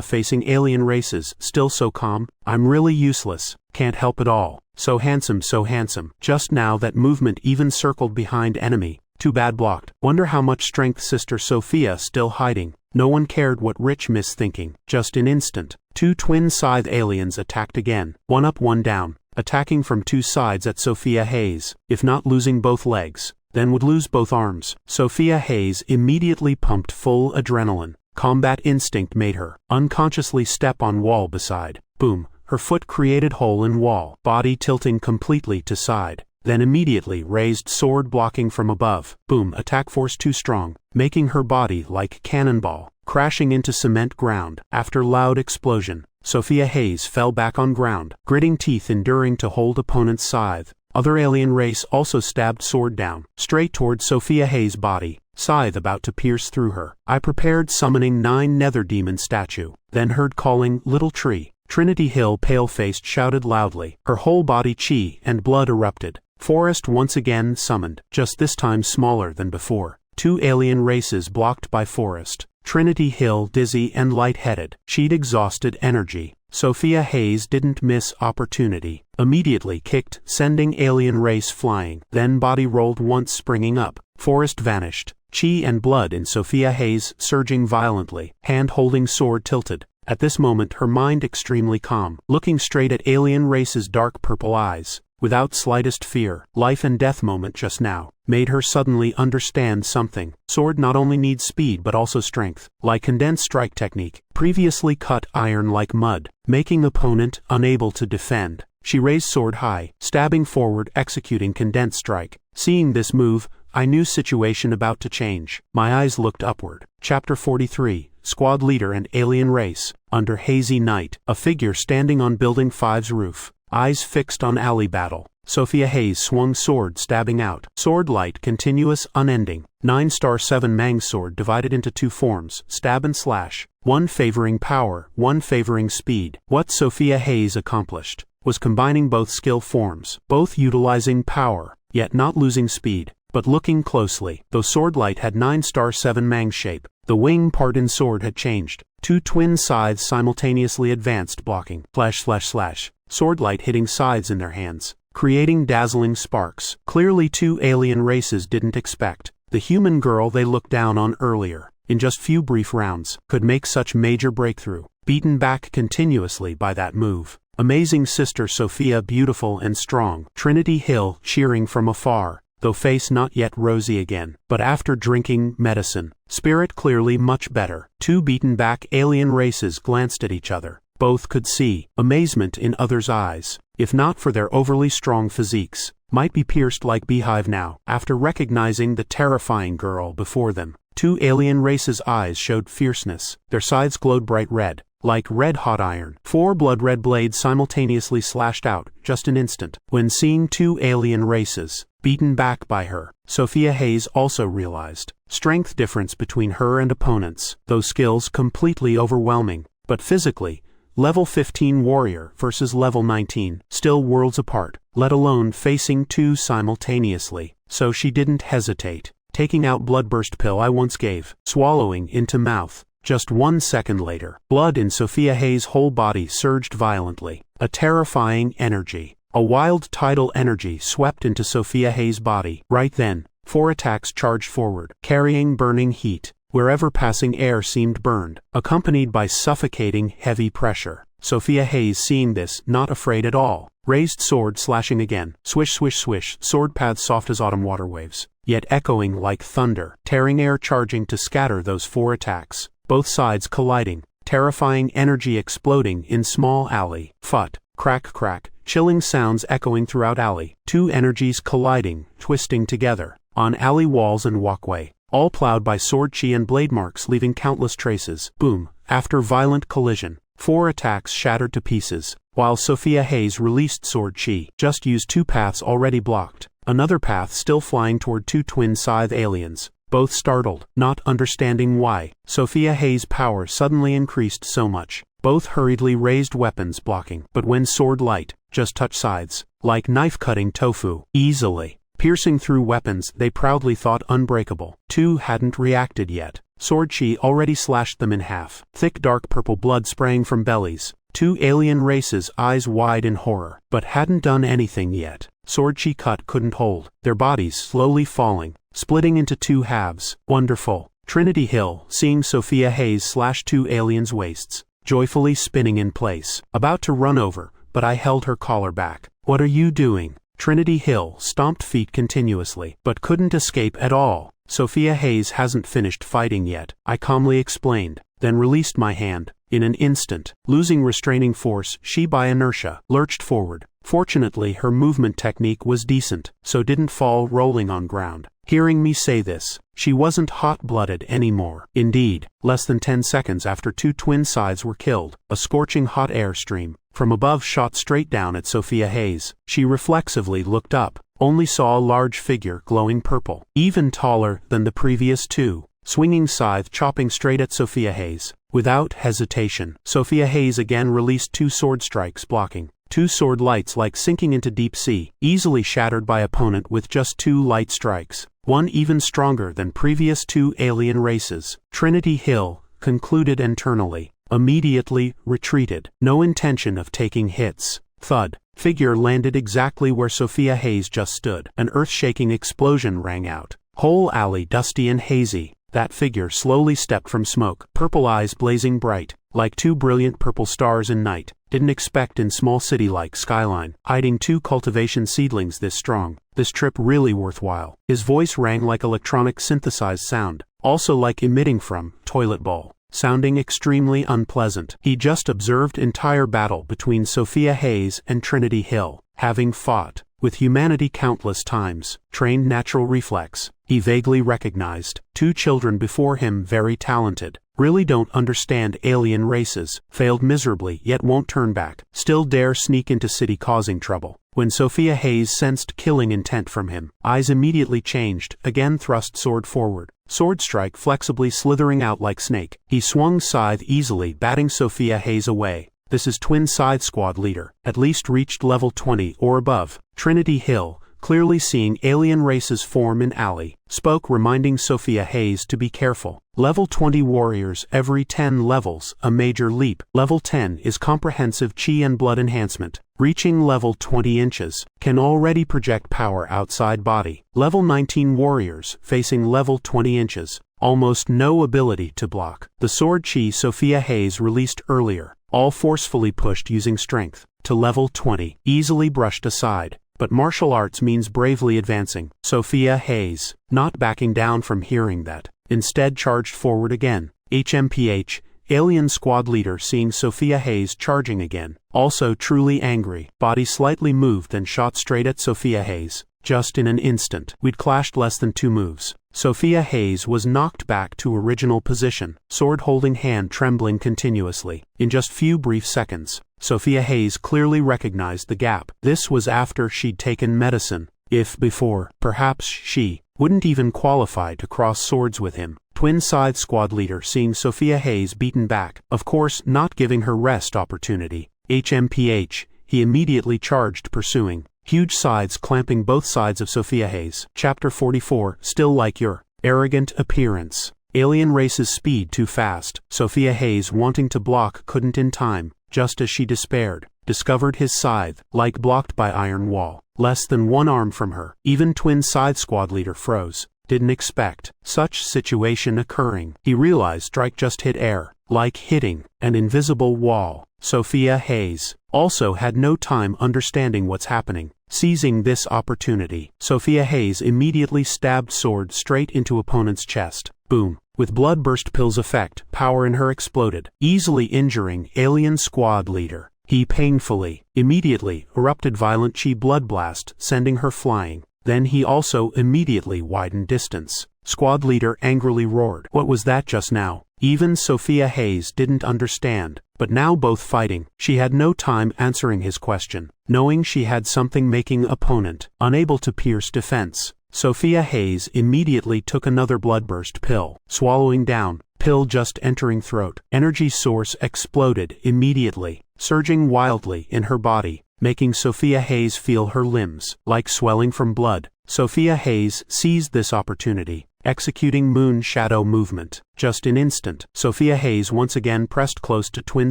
facing alien races, still so calm. I'm really useless. Can't help it all. So handsome, so handsome. Just now that movement even circled behind enemy. Too bad blocked. Wonder how much strength Sister Sophia still hiding. No one cared what Rich Miss thinking. Just an instant. Two twin scythe aliens attacked again. One up, one down. Attacking from two sides at Sophia Hayes. If not losing both legs, then would lose both arms. Sophia Hayes immediately pumped full adrenaline. Combat instinct made her unconsciously step on wall beside. Boom. Her foot created hole in wall. Body tilting completely to side. Then immediately raised sword blocking from above. Boom. Attack force too strong, making her body like cannonball, crashing into cement ground. After loud explosion, Sophia Hayes fell back on ground, gritting teeth enduring to hold opponent's scythe. Other alien race also stabbed sword down, straight toward Sophia Hayes' body, scythe about to pierce through her. I prepared summoning 9 nether demon statue, then heard calling, little tree. Trinity Hill pale-faced shouted loudly, her whole body chi and blood erupted. Forest once again summoned, just this time smaller than before. 2 alien races blocked by Forest. Trinity Hill dizzy and lightheaded. She'd exhausted energy. Sophia Hayes didn't miss opportunity. Immediately kicked, sending alien race flying. Then body rolled once, springing up. Forest vanished. Chi and blood in Sophia Hayes surging violently. Hand holding sword tilted. At this moment her mind extremely calm, looking straight at alien race's dark purple eyes. Without slightest fear. Life and death moment just now made her suddenly understand something. Sword not only needs speed but also strength. Like condensed strike technique, previously cut iron like mud, making opponent unable to defend. She raised sword high, stabbing forward, executing condensed strike. Seeing this move, I knew situation about to change. My eyes looked upward. Chapter 43. Squad leader and alien race. Under hazy night, a figure standing on Building 5's roof. Eyes fixed on alley battle. Sophia Hayes swung sword stabbing out. Sword light continuous unending. 9*7 Mang sword divided into 2 forms, stab and slash. One favoring power, one favoring speed. What Sophia Hayes accomplished was combining both skill forms, both utilizing power, yet not losing speed. But looking closely, though sword light had 9*7 Mang shape, the wing part in sword had changed. 2 twin scythes simultaneously advanced blocking. Slash. Sword light hitting scythes in their hands, creating dazzling sparks. Clearly 2 alien races didn't expect. The human girl they looked down on earlier, in just few brief rounds, could make such major breakthrough, beaten back continuously by that move. Amazing Sister Sophia beautiful and strong. Trinity Hill cheering from afar, though face not yet rosy again, but after drinking medicine, spirit clearly much better. 2 beaten back alien races glanced at each other. Both could see amazement in others' eyes, if not for their overly strong physiques, might be pierced like beehive now. After recognizing the terrifying girl before them, 2 alien races' eyes showed fierceness. Their sides glowed bright red, like red-hot iron. 4 blood-red blades simultaneously slashed out, just an instant. When seeing 2 alien races beaten back by her, Sophia Hayes also realized strength difference between her and opponents, those skills completely overwhelming, but physically, Level 15 warrior versus level 19, still worlds apart, let alone facing 2 simultaneously. So she didn't hesitate, taking out bloodburst pill I once gave, swallowing into mouth. Just 1 second later, blood in Sophia Hayes' whole body surged violently. A terrifying energy, a wild tidal energy swept into Sophia Hayes' body. Right then, 4 attacks charged forward, carrying burning heat. Wherever passing air seemed burned, accompanied by suffocating heavy pressure. Sophia Hayes seeing this, not afraid at all, raised sword slashing again. Swish swish swish, sword paths soft as autumn water waves, yet echoing like thunder, tearing air charging to scatter those 4 attacks. Both sides colliding, terrifying energy exploding in small alley. Phut, crack crack, chilling sounds echoing throughout alley. 2 energies colliding, twisting together, on alley walls and walkway. All plowed by sword chi and blade marks leaving countless traces. Boom. After violent collision, 4 attacks shattered to pieces, while Sophia Hayes released sword chi. Just used 2 paths already blocked. Another path still flying toward 2 twin scythe aliens. both startled, not understanding why Sophia Hayes' power suddenly increased so much. Both hurriedly raised weapons blocking, but when sword light, just touch sides, like knife-cutting tofu, easily piercing through weapons they proudly thought unbreakable. Two hadn't reacted yet. Sword chi already slashed them in half, thick dark purple blood spraying from bellies. Two alien races, eyes wide in horror, but hadn't done anything yet. Sword chi cut couldn't hold, their bodies slowly falling, splitting into two halves. Wonderful. Trinity Hill, seeing Sophia Hayes slash two aliens' waists, joyfully spinning in place, about to run over, but I held her collar back. What are you doing? Trinity Hill stomped feet continuously, but couldn't escape at all. Sophia Hayes hasn't finished fighting yet, I calmly explained, then released my hand. In an instant, losing restraining force, she by inertia lurched forward. Fortunately, her movement technique was decent, so didn't fall rolling on ground. Hearing me say this, she wasn't hot-blooded anymore. Indeed, less than 10 seconds after two twin sides were killed, a scorching hot air stream from above shot straight down at Sophia Hayes. She reflexively looked up, only saw a large figure glowing purple, even taller than the previous two, swinging scythe chopping straight at Sophia Hayes. Without hesitation, Sophia Hayes again released two sword strikes blocking. Two sword lights like sinking into deep sea, easily shattered by opponent with just two light strikes. One even stronger than previous two alien races. Trinity Hill concluded internally, immediately retreated. No intention of taking hits. Thud. Figure landed exactly where Sophia Hayes just stood. An earth-shaking explosion rang out. Whole alley dusty and hazy. That figure slowly stepped from smoke, purple eyes blazing bright, like two brilliant purple stars in night. Didn't expect in small city like Skyline, hiding two cultivation seedlings this strong. This trip really worthwhile. His voice rang like electronic synthesized sound, also like emitting from toilet bowl, sounding extremely unpleasant. He just observed entire battle between Sophia Hayes and Trinity Hill, having fought with humanity countless times, trained natural reflex. He vaguely recognized two children before him, very talented, really don't understand alien races, failed miserably yet won't turn back, still dare sneak into city causing trouble. When Sophia Hayes sensed killing intent from him, eyes immediately changed, again thrust sword forward. Sword strike flexibly slithering out like snake. He swung scythe easily, batting Sophia Hayes away. This is twin side squad leader, at least reached level 20 or above. Trinity Hill, clearly seeing alien races form in alley, spoke reminding Sophia Hayes to be careful. Level 20 warriors every 10 levels, a major leap. Level 10 is comprehensive chi and blood enhancement. Reaching level 20 inches, can already project power outside body. Level 19 warriors, facing level 20 inches, almost no ability to block. The sword chi Sophia Hayes released earlier, all forcefully pushed using strength, to level 20, easily brushed aside. But martial arts means bravely advancing. Sophia Hayes, not backing down from hearing that, instead charged forward again. HMPH, alien squad leader seeing Sophia Hayes charging again, also truly angry, body slightly moved and shot straight at Sophia Hayes. Just in an instant, we'd clashed less than 2 moves. Sophia Hayes was knocked back to original position, sword-holding hand trembling continuously. In just few brief seconds, Sophia Hayes clearly recognized the gap. This was after she'd taken medicine. If before, perhaps she wouldn't even qualify to cross swords with him. Twin side squad leader seeing Sophia Hayes beaten back, of course not giving her rest opportunity. HMPH, he immediately charged pursuing. Huge sides clamping both sides of Sophia Hayes. Chapter 44, still like your arrogant appearance. Alien race's speed too fast. Sophia Hayes wanting to block couldn't in time, just as she despaired. Discovered his scythe, like blocked by iron wall. Less than 1 arm from her. Even twin side squad leader froze. Didn't expect such situation occurring. He realized strike just hit air, like hitting an invisible wall. Sophia Hayes also had no time understanding what's happening. Seizing this opportunity, Sophia Hayes immediately stabbed sword straight into opponent's chest. Boom. With blood burst pills effect, power in her exploded, easily injuring alien squad leader. He painfully, immediately erupted violent chi blood blast, sending her flying. Then he also immediately widened distance. Squad leader angrily roared. What was that just now? Even Sophia Hayes didn't understand, but now both fighting, she had no time answering his question, knowing she had something making opponent unable to pierce defense. Sophia Hayes immediately took another bloodburst pill, swallowing down, pill just entering throat. Energy source exploded immediately, surging wildly in her body, making Sophia Hayes feel her limbs like swelling from blood. Sophia Hayes seized this opportunity, executing moon shadow movement. Just an instant, Sophia Hayes once again pressed close to twin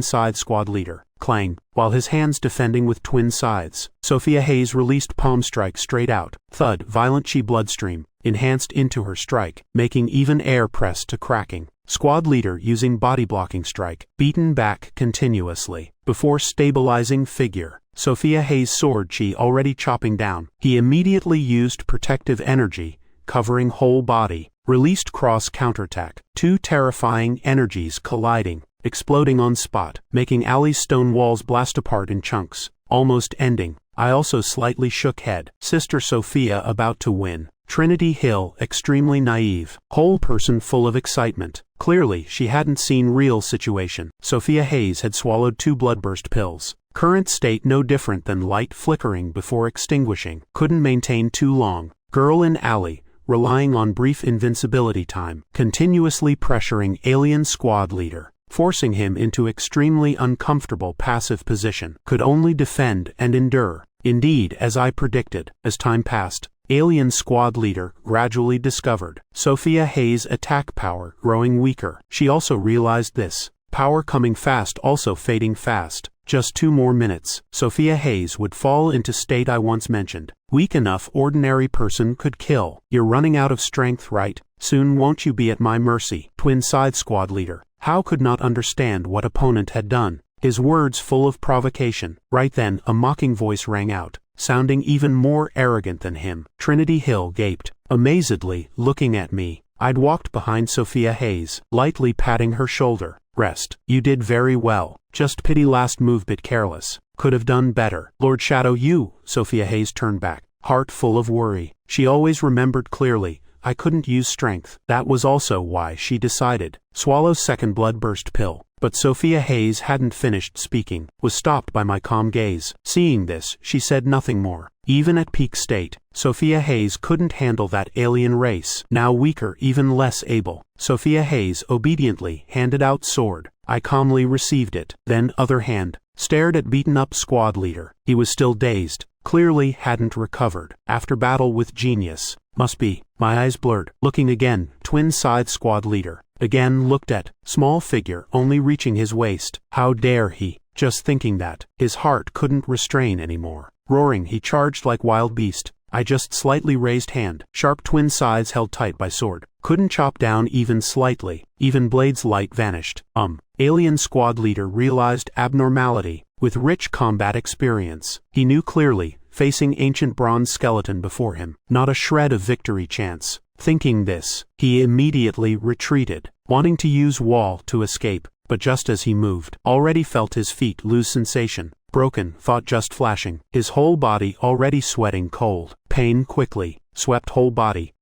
side squad leader. Clang, while his hands defending with twin sides. Sophia Hayes released palm strike straight out. Thud, violent chi bloodstream, enhanced into her strike, making even air press to cracking. Squad leader using body blocking strike, beaten back continuously. Before stabilizing figure, Sophia Hayes' sword chi already chopping down. He immediately used protective energy, covering whole body, released cross counterattack. Two terrifying energies colliding, exploding on spot, making alley's stone walls blast apart in chunks, almost ending. I also slightly shook head. Sister Sophia about to win. Trinity Hill extremely naive, whole person full of excitement. Clearly she hadn't seen real situation. Sophia Hayes had swallowed 2 bloodburst pills. Current state no different than light flickering before extinguishing. Couldn't maintain too long. Girl in alley, relying on brief invincibility time, continuously pressuring alien squad leader, forcing him into extremely uncomfortable passive position. Could only defend and endure. Indeed, as I predicted, as time passed, alien squad leader gradually discovered Sophia Hayes' attack power growing weaker. She also realized this. Power coming fast also fading fast. Just 2 more minutes, Sophia Hayes would fall into state I once mentioned. Weak enough ordinary person could kill. You're running out of strength, right? Soon won't you be at my mercy? Twin side squad leader. How could not understand what opponent had done? His words full of provocation. Right then, a mocking voice rang out, sounding even more arrogant than him. Trinity Hill gaped, amazedly, looking at me. I'd walked behind Sophia Hayes, lightly patting her shoulder. Rest. You did very well. Just pity last move bit careless. Could have done better. Lord Shadow you. Sophia Hayes turned back, heart full of worry. She always remembered clearly, I couldn't use strength. That was also why she decided. Swallow second bloodburst pill. But Sophia Hayes hadn't finished speaking, was stopped by my calm gaze. Seeing this, she said nothing more. Even at peak state, Sophia Hayes couldn't handle that alien race, now weaker, even less able. Sophia Hayes obediently handed out sword. I calmly received it. Then, other hand, stared at beaten-up squad leader. He was still dazed, clearly hadn't recovered. After battle with genius. Must be. My eyes blurred. Looking again, twin side squad leader. Again looked at, small figure only reaching his waist. How dare he? Just thinking that, his heart couldn't restrain anymore. Roaring, he charged like wild beast. I just slightly raised hand, sharp twin sides held tight by sword. Couldn't chop down even slightly, even blade's light vanished. Alien squad leader realized abnormality, with rich combat experience. He knew clearly, facing ancient bronze skeleton before him, not a shred of victory chance. Thinking this, he immediately retreated, wanting to use wall to escape, but just as he moved, already felt his feet lose sensation. Broken, thought just flashing, his whole body already sweating cold. Pain quickly, swept whole body.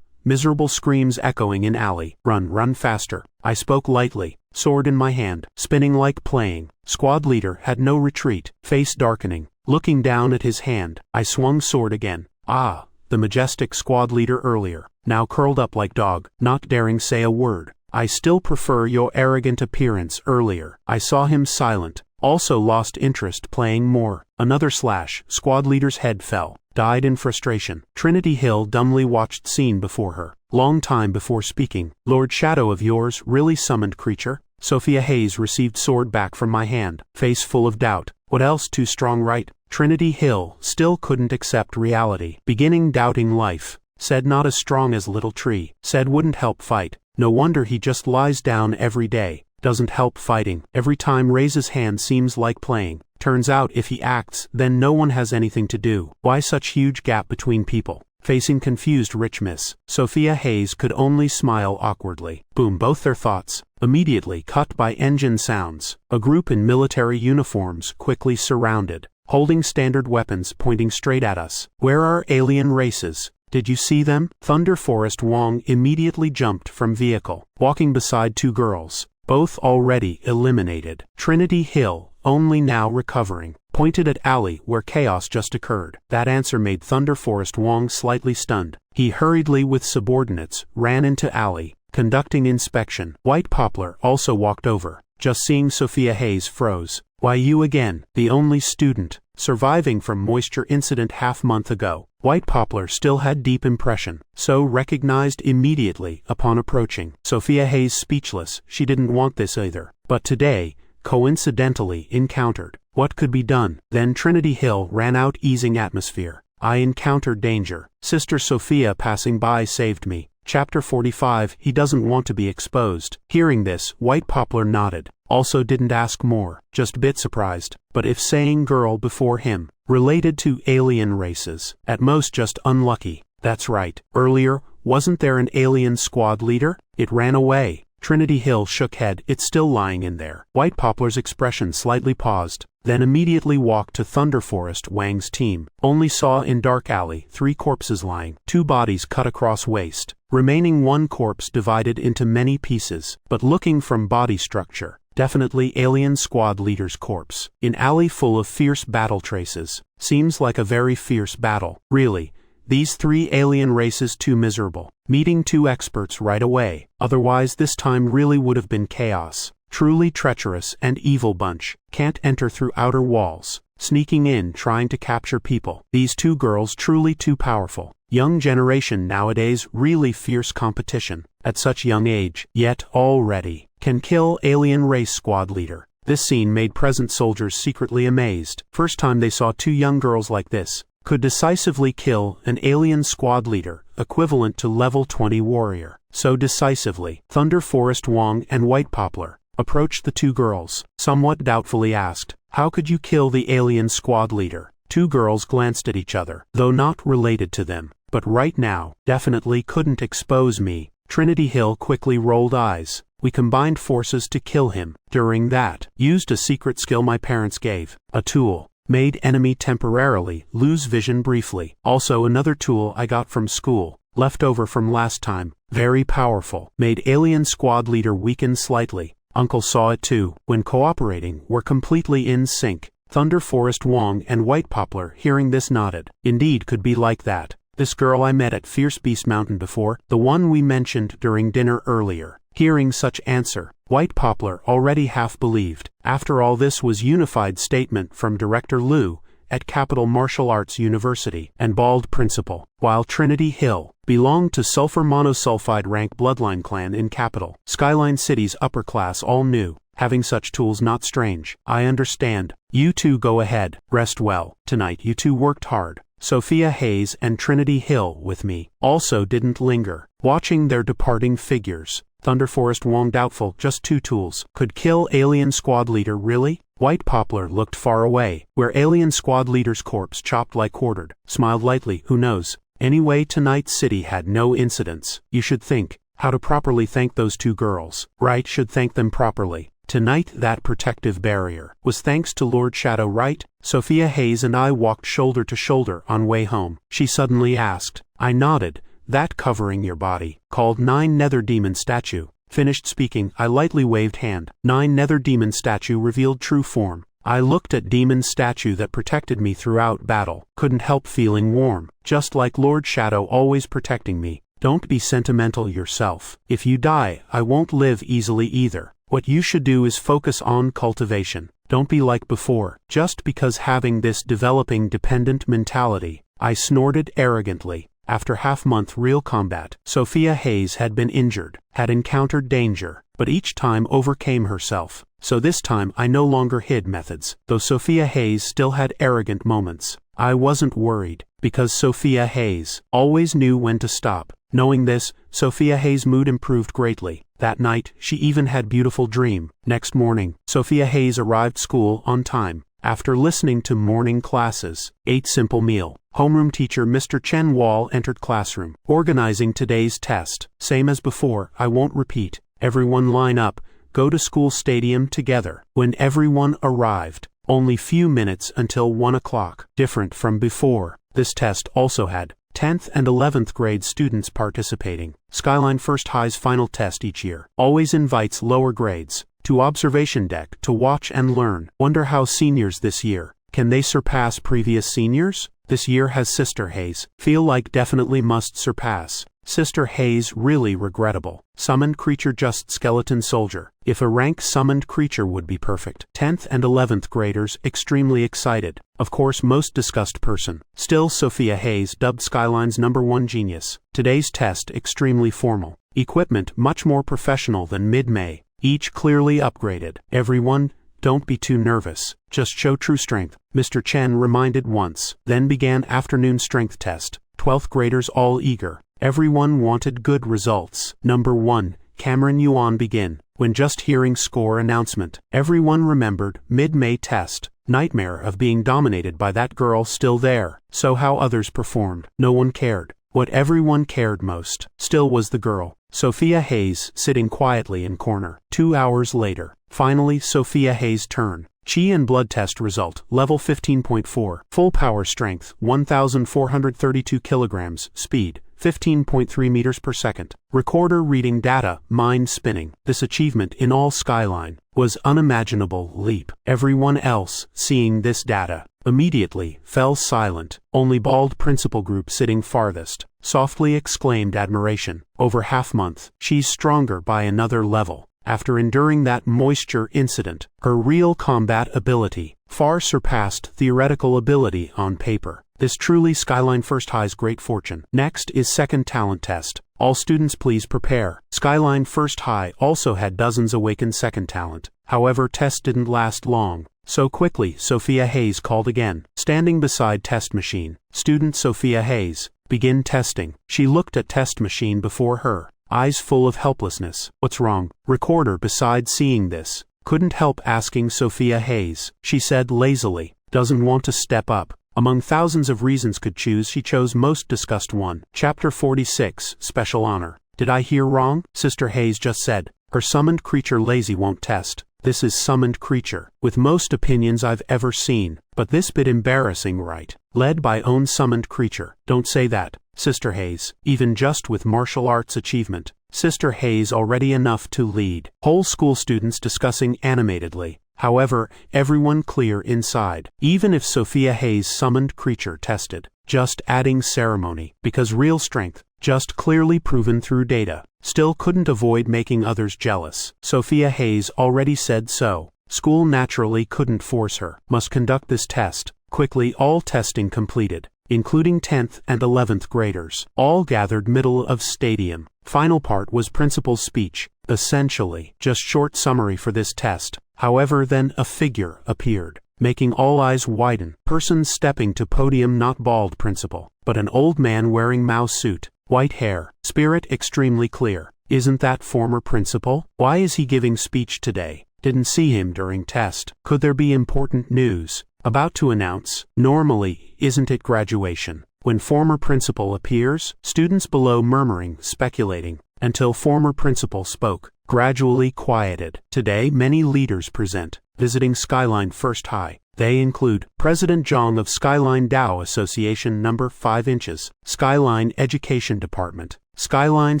Miserable screams echoing in alley. Run faster. I spoke lightly, sword in my hand, spinning like playing. Squad leader had no retreat, face darkening. Looking down at his hand, I swung sword again. The majestic squad leader earlier, now curled up like dog, not daring say a word. I still prefer your arrogant appearance earlier. I saw him silent, also lost interest playing more. Another slash, squad leader's head fell, died in frustration. Trinity Hill dumbly watched scene before her, long time before speaking. Lord Shadow of yours really summoned creature? Sophia Hayes received sword back from my hand, face full of doubt. What else too strong right? Trinity Hill still couldn't accept reality. Beginning doubting life. Said not as strong as little tree. Said wouldn't help fight. No wonder he just lies down every day. Doesn't help fighting. Every time raises hand seems like playing. Turns out if he acts, then no one has anything to do. Why such huge gap between people? Facing confused rich miss, Sophia Hayes could only smile awkwardly. Boom, both their thoughts, immediately cut by engine sounds. A group in military uniforms quickly surrounded, holding standard weapons pointing straight at us. Where are alien races? Did you see them? Thunder Forest Wong immediately jumped from vehicle, walking beside 2 girls. both already eliminated. Trinity Hill, only now recovering, pointed at alley where chaos just occurred. That answer made Thunder Forest Wong slightly stunned. He hurriedly with subordinates ran into alley, conducting inspection. White Poplar also walked over. Just seeing Sophia Hayes froze. Why you again? The only student surviving from moisture incident half-month ago. White Poplar still had deep impression, so recognized immediately upon approaching. Sophia Hayes speechless, she didn't want this either. But today, coincidentally encountered. What could be done? Then Trinity Hill ran out easing atmosphere. I encountered danger. Sister Sophia passing by saved me. Chapter 45. He doesn't want to be exposed. Hearing this, White Poplar nodded. Also didn't ask more, just bit surprised. But if saying girl before him, related to alien races, at most just unlucky. That's right. Earlier, wasn't there an alien squad leader? It ran away. Trinity Hill shook head. It's still lying in there. White Poplar's expression slightly paused, then immediately walked to Thunder Forest Wang's team. Only saw in dark alley 3 corpses lying, 2 bodies cut across waist, remaining 1 corpse divided into many pieces, but looking from body structure, definitely alien squad leader's corpse. In alley full of fierce battle traces. Seems like a very fierce battle. Really, these 3 alien races too miserable. Meeting 2 experts right away, otherwise this time really would have been chaos. Truly treacherous and evil bunch. Can't enter through outer walls. Sneaking in trying to capture people. These 2 girls truly too powerful. Young generation nowadays really fierce competition. At such young age, yet already can kill alien race squad leader. This scene made present soldiers secretly amazed. First time they saw 2 young girls like this. Could decisively kill an alien squad leader, equivalent to level 20 warrior. So decisively, Thunder Forest Wong and White Poplar approached the 2 girls, somewhat doubtfully asked, how could you kill the alien squad leader? 2 girls glanced at each other, though not related to them. But right now, definitely couldn't expose me. Trinity Hill quickly rolled eyes. We combined forces to kill him. During that, used a secret skill my parents gave, a tool. Made enemy temporarily lose vision briefly. Also another tool I got from school, left over from last time, very powerful. Made alien squad leader weaken slightly. Uncle saw it too. When cooperating, were completely in sync. Thunder Forest Wong and White Poplar hearing this nodded. Indeed could be like that. This girl I met at Fierce Beast Mountain before, the one we mentioned during dinner earlier. Hearing such answer, White Poplar already half believed. After all, this was unified statement from Director Liu at Capital Martial Arts University and Bald Principal, while Trinity Hill belonged to Sulfur Monosulfide rank bloodline clan in Capital. Skyline City's upper class all knew. Having such tools not strange. I understand. You 2 go ahead. Rest well. Tonight you 2 worked hard. Sophia Hayes and Trinity Hill with me also didn't linger, watching their departing figures. Thunder Forest Wong doubtful, just 2 tools. Could kill alien squad leader really? White Poplar looked far away, where alien squad leader's corpse chopped like quartered, smiled lightly, who knows. Anyway, tonight's city had no incidents. You should think, how to properly thank those 2 girls. Right, should thank them properly. Tonight that protective barrier was thanks to Lord Shadow, right? Sophia Hayes and I walked shoulder to shoulder on way home. She suddenly asked. I nodded. That covering your body, called 9 Nether Demon statue. Finished speaking, I lightly waved hand. 9 Nether Demon statue revealed true form. I looked at demon statue that protected me throughout battle. Couldn't help feeling warm, just like Lord Shadow always protecting me. Don't be sentimental yourself. If you die, I won't live easily either. What you should do is focus on cultivation. Don't be like before, just because having this developing dependent mentality. I snorted arrogantly. After half-month real combat, Sophia Hayes had been injured, had encountered danger, but each time overcame herself. So this time I no longer hid methods, though Sophia Hayes still had arrogant moments. I wasn't worried, because Sophia Hayes always knew when to stop. Knowing this, Sophia Hayes' mood improved greatly. That night, she even had beautiful dream. Next morning, Sophia Hayes arrived school on time. After listening to morning classes, ate simple meal. Homeroom teacher Mr. Chen Wall entered classroom, organizing today's test. Same as before, I won't repeat. Everyone line up, go to school stadium together. When everyone arrived, only few minutes until 1 o'clock. Different from before, this test also had 10th and 11th grade students participating. Skyline First High's final test each year always invites lower grades to observation deck to watch and learn. Wonder how seniors this year, can they surpass previous seniors? This year has Sister Hayes. Feel like definitely must surpass. Sister Hayes really regrettable. Summoned creature just skeleton soldier. If a rank summoned creature would be perfect. 10th and 11th graders extremely excited. Of course most discussed person. Still Sophia Hayes dubbed Skyline's #1 genius. Today's test extremely formal. Equipment much more professional than mid-May. Each clearly upgraded. Everyone, don't be too nervous. Just show true strength. Mr. Chen reminded once. Then began afternoon strength test. 12th graders all eager. Everyone wanted good results. Number 1, Cameron Yuan begin. When just hearing score announcement, everyone remembered mid-May test. Nightmare of being dominated by that girl still there. So how others performed, no one cared. What everyone cared most still was the girl. Sophia Hayes sitting quietly in corner. 2 hours later, finally Sophia Hayes' turn. Chi and blood test result, level 15.4. Full power strength, 1,432 kilograms. Speed, 15.3 meters per second. Recorder reading data, mind spinning. This achievement in all Skyline was unimaginable leap. Everyone else, seeing this data, immediately fell silent. Only bald principal group sitting farthest, softly exclaimed admiration. Over half month, she's stronger by another level. After enduring that moisture incident, her real combat ability far surpassed theoretical ability on paper. This truly Skyline First High's great fortune. Next is second talent test. All students please prepare. Skyline First High also had dozens awaken second talent. However, test didn't last long. So quickly, Sophia Hayes called again. Standing beside test machine, student Sophia Hayes, begin testing. She looked at test machine before her, eyes full of helplessness. What's wrong? Recorder beside seeing this, couldn't help asking Sophia Hayes. She said lazily, doesn't want to step up. Among thousands of reasons could choose, she chose most discussed one. Chapter 46, Special Honor. Did I hear wrong? Sister Hayes just said. Her summoned creature lazy won't test. This is summoned creature, with most opinions I've ever seen, but this bit embarrassing, right? Led by own summoned creature. Don't say that, Sister Hayes. Even just with martial arts achievement, Sister Hayes already enough to lead. Whole school students discussing animatedly. However, everyone clear inside. Even if Sophia Hayes' summoned creature tested, just adding ceremony, because real strength, just clearly proven through data, still couldn't avoid making others jealous. Sophia Hayes already said so. School naturally couldn't force her. Must conduct this test. Quickly all testing completed, including 10th and 11th graders. All gathered middle of stadium. Final part was principal's speech. Essentially, just short summary for this test. However, then a figure appeared, making all eyes widen. Person stepping to podium, not bald principal, but an old man wearing mouse suit, white hair, spirit extremely clear. Isn't that former principal? Why is he giving speech today? Didn't see him during test. Could there be important news about to announce? Normally, isn't it graduation? When former principal appears, students below murmuring, speculating, until former principal spoke, gradually quieted. Today many leaders present, visiting Skyline First High. They include President Zhang of Skyline Dao Association No. 5 inches, Skyline Education Department, Skyline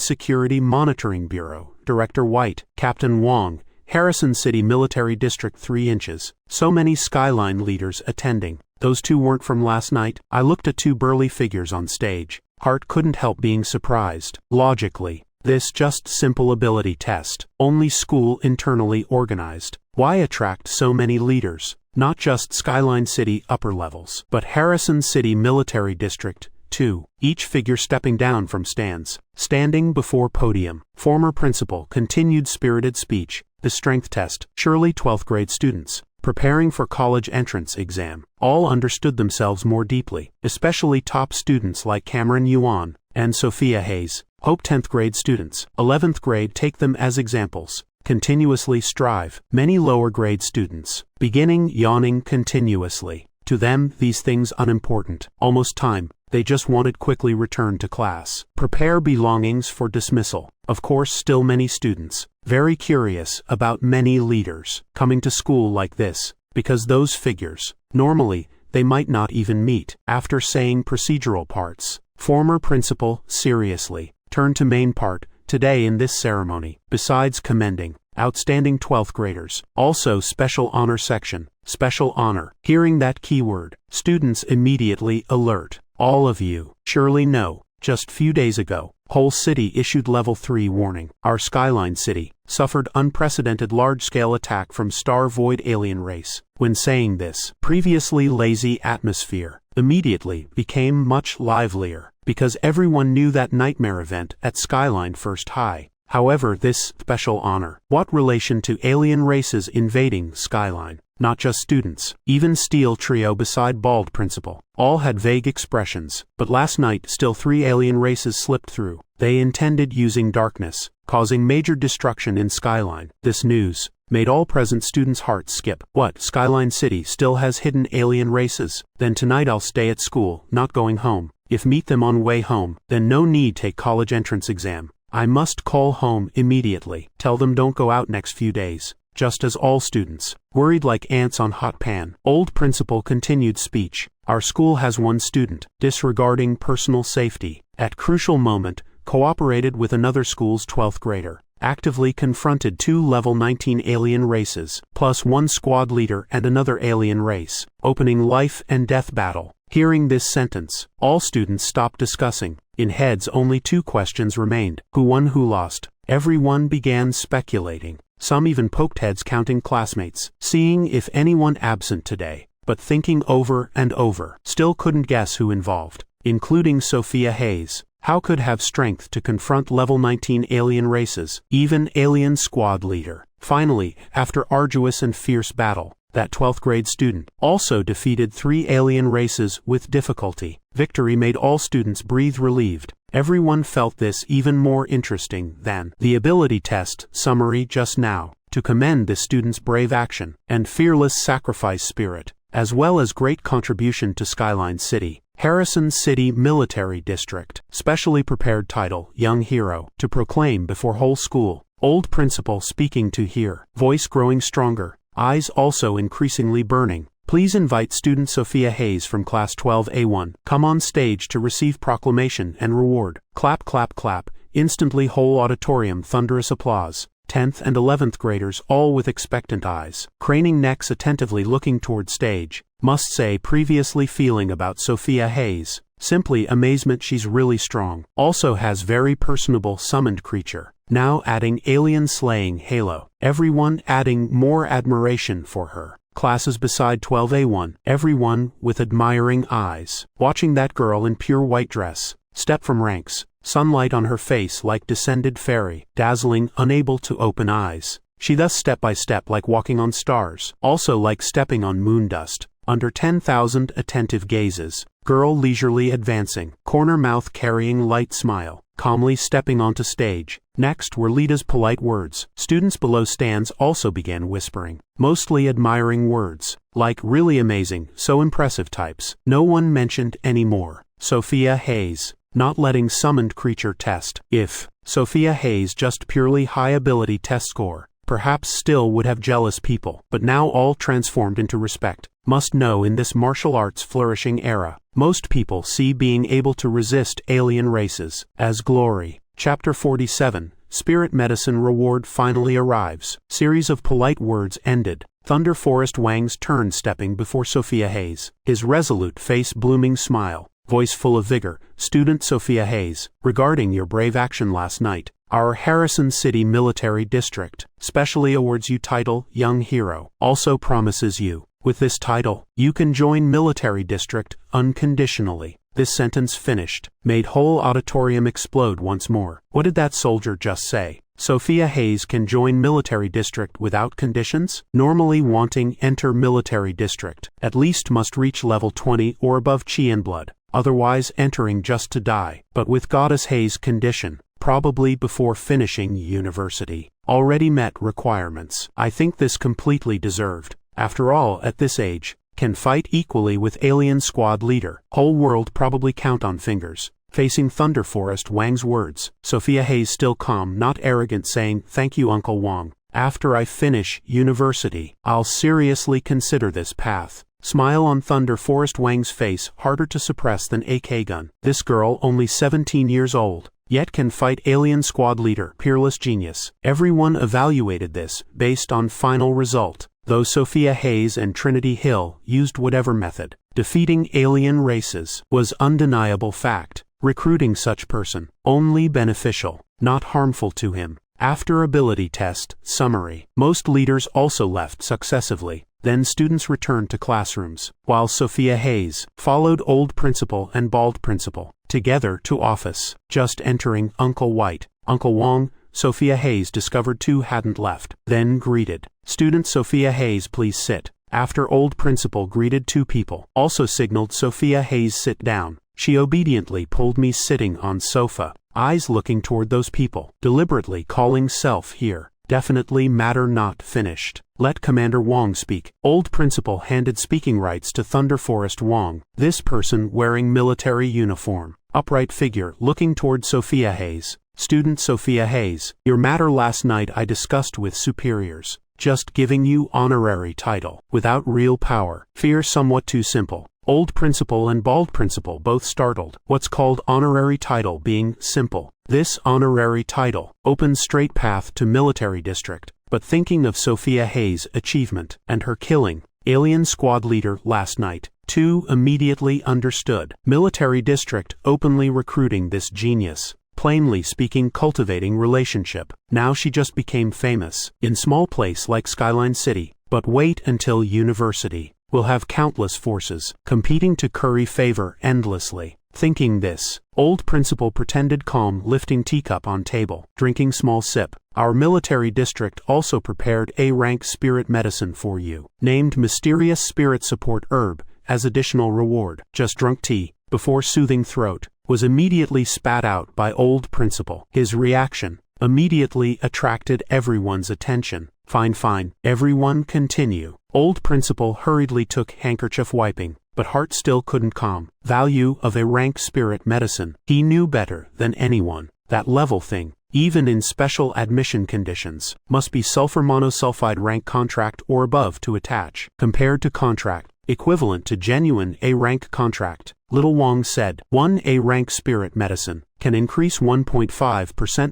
Security Monitoring Bureau, Director White, Captain Wong, Harrison City Military District 3 inches. So many Skyline leaders attending. Those two weren't from last night. I looked at two burly figures on stage. Heart couldn't help being surprised. Logically, this just simple ability test. Only school internally organized. Why attract so many leaders? Not just Skyline City upper levels, but Harrison City Military District 2. Each figure stepping down from stands. Standing before podium. Former principal continued spirited speech. The strength test. Surely 12th grade students, preparing for college entrance exam, all understood themselves more deeply, especially top students like Cameron Yuan and Sophia Hayes. Hope 10th grade students, 11th grade take them as examples. Continuously strive. Many lower grade students, beginning yawning continuously. To them, these things unimportant. Almost time. They just wanted quickly return to class. Prepare belongings for dismissal. Of course, still many students, very curious about many leaders coming to school like this, because those figures, normally, they might not even meet. After saying procedural parts, Former principal, seriously. Turn to main part, today in this ceremony, besides commending outstanding 12th graders, also special honor section, special honor. Hearing that keyword, students immediately alert. All of you surely know, just few days ago, whole city issued level 3 warning. Our Skyline City suffered unprecedented large-scale attack from Star Void alien race. When saying this, previously lazy atmosphere immediately became much livelier, because everyone knew that nightmare event at Skyline First High. However, this special honor, what relation to alien races invading Skyline? Not just students, even Steel Trio beside Bald Principal, all had vague expressions, but last night still 3 alien races slipped through. They intended using darkness, causing major destruction in Skyline. This news made all present students' hearts skip. What, Skyline City still has hidden alien races? Then tonight I'll stay at school, not going home. If meet them on way home, then no need take college entrance exam. I must call home immediately. Tell them don't go out next few days. Just as all students, worried like ants on hot pan. Old principal continued speech. Our school has one student, disregarding personal safety, at crucial moment, cooperated with another school's 12th grader, actively confronted 2 level 19 alien races, plus 1 squad leader and another alien race, opening life and death battle. Hearing this sentence, all students stopped discussing. In heads only 2 questions remained. Who won, who lost? Everyone began speculating. Some even poked heads counting classmates, seeing if anyone absent today, but thinking over and over, still couldn't guess who involved, including Sophia Hayes. How could have strength to confront level 19 alien races, even alien squad leader? Finally, after arduous and fierce battle, that 12th grade student also defeated 3 alien races with difficulty. Victory made all students breathe relieved. Everyone felt this even more interesting than the ability test summary just now, to commend this student's brave action and fearless sacrifice spirit, as well as great contribution to Skyline City. Harrison City Military District, specially prepared title, Young Hero, to proclaim before whole school. Old principal speaking to hear, voice growing stronger, eyes also increasingly burning. Please invite student Sophia Hayes from class 12A1. Come on stage to receive proclamation and reward. Clap, clap, clap. Instantly whole auditorium thunderous applause. 10th and 11th graders all with expectant eyes, craning necks attentively looking toward stage. Must say previously feeling about Sophia Hayes. Simply amazement, she's really strong. Also has very personable summoned creature. Now adding alien slaying halo. Everyone adding more admiration for her. Classes beside 12A1, everyone with admiring eyes, watching that girl in pure white dress, step from ranks, sunlight on her face like descended fairy, dazzling, unable to open eyes. She thus step by step like walking on stars, also like stepping on moon dust, under 10,000 attentive gazes, girl leisurely advancing, corner mouth carrying light smile, calmly stepping onto stage. Next were Lita's polite words. Students below stands also began whispering, mostly admiring words, like really amazing, so impressive types. No one mentioned any more. Sophia Hayes, not letting summoned creature test. If Sophia Hayes just purely high ability test score, perhaps still would have jealous people, but now all transformed into respect. Must know in this martial arts flourishing era, most people see being able to resist alien races as glory. Chapter 47, Spirit Medicine Reward finally arrives. Series of polite words ended. Thunder Forest Wang's turn stepping before Sophia Hayes, his resolute face blooming smile, voice full of vigor. Student Sophia Hayes, regarding your brave action last night, our Harrison City Military District specially awards you title Young Hero. Also promises you, with this title, you can join Military District unconditionally. This sentence finished, made whole auditorium explode once more. What did that soldier just say? Sophia Hayes can join Military District without conditions? Normally wanting enter Military District, at least must reach level 20 or above chi and blood, otherwise entering just to die. But with Goddess Hayes' condition, probably before finishing university, already met requirements. I think this completely deserved. After all, at this age, can fight equally with alien squad leader. Whole world probably count on fingers. Facing Thunder Forest Wang's words, Sophia Hayes still calm, not arrogant, saying, thank you Uncle Wang. After I finish university, I'll seriously consider this path. Smile on Thunder Forest Wang's face harder to suppress than AK gun. This girl only 17 years old, yet can fight alien squad leader, peerless genius. Everyone evaluated this based on final result, though Sophia Hayes and Trinity Hill used whatever method. Defeating alien races was undeniable fact. Recruiting such person, only beneficial, not harmful to him. After ability test, summary. Most leaders also left successively. Then students returned to classrooms, while Sophia Hayes followed old principal and bald principal together to office. Just entering Uncle White, Uncle Wong, Sophia Hayes discovered two hadn't left. Then greeted. Student Sophia Hayes, please sit. After old principal greeted two people, also signaled Sophia Hayes sit down. She obediently pulled me sitting on sofa, eyes looking toward those people, deliberately calling self here. Definitely matter not finished. Let Commander Wong speak. Old principal handed speaking rights to Thunder Forest Wong, this person wearing military uniform. Upright figure looking toward Sophia Hayes. Student Sophia Hayes, your matter last night I discussed with superiors. Just giving you honorary title, without real power. Fear somewhat too simple. Old principal and bald principal both startled. What's called honorary title being simple. This honorary title opens straight path to military district, but thinking of Sophia Hayes' achievement and her killing alien squad leader last night, two immediately understood. Military district openly recruiting this genius. Plainly speaking, cultivating relationship. Now she just became famous in small place like Skyline City, but wait until university. Will have countless forces, competing to curry favor endlessly. Thinking this, old principal pretended calm, lifting teacup on table, drinking small sip. Our military district also prepared A-rank spirit medicine for you, named mysterious spirit support herb, as additional reward. Just drunk tea, before soothing throat, was immediately spat out by old principal. His reaction immediately attracted everyone's attention. Fine, everyone continue. Old principal hurriedly took handkerchief wiping, but heart still couldn't calm. Value of a rank spirit medicine. He knew better than anyone. That level thing, even in special admission conditions, must be sulfur monosulfide rank contract or above to attach. Compared to contract, equivalent to genuine A-rank contract. Little Wong said, 1 A-rank spirit medicine can increase 1.5%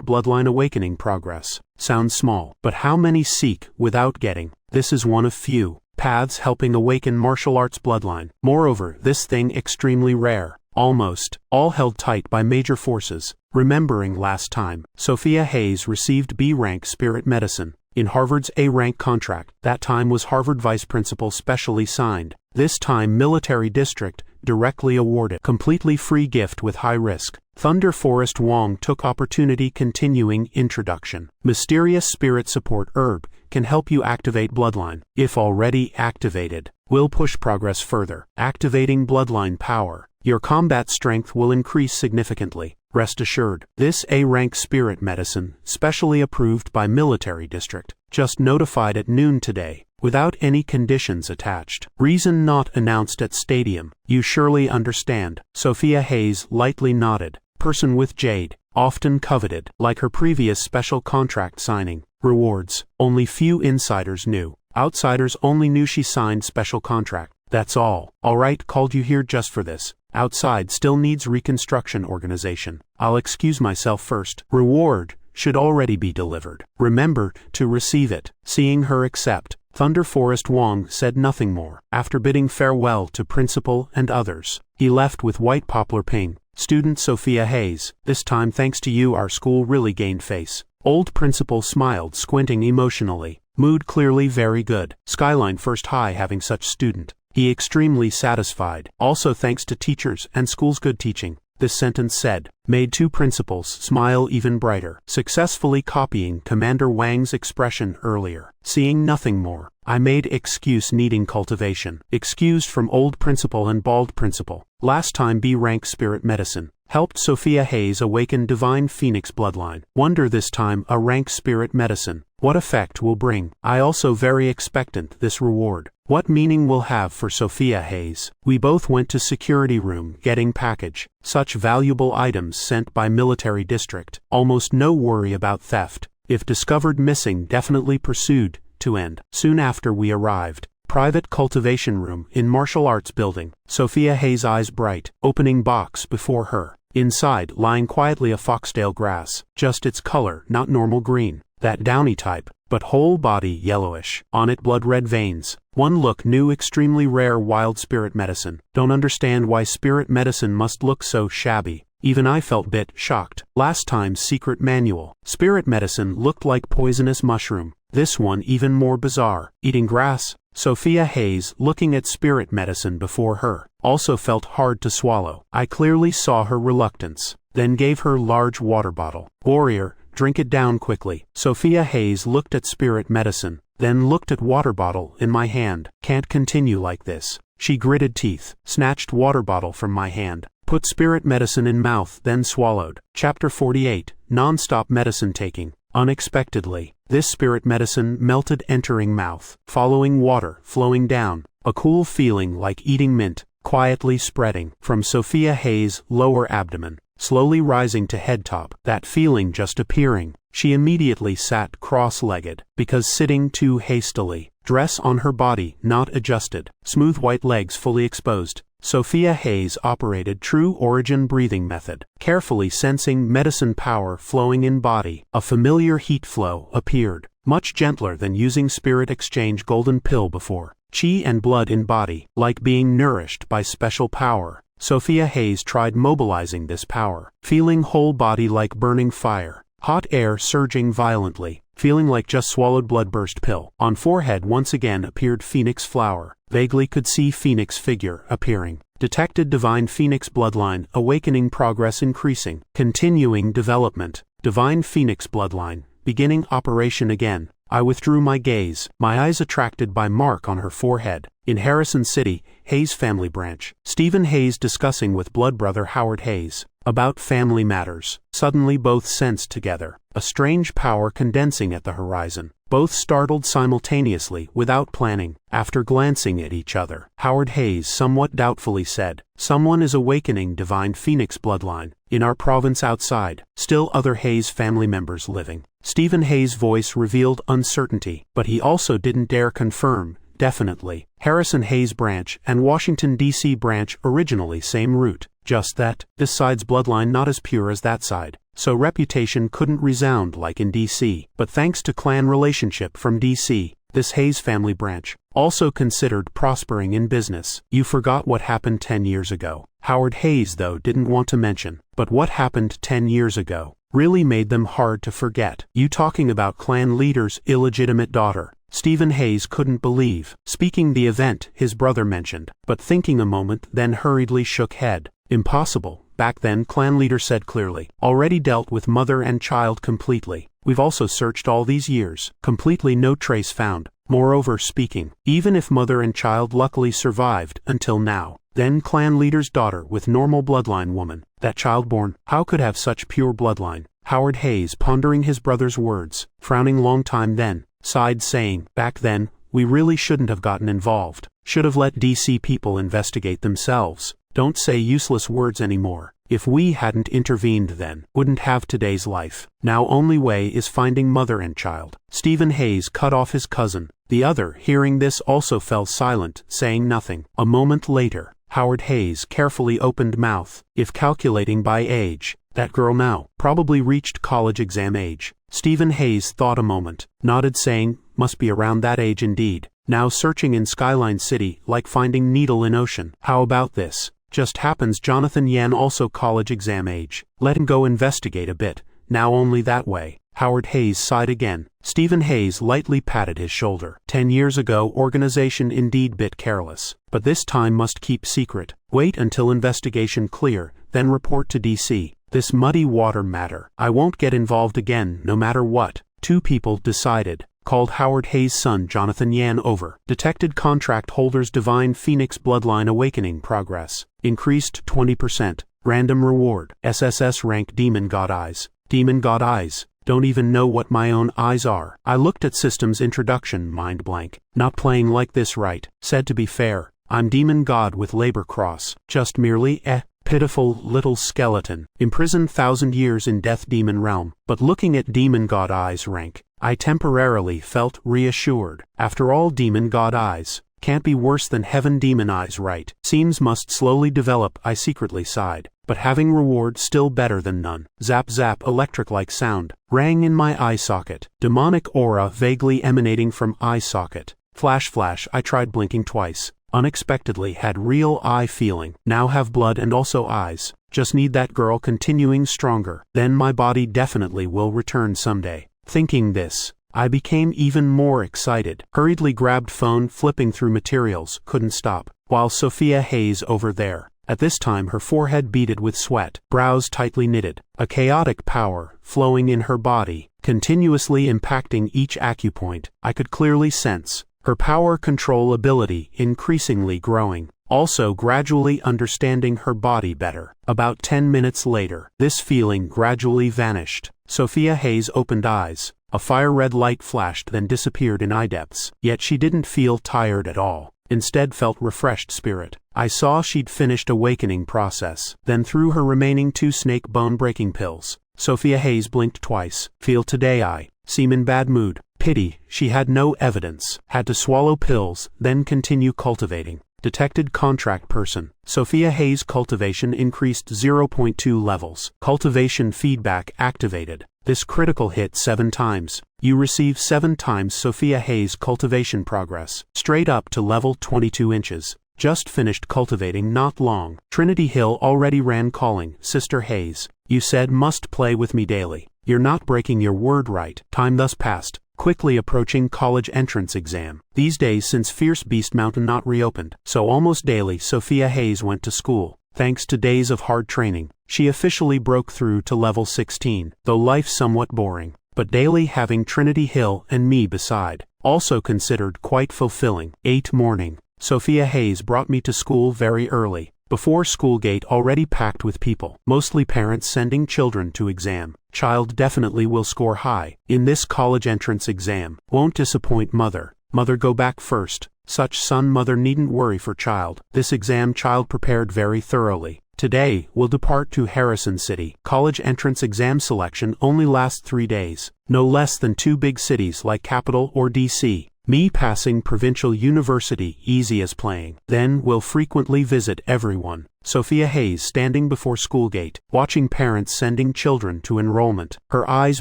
bloodline awakening progress. Sounds small, but how many seek without getting? This is one of few paths helping awaken martial arts bloodline. Moreover, this thing extremely rare. Almost all held tight by major forces. Remembering last time, Sophia Hayes received B-rank spirit medicine in Harvard's A-rank contract. That time was Harvard vice principal specially signed. This time military district directly awarded. Completely free gift with high risk. Thunder Forest Wong took opportunity. Continuing introduction. Mysterious spirit support herb can help you activate bloodline. If already activated, will push progress further. Activating bloodline power. Your combat strength will increase significantly. Rest assured, this A-rank spirit medicine, specially approved by military district, just notified at noon today, without any conditions attached. Reason not announced at stadium. You surely understand. Sophia Hayes lightly nodded. Person with jade, often coveted, like her previous special contract signing. Rewards, only few insiders knew. Outsiders only knew she signed special contract. That's all. Alright, called you here just for this. Outside still needs reconstruction organization. I'll excuse myself first. Reward should already be delivered. Remember to receive it. Seeing her accept, Thunder Forest Wong said nothing more. After bidding farewell to principal and others, he left with white poplar ping. Student Sophia Hayes, this time thanks to you our school really gained face. Old principal smiled, squinting emotionally. Mood clearly very good. Skyline first high having such student. He extremely satisfied. Also thanks to teachers and school's good teaching. This sentence said, made two principals smile even brighter. Successfully copying Commander Wang's expression earlier. Seeing nothing more, I made excuse needing cultivation. Excused from old principal and bald principal. Last time B-rank spirit medicine. Helped Sophia Hayes awaken divine phoenix bloodline. Wonder this time a rank spirit medicine. What effect will bring? I also very expectant this reward. What meaning will have for Sophia Hayes? We both went to security room getting package. Such valuable items sent by military district. Almost no worry about theft. If discovered missing definitely pursued to end. Soon after we arrived, Private cultivation room in martial arts building. Sophia Hayes' eyes bright, opening box before her. Inside, lying quietly a foxtail grass, just its color, not normal green, that downy type, but whole body yellowish, on it blood-red veins. One look new, extremely rare wild spirit medicine. Don't understand why spirit medicine must look so shabby. Even I felt bit shocked. Last time's secret manual. Spirit medicine looked like poisonous mushroom. This one even more bizarre. Eating grass. Sophia Hayes, looking at spirit medicine before her, also felt hard to swallow. I clearly saw her reluctance, then gave her large water bottle. Warrior, drink it down quickly. Sophia Hayes looked at spirit medicine, then looked at water bottle in my hand. Can't continue like this. She gritted teeth, snatched water bottle from my hand, put spirit medicine in mouth, then swallowed. Chapter 48, Non-stop medicine taking. Unexpectedly, this spirit medicine melted, entering mouth, following water, flowing down. A cool feeling like eating mint, quietly spreading from Sophia Hayes' lower abdomen, slowly rising to head top. That feeling just appearing. She immediately sat cross-legged, because sitting too hastily. Dress on her body not adjusted, smooth white legs fully exposed. Sophia Hayes operated true origin breathing method, carefully sensing medicine power flowing in body. A familiar heat flow appeared, much gentler than using spirit exchange golden pill before. Chi and blood in body, like being nourished by special power. Sophia Hayes tried mobilizing this power, feeling whole body like burning fire. Hot air surging violently, feeling like just swallowed blood-burst pill. On forehead once again appeared phoenix flower. Vaguely could see phoenix figure appearing. Detected divine phoenix bloodline, awakening progress increasing. Continuing development. Divine phoenix bloodline, beginning operation again. I withdrew my gaze, my eyes attracted by mark on her forehead. In Harrison City, Hayes family branch. Stephen Hayes discussing with blood brother Howard Hayes about family matters. Suddenly both sensed together a strange power condensing at the horizon. Both startled simultaneously without planning. After glancing at each other, Howard Hayes somewhat doubtfully said, "Someone is awakening divine phoenix bloodline. In our province outside, still other Hayes family members living." Stephen Hayes' voice revealed uncertainty, but he also didn't dare confirm. Definitely. Harrison Hayes branch and Washington, D.C. branch originally same root, just that this side's bloodline not as pure as that side, so reputation couldn't resound like in D.C. But thanks to clan relationship from D.C., this Hayes family branch also considered prospering in business. You forgot what happened 10 years ago. Howard Hayes though didn't want to mention, but what happened 10 years ago really made them hard to forget. You talking about clan leader's illegitimate daughter. Stephen Hayes couldn't believe. Speaking the event his brother mentioned, but thinking a moment then hurriedly shook head. Impossible. Back then clan leader said clearly. Already dealt with mother and child completely. We've also searched all these years. Completely no trace found. Moreover speaking, even if mother and child luckily survived until now, then clan leader's daughter with normal bloodline woman, that child born, how could have such pure bloodline? Howard Hayes pondering his brother's words, frowning long time then, sighed saying, back then, we really shouldn't have gotten involved. Should have let DC people investigate themselves. Don't say useless words anymore. If we hadn't intervened then, wouldn't have today's life. Now only way is finding mother and child. Stephen Hayes cut off his cousin. The other, hearing this, also fell silent, saying nothing. A moment later, Howard Hayes carefully opened mouth. If calculating by age, that girl now probably reached college exam age. Stephen Hayes thought a moment, nodded saying, must be around that age indeed. Now searching in Skyline City, like finding needle in ocean. How about this? Just happens Jonathan Yan also college exam age. Let him go investigate a bit, now only that way. Howard Hayes sighed again. Stephen Hayes lightly patted his shoulder. 10 years ago organization indeed bit careless, but this time must keep secret. Wait until investigation clear, then report to DC. This muddy water matter. I won't get involved again no matter what. Two people decided. Called Howard Hayes' son Jonathan Yan over. Detected contract holders divine phoenix bloodline awakening progress. Increased 20%. Random reward. SSS rank demon god eyes. Demon god eyes. Don't even know what my own eyes are. I looked at system's introduction, mind blank. Not playing like this right. Said to be fair. I'm demon god with labor cross. Just merely pitiful little skeleton. Imprisoned 1,000 years in death demon realm. But looking at demon god eyes rank, I temporarily felt reassured. After all demon god eyes, Can't be worse than heaven demon eyes, right? Seams must slowly develop, I secretly sighed. But having reward still better than none. Zap zap, electric-like sound rang in my eye socket. Demonic aura vaguely emanating from eye socket. Flash flash, I tried blinking twice. Unexpectedly had real eye feeling. Now have blood and also eyes. Just need that girl continuing stronger. Then my body definitely will return someday. Thinking this, I became even more excited. Hurriedly grabbed phone, flipping through materials, couldn't stop. While Sophia Hayes over there. At this time her forehead beaded with sweat, brows tightly knitted, a chaotic power flowing in her body, continuously impacting each acupoint. I could clearly sense her power control ability increasingly growing, also gradually understanding her body better. About 10 minutes later, this feeling gradually vanished. Sophia Hayes opened eyes. A fire-red light flashed then disappeared in eye depths, yet she didn't feel tired at all. Instead felt refreshed spirit. I saw she'd finished awakening process, then threw her remaining 2 snake bone-breaking pills. Sophia Hayes blinked twice. Feel today I seem in bad mood. Pity, she had no evidence. Had to swallow pills, then continue cultivating. Detected contract person. Sophia Hayes cultivation increased 0.2 levels. Cultivation feedback activated. This critical hit 7 times. You receive 7 times Sophia Hayes cultivation progress. Straight up to level 22 inches. Just finished cultivating not long. Trinity Hill already ran calling. Sister Hayes, you said must play with me daily. You're not breaking your word, right? Time thus passed. Quickly approaching college entrance exam. These days since Fierce Beast Mountain not reopened, so almost daily Sophia Hayes went to school. Thanks to days of hard training, she officially broke through to level 16, though life somewhat boring. But daily having Trinity Hill and me beside, also considered quite fulfilling. 8 morning. Sophia Hayes brought me to school very early. Before school gate already packed with people, mostly parents sending children to exam. Child definitely will score high in this college entrance exam. Won't disappoint mother. Mother go back first. Such son mother needn't worry for child. This exam child prepared very thoroughly. Today will depart to Harrison City. College entrance exam selection only lasts 3 days. No less than 2 big cities like Capital or DC. Me passing provincial university easy as playing. Then will frequently visit everyone. Sophia Hayes standing before school gate, watching parents sending children to enrollment. Her eyes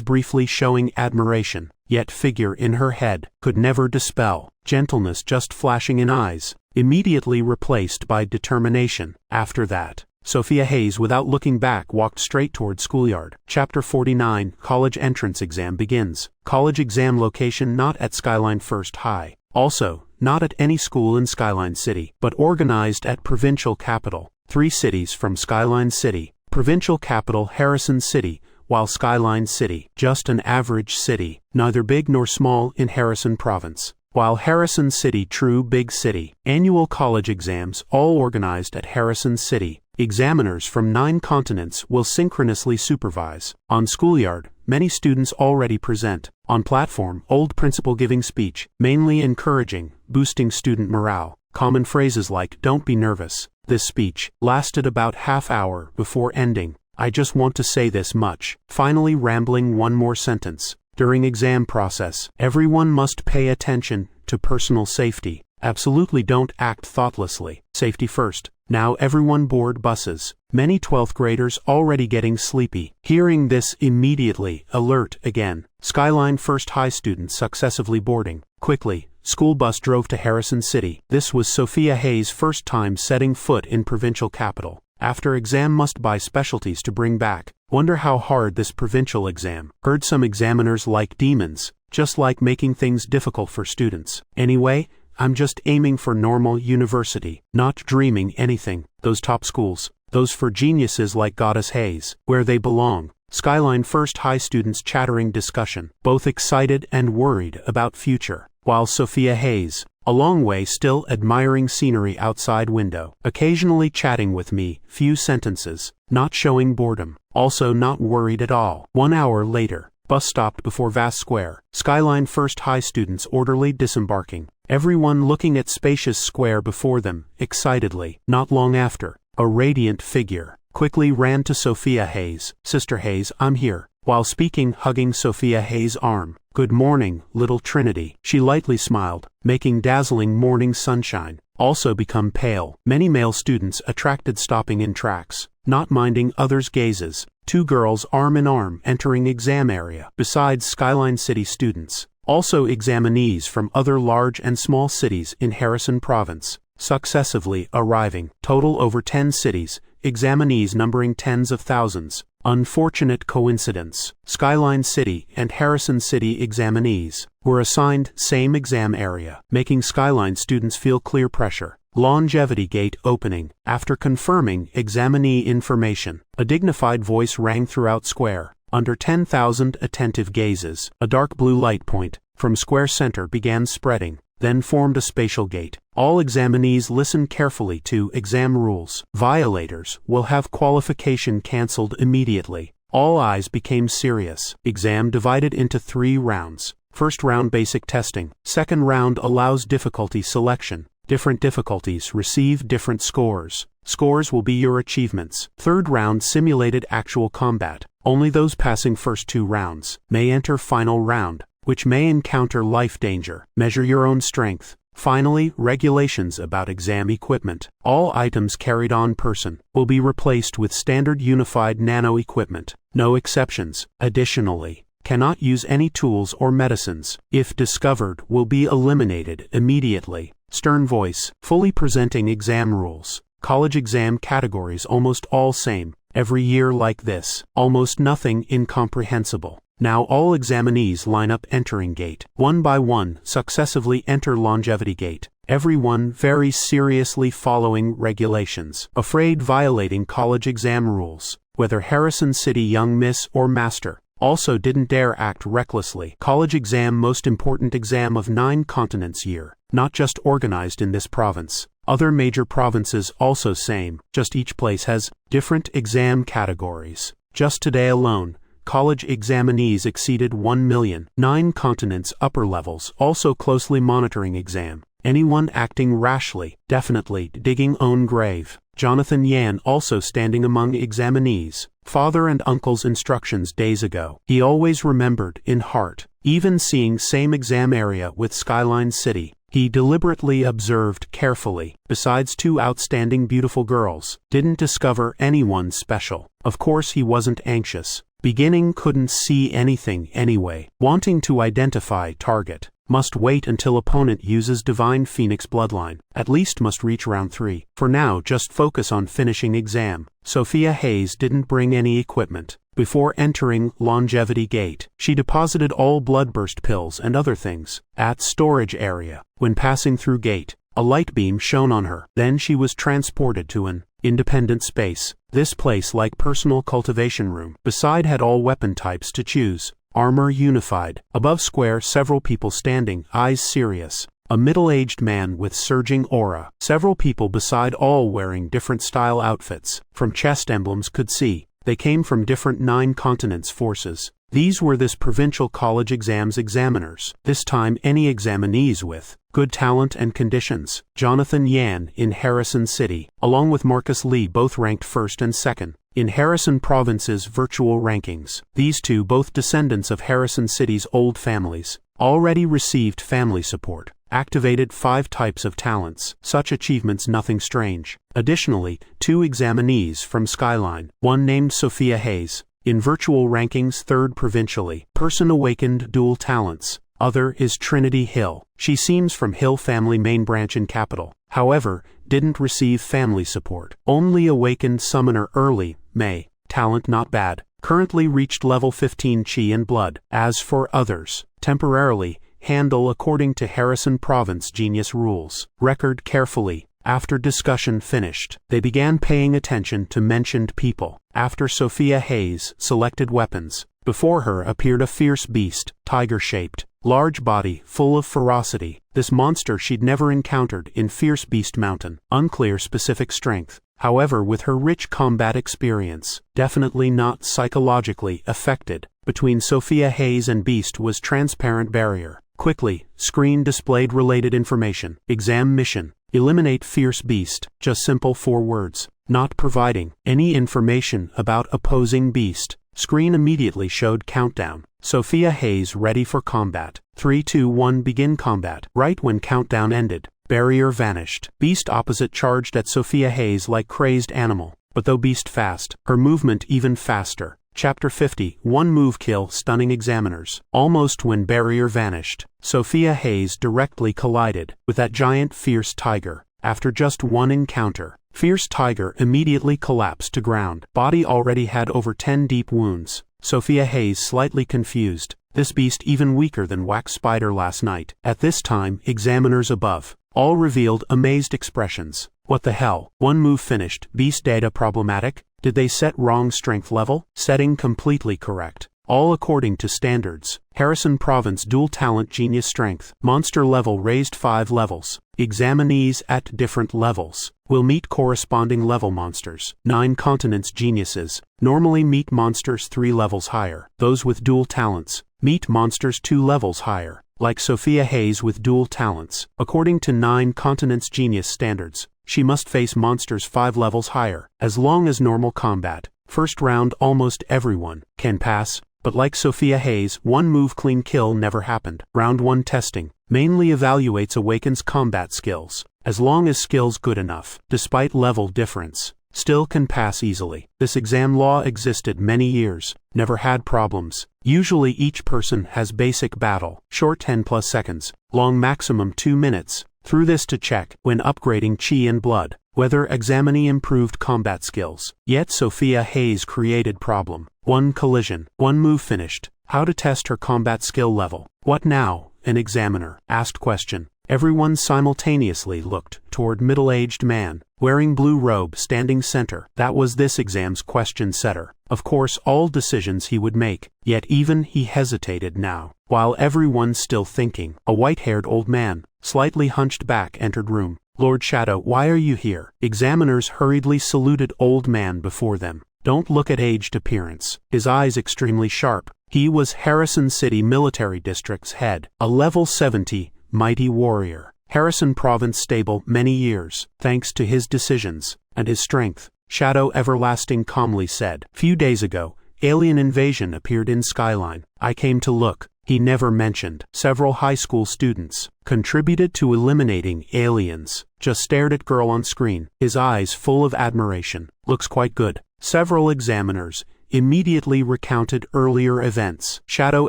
briefly showing admiration, yet figure in her head could never dispel. Gentleness just flashing in eyes, immediately replaced by determination. After that, Sophia Hayes without looking back walked straight toward schoolyard. Chapter 49, College Entrance Exam begins. College exam location not at Skyline First High. Also, not at any school in Skyline City, but organized at Provincial Capital. 3 cities from Skyline City. Provincial Capital Harrison City, while Skyline City, just an average city, neither big nor small in Harrison Province. While Harrison City true big city. Annual college exams all organized at Harrison City. Examiners from 9 continents will synchronously supervise. On schoolyard, many students already present. On platform, old principal giving speech, mainly encouraging, boosting student morale. Common phrases like, don't be nervous. This speech lasted about half hour before ending. I just want to say this much. Finally rambling one more sentence. During exam process, everyone must pay attention to personal safety. Absolutely don't act thoughtlessly. Safety first. Now everyone board buses. Many 12th graders already getting sleepy. Hearing this immediately, alert again. Skyline First High students successively boarding. Quickly, school bus drove to Harrison City. This was Sophia Hayes' first time setting foot in provincial capital. After exam must buy specialties to bring back. Wonder how hard this provincial exam. Heard some examiners like demons, just like making things difficult for students. Anyway, I'm just aiming for normal university, not dreaming anything. Those top schools, those for geniuses like Goddess Hayes, where they belong. Skyline First High students chattering discussion, both excited and worried about future. While Sophia Hayes, a long way still admiring scenery outside window, occasionally chatting with me, few sentences, not showing boredom, also not worried at all. 1 hour later, bus stopped before Vast Square. Skyline First High students orderly disembarking. Everyone looking at spacious square before them, excitedly. Not long after, a radiant figure quickly ran to Sophia Hayes. Sister Hayes, I'm here. While speaking, hugging Sophia Hayes' arm, "Good morning, little Trinity." She lightly smiled, making dazzling morning sunshine also become pale. Many male students attracted stopping in tracks, not minding others' gazes. Two girls arm in arm entering exam area. Besides Skyline City students, also examinees from other large and small cities in Harrison Province, successively arriving. Total over 10 cities, examinees numbering tens of thousands. Unfortunate coincidence. Skyline City and Harrison City examinees were assigned same exam area, making Skyline students feel clear pressure. Longevity gate opening. After confirming examinee information, a dignified voice rang throughout square. Under 10,000 attentive gazes, a dark blue light point from square center began spreading, then formed a spatial gate. All examinees listen carefully to exam rules. Violators will have qualification cancelled immediately. All eyes became serious. Exam divided into 3 rounds. First round basic testing. Second round allows difficulty selection. Different difficulties receive different scores. Scores will be your achievements. Third round simulated actual combat. Only those passing first 2 rounds may enter final round, which may encounter life danger. Measure your own strength. Finally, regulations about exam equipment. All items carried on person will be replaced with standard unified nano equipment. No exceptions. Additionally, cannot use any tools or medicines. If discovered, will be eliminated immediately. Stern voice, fully presenting exam rules. College exam categories almost all same. Every year like this. Almost nothing incomprehensible. Now all examinees line up entering gate. One by one, successively enter longevity gate. Everyone very seriously following regulations. Afraid violating college exam rules. Whether Harrison City young miss or master, also didn't dare act recklessly. College exam most important exam of 9 continents year. Not just organized in this province. Other major provinces also same, just each place has different exam categories. Just today alone, college examinees exceeded 1 million. 9 continents upper levels also closely monitoring exam. Anyone acting rashly, definitely digging own grave. Jonathan Yan also standing among examinees. Father and uncle's instructions days ago. He always remembered in heart. Even seeing same exam area with Skyline City, he deliberately observed carefully. Besides 2 outstanding beautiful girls, didn't discover anyone special. Of course he wasn't anxious. Beginning couldn't see anything anyway. Wanting to identify target. Must wait until opponent uses Divine Phoenix Bloodline. At least must reach round 3. For now just focus on finishing exam. Sophia Hayes didn't bring any equipment. Before entering longevity gate, she deposited all bloodburst pills and other things at storage area. When passing through gate, a light beam shone on her. Then she was transported to an independent space. This place like personal cultivation room. Beside had all weapon types to choose. Armor unified. Above square several people standing, eyes serious. A middle-aged man with surging aura. Several people beside all wearing different style outfits. From chest emblems could see. They came from different 9 continents forces. These were this provincial college exams examiners. This time any examinees with good talent and conditions. Jonathan Yan in Harrison City, along with Marcus Lee both ranked 1st and 2nd. In Harrison Province's virtual rankings, these 2 both descendants of Harrison City's old families, already received family support, activated 5 types of talents, such achievements nothing strange. Additionally, 2 examinees from Skyline, one named Sophia Hayes, in virtual rankings 3rd provincially, person awakened dual talents. Other is Trinity Hill. She seems from Hill family main branch in capital. However, didn't receive family support. Only awakened summoner early, May. Talent not bad. Currently reached level 15 chi and blood. As for others, temporarily, handle according to Harrison Province genius rules. Record carefully. After discussion finished, they began paying attention to mentioned people. After Sophia Hayes selected weapons, before her appeared a fierce beast, tiger-shaped, large body, full of ferocity. This monster she'd never encountered in Fierce Beast Mountain. Unclear specific strength. However, with her rich combat experience, definitely not psychologically affected. Between Sophia Hayes and Beast was transparent barrier. Quickly, screen displayed related information. Exam mission. Eliminate Fierce Beast. Just simple 4 words. Not providing any information about opposing beast. Screen immediately showed countdown. Sophia Hayes ready for combat. 3, 2, 1 begin combat. Right when countdown ended, barrier vanished. Beast opposite charged at Sophia Hayes like crazed animal. But though Beast fast, her movement even faster. Chapter 50, one move kill stunning examiners. Almost when barrier vanished, Sophia Hayes directly collided with that giant fierce tiger. After just one encounter, fierce tiger immediately collapsed to ground. Body already had over 10 deep wounds. Sophia Hayes slightly confused. This beast even weaker than Wax Spider last night. At this time, examiners above all revealed amazed expressions. What the hell? One move finished. Beast data problematic? Did they set wrong strength level? Setting completely correct. All according to standards. Harrison Province dual talent genius strength. Monster level raised 5 levels. Examinees at different levels will meet corresponding level monsters. 9 continents geniuses normally meet monsters 3 levels higher. Those with dual talents meet monsters 2 levels higher. Like Sophia Hayes with dual talents. According to 9 continents genius standards, she must face monsters 5 levels higher. As long as normal combat, first round almost everyone can pass. But like Sophia Hayes, one move clean kill never happened. Round 1 testing mainly evaluates Awaken's combat skills. As long as skills good enough, despite level difference, still can pass easily. This exam law existed many years, never had problems. Usually each person has basic battle, short 10+ seconds, long maximum 2 minutes. Through this to check, when upgrading chi and blood, whether examinee improved combat skills. Yet Sophia Hayes created problem. 1 collision, 1 move finished. How to test her combat skill level? What now? An examiner asked question. Everyone simultaneously looked toward middle-aged man, wearing blue robe standing center. That was this exam's question setter. Of course all decisions he would make, yet even he hesitated now. While everyone still thinking, a white-haired old man, slightly hunched back entered room. Lord Shadow, why are you here? Examiners hurriedly saluted old man before them. Don't look at aged appearance. His eyes extremely sharp. He was Harrison City Military District's head, a level 70, mighty warrior. Harrison Province stable many years, thanks to his decisions and his strength. Shadow Everlasting calmly said, few days ago, alien invasion appeared in Skyline. I came to look. He never mentioned. Several high school students contributed to eliminating aliens. Just stared at girl on screen, his eyes full of admiration. Looks quite good. Several examiners immediately recounted earlier events. Shadow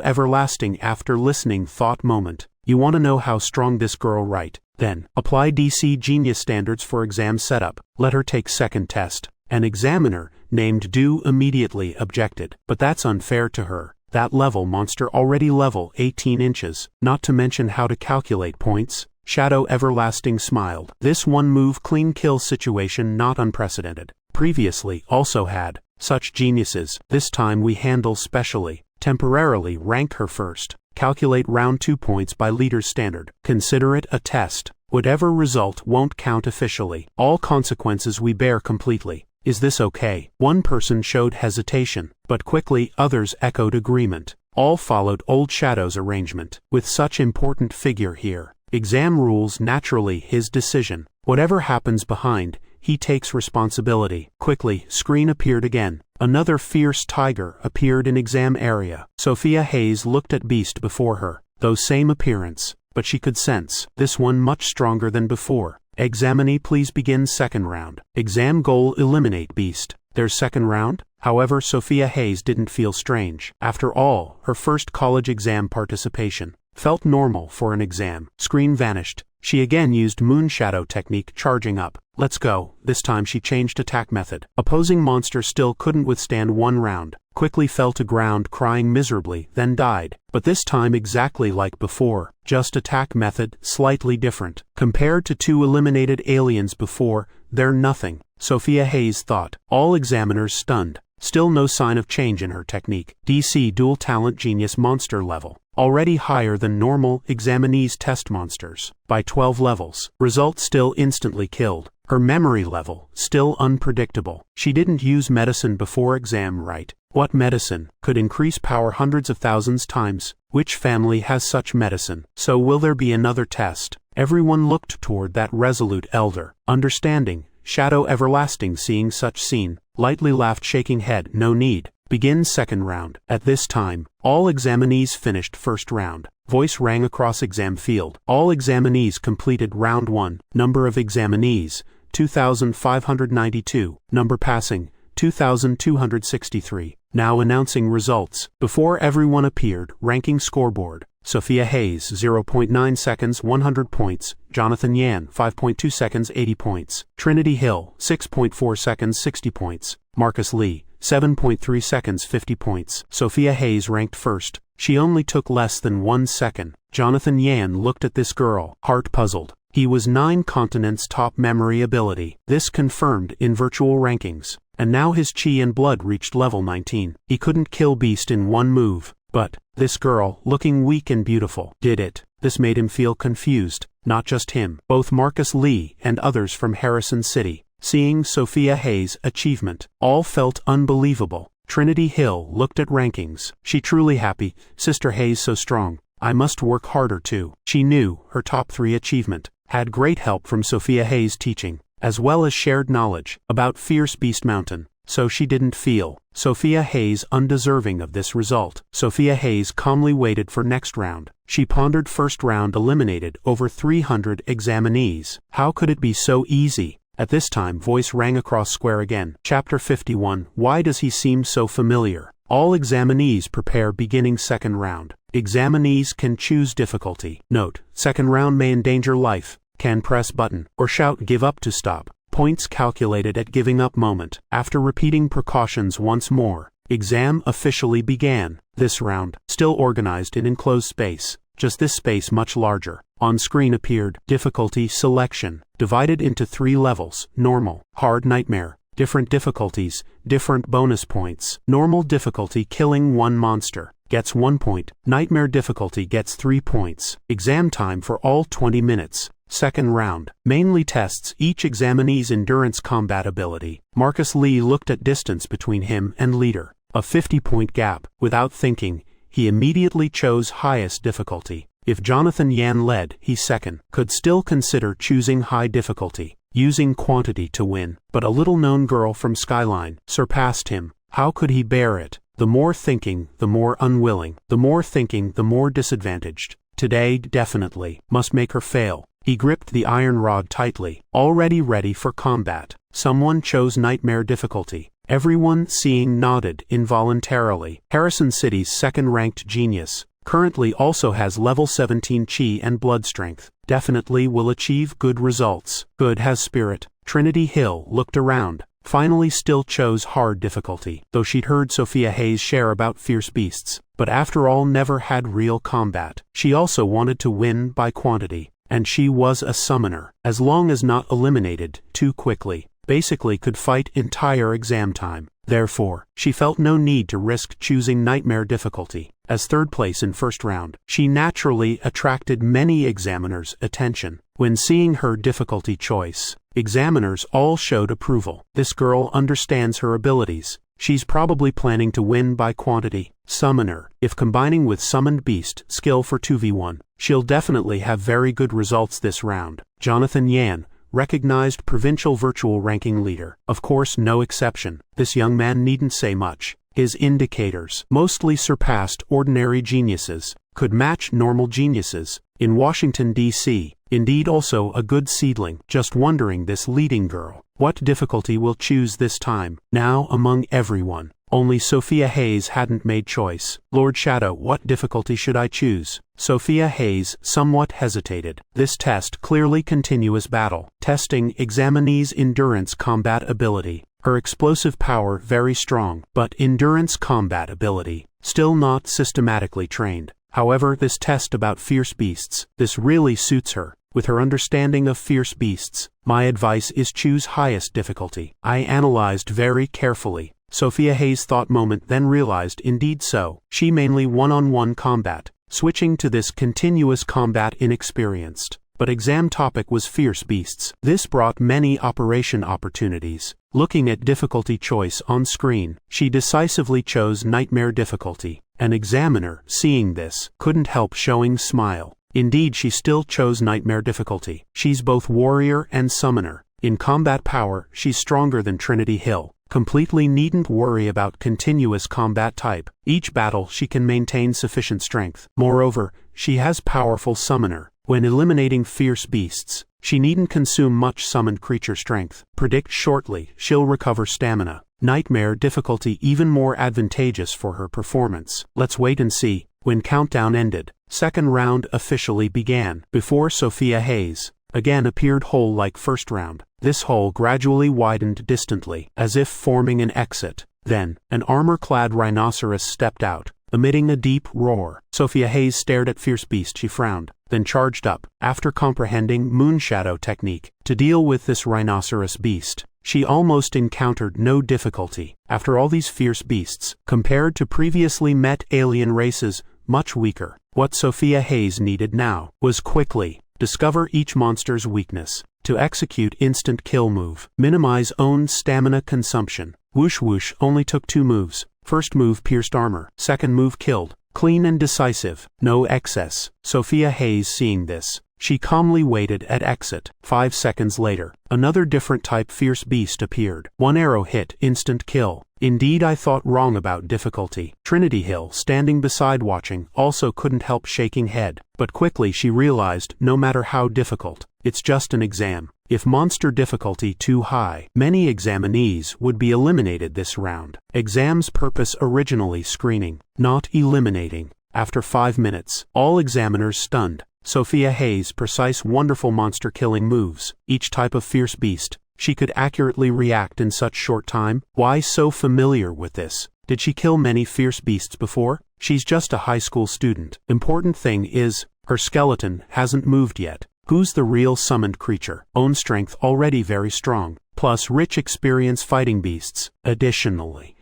Everlasting after listening thought moment. You want to know how strong this girl right? Then, apply DC Genius standards for exam setup. Let her take second test. An examiner, named Do immediately objected. But that's unfair to her. That level monster already level 18 inches. Not to mention how to calculate points. Shadow Everlasting smiled. This one move clean kill situation not unprecedented. Previously also had such geniuses. This time we handle specially. Temporarily rank her first. Calculate round 2 points by leader's standard. Consider it a test. Whatever result won't count officially. All consequences we bear completely. Is this okay? One person showed hesitation, but quickly others echoed agreement. All followed Old Shadow's arrangement. With such important figure here, exam rules naturally his decision. Whatever happens behind, he takes responsibility. Quickly, screen appeared again. Another fierce tiger appeared in exam area. Sophia Hayes looked at beast before her. Though same appearance, but she could sense this one much stronger than before. Examinee please begin second round. Exam goal eliminate beast. There's second round? However, Sophia Hayes didn't feel strange. After all, her first college exam participation felt normal for an exam. Screen vanished. She again used Moonshadow technique charging up. Let's go. This time she changed attack method. Opposing monster still couldn't withstand 1 round. Quickly fell to ground crying miserably, then died. But this time exactly like before. Just attack method slightly different. Compared to 2 eliminated aliens before, they're nothing. Sophia Hayes thought. All examiners stunned. Still no sign of change in her technique. DC dual talent genius monster level. Already higher than normal examinees test monsters. By 12 levels. Result still instantly killed. Her memory level still unpredictable. She didn't use medicine before exam right? What medicine could increase power hundreds of thousands times? Which family has such medicine? So will there be another test? Everyone looked toward that resolute elder. Understanding. Shadow Everlasting seeing such scene, lightly laughed shaking head. No need. Begin second round. At this time, all examinees finished first round. Voice rang across exam field. All examinees completed round 1. Number of examinees, 2,592. Number passing, 2,263. Now announcing results. Before everyone appeared, ranking scoreboard. Sophia Hayes, 0.9 seconds, 100 points. Jonathan Yan, 5.2 seconds, 80 points. Trinity Hill, 6.4 seconds, 60 points. Marcus Lee, 7.3 seconds, 50 points. Sophia Hayes ranked first. She only took less than 1 second. Jonathan Yan looked at this girl, heart puzzled. He was 9 continents top memory ability. This confirmed in virtual rankings. And now his chi and blood reached level 19. He couldn't kill Beast in one move. But this girl, looking weak and beautiful, did it. This made him feel confused. Not just him. Both Marcus Lee and others from Harrison City, seeing Sophia Hayes' achievement, all felt unbelievable. Trinity Hill looked at rankings. She truly happy. Sister Hayes so strong. I must work harder too. She knew her top 3 achievement had great help from Sophia Hayes' teaching, as well as shared knowledge about Fierce Beast Mountain. So she didn't feel Sophia Hayes undeserving of this result. Sophia Hayes calmly waited for next round. She pondered first round eliminated over 300 examinees. How could it be so easy? At this time voice rang across square again. Chapter 51. Why does he seem so familiar? All examinees prepare beginning second round. Examinees can choose difficulty. Note, second round may endanger life. Can press button or shout give up to stop. Points calculated at giving up moment. After repeating precautions once more, exam officially began. This round, still organized in enclosed space, just this space much larger. On screen appeared difficulty selection, divided into 3 levels: normal, hard, nightmare. Different difficulties, different bonus points. Normal difficulty killing 1 monster gets 1 point. Nightmare difficulty gets 3 points. Exam time for all 20 minutes. Second round mainly tests each examinee's endurance combat ability. Marcus Lee looked at distance between him and leader, a 50-point gap. Without thinking, he immediately chose highest difficulty. If Jonathan Yan led, he second, could still consider choosing high difficulty, using quantity to win. But a little-known girl from Skyline surpassed him. How could he bear it? The more thinking, the more unwilling. The more thinking, the more disadvantaged. Today definitely must make her fail. He gripped the iron rod tightly, already ready for combat. Someone chose nightmare difficulty. Everyone seeing nodded involuntarily. Harrison City's second-ranked genius currently also has level 17 chi and blood strength. Definitely will achieve good results. Good has spirit. Trinity Hill looked around. Finally still chose hard difficulty, though she'd heard Sophia Hayes share about fierce beasts, but after all never had real combat. She also wanted to win by quantity. And she was a summoner, as long as not eliminated too quickly, basically could fight entire exam time. Therefore, she felt no need to risk choosing nightmare difficulty. As third place in first round, she naturally attracted many examiners' attention. When seeing her difficulty choice, examiners all showed approval. This girl understands her abilities. She's probably planning to win by quantity. Summoner, if combining with summoned beast skill for 2v1, she'll definitely have very good results this round. Jonathan Yan, recognized provincial virtual ranking leader. Of course no exception. This young man needn't say much. His indicators mostly surpassed ordinary geniuses, could match normal geniuses. In Washington, D.C., indeed also a good seedling. Just wondering this leading girl, what difficulty will choose this time? Now among everyone, only Sophia Hayes hadn't made choice. Lord Shadow, what difficulty should I choose? Sophia Hayes somewhat hesitated. This test clearly continuous battle, testing examinee's endurance combat ability. Her explosive power very strong, but endurance combat ability still not systematically trained. However, this test about fierce beasts, this really suits her. With her understanding of fierce beasts, my advice is choose highest difficulty. I analyzed very carefully. Sophia Hayes thought moment, then realized indeed so. She mainly one-on-one combat, switching to this continuous combat inexperienced. But exam topic was fierce beasts. This brought many operation opportunities. Looking at difficulty choice on screen, she decisively chose nightmare difficulty. An examiner, seeing this, couldn't help showing smile. Indeed, she still chose nightmare difficulty. She's both warrior and summoner. In combat power, she's stronger than Trinity Hill. completely needn't worry about continuous combat type. Each battle she can maintain sufficient strength. Moreover, she has powerful summoner. When eliminating fierce beasts, she needn't consume much summoned creature strength. Predict shortly, she'll recover stamina. Nightmare difficulty even more advantageous for her performance. Let's wait and see. When countdown ended, second round officially began. Before Sophia Hayes again appeared hole like first round. This hole gradually widened distantly, as if forming an exit. Then, an armor-clad rhinoceros stepped out, emitting a deep roar. Sophia Hayes stared at fierce beast. She frowned, then charged up. After comprehending Moonshadow technique to deal with this rhinoceros beast, she almost encountered no difficulty. After all these fierce beasts, compared to previously met alien races, much weaker. What Sophia Hayes needed now was quickly discover each monster's weakness, to execute instant kill move, minimize own stamina consumption. Whoosh whoosh only took 2 moves. First move pierced armor, second move killed. Clean and decisive, no excess. Sophia Hayes seeing this, she calmly waited at exit. 5 seconds later, another different type fierce beast appeared. 1 arrow hit, instant kill. Indeed, I thought wrong about difficulty. Trinity Hill, standing beside watching, also couldn't help shaking head. But quickly she realized, no matter how difficult, it's just an exam. If monster difficulty too high, many examinees would be eliminated this round. Exam's purpose originally screening, not eliminating. After 5 minutes, all examiners stunned. Sophia Hayes' precise wonderful monster-killing moves, each type of fierce beast, she could accurately react in such short time. Why so familiar with this? Did she kill many fierce beasts before? She's just a high school student. Important thing is, her skeleton hasn't moved yet. Who's the real summoned creature? Own strength already very strong, plus rich experience fighting beasts. Additionally,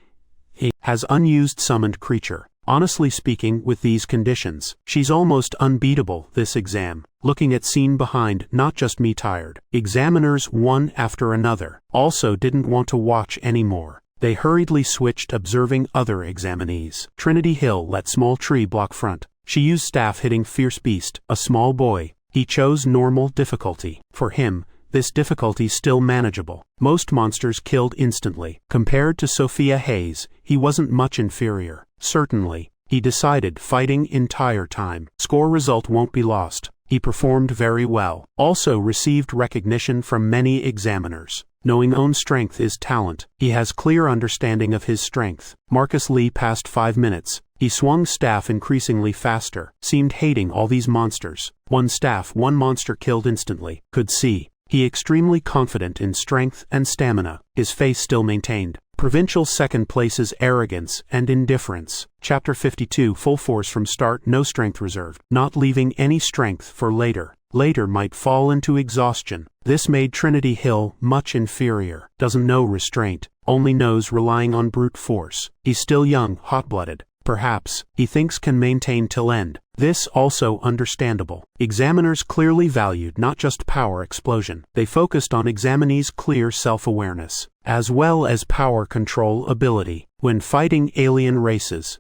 he has unused summoned creature. Honestly speaking, with these conditions, she's almost unbeatable this exam. Looking at scene behind, not just me tired. Examiners one after another also didn't want to watch anymore. They hurriedly switched observing other examinees. Trinity Hill let small tree block front. She used staff hitting fierce beast, a small boy. He chose normal difficulty. For him, this difficulty still manageable. Most monsters killed instantly. Compared to Sophia Hayes, he wasn't much inferior. Certainly, he decided fighting entire time. Score result won't be lost. He performed very well. Also received recognition from many examiners. Knowing own strength is talent. He has clear understanding of his strength. Marcus Lee passed 5 minutes. He swung staff increasingly faster. Seemed hating all these monsters. 1 staff, 1 monster killed instantly. Could see. He extremely confident in strength and stamina. His face still maintained. Provincial second place's arrogance and indifference. Chapter 52 Full force from start, no strength reserved. Not leaving any strength for later. Later might fall into exhaustion. This made Trinity Hill much inferior. Doesn't know restraint. Only knows relying on brute force. He's still young, hot-blooded. Perhaps, he thinks can maintain till end. This also understandable. Examiners clearly valued not just power explosion. They focused on examinees' clear self-awareness, as well as power control ability. When fighting alien races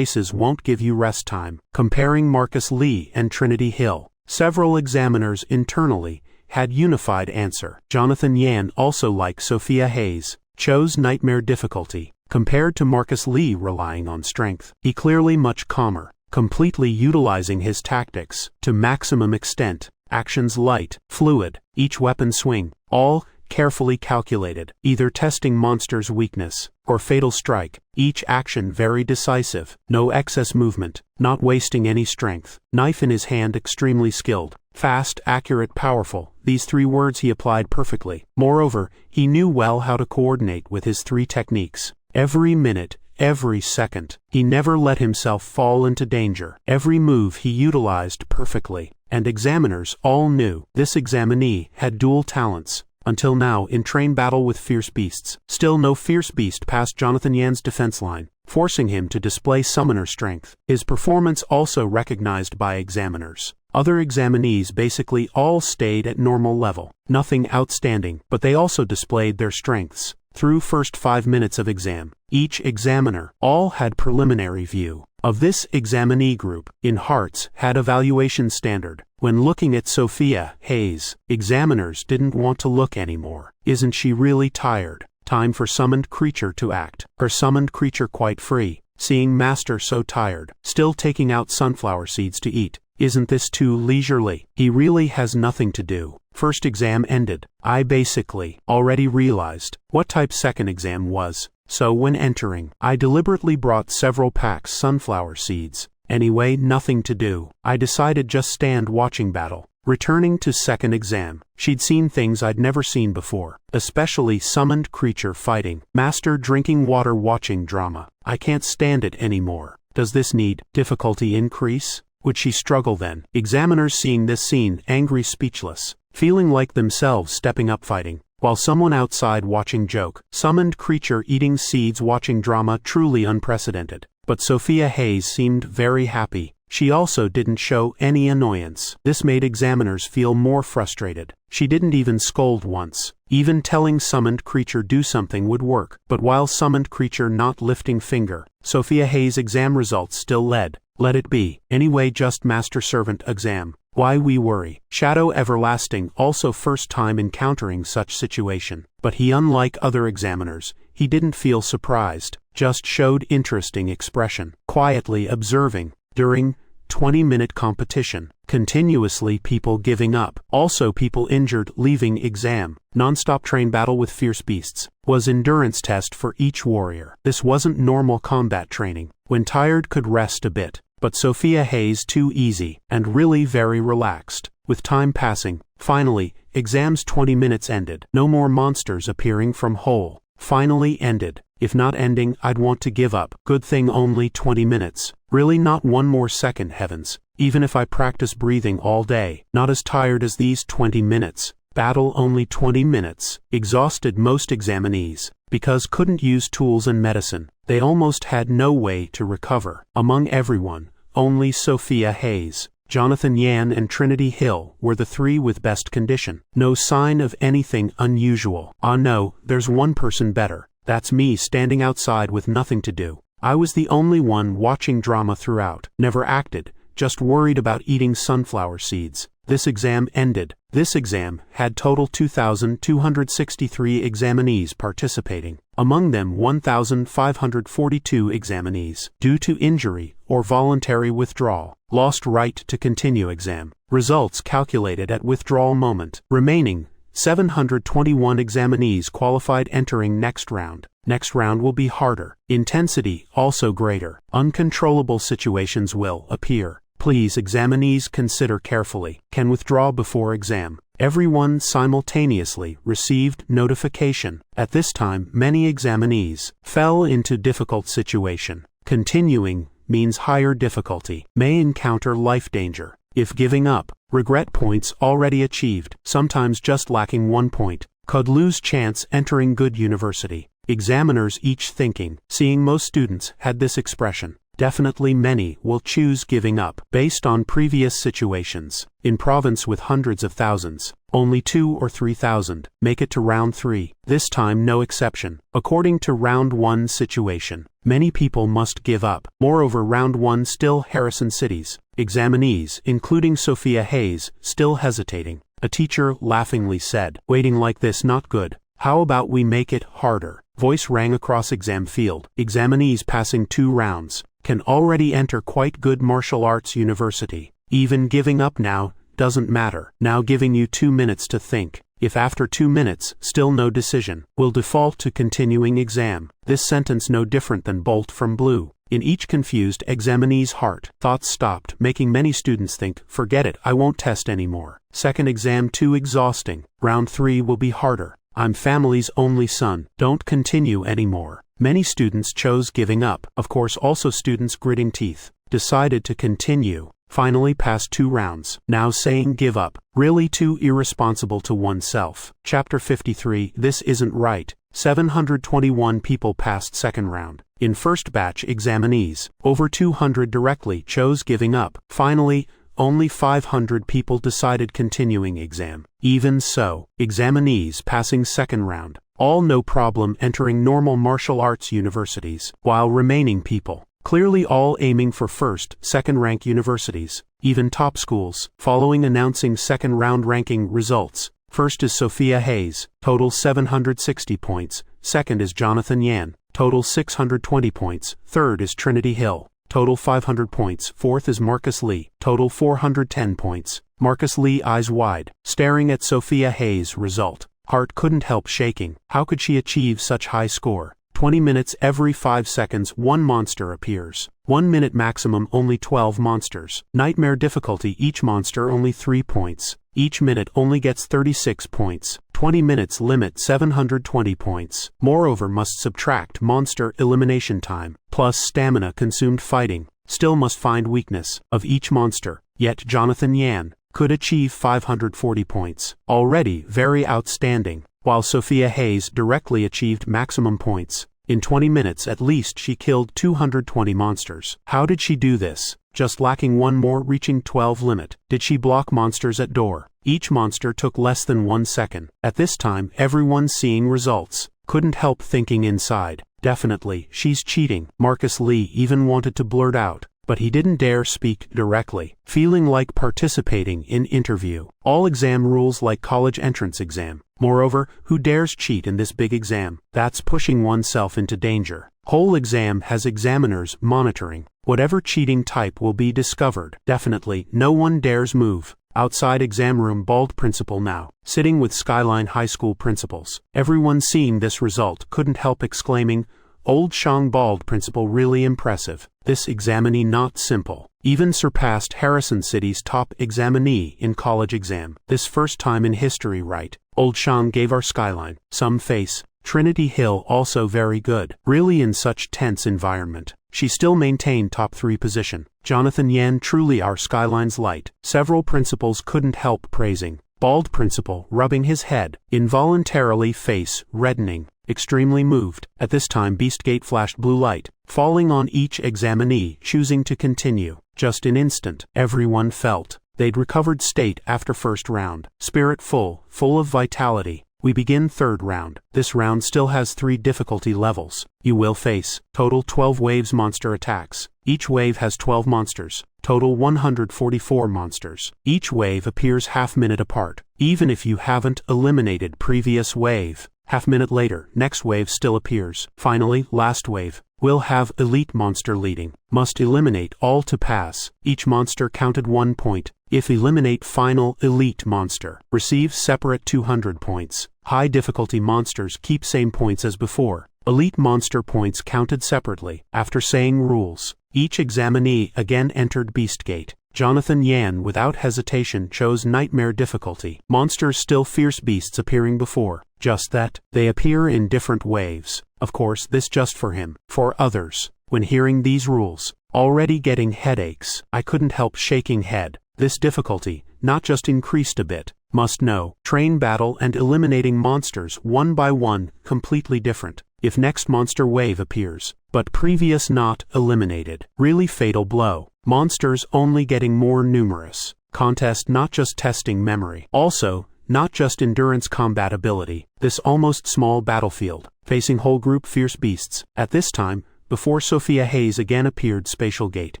won't give you rest time. Comparing Marcus Lee and Trinity Hill, several examiners internally had unified answer. Jonathan Yan, also like Sophia Hayes, chose nightmare difficulty. Compared to Marcus Lee relying on strength, he clearly much calmer, completely utilizing his tactics to maximum extent. Actions light, fluid, each weapon swing, all carefully calculated, either testing monster's weakness or fatal strike. Each action very decisive, no excess movement, not wasting any strength. Knife in his hand extremely skilled. Fast, accurate, powerful, these 3 words he applied perfectly. Moreover, he knew well how to coordinate with his 3 techniques. Every minute, every second, he never let himself fall into danger. Every move he utilized perfectly, and examiners all knew this examinee had dual talents. Until now, in train battle with fierce beasts, still no fierce beast passed Jonathan Yan's defense line, forcing him to display summoner strength. His performance also recognized by examiners. Other examinees basically all stayed at normal level. Nothing outstanding, but they also displayed their strengths. Through first 5 minutes of exam, each examiner all had preliminary view of this examinee group. In hearts had evaluation standard. When looking at Sophia Hayes, examiners didn't want to look anymore. Isn't she really tired? Time for summoned creature to act. Her summoned creature quite free, seeing master so tired, still taking out sunflower seeds to eat. Isn't this too leisurely? He really has nothing to do. First exam ended. I basically already realized what type second exam was. So when entering, I deliberately brought several packs sunflower seeds. Anyway, nothing to do. I decided just stand watching battle. Returning to second exam, she'd seen things I'd never seen before, especially summoned creature fighting, master drinking water watching drama. I can't stand it anymore. Does this need difficulty increase? Would she struggle then? Examiners seeing this scene, angry, speechless, feeling like themselves stepping up fighting, while someone outside watching joke. Summoned creature eating seeds watching drama, truly unprecedented. But Sophia Hayes seemed very happy. She also didn't show any annoyance. This made examiners feel more frustrated. She didn't even scold once. Even telling summoned creature do something would work. But while summoned creature not lifting finger, Sophia Hayes' exam results still led. Let it be. Anyway, just master servant exam. Why we worry? Shadow Everlasting also first time encountering such situation. But he, unlike other examiners, he didn't feel surprised, just showed interesting expression, quietly observing. During 20-minute competition, continuously people giving up, also people injured leaving exam, non-stop train battle with fierce beasts, was endurance test for each warrior. This wasn't normal combat training. When tired could rest a bit, but Sophia Hayes too easy, and really very relaxed. With time passing, finally, exam's 20 minutes ended. No more monsters appearing from hole. Finally ended. If not ending, I'd want to give up. Good thing only 20 minutes. Really not one more second, heavens. Even if I practice breathing all day, not as tired as these 20 minutes. Battle only 20 minutes. Exhausted most examinees, because couldn't use tools and medicine. They almost had no way to recover. Among everyone, only Sophia Hayes, Jonathan Yan and Trinity Hill were the three with best condition. No sign of anything unusual. Ah no, there's one person better. That's me standing outside with nothing to do. I was the only one watching drama throughout. Never acted, just worried about eating sunflower seeds. This exam ended. This exam had total 2,263 examinees participating. Among them 1,542 examinees, due to injury or voluntary withdrawal, lost right to continue exam. Results calculated at withdrawal moment. Remaining 721 examinees qualified entering next round. Next round will be harder. Intensity also greater. Uncontrollable situations will appear. Please examinees consider carefully. Can withdraw before exam. Everyone simultaneously received notification. At this time, many examinees fell into difficult situation. Continuing means higher difficulty. May encounter life danger. If giving up, regret points already achieved, sometimes just lacking 1 point. Could lose chance entering good university. Examiners each thinking, seeing most students had this expression. Definitely many will choose giving up, based on previous situations. In province with hundreds of thousands, only 2,000 or 3,000 make it to round 3. This time no exception. According to round 1 situation, many people must give up. Moreover, round 1 still Harrison cities. Examinees, including Sophia Hayes, still hesitating. A teacher laughingly said, "Waiting like this not good. How about we make it harder?" Voice rang across exam field. Examinees passing 2 rounds can already enter quite good martial arts university. Even giving up now doesn't matter. Now giving you 2 minutes to think. If after 2 minutes still no decision, will default to continuing exam. This sentence no different than Bolt from Blue. In each confused examinee's heart, thoughts stopped, making many students think, forget it, I won't test anymore. Second exam too exhausting. Round 3 will be harder. I'm family's only son. Don't continue anymore. Many students chose giving up. Of course, also students gritting teeth, decided to continue. Finally passed 2 rounds. Now saying give up. Really too irresponsible to oneself. Chapter 53. This isn't right. 721 people passed second round. In first batch examinees, over 200 directly chose giving up. Finally, only 500 people decided continuing exam. Even so, examinees passing second round, all no problem entering normal martial arts universities, while remaining people, clearly all aiming for first, second rank universities, even top schools. Following announcing second round ranking results, First is Sophia Hayes, total 760 points. Second is Jonathan Yan, total 620 points. Third is Trinity Hill, total 500 points. Fourth is Marcus Lee, total 410 points. Marcus Lee eyes wide, staring at Sophia Hayes' result. Heart couldn't help shaking. How could she achieve such high score? 20 minutes every 5 seconds one monster appears. 1 minute maximum only 12 monsters. Nightmare difficulty each monster only 3 points. Each minute only gets 36 points. 20 minutes limit 720 points. Moreover must subtract monster elimination time, plus stamina consumed fighting. Still must find weakness of each monster. Yet Jonathan Yan could achieve 540 points. Already very outstanding, while Sophia Hayes directly achieved maximum points. In 20 minutes at least she killed 220 monsters. How did she do this? Just lacking one more reaching 12 limit. Did she block monsters at door? Each monster took less than 1 second. At this time everyone seeing results couldn't help thinking inside, definitely she's cheating. Marcus Lee even wanted to blurt out, but he didn't dare speak directly, feeling like participating in interview. All exam rules like college entrance exam. Moreover, who dares cheat in this big exam? That's pushing oneself into danger. Whole exam has examiners monitoring. Whatever cheating type will be discovered. Definitely no one dares move. Outside exam room bald principal now, sitting with Skyline High School principals. Everyone seeing this result couldn't help exclaiming, "Old Shang bald principal really impressive. This examinee not simple. Even surpassed Harrison City's top examinee in college exam. This first time in history, right? Old Shang gave our Skyline some face. Trinity Hill also very good. Really in such tense environment, she still maintained top 3 position. Jonathan Yan truly our Skyline's light." Several principals couldn't help praising. Bald principal rubbing his head, involuntarily face reddening, extremely moved. At this time Beastgate flashed blue light, falling on each examinee choosing to continue. Just in instant, everyone felt they'd recovered state after first round. Spirit full of vitality. We begin third round. This round still has 3 difficulty levels. You will face total 12 waves monster attacks. Each wave has 12 monsters. Total 144 monsters. Each wave appears half-minute apart. Even if you haven't eliminated previous wave, half-minute later, next wave still appears. Finally, last wave will have elite monster leading. Must eliminate all to pass. Each monster counted 1 point. If eliminate final elite monster, receive separate 200 points. High difficulty monsters keep same points as before. Elite monster points counted separately. After saying rules, each examinee again entered Beastgate. Jonathan Yan without hesitation chose Nightmare difficulty. Monsters still fierce beasts appearing before. Just that, they appear in different waves. Of course this just for him. For others, when hearing these rules, already getting headaches. I couldn't help shaking head. This difficulty, not just increased a bit, must know, train battle and eliminating monsters one by one, completely different. If next monster wave appears, but previous not eliminated, really fatal blow. Monsters only getting more numerous. Contest not just testing memory, also, not just endurance combat ability. This almost small battlefield, facing whole group fierce beasts. At this time, before Sophia Hayes again appeared Spatial Gate.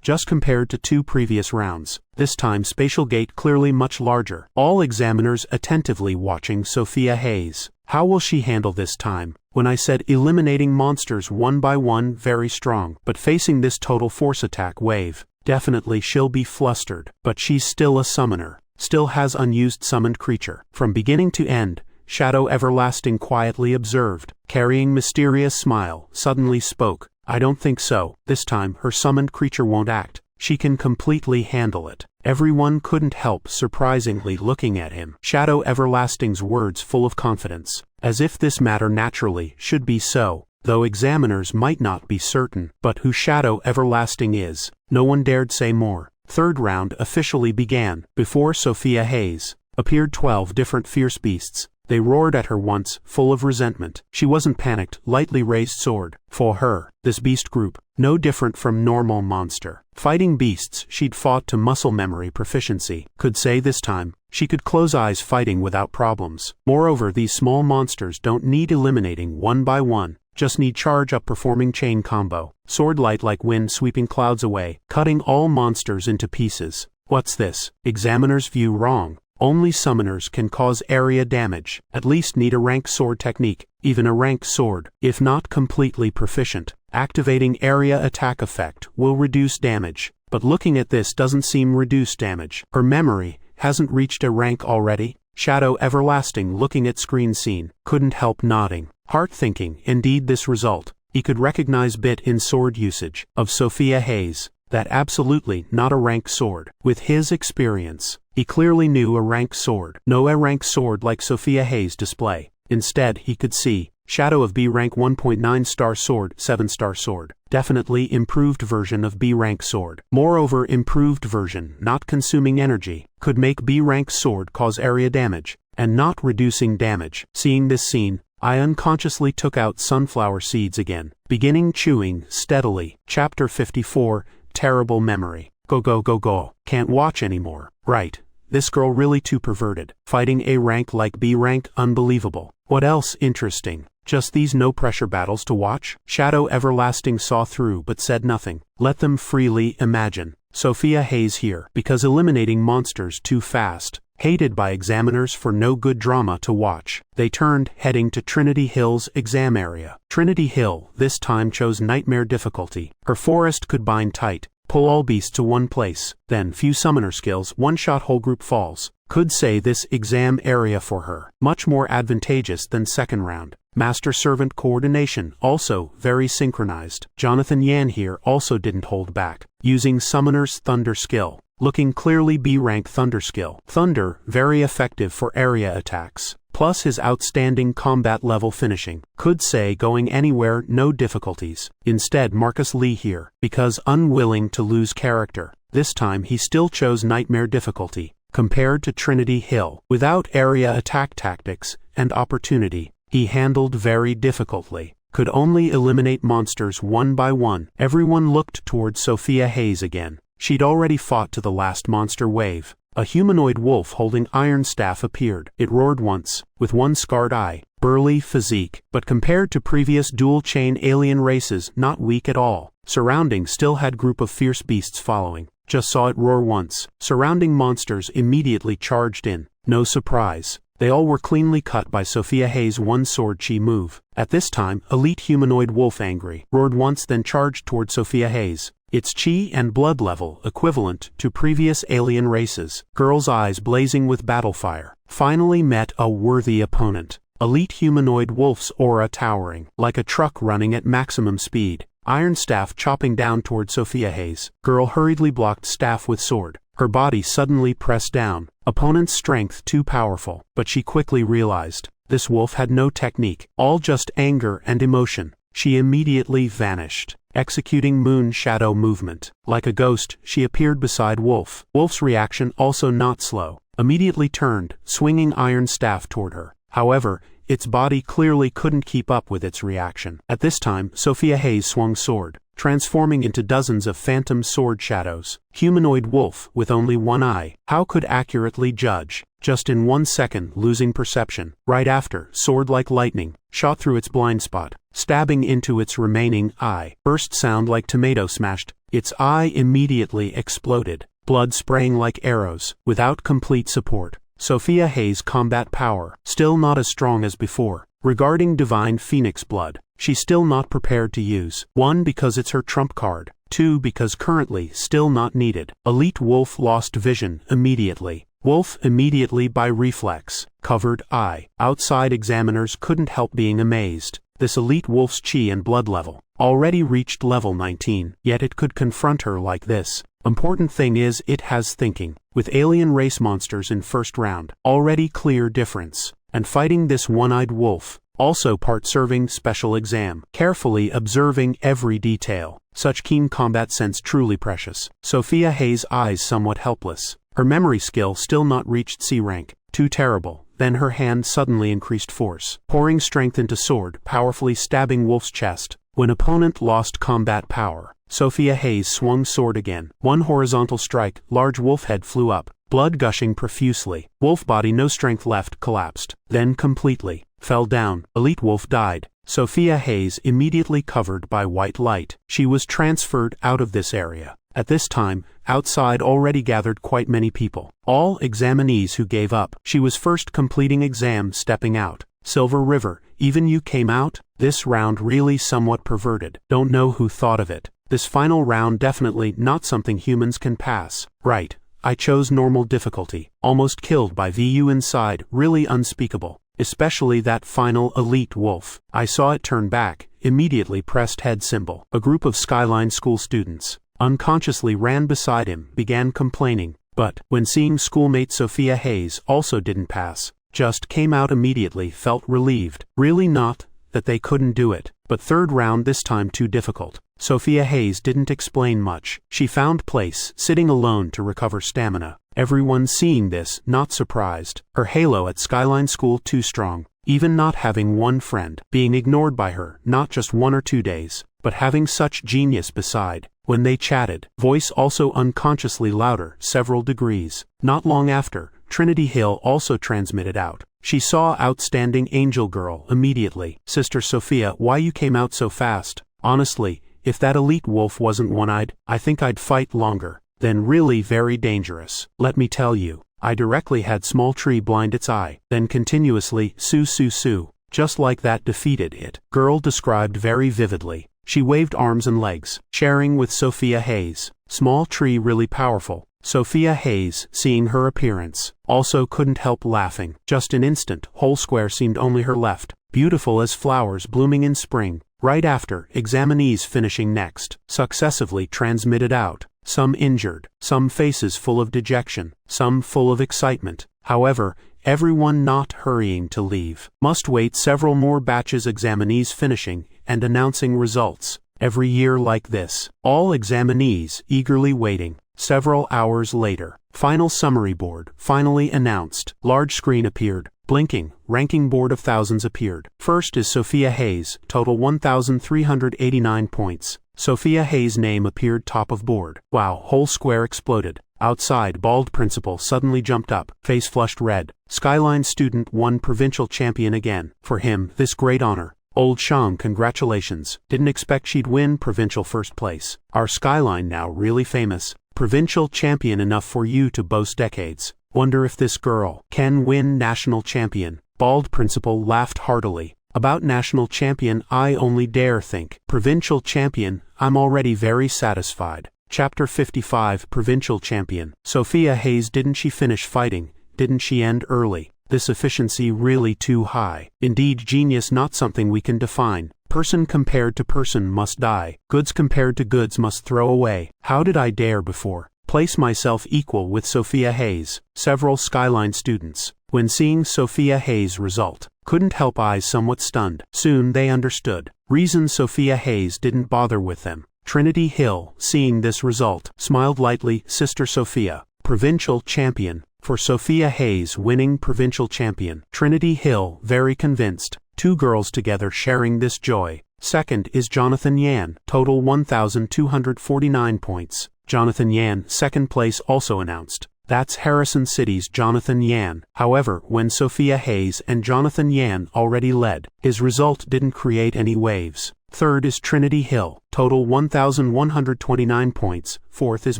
Just compared to 2 previous rounds. This time Spatial Gate clearly much larger. All examiners attentively watching Sophia Hayes. How will she handle this time? When I said eliminating monsters one by one very strong, but facing this total force attack wave, definitely she'll be flustered. But she's still a summoner. Still has unused summoned creature. From beginning to end, Shadow Everlasting quietly observed, carrying mysterious smile, suddenly spoke. I don't think so. This time her summoned creature won't act. She can completely handle it. Everyone couldn't help surprisingly looking at him. Shadow Everlasting's words full of confidence, as if this matter naturally should be so, though examiners might not be certain. But who Shadow Everlasting is, no one dared say more. Third round officially began. Before Sophia Hayes appeared 12 different fierce beasts. They roared at her once, full of resentment. She wasn't panicked, lightly raised sword. For her, this beast group, no different from normal monster. Fighting beasts she'd fought to muscle memory proficiency. Could say this time, she could close eyes fighting without problems. Moreover, these small monsters don't need eliminating one by one. Just need charge up performing chain combo. Sword light like wind sweeping clouds away, cutting all monsters into pieces. What's this? Examiner's view wrong. Only summoners can cause area damage, at least need a rank sword technique, even a rank sword, if not completely proficient. Activating area attack effect will reduce damage, but looking at this doesn't seem reduce damage. Her memory hasn't reached a rank already. Shadow Everlasting, looking at screen scene, couldn't help nodding. Heart thinking, indeed this result. He could recognize bit in sword usage of Sophia Hayes. That absolutely not a rank sword. With his experience, he clearly knew a rank sword. No a rank sword like Sophia Hayes display. Instead, he could see Shadow of B rank 1.9 star sword, 7-star sword. Definitely improved version of B rank sword. Moreover, improved version, not consuming energy, could make B rank sword cause area damage, and not reducing damage. Seeing this scene, I unconsciously took out sunflower seeds again, beginning chewing steadily. Chapter 54, Terrible Memory. Go. Can't watch anymore. Right. This girl really too perverted. Fighting A rank like B rank, unbelievable. What else interesting? Just these no-pressure battles to watch? Shadow Everlasting saw through but said nothing. Let them freely imagine. Sophia Hayes here, because eliminating monsters too fast. Hated by examiners for no good drama to watch. They turned, heading to Trinity Hill's exam area. Trinity Hill this time chose nightmare difficulty. Her forest could bind tight, pull all beasts to one place, then few summoner skills, one-shot whole group falls. Could say this exam area for her, much more advantageous than second round. Master-servant coordination, also very synchronized. Jonathan Yan here also didn't hold back, using Summoner's Thunder skill. Looking clearly B-rank Thunder skill. Thunder, very effective for area attacks. Plus his outstanding combat level finishing. Could say going anywhere, no difficulties. Instead Marcus Lee here, because unwilling to lose character. This time he still chose nightmare difficulty, compared to Trinity Hill. Without area attack tactics and opportunity, he handled very difficultly. Could only eliminate monsters one by one. Everyone looked towards Sophia Hayes again. She'd already fought to the last monster wave. A humanoid wolf holding iron staff appeared. It roared once, with one scarred eye. Burly physique, but compared to previous dual-chain alien races, not weak at all. Surrounding still had group of fierce beasts following. Just saw it roar once. Surrounding monsters immediately charged in. No surprise. They all were cleanly cut by Sophia Hayes' one-sword chi move. At this time, elite humanoid wolf angry, roared once then charged toward Sophia Hayes. Its chi and blood level equivalent to previous alien races. Girl's eyes blazing with battle fire. Finally met a worthy opponent. Elite humanoid wolf's aura towering, like a truck running at maximum speed. Iron staff chopping down toward Sophia Hayes. Girl hurriedly blocked staff with sword. Her body suddenly pressed down. Opponent's strength too powerful, but she quickly realized. This wolf had no technique, all just anger and emotion. She immediately vanished, executing moon shadow movement. Like a ghost, she appeared beside Wolf. Wolf's reaction also not slow. Immediately turned, swinging iron staff toward her. However, its body clearly couldn't keep up with its reaction. At this time, Sophia Hayes swung sword, transforming into dozens of phantom sword shadows. Humanoid wolf with only one eye. How could accurately judge? Just in 1 second, losing perception. Right after, sword like lightning, shot through its blind spot, stabbing into its remaining eye. Burst sound like tomato smashed. Its eye immediately exploded, blood spraying like arrows, without complete support. Sophia Hayes' combat power, still not as strong as before. Regarding Divine Phoenix Blood, she's still not prepared to use. 1 because it's her trump card. 2 because currently still not needed. Elite Wolf lost vision immediately. Wolf immediately by reflex, covered eye. Outside examiners couldn't help being amazed. This elite wolf's chi and blood level already reached level 19, yet it could confront her like this. Important thing is it has thinking. With alien race monsters in first round, already clear difference. And fighting this one-eyed wolf, also part serving special exam, carefully observing every detail. Such keen combat sense truly precious. Sophia Hayes' eyes somewhat helpless. Her memory skill still not reached C rank. Too terrible. Then her hand suddenly increased force, pouring strength into sword, powerfully stabbing Wolf's chest. When opponent lost combat power, Sophia Hayes swung sword again. One horizontal strike, large wolf head flew up, blood gushing profusely. Wolf body no strength left, collapsed. Then completely fell down. Elite wolf died. Sophia Hayes immediately covered by white light. She was transferred out of this area. At this time, outside already gathered quite many people. All examinees who gave up. She was first completing exam stepping out. Silver River, even you came out? This round really somewhat perverted. Don't know who thought of it. This final round definitely not something humans can pass. Right. I chose normal difficulty. Almost killed by VU inside, really unspeakable. Especially that final elite wolf. I saw it turn back, immediately pressed head symbol. A group of Skyline School students unconsciously ran beside him, began complaining, but when seeing schoolmate Sophia Hayes also didn't pass, just came out immediately, felt relieved. Really not that they couldn't do it, but third round this time too difficult. Sophia Hayes didn't explain much. She found place, sitting alone to recover stamina. Everyone seeing this, not surprised. Her halo at Skyline School too strong. Even not having one friend, being ignored by her, not just 1 or 2 days, but having such genius beside. When they chatted, voice also unconsciously louder, several degrees. Not long after, Trinity Hill also transmitted out. She saw outstanding angel girl immediately. Sister Sophia, why you came out so fast? Honestly, if that elite wolf wasn't one-eyed, I think I'd fight longer. Then really very dangerous. Let me tell you, I directly had small tree blind its eye, then continuously, sue sue sue, just like that defeated it. Girl described very vividly. She waved arms and legs, sharing with Sophia Hayes. Small tree really powerful. Sophia Hayes, seeing her appearance, also couldn't help laughing. Just an instant, whole square seemed only her left. Beautiful as flowers blooming in spring. Right after, examinees finishing next, successively transmitted out. Some injured, some faces full of dejection, some full of excitement. However, everyone not hurrying to leave. Must wait several more batches examinees finishing and announcing results. Every year like this. All examinees eagerly waiting. Several hours later. Final summary board finally announced. Large screen appeared. Blinking, ranking board of thousands appeared. First is Sophia Hayes, total 1,389 points. Sophia Hayes' name appeared top of board. Wow, whole square exploded. Outside, bald principal suddenly jumped up, face flushed red. Skyline student won provincial champion again. For him, this great honor. Old Shang, congratulations. Didn't expect she'd win provincial first place. Our Skyline now really famous. Provincial champion enough for you to boast decades. Wonder if this girl can win national champion. Bald principal laughed heartily. About national champion I only dare think. Provincial champion, I'm already very satisfied. Chapter 55 Provincial Champion. Sophia Hayes, didn't she finish fighting? Didn't she end early? This efficiency really too high. Indeed, genius not something we can define. Person compared to person must die. Goods compared to goods must throw away. How did I dare before? Place myself equal with Sophia Hayes. Several Skyline students, when seeing Sophia Hayes' result, couldn't help eyes somewhat stunned. Soon they understood. Reason Sophia Hayes didn't bother with them. Trinity Hill, seeing this result, smiled lightly. Sister Sophia, provincial champion. For Sophia Hayes winning provincial champion. Trinity Hill, very convinced. 2 girls together sharing this joy. Second is Jonathan Yan, total 1,249 points. Jonathan Yan, second place also announced. That's Harrison City's Jonathan Yan. However, when Sophia Hayes and Jonathan Yan already led, his result didn't create any waves. Third is Trinity Hill, total 1,129 points. Fourth is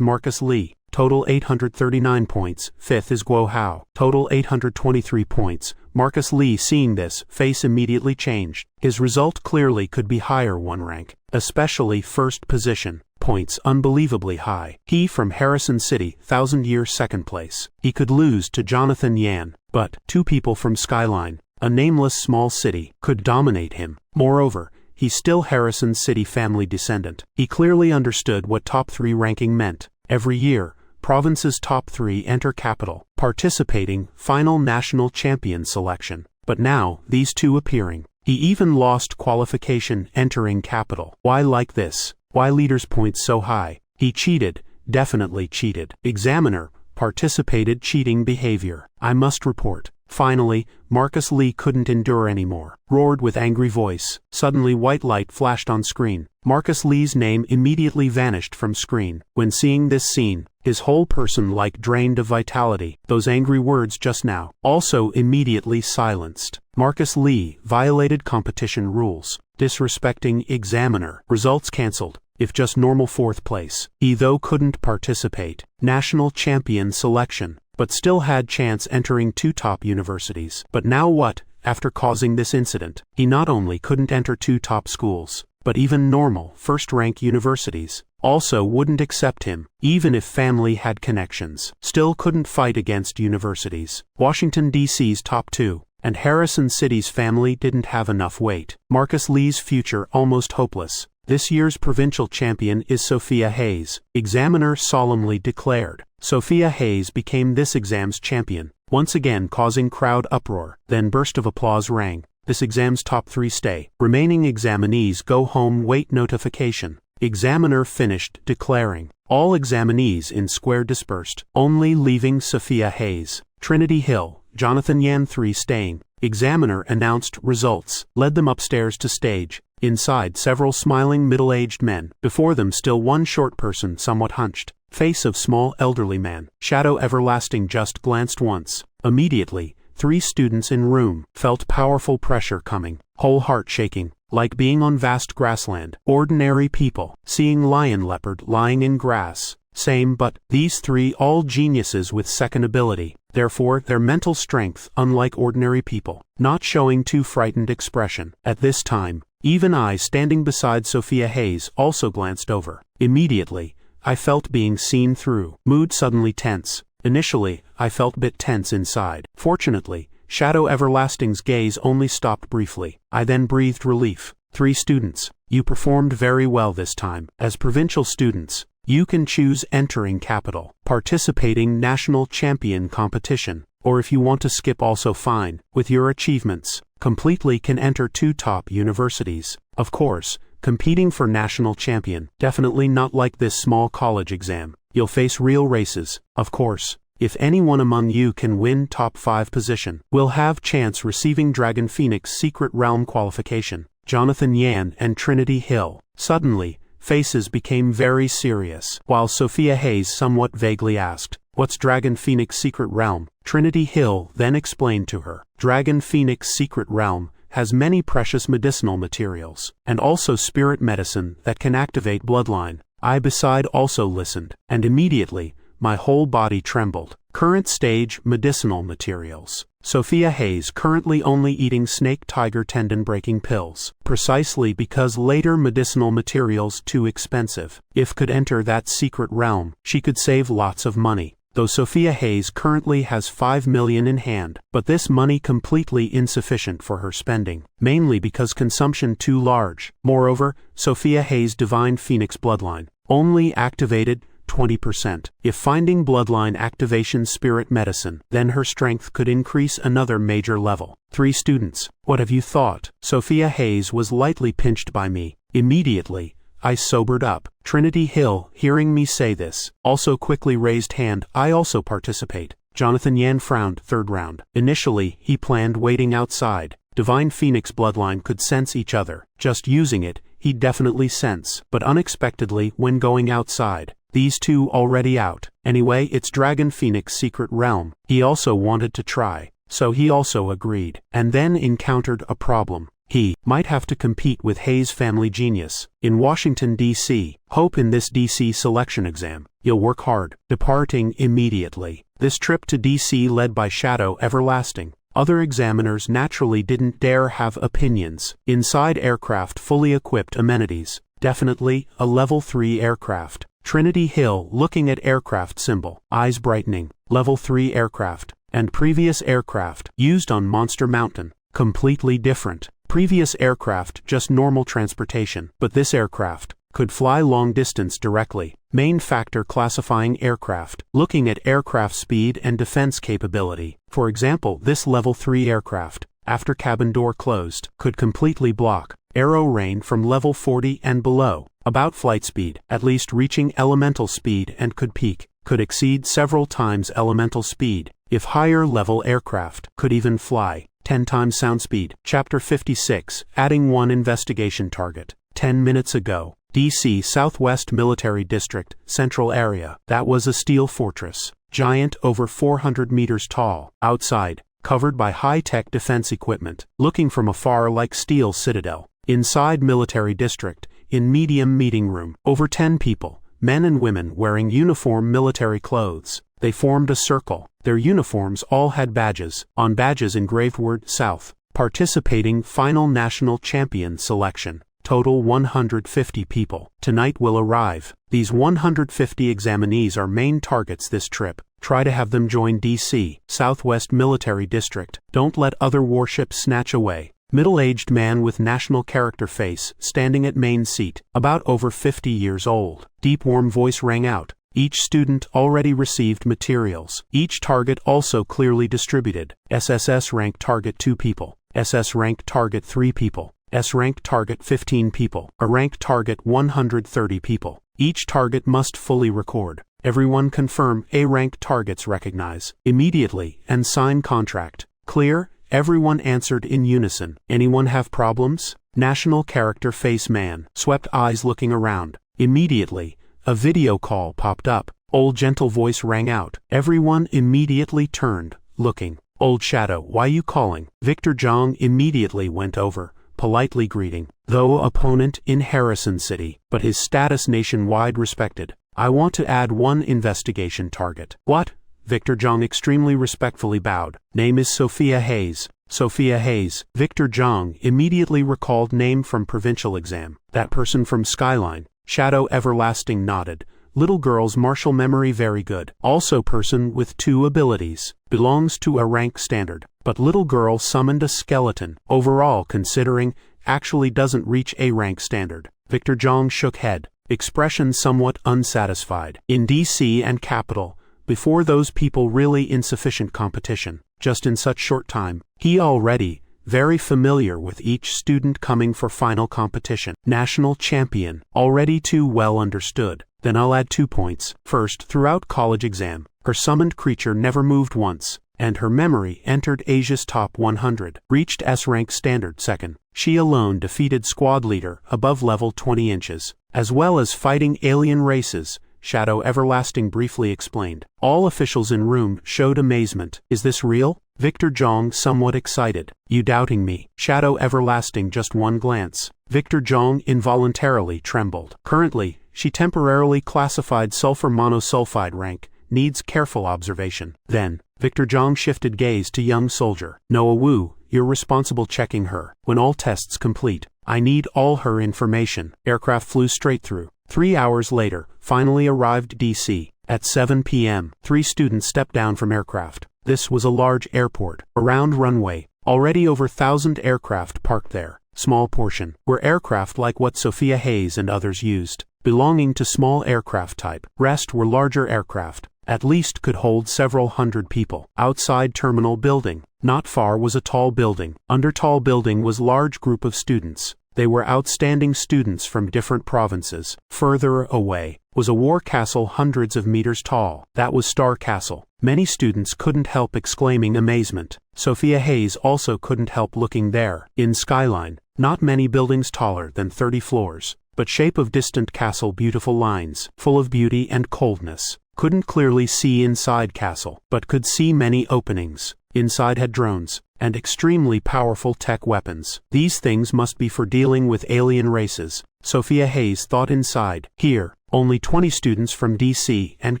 Marcus Lee, total 839 points. Fifth is Guo Hao, total 823 points. Marcus Lee, seeing this, face immediately changed. His result clearly could be higher one rank, especially first position. Points unbelievably high. He from Harrison City, 1,000-year second place. He could lose to Jonathan Yan, but 2 people from Skyline, a nameless small city, could dominate him. Moreover, he's still Harrison City family descendant. He clearly understood what top 3 ranking meant. Every year, province's top 3 enter capital, participating final national champion selection. But now, these 2 appearing. He even lost qualification entering capital. Why like this? Why leaders' points so high? He cheated, definitely cheated. Examiner, participated cheating behavior. I must report. Finally, Marcus Lee couldn't endure anymore. Roared with angry voice. Suddenly white light flashed on screen. Marcus Lee's name immediately vanished from screen. When seeing this scene, his whole person like drained of vitality. Those angry words just now, also immediately silenced. Marcus Lee violated competition rules. Disrespecting examiner. Results cancelled. if just normal 4th place. He though couldn't participate national champion selection, but still had chance entering 2 top universities. But now what? After causing this incident, he not only couldn't enter 2 top schools, but even normal first-rank universities also wouldn't accept him, even if family had connections. Still couldn't fight against universities. Washington, D.C.'s top 2, and Harrison City's family didn't have enough weight. Marcus Lee's future almost hopeless. This year's provincial champion is Sophia Hayes, examiner solemnly declared. Sophia Hayes became this exam's champion, once again causing crowd uproar. Then burst of applause rang. This exam's top 3 stay. Remaining examinees go home. Wait notification. Examiner finished declaring. All examinees in square dispersed, only leaving Sophia Hayes. Trinity Hill, Jonathan Yan 3 staying. Examiner announced results, led them upstairs to stage. Inside, several smiling middle-aged men. Before them still one short person somewhat hunched. Face of small elderly man. Shadow everlasting just glanced once. Immediately, 3 students in room felt powerful pressure coming. Whole heart shaking. Like being on vast grassland. Ordinary people, seeing lion leopard lying in grass. Same, but these 3 all geniuses with second ability. Therefore, their mental strength unlike ordinary people. Not showing too frightened expression. At this time, even I standing beside Sophia Hayes also glanced over. Immediately, I felt being seen through. Mood suddenly tense. Initially, I felt bit tense inside. Fortunately, Shadow Everlasting's gaze only stopped briefly. I then breathed relief. 3 students, you performed very well this time. As provincial students, you can choose entering capital, participating national champion competition, or if you want to skip also fine. With your achievements, completely can enter 2 top universities. Of course, competing for national champion, definitely not like this small college exam. You'll face real races, of course. If anyone among you can win top 5 position, will have chance receiving Dragon Phoenix Secret Realm qualification. Jonathan Yan and Trinity Hill. Suddenly, faces became very serious, while Sophia Hayes somewhat vaguely asked, "What's Dragon Phoenix Secret Realm?" Trinity Hill then explained to her, "Dragon Phoenix Secret Realm has many precious medicinal materials, and also spirit medicine that can activate bloodline." I beside also listened, and immediately, my whole body trembled. Current stage medicinal materials. Sophia Hayes currently only eating snake tiger tendon breaking pills, precisely because later medicinal materials too expensive. If could enter that secret realm, she could save lots of money. Though Sophia Hayes currently has 5 million in hand, but this money completely insufficient for her spending, mainly because consumption too large. Moreover, Sophia Hayes' Divine Phoenix bloodline only activated 20%. If finding bloodline activation spirit medicine, then her strength could increase another major level. 3 students, what have you thought? Sophia Hayes was lightly pinched by me. Immediately, I sobered up. Trinity Hill, hearing me say this, also quickly raised hand. I also participate. Jonathan Yan frowned. 3rd round. Initially, he planned waiting outside. Divine Phoenix bloodline could sense each other. Just using it, he'd definitely sense. But unexpectedly, when going outside, these 2 already out. Anyway, it's Dragon Phoenix Secret Realm. He also wanted to try, so he also agreed. And then encountered a problem. He might have to compete with Hayes' family genius in Washington, D.C. Hope in this D.C. selection exam. You'll work hard. Departing immediately. This trip to D.C. led by Shadow Everlasting. Other examiners naturally didn't dare have opinions. Inside aircraft fully equipped amenities. Definitely a level 3 aircraft. Trinity Hill looking at aircraft symbol, eyes brightening. Level 3 aircraft, and previous aircraft used on Monster Mountain. Completely different. Previous aircraft just normal transportation, but this aircraft could fly long distance directly. Main factor classifying aircraft, looking at aircraft speed and defense capability. For example, this level 3 aircraft, after cabin door closed, could completely block aero rain from level 40 and below. About flight speed, at least reaching elemental speed and could peak, could exceed several times elemental speed. If higher level aircraft, could even fly 10 times sound speed. Chapter 56, adding 1 investigation target. 10 minutes ago, D.C. Southwest Military District, Central Area. That was a steel fortress, giant over 400 meters tall. Outside, covered by high-tech defense equipment, looking from afar like steel citadel. Inside Military District, in medium meeting room. Over 10 people, men and women wearing uniform military clothes. They formed a circle. Their uniforms all had badges. On badges engraved word South. Participating final national champion selection. Total 150 people. Tonight will arrive. These 150 examinees are main targets this trip. Try to have them join DC, Southwest Military District. Don't let other warships snatch away. Middle-aged man with national character face, standing at main seat, about over 50 years old. Deep warm voice rang out. Each student already received materials. Each target also clearly distributed. SSS rank target 2 people. SS rank target 3 people. S rank target 15 people. A rank target 130 people. Each target must fully record. Everyone confirm A rank targets recognize immediately and sign contract. Clear? Everyone answered in unison. Anyone have problems? National character face man, swept eyes looking around. Immediately, a video call popped up. Old gentle voice rang out. Everyone immediately turned, looking. Old shadow, why you calling? Victor Zhang immediately went over, politely greeting. Though opponent in Harrison City, but his status nationwide respected. I want to add one investigation target. What? Victor Zhang extremely respectfully bowed. Name is Sophia Hayes. Sophia Hayes. Victor Zhang immediately recalled name from provincial exam. That person from Skyline. Shadow everlasting nodded. Little girl's martial memory very good. Also person with 2 abilities. Belongs to a rank standard. But little girl summoned a skeleton. Overall considering, actually doesn't reach A rank standard. Victor Zhang shook head. Expression somewhat unsatisfied. In DC and Capital, before those people really insufficient competition, just in such short time, he already, very familiar with each student coming for final competition. National champion, already too well understood. Then I'll add 2 points. First, throughout college exam, her summoned creature never moved once, and her memory entered Asia's top 100. Reached S rank standard. Second, she alone defeated squad leader above level 20 inches. As well as fighting alien races, Shadow Everlasting briefly explained. All officials in room showed amazement. Is this real? Victor Zhang somewhat excited. You doubting me? Shadow Everlasting just one glance. Victor Zhang involuntarily trembled. Currently, she temporarily classified sulfur monosulfide rank. Needs careful observation. Then, Victor Zhang shifted gaze to young soldier. Noah Wu, you're responsible checking her. When all tests complete, I need all her information. Aircraft flew straight through. 3 hours later, finally arrived DC. At 7 p.m., 3 students stepped down from aircraft. This was a large airport. Around runway, already over 1,000 aircraft parked there. Small portion were aircraft like what Sophia Hayes and others used, belonging to small aircraft type. Rest were larger aircraft. At least could hold several hundred people. Outside terminal building. Not far was a tall building. Under tall building was large group of students. They were outstanding students from different provinces. Further away was a war castle hundreds of meters tall. That was Star Castle. Many students couldn't help exclaiming amazement. Sophia Hayes also couldn't help looking there. In Skyline, not many buildings taller than 30 floors, but shape of distant castle beautiful lines, full of beauty and coldness. Couldn't clearly see inside castle, but could see many openings. Inside had drones, and extremely powerful tech weapons. These things must be for dealing with alien races. Sophia Hayes thought inside. Here, only 20 students from DC and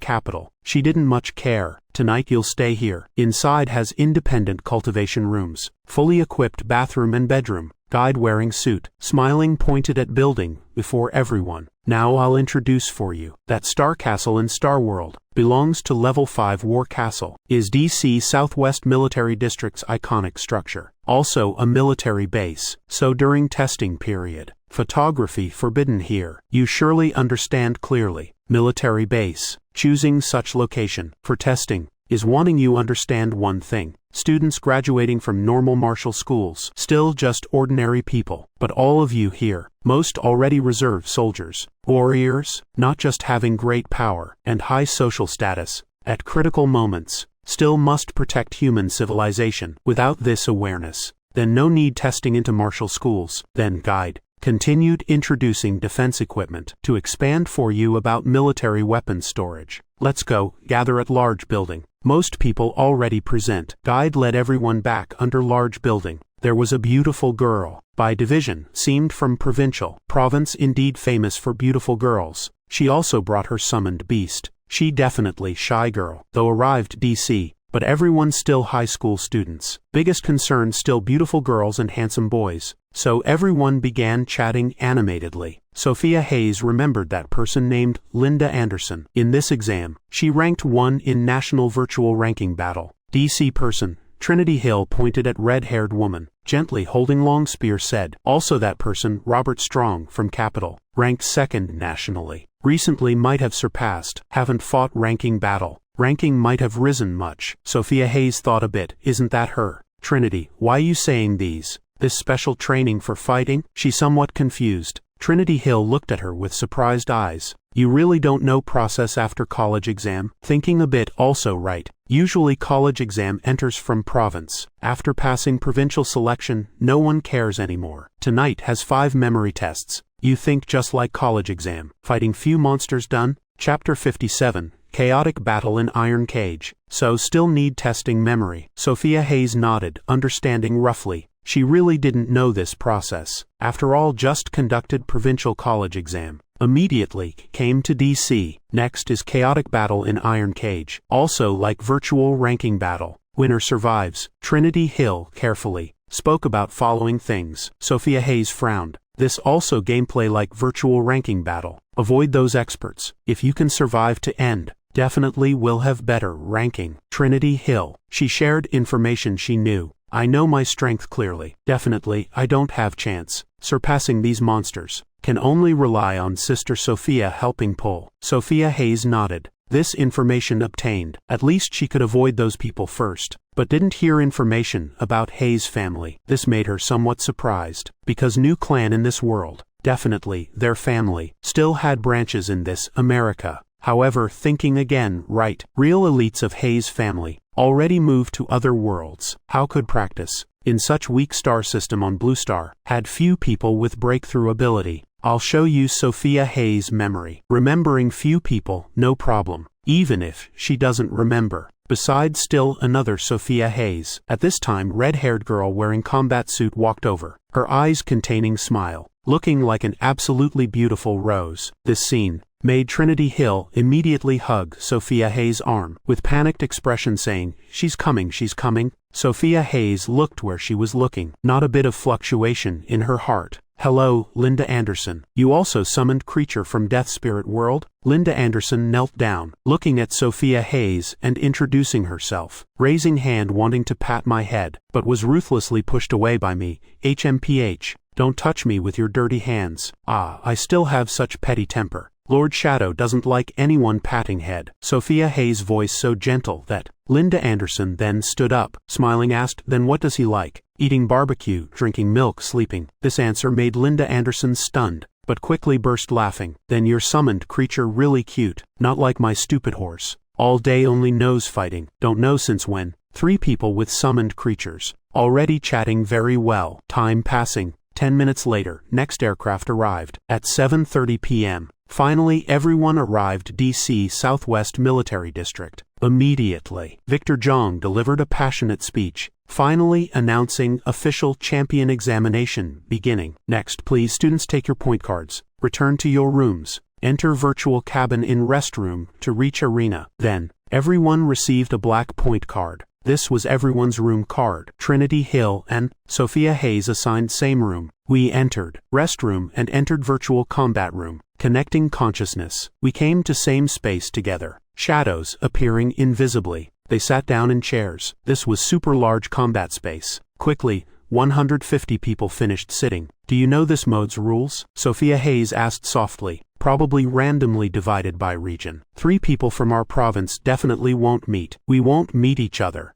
Capital. She didn't much care. Tonight you'll stay here. Inside has independent cultivation rooms, fully equipped bathroom and bedroom. Guide wearing suit, smiling pointed at building, before everyone. Now I'll introduce for you. That Star Castle in Star World belongs to Level 5 War Castle. Is DC Southwest Military District's iconic structure. Also a military base. So during testing period, photography forbidden here. You surely understand clearly. Military base. Choosing such location for testing is wanting you understand one thing. Students graduating from normal martial schools, still just ordinary people, but all of you here, most already reserve soldiers, warriors, not just having great power and high social status, at critical moments, still must protect human civilization. Without this awareness, then no need testing into martial schools. Then guide continued introducing defense equipment to expand for you about military weapons storage. Let's go, gather at large building. Most people already present. Guide led everyone back under large building. There was a beautiful girl. By division, seemed from provincial. Province indeed famous for beautiful girls. She also brought her summoned beast. She definitely shy girl, though arrived DC. But everyone still high school students. Biggest concern still beautiful girls and handsome boys. So everyone began chatting animatedly. Sophia Hayes remembered that person named Linda Anderson. In this exam, she ranked 1 in National Virtual Ranking Battle. DC person, Trinity Hill pointed at red-haired woman, gently holding long spear said. Also that person, Robert Strong from Capital, ranked 2nd nationally. Recently might have surpassed, haven't fought ranking battle. Ranking might have risen much. Sophia Hayes thought a bit. Isn't that her? Trinity, why you saying these? This special training for fighting? She somewhat confused. Trinity Hill looked at her with surprised eyes. You really don't know process after college exam? Thinking a bit also right. Usually college exam enters from province. After passing provincial selection, no one cares anymore. Tonight has 5 memory tests. You think just like college exam. Fighting few monsters done? Chapter 57. Chaotic battle in iron cage. So still need testing memory. Sophia Hayes nodded, understanding roughly. She really didn't know this process. After all, just conducted provincial college exam. Immediately came to DC. Next is chaotic battle in iron cage. Also like virtual ranking battle. Winner survives. Trinity Hill carefully spoke about following things. Sophia Hayes frowned. This also gameplay like virtual ranking battle. Avoid those experts. If you can survive to end, definitely will have better ranking. Trinity Hill. She shared information she knew. I know my strength clearly. Definitely, I don't have chance. Surpassing these monsters. Can only rely on Sister Sophia helping pull. Sophia Hayes nodded. This information obtained. At least she could avoid those people first. But didn't hear information about Hayes' family. This made her somewhat surprised. Because new clan in this world. Definitely, their family. Still had branches in this America. However, thinking again, right. Real elites of Hayes' family. Already moved to other worlds. How could practice? In such weak star system on Blue Star. Had few people with breakthrough ability. I'll show you Sophia Hayes' memory. Remembering few people, no problem. Even if she doesn't remember. Besides still another Sophia Hayes. At this time red-haired girl wearing combat suit walked over. Her eyes containing smile. Looking like an absolutely beautiful rose. This scene made Trinity Hill immediately hug Sophia Hayes' arm, with panicked expression saying, she's coming. Sophia Hayes looked where she was looking, not a bit of fluctuation in her heart. Hello, Linda Anderson. You also summoned creature from Death Spirit World? Linda Anderson knelt down, looking at Sophia Hayes and introducing herself, raising hand wanting to pat my head, but was ruthlessly pushed away by me. HMPH, don't touch me with your dirty hands. I still have such petty temper. Lord Shadow doesn't like anyone patting head. Sophia Hayes' voice so gentle that Linda Anderson then stood up, smiling asked, then what does he like? Eating barbecue, drinking milk, sleeping. This answer made Linda Anderson stunned, but quickly burst laughing. Then your summoned creature really cute, not like my stupid horse. All day only nose fighting, don't know since when. 3 people with summoned creatures, already chatting very well. Time passing, 10 minutes later, next aircraft arrived, at 7:30 p.m. Finally everyone arrived DC Southwest Military District. Immediately, Victor Zhang delivered a passionate speech, finally announcing official champion examination beginning. Next, please students take your point cards. Return to your rooms. Enter virtual cabin in restroom to reach arena. Then, everyone received a black point card. This was everyone's room card. Trinity Hill and Sophia Hayes assigned same room. We entered restroom and entered virtual combat room. Connecting consciousness. We came to same space together. Shadows appearing invisibly. They sat down in chairs. This was super large combat space. Quickly, 150 people finished sitting. Do you know this mode's rules? Sophia Hayes asked softly. Probably randomly divided by region. 3 people from our province definitely won't meet. We won't meet each other.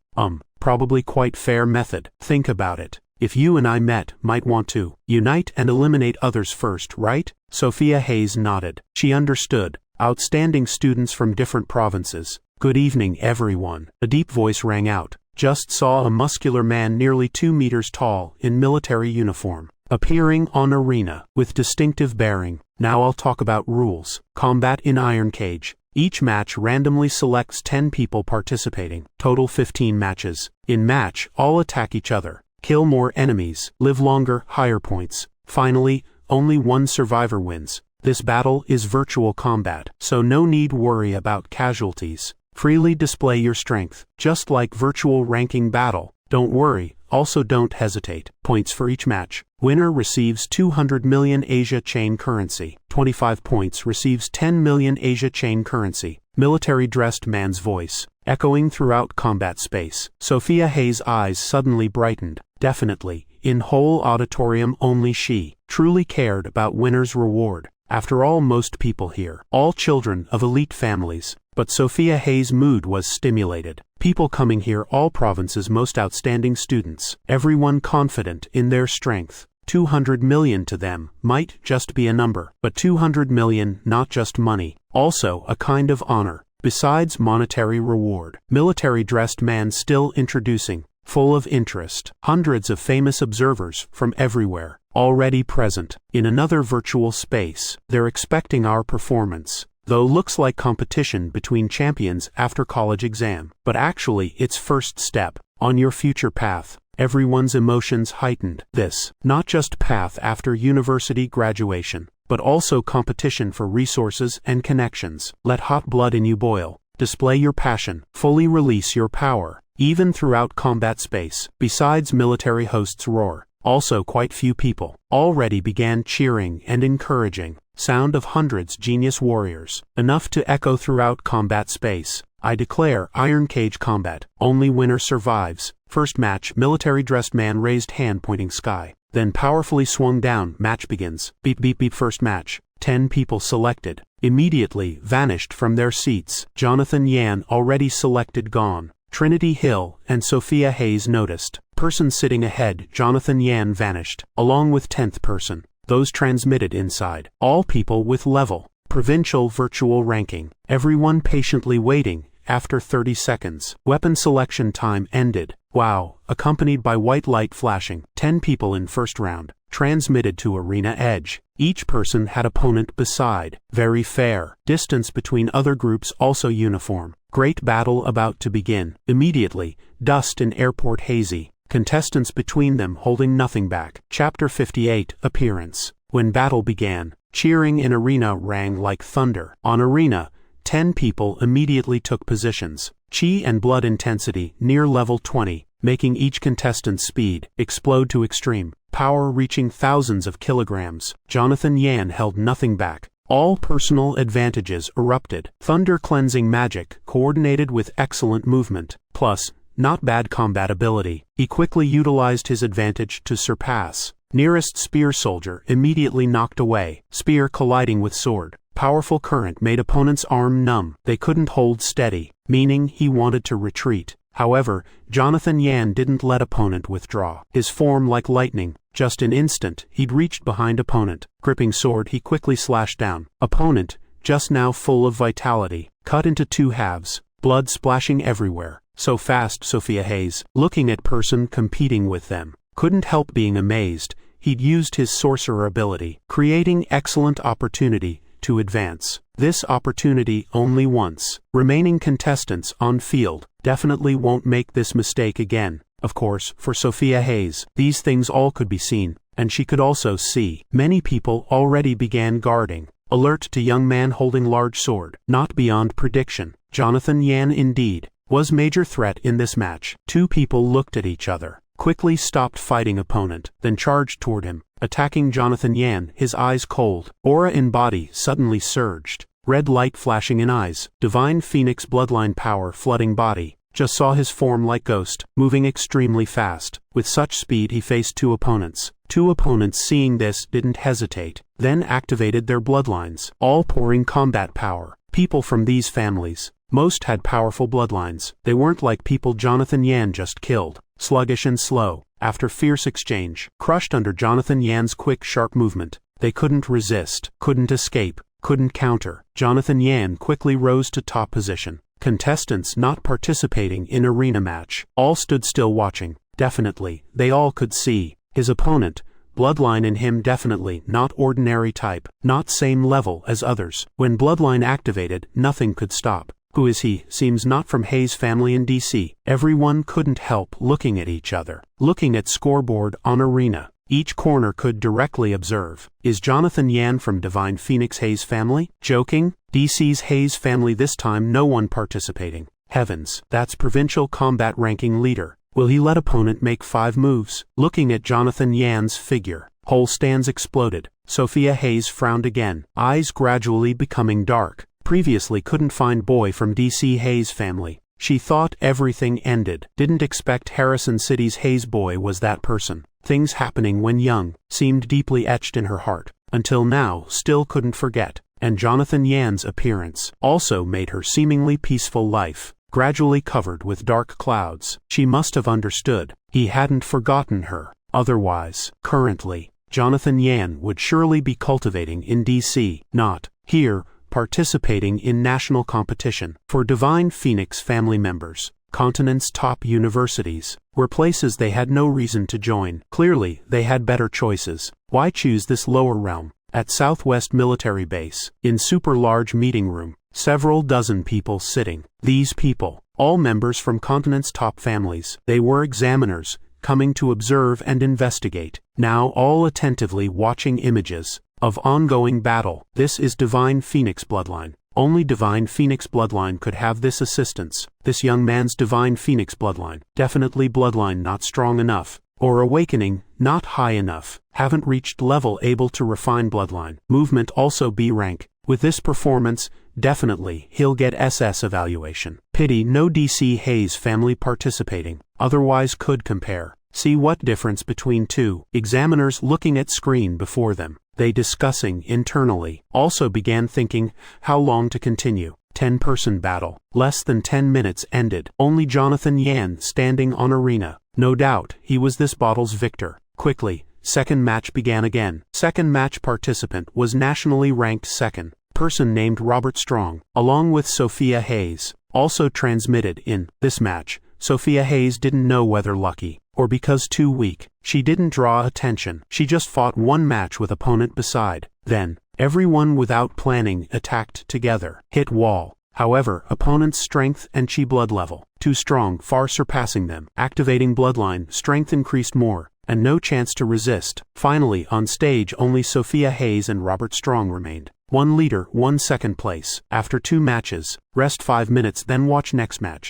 Probably quite fair method. Think about it. If you and I met, might want to unite and eliminate others first, right? Sophia Hayes nodded. She understood. Outstanding students from different provinces. Good evening, everyone. A deep voice rang out. Just saw a muscular man nearly 2 meters tall in military uniform, appearing on arena with distinctive bearing. Now I'll talk about rules. Combat in iron cage. Each match randomly selects 10 people participating. Total 15 matches. In match, all attack each other. Kill more enemies, live longer, higher points. Finally, only one survivor wins. This battle is virtual combat, so no need worry about casualties. Freely display your strength, just like virtual ranking battle. Don't worry, also don't hesitate. Points for each match. Winner receives 200 million Asia chain currency. 25 points receives 10 million Asia chain currency. Military-dressed man's voice, echoing throughout combat space. Sophia Hayes' eyes suddenly brightened. Definitely, in whole auditorium only she truly cared about winner's reward. After all, most people here, all children of elite families. But Sophia Hayes' mood was stimulated. People coming here, all provinces' most outstanding students, everyone confident in their strength. 200 million to them might just be a number, but 200 million not just money, also a kind of honor, besides monetary reward. Military-dressed man still introducing, full of interest. Hundreds of famous observers from everywhere, already present. In another virtual space, they're expecting our performance. Though looks like competition between champions after college exam, but actually it's first step on your future path. Everyone's emotions heightened. This, not just path after university graduation, but also competition for resources and connections. Let hot blood in you boil. Display your passion. Fully release your power, even throughout combat space. Besides military hosts roar. Also quite few people already began cheering and encouraging. Sound of hundreds genius warriors, enough to echo throughout combat space. I declare iron cage combat. Only winner survives. First match, military-dressed man raised hand pointing sky. Then powerfully swung down. Match begins. Beep beep beep. First match. 10 people selected. Immediately vanished from their seats. Jonathan Yan already selected gone. Trinity Hill and Sophia Hayes noticed. Person sitting ahead, Jonathan Yan vanished, along with 10th person. Those transmitted inside. All people with level. Provincial virtual ranking. Everyone patiently waiting. After 30 seconds, weapon selection time ended. Wow, accompanied by white light flashing. 10 people in first round. Transmitted to arena edge. Each person had opponent beside. Very fair. Distance between other groups also uniform. Great battle about to begin. Immediately, dust in airport hazy. Contestants between them holding nothing back. Chapter 58, Appearance. When battle began, cheering in arena rang like thunder. On arena, 10 people immediately took positions. Chi and blood intensity near level 20, making each contestant's speed explode to extreme. Power reaching thousands of kilograms. Jonathan Yan held nothing back. All personal advantages erupted. Thunder cleansing magic coordinated with excellent movement. Plus, not bad combat ability. He quickly utilized his advantage to surpass. Nearest spear soldier immediately knocked away. Spear colliding with sword. Powerful current made opponent's arm numb. They couldn't hold steady, meaning he wanted to retreat. However, Jonathan Yan didn't let opponent withdraw. His form like lightning. Just an instant, he'd reached behind opponent. Gripping sword, he quickly slashed down. Opponent, just now full of vitality, cut into 2 halves. Blood splashing everywhere. So fast, Sophia Hayes, looking at person competing with them, couldn't help being amazed. He'd used his sorcerer ability, creating excellent opportunity to advance. This opportunity only once. Remaining contestants on field definitely won't make this mistake again. Of course, for Sophia Hayes, these things all could be seen, and she could also see. Many people already began guarding. Alert to young man holding large sword. Not beyond prediction. Jonathan Yan indeed was major threat in this match. 2 people looked at each other, quickly stopped fighting opponent, then charged toward him, attacking Jonathan Yan, his eyes cold. Aura in body suddenly surged. Red light flashing in eyes. Divine Phoenix bloodline power flooding body. Just saw his form like ghost, moving extremely fast. With such speed he faced 2 opponents. 2 opponents seeing this didn't hesitate, then activated their bloodlines, all pouring combat power. People from these families. Most had powerful bloodlines. They weren't like people Jonathan Yan just killed. Sluggish and slow. After fierce exchange, crushed under Jonathan Yan's quick sharp movement. They couldn't resist, couldn't escape, couldn't counter. Jonathan Yan quickly rose to top position. Contestants not participating in arena match all stood still watching. Definitely, they all could see. His opponent, bloodline in him definitely not ordinary type, not same level as others. When bloodline activated, nothing could stop. Who is he? Seems not from Hayes family in DC. Everyone couldn't help looking at each other. Looking at scoreboard on arena. Each corner could directly observe. Is Jonathan Yan from Divine Phoenix Hayes family? Joking? DC's Hayes family this time, no one participating. Heavens, that's provincial combat ranking leader. Will he let opponent make 5 moves? Looking at Jonathan Yan's figure. Whole stands exploded. Sophia Hayes frowned again, eyes gradually becoming dark. Previously couldn't find boy from DC Hayes family. She thought everything ended. Didn't expect Harrison City's Hayes boy was that person. Things happening when young seemed deeply etched in her heart. Until now, still couldn't forget. And Jonathan Yan's appearance also made her seemingly peaceful life gradually covered with dark clouds. She must have understood. He hadn't forgotten her. Otherwise, currently, Jonathan Yan would surely be cultivating in DC, not here, participating in national competition. For Divine Phoenix family members, continent's top universities were places they had no reason to join. Clearly, they had better choices. Why choose this lower realm? At Southwest Military Base, in super large meeting room, several dozen people sitting. These people, all members from continent's top families. They were examiners, coming to observe and investigate, now all attentively watching images of ongoing battle. This is Divine Phoenix bloodline. Only Divine Phoenix bloodline could have this assistance. This young man's Divine Phoenix bloodline. Definitely bloodline not strong enough. Or awakening, not high enough. Haven't reached level able to refine bloodline. Movement also B rank. With this performance, definitely he'll get SS evaluation. Pity no DC Hayes family participating. Otherwise could compare. See what difference between two examiners looking at screen before them. They discussing internally. Also began thinking how long to continue. 10-person battle. Less than 10 minutes ended. Only Jonathan Yan standing on arena. No doubt he was this battle's victor. Quickly, second match began again. Second match participant was nationally ranked second. Person named Robert Strong, along with Sophia Hayes. Also transmitted in this match, Sophia Hayes didn't know whether lucky or because too weak. She didn't draw attention. She just fought one match with opponent beside. Then, everyone without planning attacked together. Hit wall. However, opponent's strength and chi blood level, too strong, far surpassing them. Activating bloodline, strength increased more, and no chance to resist. Finally, on stage only Sophia Hayes and Robert Strong remained. One leader, one second place. After 2 matches, rest 5 minutes then watch next match.